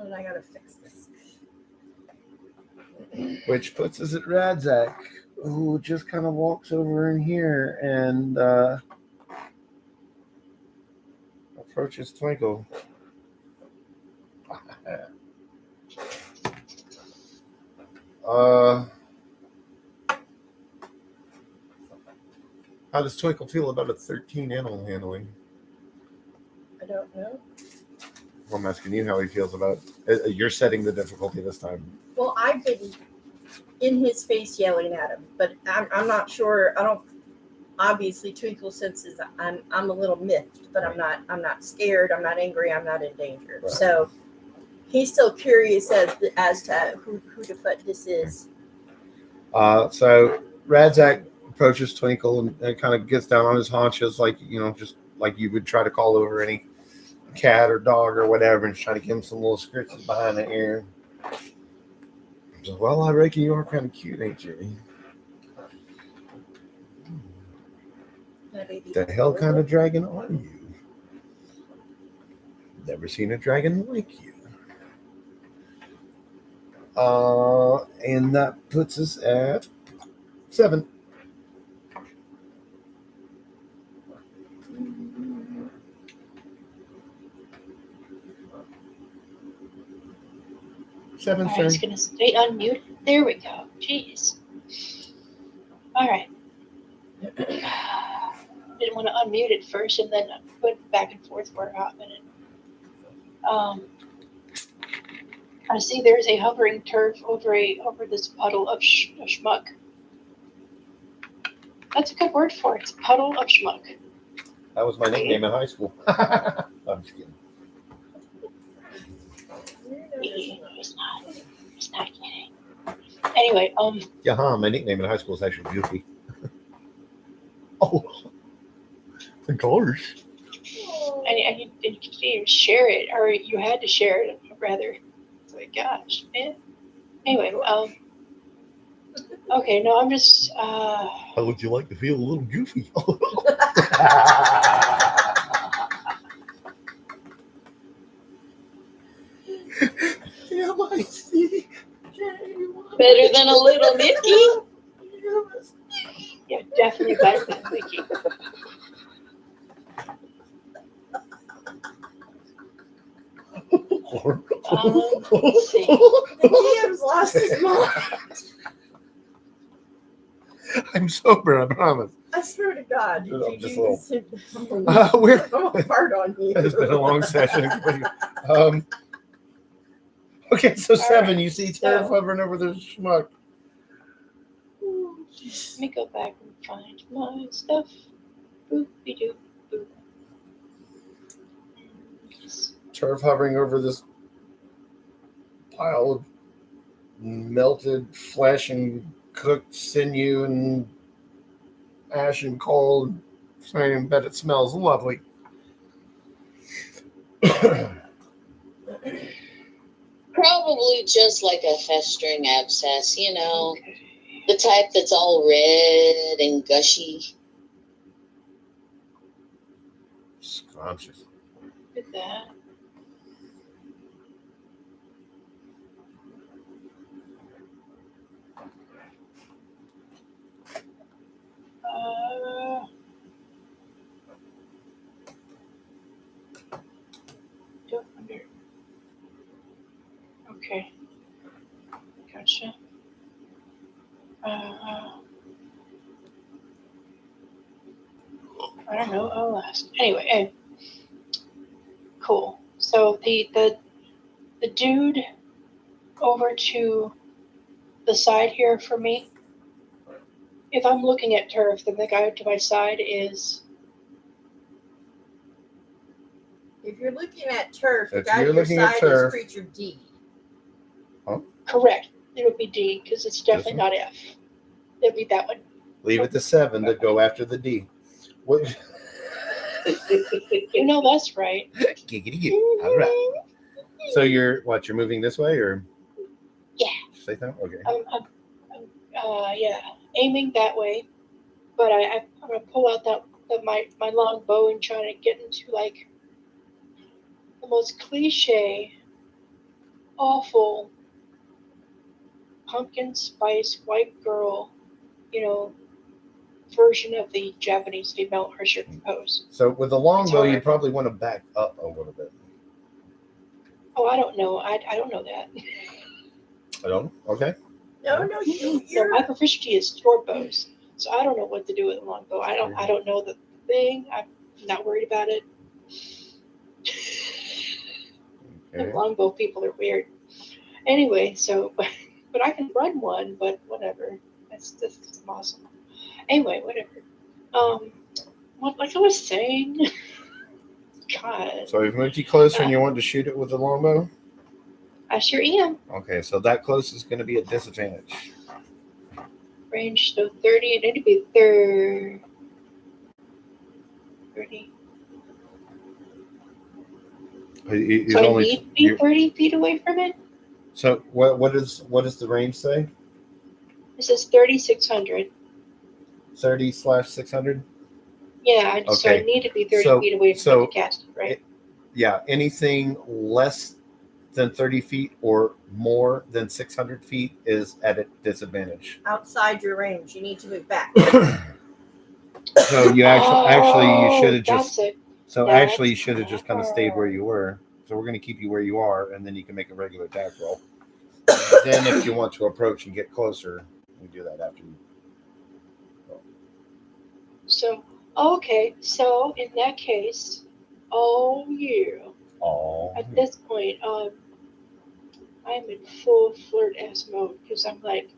And I gotta fix this. Which puts us at Radzak, who just kind of walks over in here and approaches Twinkle. How does Twinkle feel about a 13 animal handling? I don't know. Well, I'm asking you how he feels about it. You're setting the difficulty this time. Well, I've been in his face yelling at him, but I'm not sure. I don't. Obviously, Twinkle senses I'm a little miffed, but I'm not scared. I'm not angry. I'm not in danger. Right. So he's still curious as to who the fuck this is. So Radzak approaches Twinkle and kind of gets down on his haunches, like, just like you would try to call over any cat or dog or whatever, and try to give him some little scritches behind the ear. So, well, I reckon you are kind of cute, ain't you? The hell kind of dragon are you? Never seen a dragon like you. And that puts us at 7. Seven, All right, sir. it's gonna stay unmuted. There we go. Jeez. All right. Didn't want to unmute it first and then put it back and forth for a hot minute. I see there's a hovering turf over this puddle of schmuck. That's a good word for it. It's a puddle of schmuck. That was my nickname in high school. I'm just kidding. He's not kidding. Anyway, Yeah, my nickname in high school is actually Goofy. Oh, the colors. and you didn't even share it, or you had to share it, rather. Oh my gosh, man. Anyway, okay, no, I'm just, How would you like to feel a little goofy? Yeah, my see. Better than a little Mickey. yeah, definitely better than Mickey. Let's see. The DM's lost his mind. I'm sober, I promise. I swear to God. Did I'm you just do a this? We're I'm gonna fart on you. It's been a long session. Okay, so 7, you see Tara hovering over the schmuck. Let me go back and find my stuff. Boop-de-doop, boop. Turf hovering over this pile of melted flesh and cooked sinew and ash and coal. I bet it smells lovely. Probably just like a festering abscess, you know, the type that's all red and gushy. Scrumptious. Look at that. Don't wonder. Okay. Gotcha. I don't know. I'll ask. Anyway, cool. So the dude over to the side here for me. If I'm looking at turf, then the guy to my side is. If you're looking at turf, the If guy you're to your looking at side turf- is creature D. Correct. It would be D because it's definitely not F. It'd be that one. Leave it to 7 to go after the D. What? You know that's right. Giggity. All right. So you're moving this way or? Yeah. Say that? Okay. Yeah, aiming that way, but I'm gonna pull out my long bow and try to get into like the most cliche, awful pumpkin spice white girl, version of the Japanese female Hershey pose. So with the longbow, you hard. probably want to back up a little bit. Oh, I don't know. I don't know that. I don't. Okay. No, So my proficiency is short bows, so I don't know what to do with a longbow. I don't know the thing. I'm not worried about it. The longbow people are weird. Anyway, so but I can run one, but whatever. That's awesome. Anyway, whatever. What like I was saying. God. So we've moved you closer, and you want to shoot it with the longbow. I sure am. Okay, so that close is going to be a disadvantage. Range, so 30. It need to be 30. He's So I only, need to be 30 feet away from it? So what does the range say? It says 3,600. 30/600. Yeah, so I need to be 30 feet away from the cast, right? Yeah, anything less than 30 feet or more than 600 feet is at a disadvantage. Outside your range, you need to move back. So you you should have just. It. So actually, you should have just kind of stayed where you were. So we're going to keep you where you are, and then you can make a regular attack roll. Then, if you want to approach and get closer, we do that after you. So, okay. So in that case, at this point, I'm in full flirt ass mode because I'm like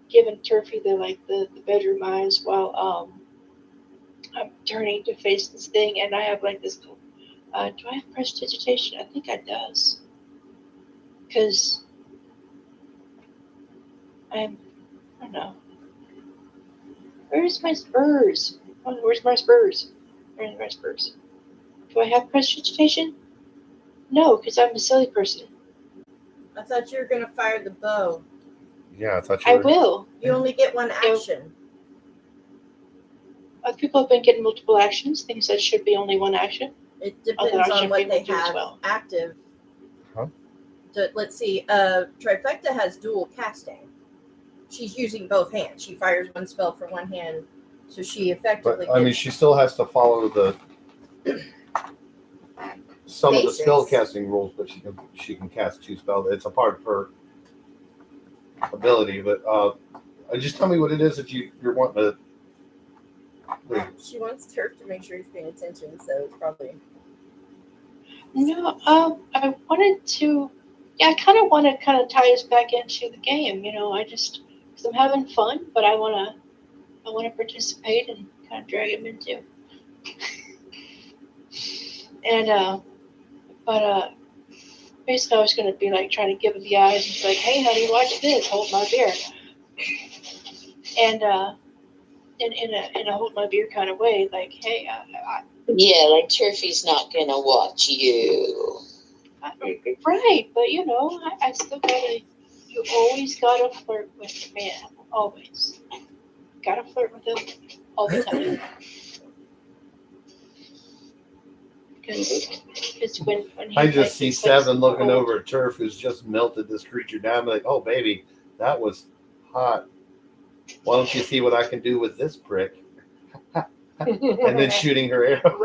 giving Turfy the bedroom eyes while I'm turning to face this thing, and I have like this. Do I have prestidigitation? I think I does, because I'm I don't know. Where's my spurs? Oh, where's my spurs? Where's my spurs? Do I have prestidigitation? No, because I'm a silly person. I thought you were gonna fire the bow. Yeah, I thought you I were. will. You only get one action. Other people have been getting multiple actions, things that should be only one action. It Although depends I on should what be able they to do as have well. active. Huh? Let's see. Trifecta has dual casting. She's using both hands. She fires one spell for one hand, so she effectively. But I mean, she still has to follow some of the Basics. spell casting rules, but she can cast 2 spells. It's a part of her ability. But just tell me what it is that you're wanting to. She wants Turf to make sure he's paying attention, so it's probably. No, I wanted to. Yeah, I kind of want to tie us back into the game. Because I'm having fun, but I want to participate and kind of drag him into. And but basically, I was going to be like trying to give him the eyes and be like, "Hey, honey, watch this. Hold my beer." And in a hold my beer kind of way, like, "Hey, Yeah, like Turfy's not gonna watch you. right, but I still gotta. You always gotta flirt with the man. Always. Gotta flirt with him all the time. Because when he I just see he's Seven looking old. over at Turf, who's just melted this creature down. I'm like, oh baby, that was hot. Why don't you see what I can do with this prick? And then shooting her arrow.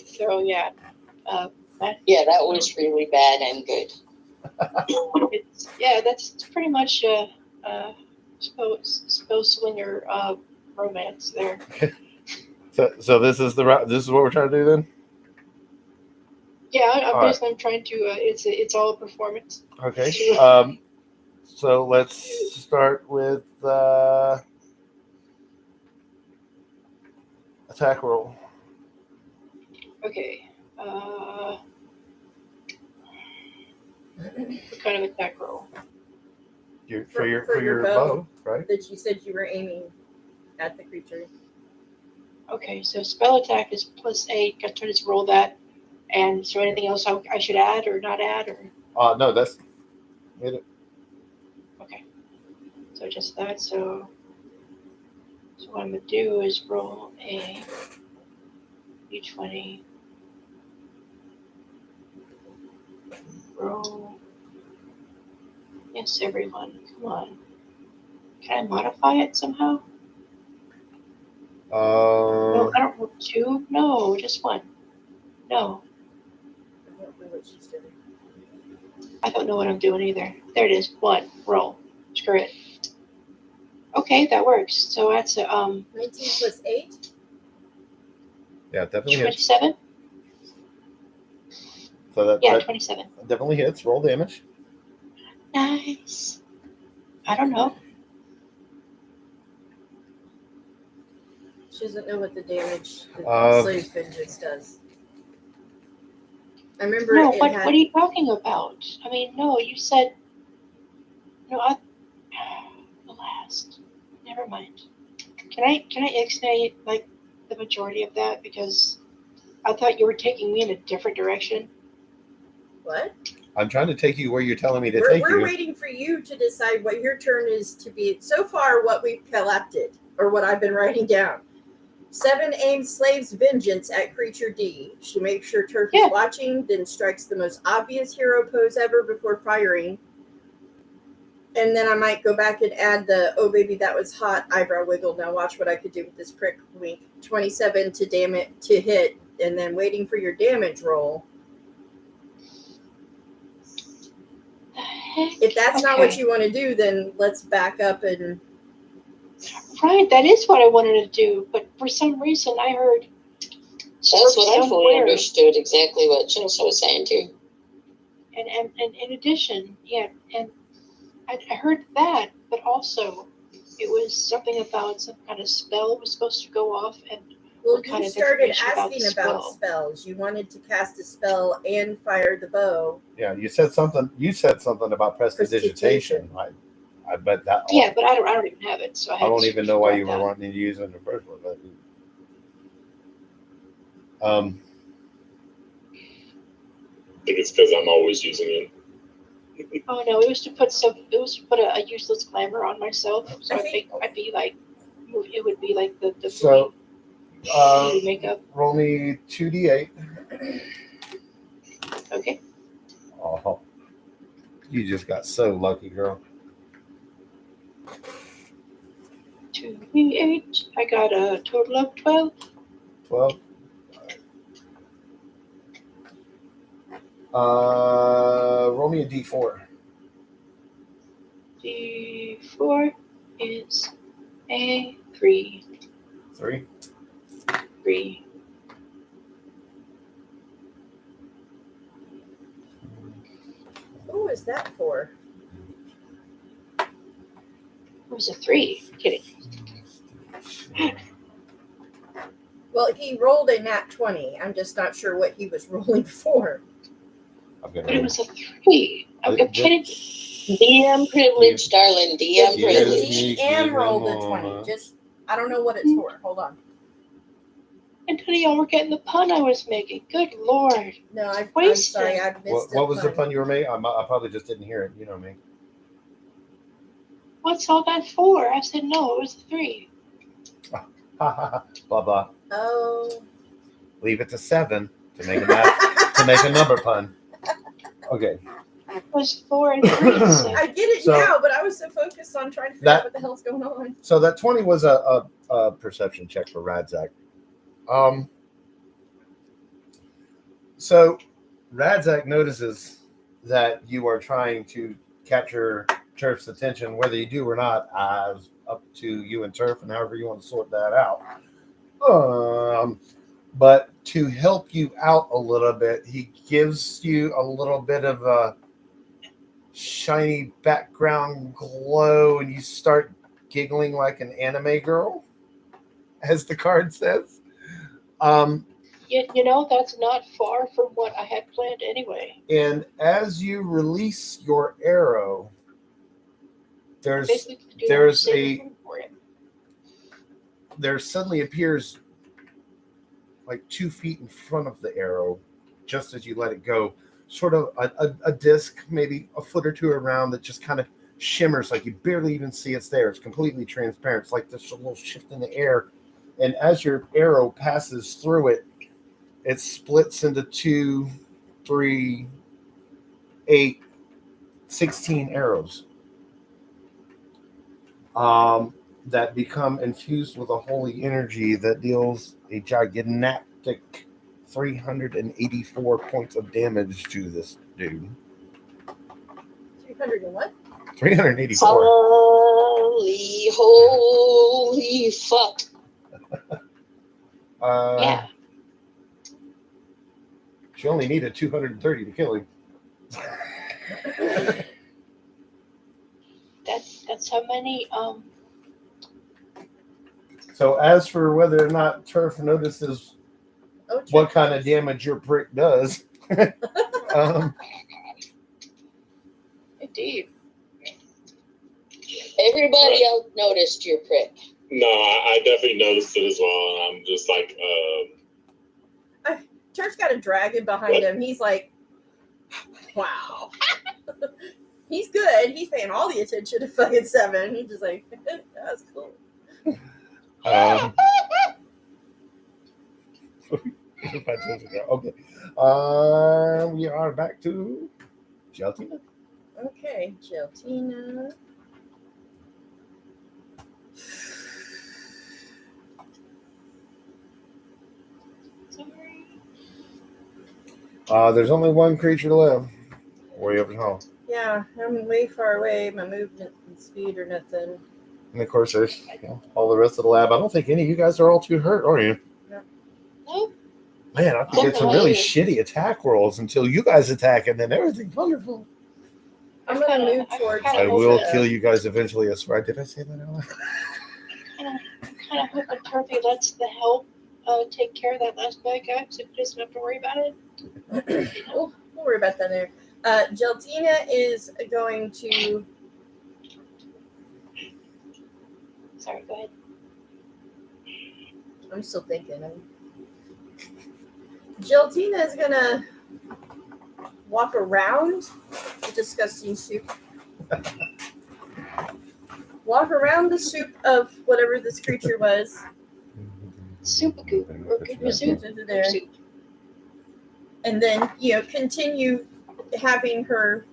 So yeah, Yeah, that was really bad and good. that's pretty much swinger romance there. So this is what we're trying to do then. Yeah, All I'm trying to. It's all a performance. Okay. So let's start with attack roll. Okay. What kind of attack roll? For your bow, right? That you said you were aiming at the creature. Okay, so spell attack is +8. Got to just roll that. And is there anything else I should add or not add? Or No, that's hit it. okay, so just that. So what I'm gonna do is roll a d20. Roll. Yes, everyone, come on. Can I modify it somehow? No, I don't roll 2. No, just 1. No. I don't know what she's doing. I don't know what I'm doing either. There it is. 1. Roll. Screw it. Okay, that works. So that's a 19 plus 8. Yeah, definitely hits. 27. So that 27. definitely hits. Roll damage. Nice. I don't know. She doesn't know what the damage the Slave's Vengeance does. I remember No, it what had... are you talking about? I mean, no, you said no. The last. Never mind. Can I explain like the majority of that because I thought you were taking me in a different direction. What? I'm trying to take you where you're telling me to take We're you. waiting for you to decide what your turn is to be. So far, what we've collected, or what I've been writing down. 7 aims Slave's Vengeance at creature D. She makes sure Turf is watching, then strikes the most obvious hero pose ever before firing. And then I might go back and add the, oh baby, that was hot, eyebrow wiggle. Now watch what I could do with this prick wink. 27 to hit, and then waiting for your damage roll. If that's not what you want to do, then let's back up and... Right, that is what I wanted to do, but for some reason I heard... That's what I fully understood, exactly what Chelsea was saying too. And in addition, and I heard that, but also it was something about some kind of spell was supposed to go off, and well, you started asking about spells. You wanted to cast a spell and fire the bow. Yeah, you said something. You said something about prestidigitation. I bet that. Yeah, but I don't even have it, so I don't even know why you were that. wanting to use it in the first one. But, I think it's because I'm always using it. Oh no, it was to put a useless glamour on myself, so I'd be like, it would be like the so, movie makeup. roll me 2d8. Okay. Oh, you just got so lucky, girl. 2d8. I got a total of 12. 12. Roll me a d4. D4 is a 3. 3. 3. Who is that for? It was a 3. Kidding. Well, he rolled a nat 20. I'm just not sure what he was rolling for. But it was a 3. I'm kidding. DM privilege, darling. DM The privilege. DM rolled a 20. Just, I don't know what it's for. Hold on. Until y'all were getting the pun I was making. Good Lord. No, I'm Wasted. sorry. I missed What was the pun. pun you were making? I probably just didn't hear it. You know me. What's all that for? I said no, it was a 3. Blah blah. Oh. Leave it to 7 to make a math, to make a number pun. Okay. It was 4 and 3. I get it So- now, but I was so focused on trying to figure out what the hell's going on. So that 20 was a perception check for Radzak. So Radzak notices that you are trying to capture Turf's attention, whether you do or not, up to you and Turf, and however you want to sort that out. But to help you out a little bit, he gives you a little bit of a shiny background glow, and you start giggling like an anime girl, as the card says. You know, that's not far from what I had planned anyway. And as you release your arrow, there suddenly appears like 2 feet in front of the arrow, just as you let it go, sort of a disc, maybe a foot or two around, that just kind of shimmers, like you barely even see it's there. It's completely transparent. It's like this little shift in the air. And as your arrow passes through it, it splits into 2, 3, 8, 16 arrows that become infused with a holy energy that deals a gigantic 384 points of damage to this dude. 300 and what? 384. Holy fuck. Yeah. She only needed 230 to kill him. That's how many So as for whether or not Turf notices what kind of damage your prick does, indeed. Everybody else noticed your prick. No, I definitely noticed it as well, and I'm just like, Turf's got a dragon behind him. He's like, wow. He's good. He's paying all the attention to fucking 7. He's just like, that's cool. Okay. We are back to Geltina. Okay, Geltina. There's only one creature left. Way up at home. Yeah, I'm way far away. My movement and speed or nothing. And of course, there's all the rest of the lab. I don't think any of you guys are all too hurt, are you? Nope. Man, I could get some really shitty attack rolls until you guys attack, and then everything's wonderful. I'm going to move towards I will kill you guys eventually. I swear. Did I say that out loud? I'm kind of hoping Turfy lets the help take care of that last bad guy, so he doesn't have to worry about it. We'll worry about that later. Geltina is going to Sorry, go ahead. I'm still thinking. Gelatina is gonna walk around the disgusting soup. Walk around the soup of whatever this creature was. Soup-a-goop, or goop soup, There. soup. And then, continue having her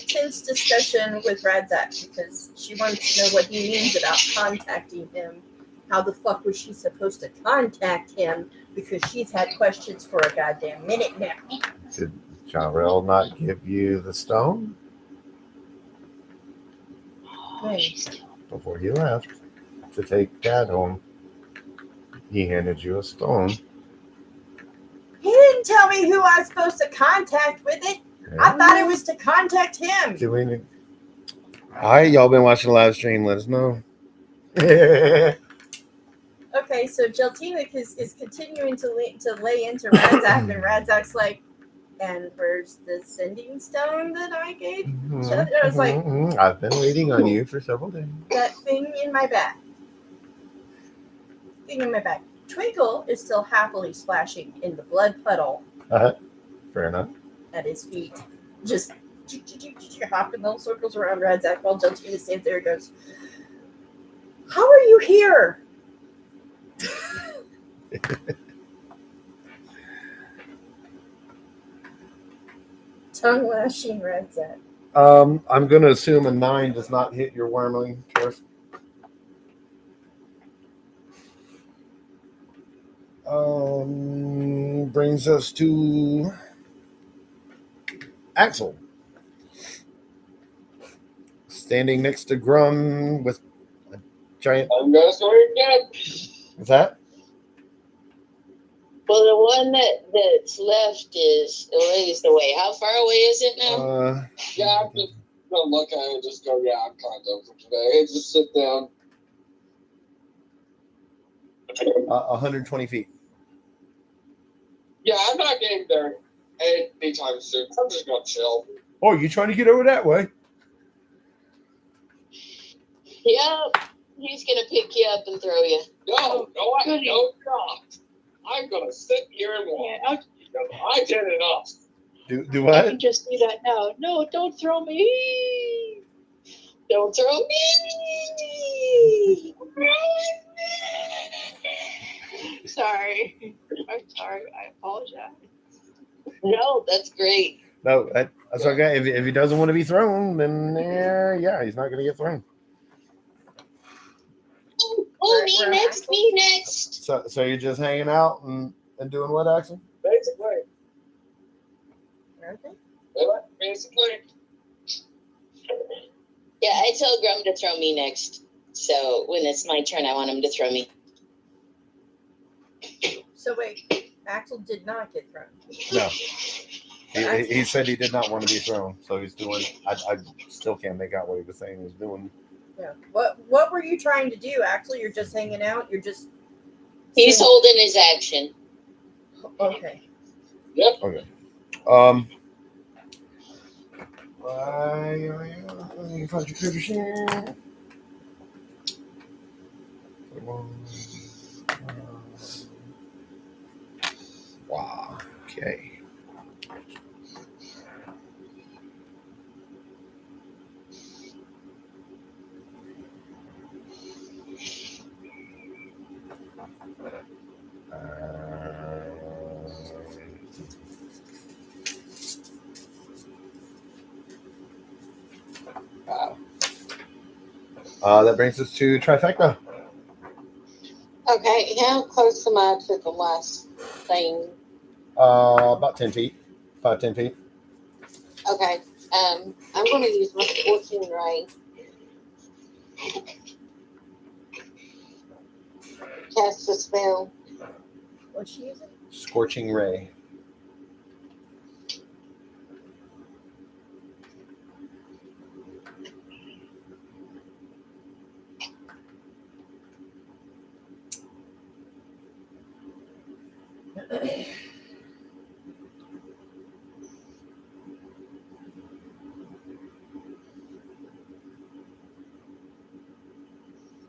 tense discussion with Radzak because she wants to know what he means about contacting him. How the fuck was she supposed to contact him? Because she's had questions for a goddamn minute now. Did Jarrell not give you the stone before he left to take Dad home? He handed you a stone. He didn't tell me who I was supposed to contact with it. I thought it was to contact him. Do we need... All right, y'all been watching the live stream. Let us know. Okay, so Gelatina is continuing to lay into Radzak, and Radzak's like, and where's the sending stone that I gave? I was like, I've been waiting on you for several days. that thing in my bag. Twinkle is still happily splashing in the blood puddle Fair enough. at his feet. Just hopping little circles around Radzak while Gelatina stands there and goes, how are you here? Tongue lashing Radzak. I'm going to assume a 9 does not hit your wormling first. Brings us to Axel. Standing next to Grum with a giant... I'm gonna start again. What's that? Well, the one that's left is a ways away. How far away is it now? Yeah, I'm just gonna look at it and just go, yeah, I'm kind of for today. And just sit down. 120 feet. Yeah, I'm not getting there anytime soon. I'm just gonna chill. Oh, you trying to get over that way? Yep. He's going to pick you up and throw you. No, not. I'm gonna sit here and watch. Yeah, I did enough. Do I what? can just do that now. No, don't throw me. Don't throw me. Sorry. I'm sorry. I apologize. No, that's great. No, that's okay. If he doesn't want to be thrown, then yeah, he's not going to get thrown. Oh, me next. So you're just hanging out and doing what, Axel? Basically. Okay. Basically. Yeah, I tell Grum to throw me next. So when it's my turn, I want him to throw me. So wait, Axel did not get thrown. No. He said he did not want to be thrown, so he's doing... I still can't make out what he was saying he's doing. Yeah. What were you trying to do, Axel? You're just hanging out? You're just... He's holding his action. Okay. Yep. Okay. You find your critter share. Wow. Okay. That brings us to Trifecta. Okay, how close am I to the last thing? About 10 feet. 5-10 feet. Okay, I'm going to use my scorching ray. Cast a spell. What's she using? Scorching ray.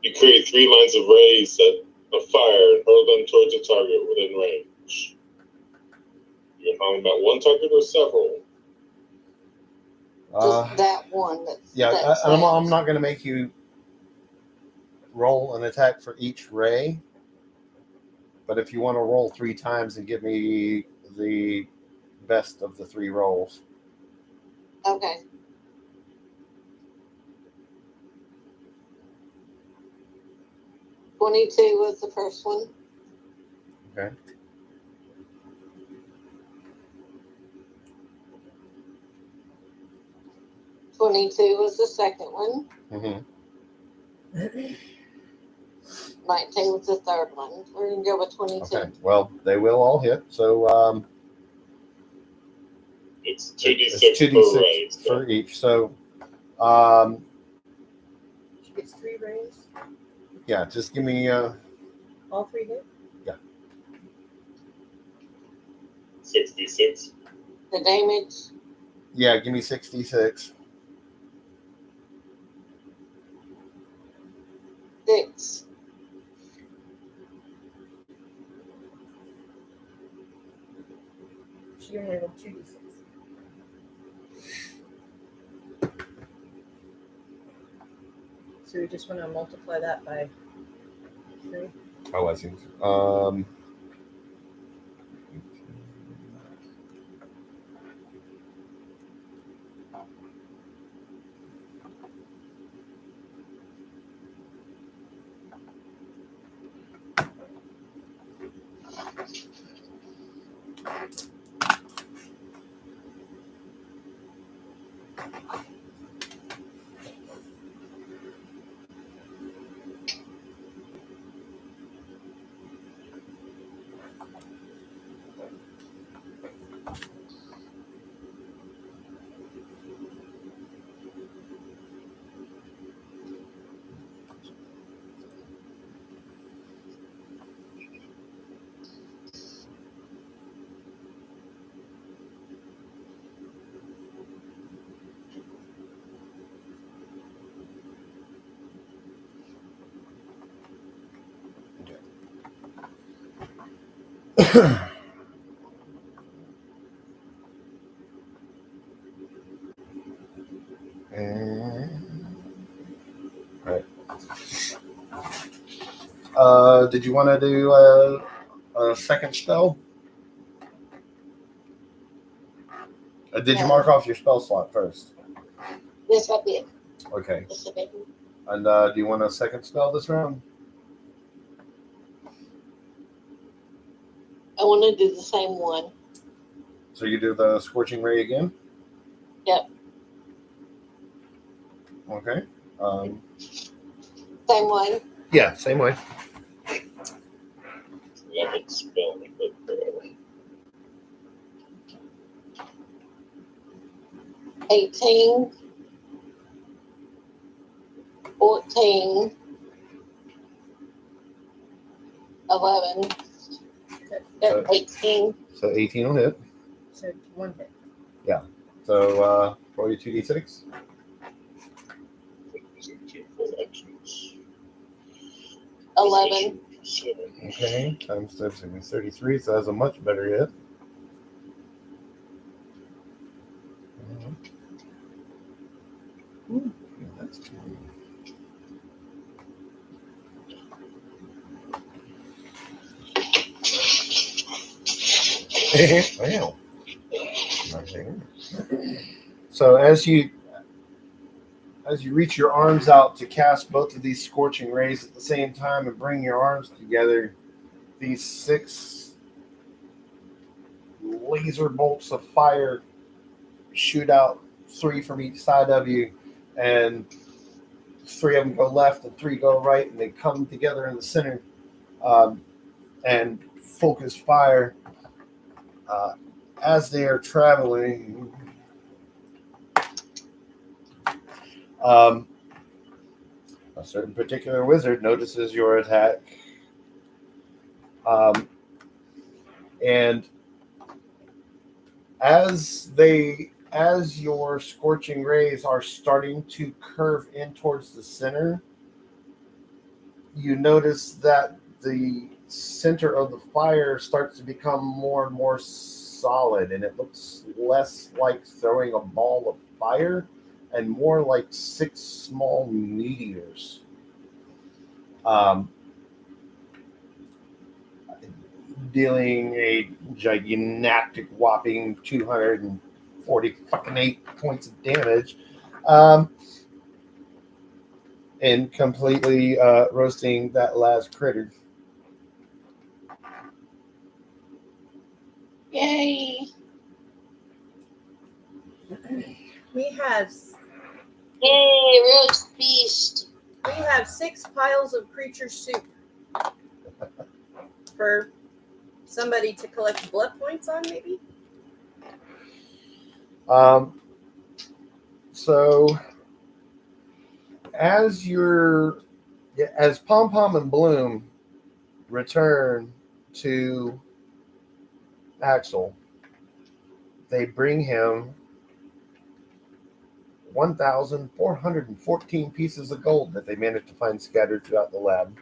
You create 3 lines of rays set of fire and hurl them towards a target within range. You're talking about one target or several? Just that one. I'm not going to make you roll an attack for each ray, but if you want to roll 3 times and give me the best of the 3 rolls. Okay. $22 was the first one. Okay. $22 was the second one. Mm-hmm. 19 was the third one. We're gonna go with 22. Okay. Well, they will all hit. So It's 2d6 it's 2d6 per ray. for each. So She gets 3 rays. yeah, just give me All 3 hit. 66. The damage. yeah, give me 66. 6. She only rolled 2d6. So we just want to multiply that by 3. Oh, I see. Right. Did you want to do a second spell? Did you mark off your spell slot first? Yes, I did. Okay. Yes, I did. And do you want a second spell this round? I want to do the same one. So you do the Scorching Ray again? Yep. Okay. Same one. Yeah, same way. 11 spell. 18. 14. 11. So- 18. So 18 will hit. So 1 hit. So roll your 2d6. 11. Okay. Times 6 will be 33, so that's a much better hit. That's 2. Wow. So as you reach your arms out to cast both of these scorching rays at the same time and bring your arms together, these 6 laser bolts of fire shoot out, 3 from each side of you, and 3 of them go left and 3 go right, and they come together in the center and focus fire as they are traveling. A certain particular wizard notices your attack, and as your scorching rays are starting to curve in towards the center, you notice that the center of the fire starts to become more and more solid, and it looks less like throwing a ball of fire and more like 6 small meteors. Dealing a gigantic whopping 248 points of damage, and completely roasting that last critter. Yay! We have Yay! Roast feast. 6 piles of creature soup for somebody to collect blood points on, maybe. So as Pom Pom and Bloom return to Axel, they bring him 1,414 pieces of gold that they managed to find scattered throughout the lab.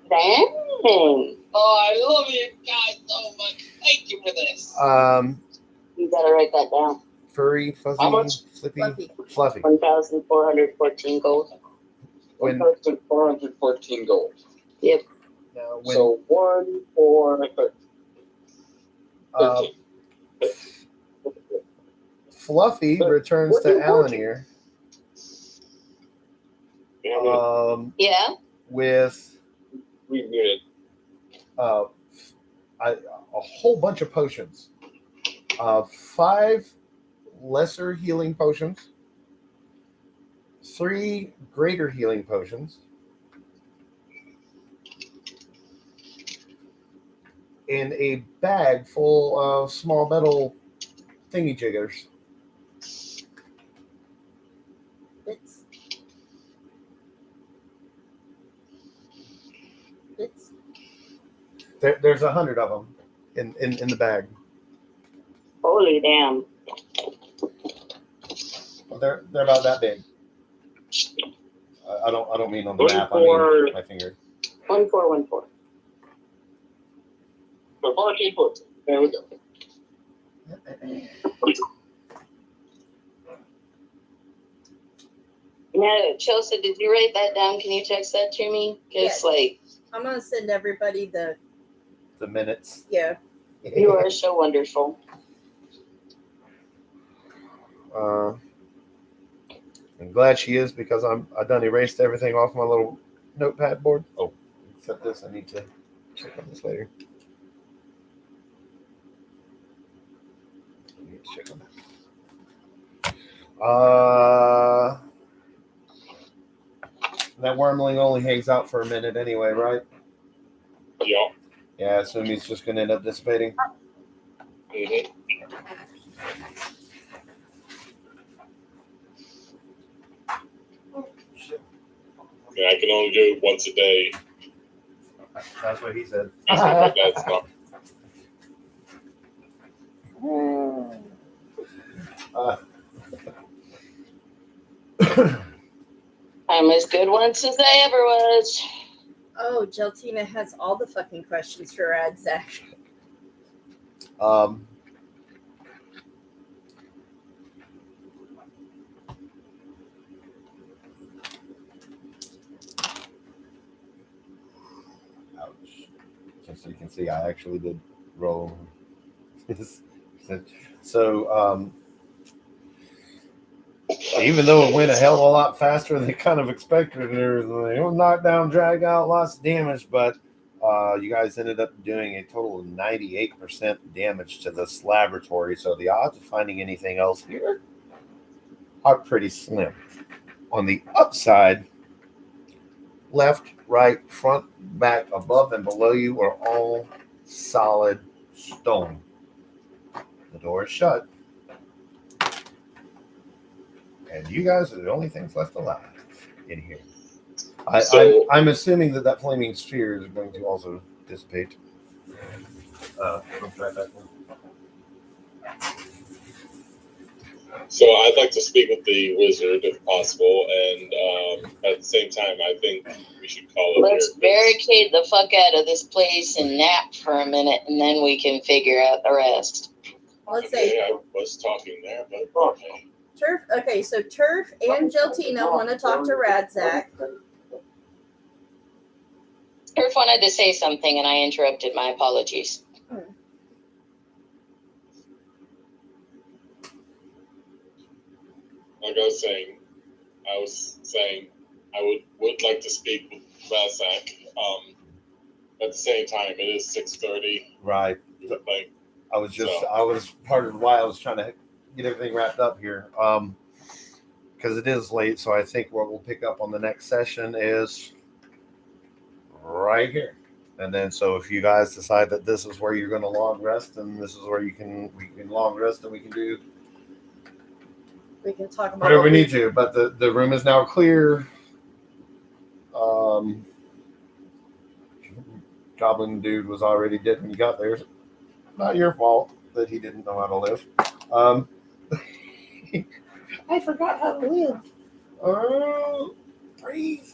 Dang. Oh, I love you guys so much. Thank you for this. You gotta write that down. Furry, fuzzy, How much? fluffy. 1,414 gold. When- 1,414 gold. Yep. Now, So 1, 4, 13. Fluffy returns to Alanir Yeah. with Remuted. a whole bunch of potions. 5 lesser healing potions, 3 greater healing potions, and a bag full of small metal thingy jiggers. There's 100 of them in the bag. Holy damn. Well, they're about that big. I don't mean on the map. I mean my finger. 1414. So 14 foot. There we go. Now, Chelsea, did you write that down? Can you text that to me? Because, Yes. I'm gonna send everybody the minutes. Yeah. You are so wonderful. I'm glad she is, because I done erased everything off my little notepad board. Oh, except this. I need to check on this later. I need to check on that. That wormling only hangs out for a minute anyway, right? Yeah. Yeah, I assume he's just going to end up dissipating. Mm-hmm. Yeah, I can only do it once a day. That's what he said. But that's not. I'm as good once as I ever was. Oh, Geltina has all the fucking questions for Radzak. Ouch. Just so you can see, I actually did roll. So, even though it went a hell of a lot faster than kind of expected, it was knocked down, drag out, lots of damage, but you guys ended up doing a total of 98% damage to this laboratory, so the odds of finding anything else here are pretty slim. On the upside, left, right, front, back, above, and below you are all solid stone. The door is shut. And you guys are the only things left alive in here. I'm assuming that flaming sphere is going to also dissipate. I'll try that one. So I'd like to speak with the wizard if possible, and at the same time, I think we we should call it. Let's barricade the fuck out of this place and nap for a minute, and then we can figure out the rest. Let's Okay, say I was talking there, but okay. Turf. Okay, so Turf and Geltina want to talk to Radzak. Turf wanted to say something, and I interrupted. My apologies. Like I was saying, I would like to speak with Razak. At the same time, it is 6:30. Right. Like, I was part of why I was trying to get everything wrapped up here. Because it is late, so I think what we'll pick up on the next session is right here. And then, so if you guys decide that this is where you're going to long rest, and this is where we can long rest, and we can do We can talk about whatever we need to. But the room is now clear. Goblin dude was already dead when you got there. Not your fault that he didn't know how to live. I forgot how to live. Breathe.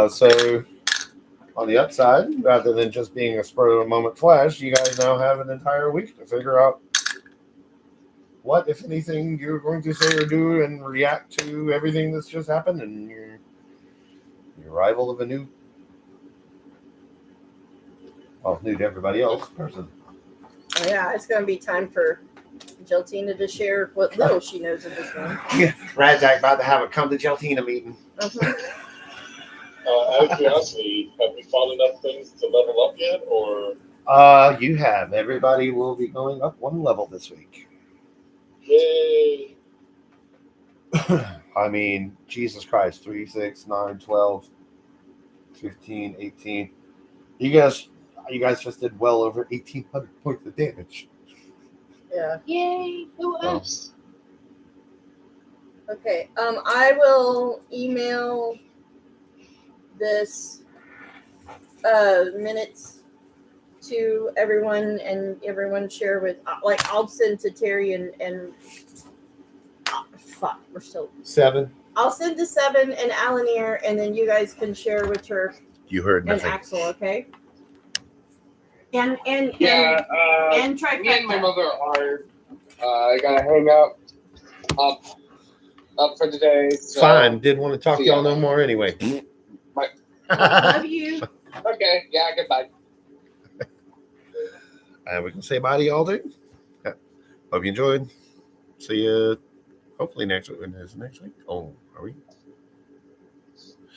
So on the upside, rather than just being a spur of the moment flash, you guys now have an entire week to figure out what, if anything, you're going to say or do and react to everything that's just happened and your arrival of a new, well, new to everybody else person. Oh, yeah, it's going to be time for Geltina to share what little she knows of this one. Yeah, Radzak about to have a come to Geltina meeting. Uh-huh. out of curiosity, have we found enough things to level up yet, or? You have. Everybody will be going up one level this week. Yay! I mean, Jesus Christ, 3, 6, 9, 12, 15, 18. You guys just did well over 1,800 points of damage. Yeah. Yay! Who Oh. else? Okay. I will email this minutes to everyone, and everyone share with, like, I'll send to Terry and fuck, we're still 7. I'll send to 7 and Alanir, and then you guys can share with her You heard and nothing. Axel, okay? And Yeah, and me and my Trifecta. mother are gonna hang out up for today. So. Fine. Didn't want to talk to y'all no more anyway. Love you. Okay, yeah, goodbye. And we can say bye to y'all too. Yeah. Hope you enjoyed. See you hopefully next week. Is it next week? Oh, are we?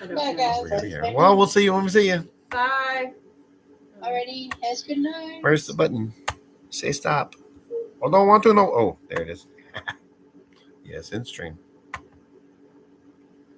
I don't Bye, know. guys. We're here. Well, we'll see you when we see you. Bye. Alrighty, has good night. Where's the button? Say stop. Oh, don't want to know. Oh, there it is. Yes, in stream.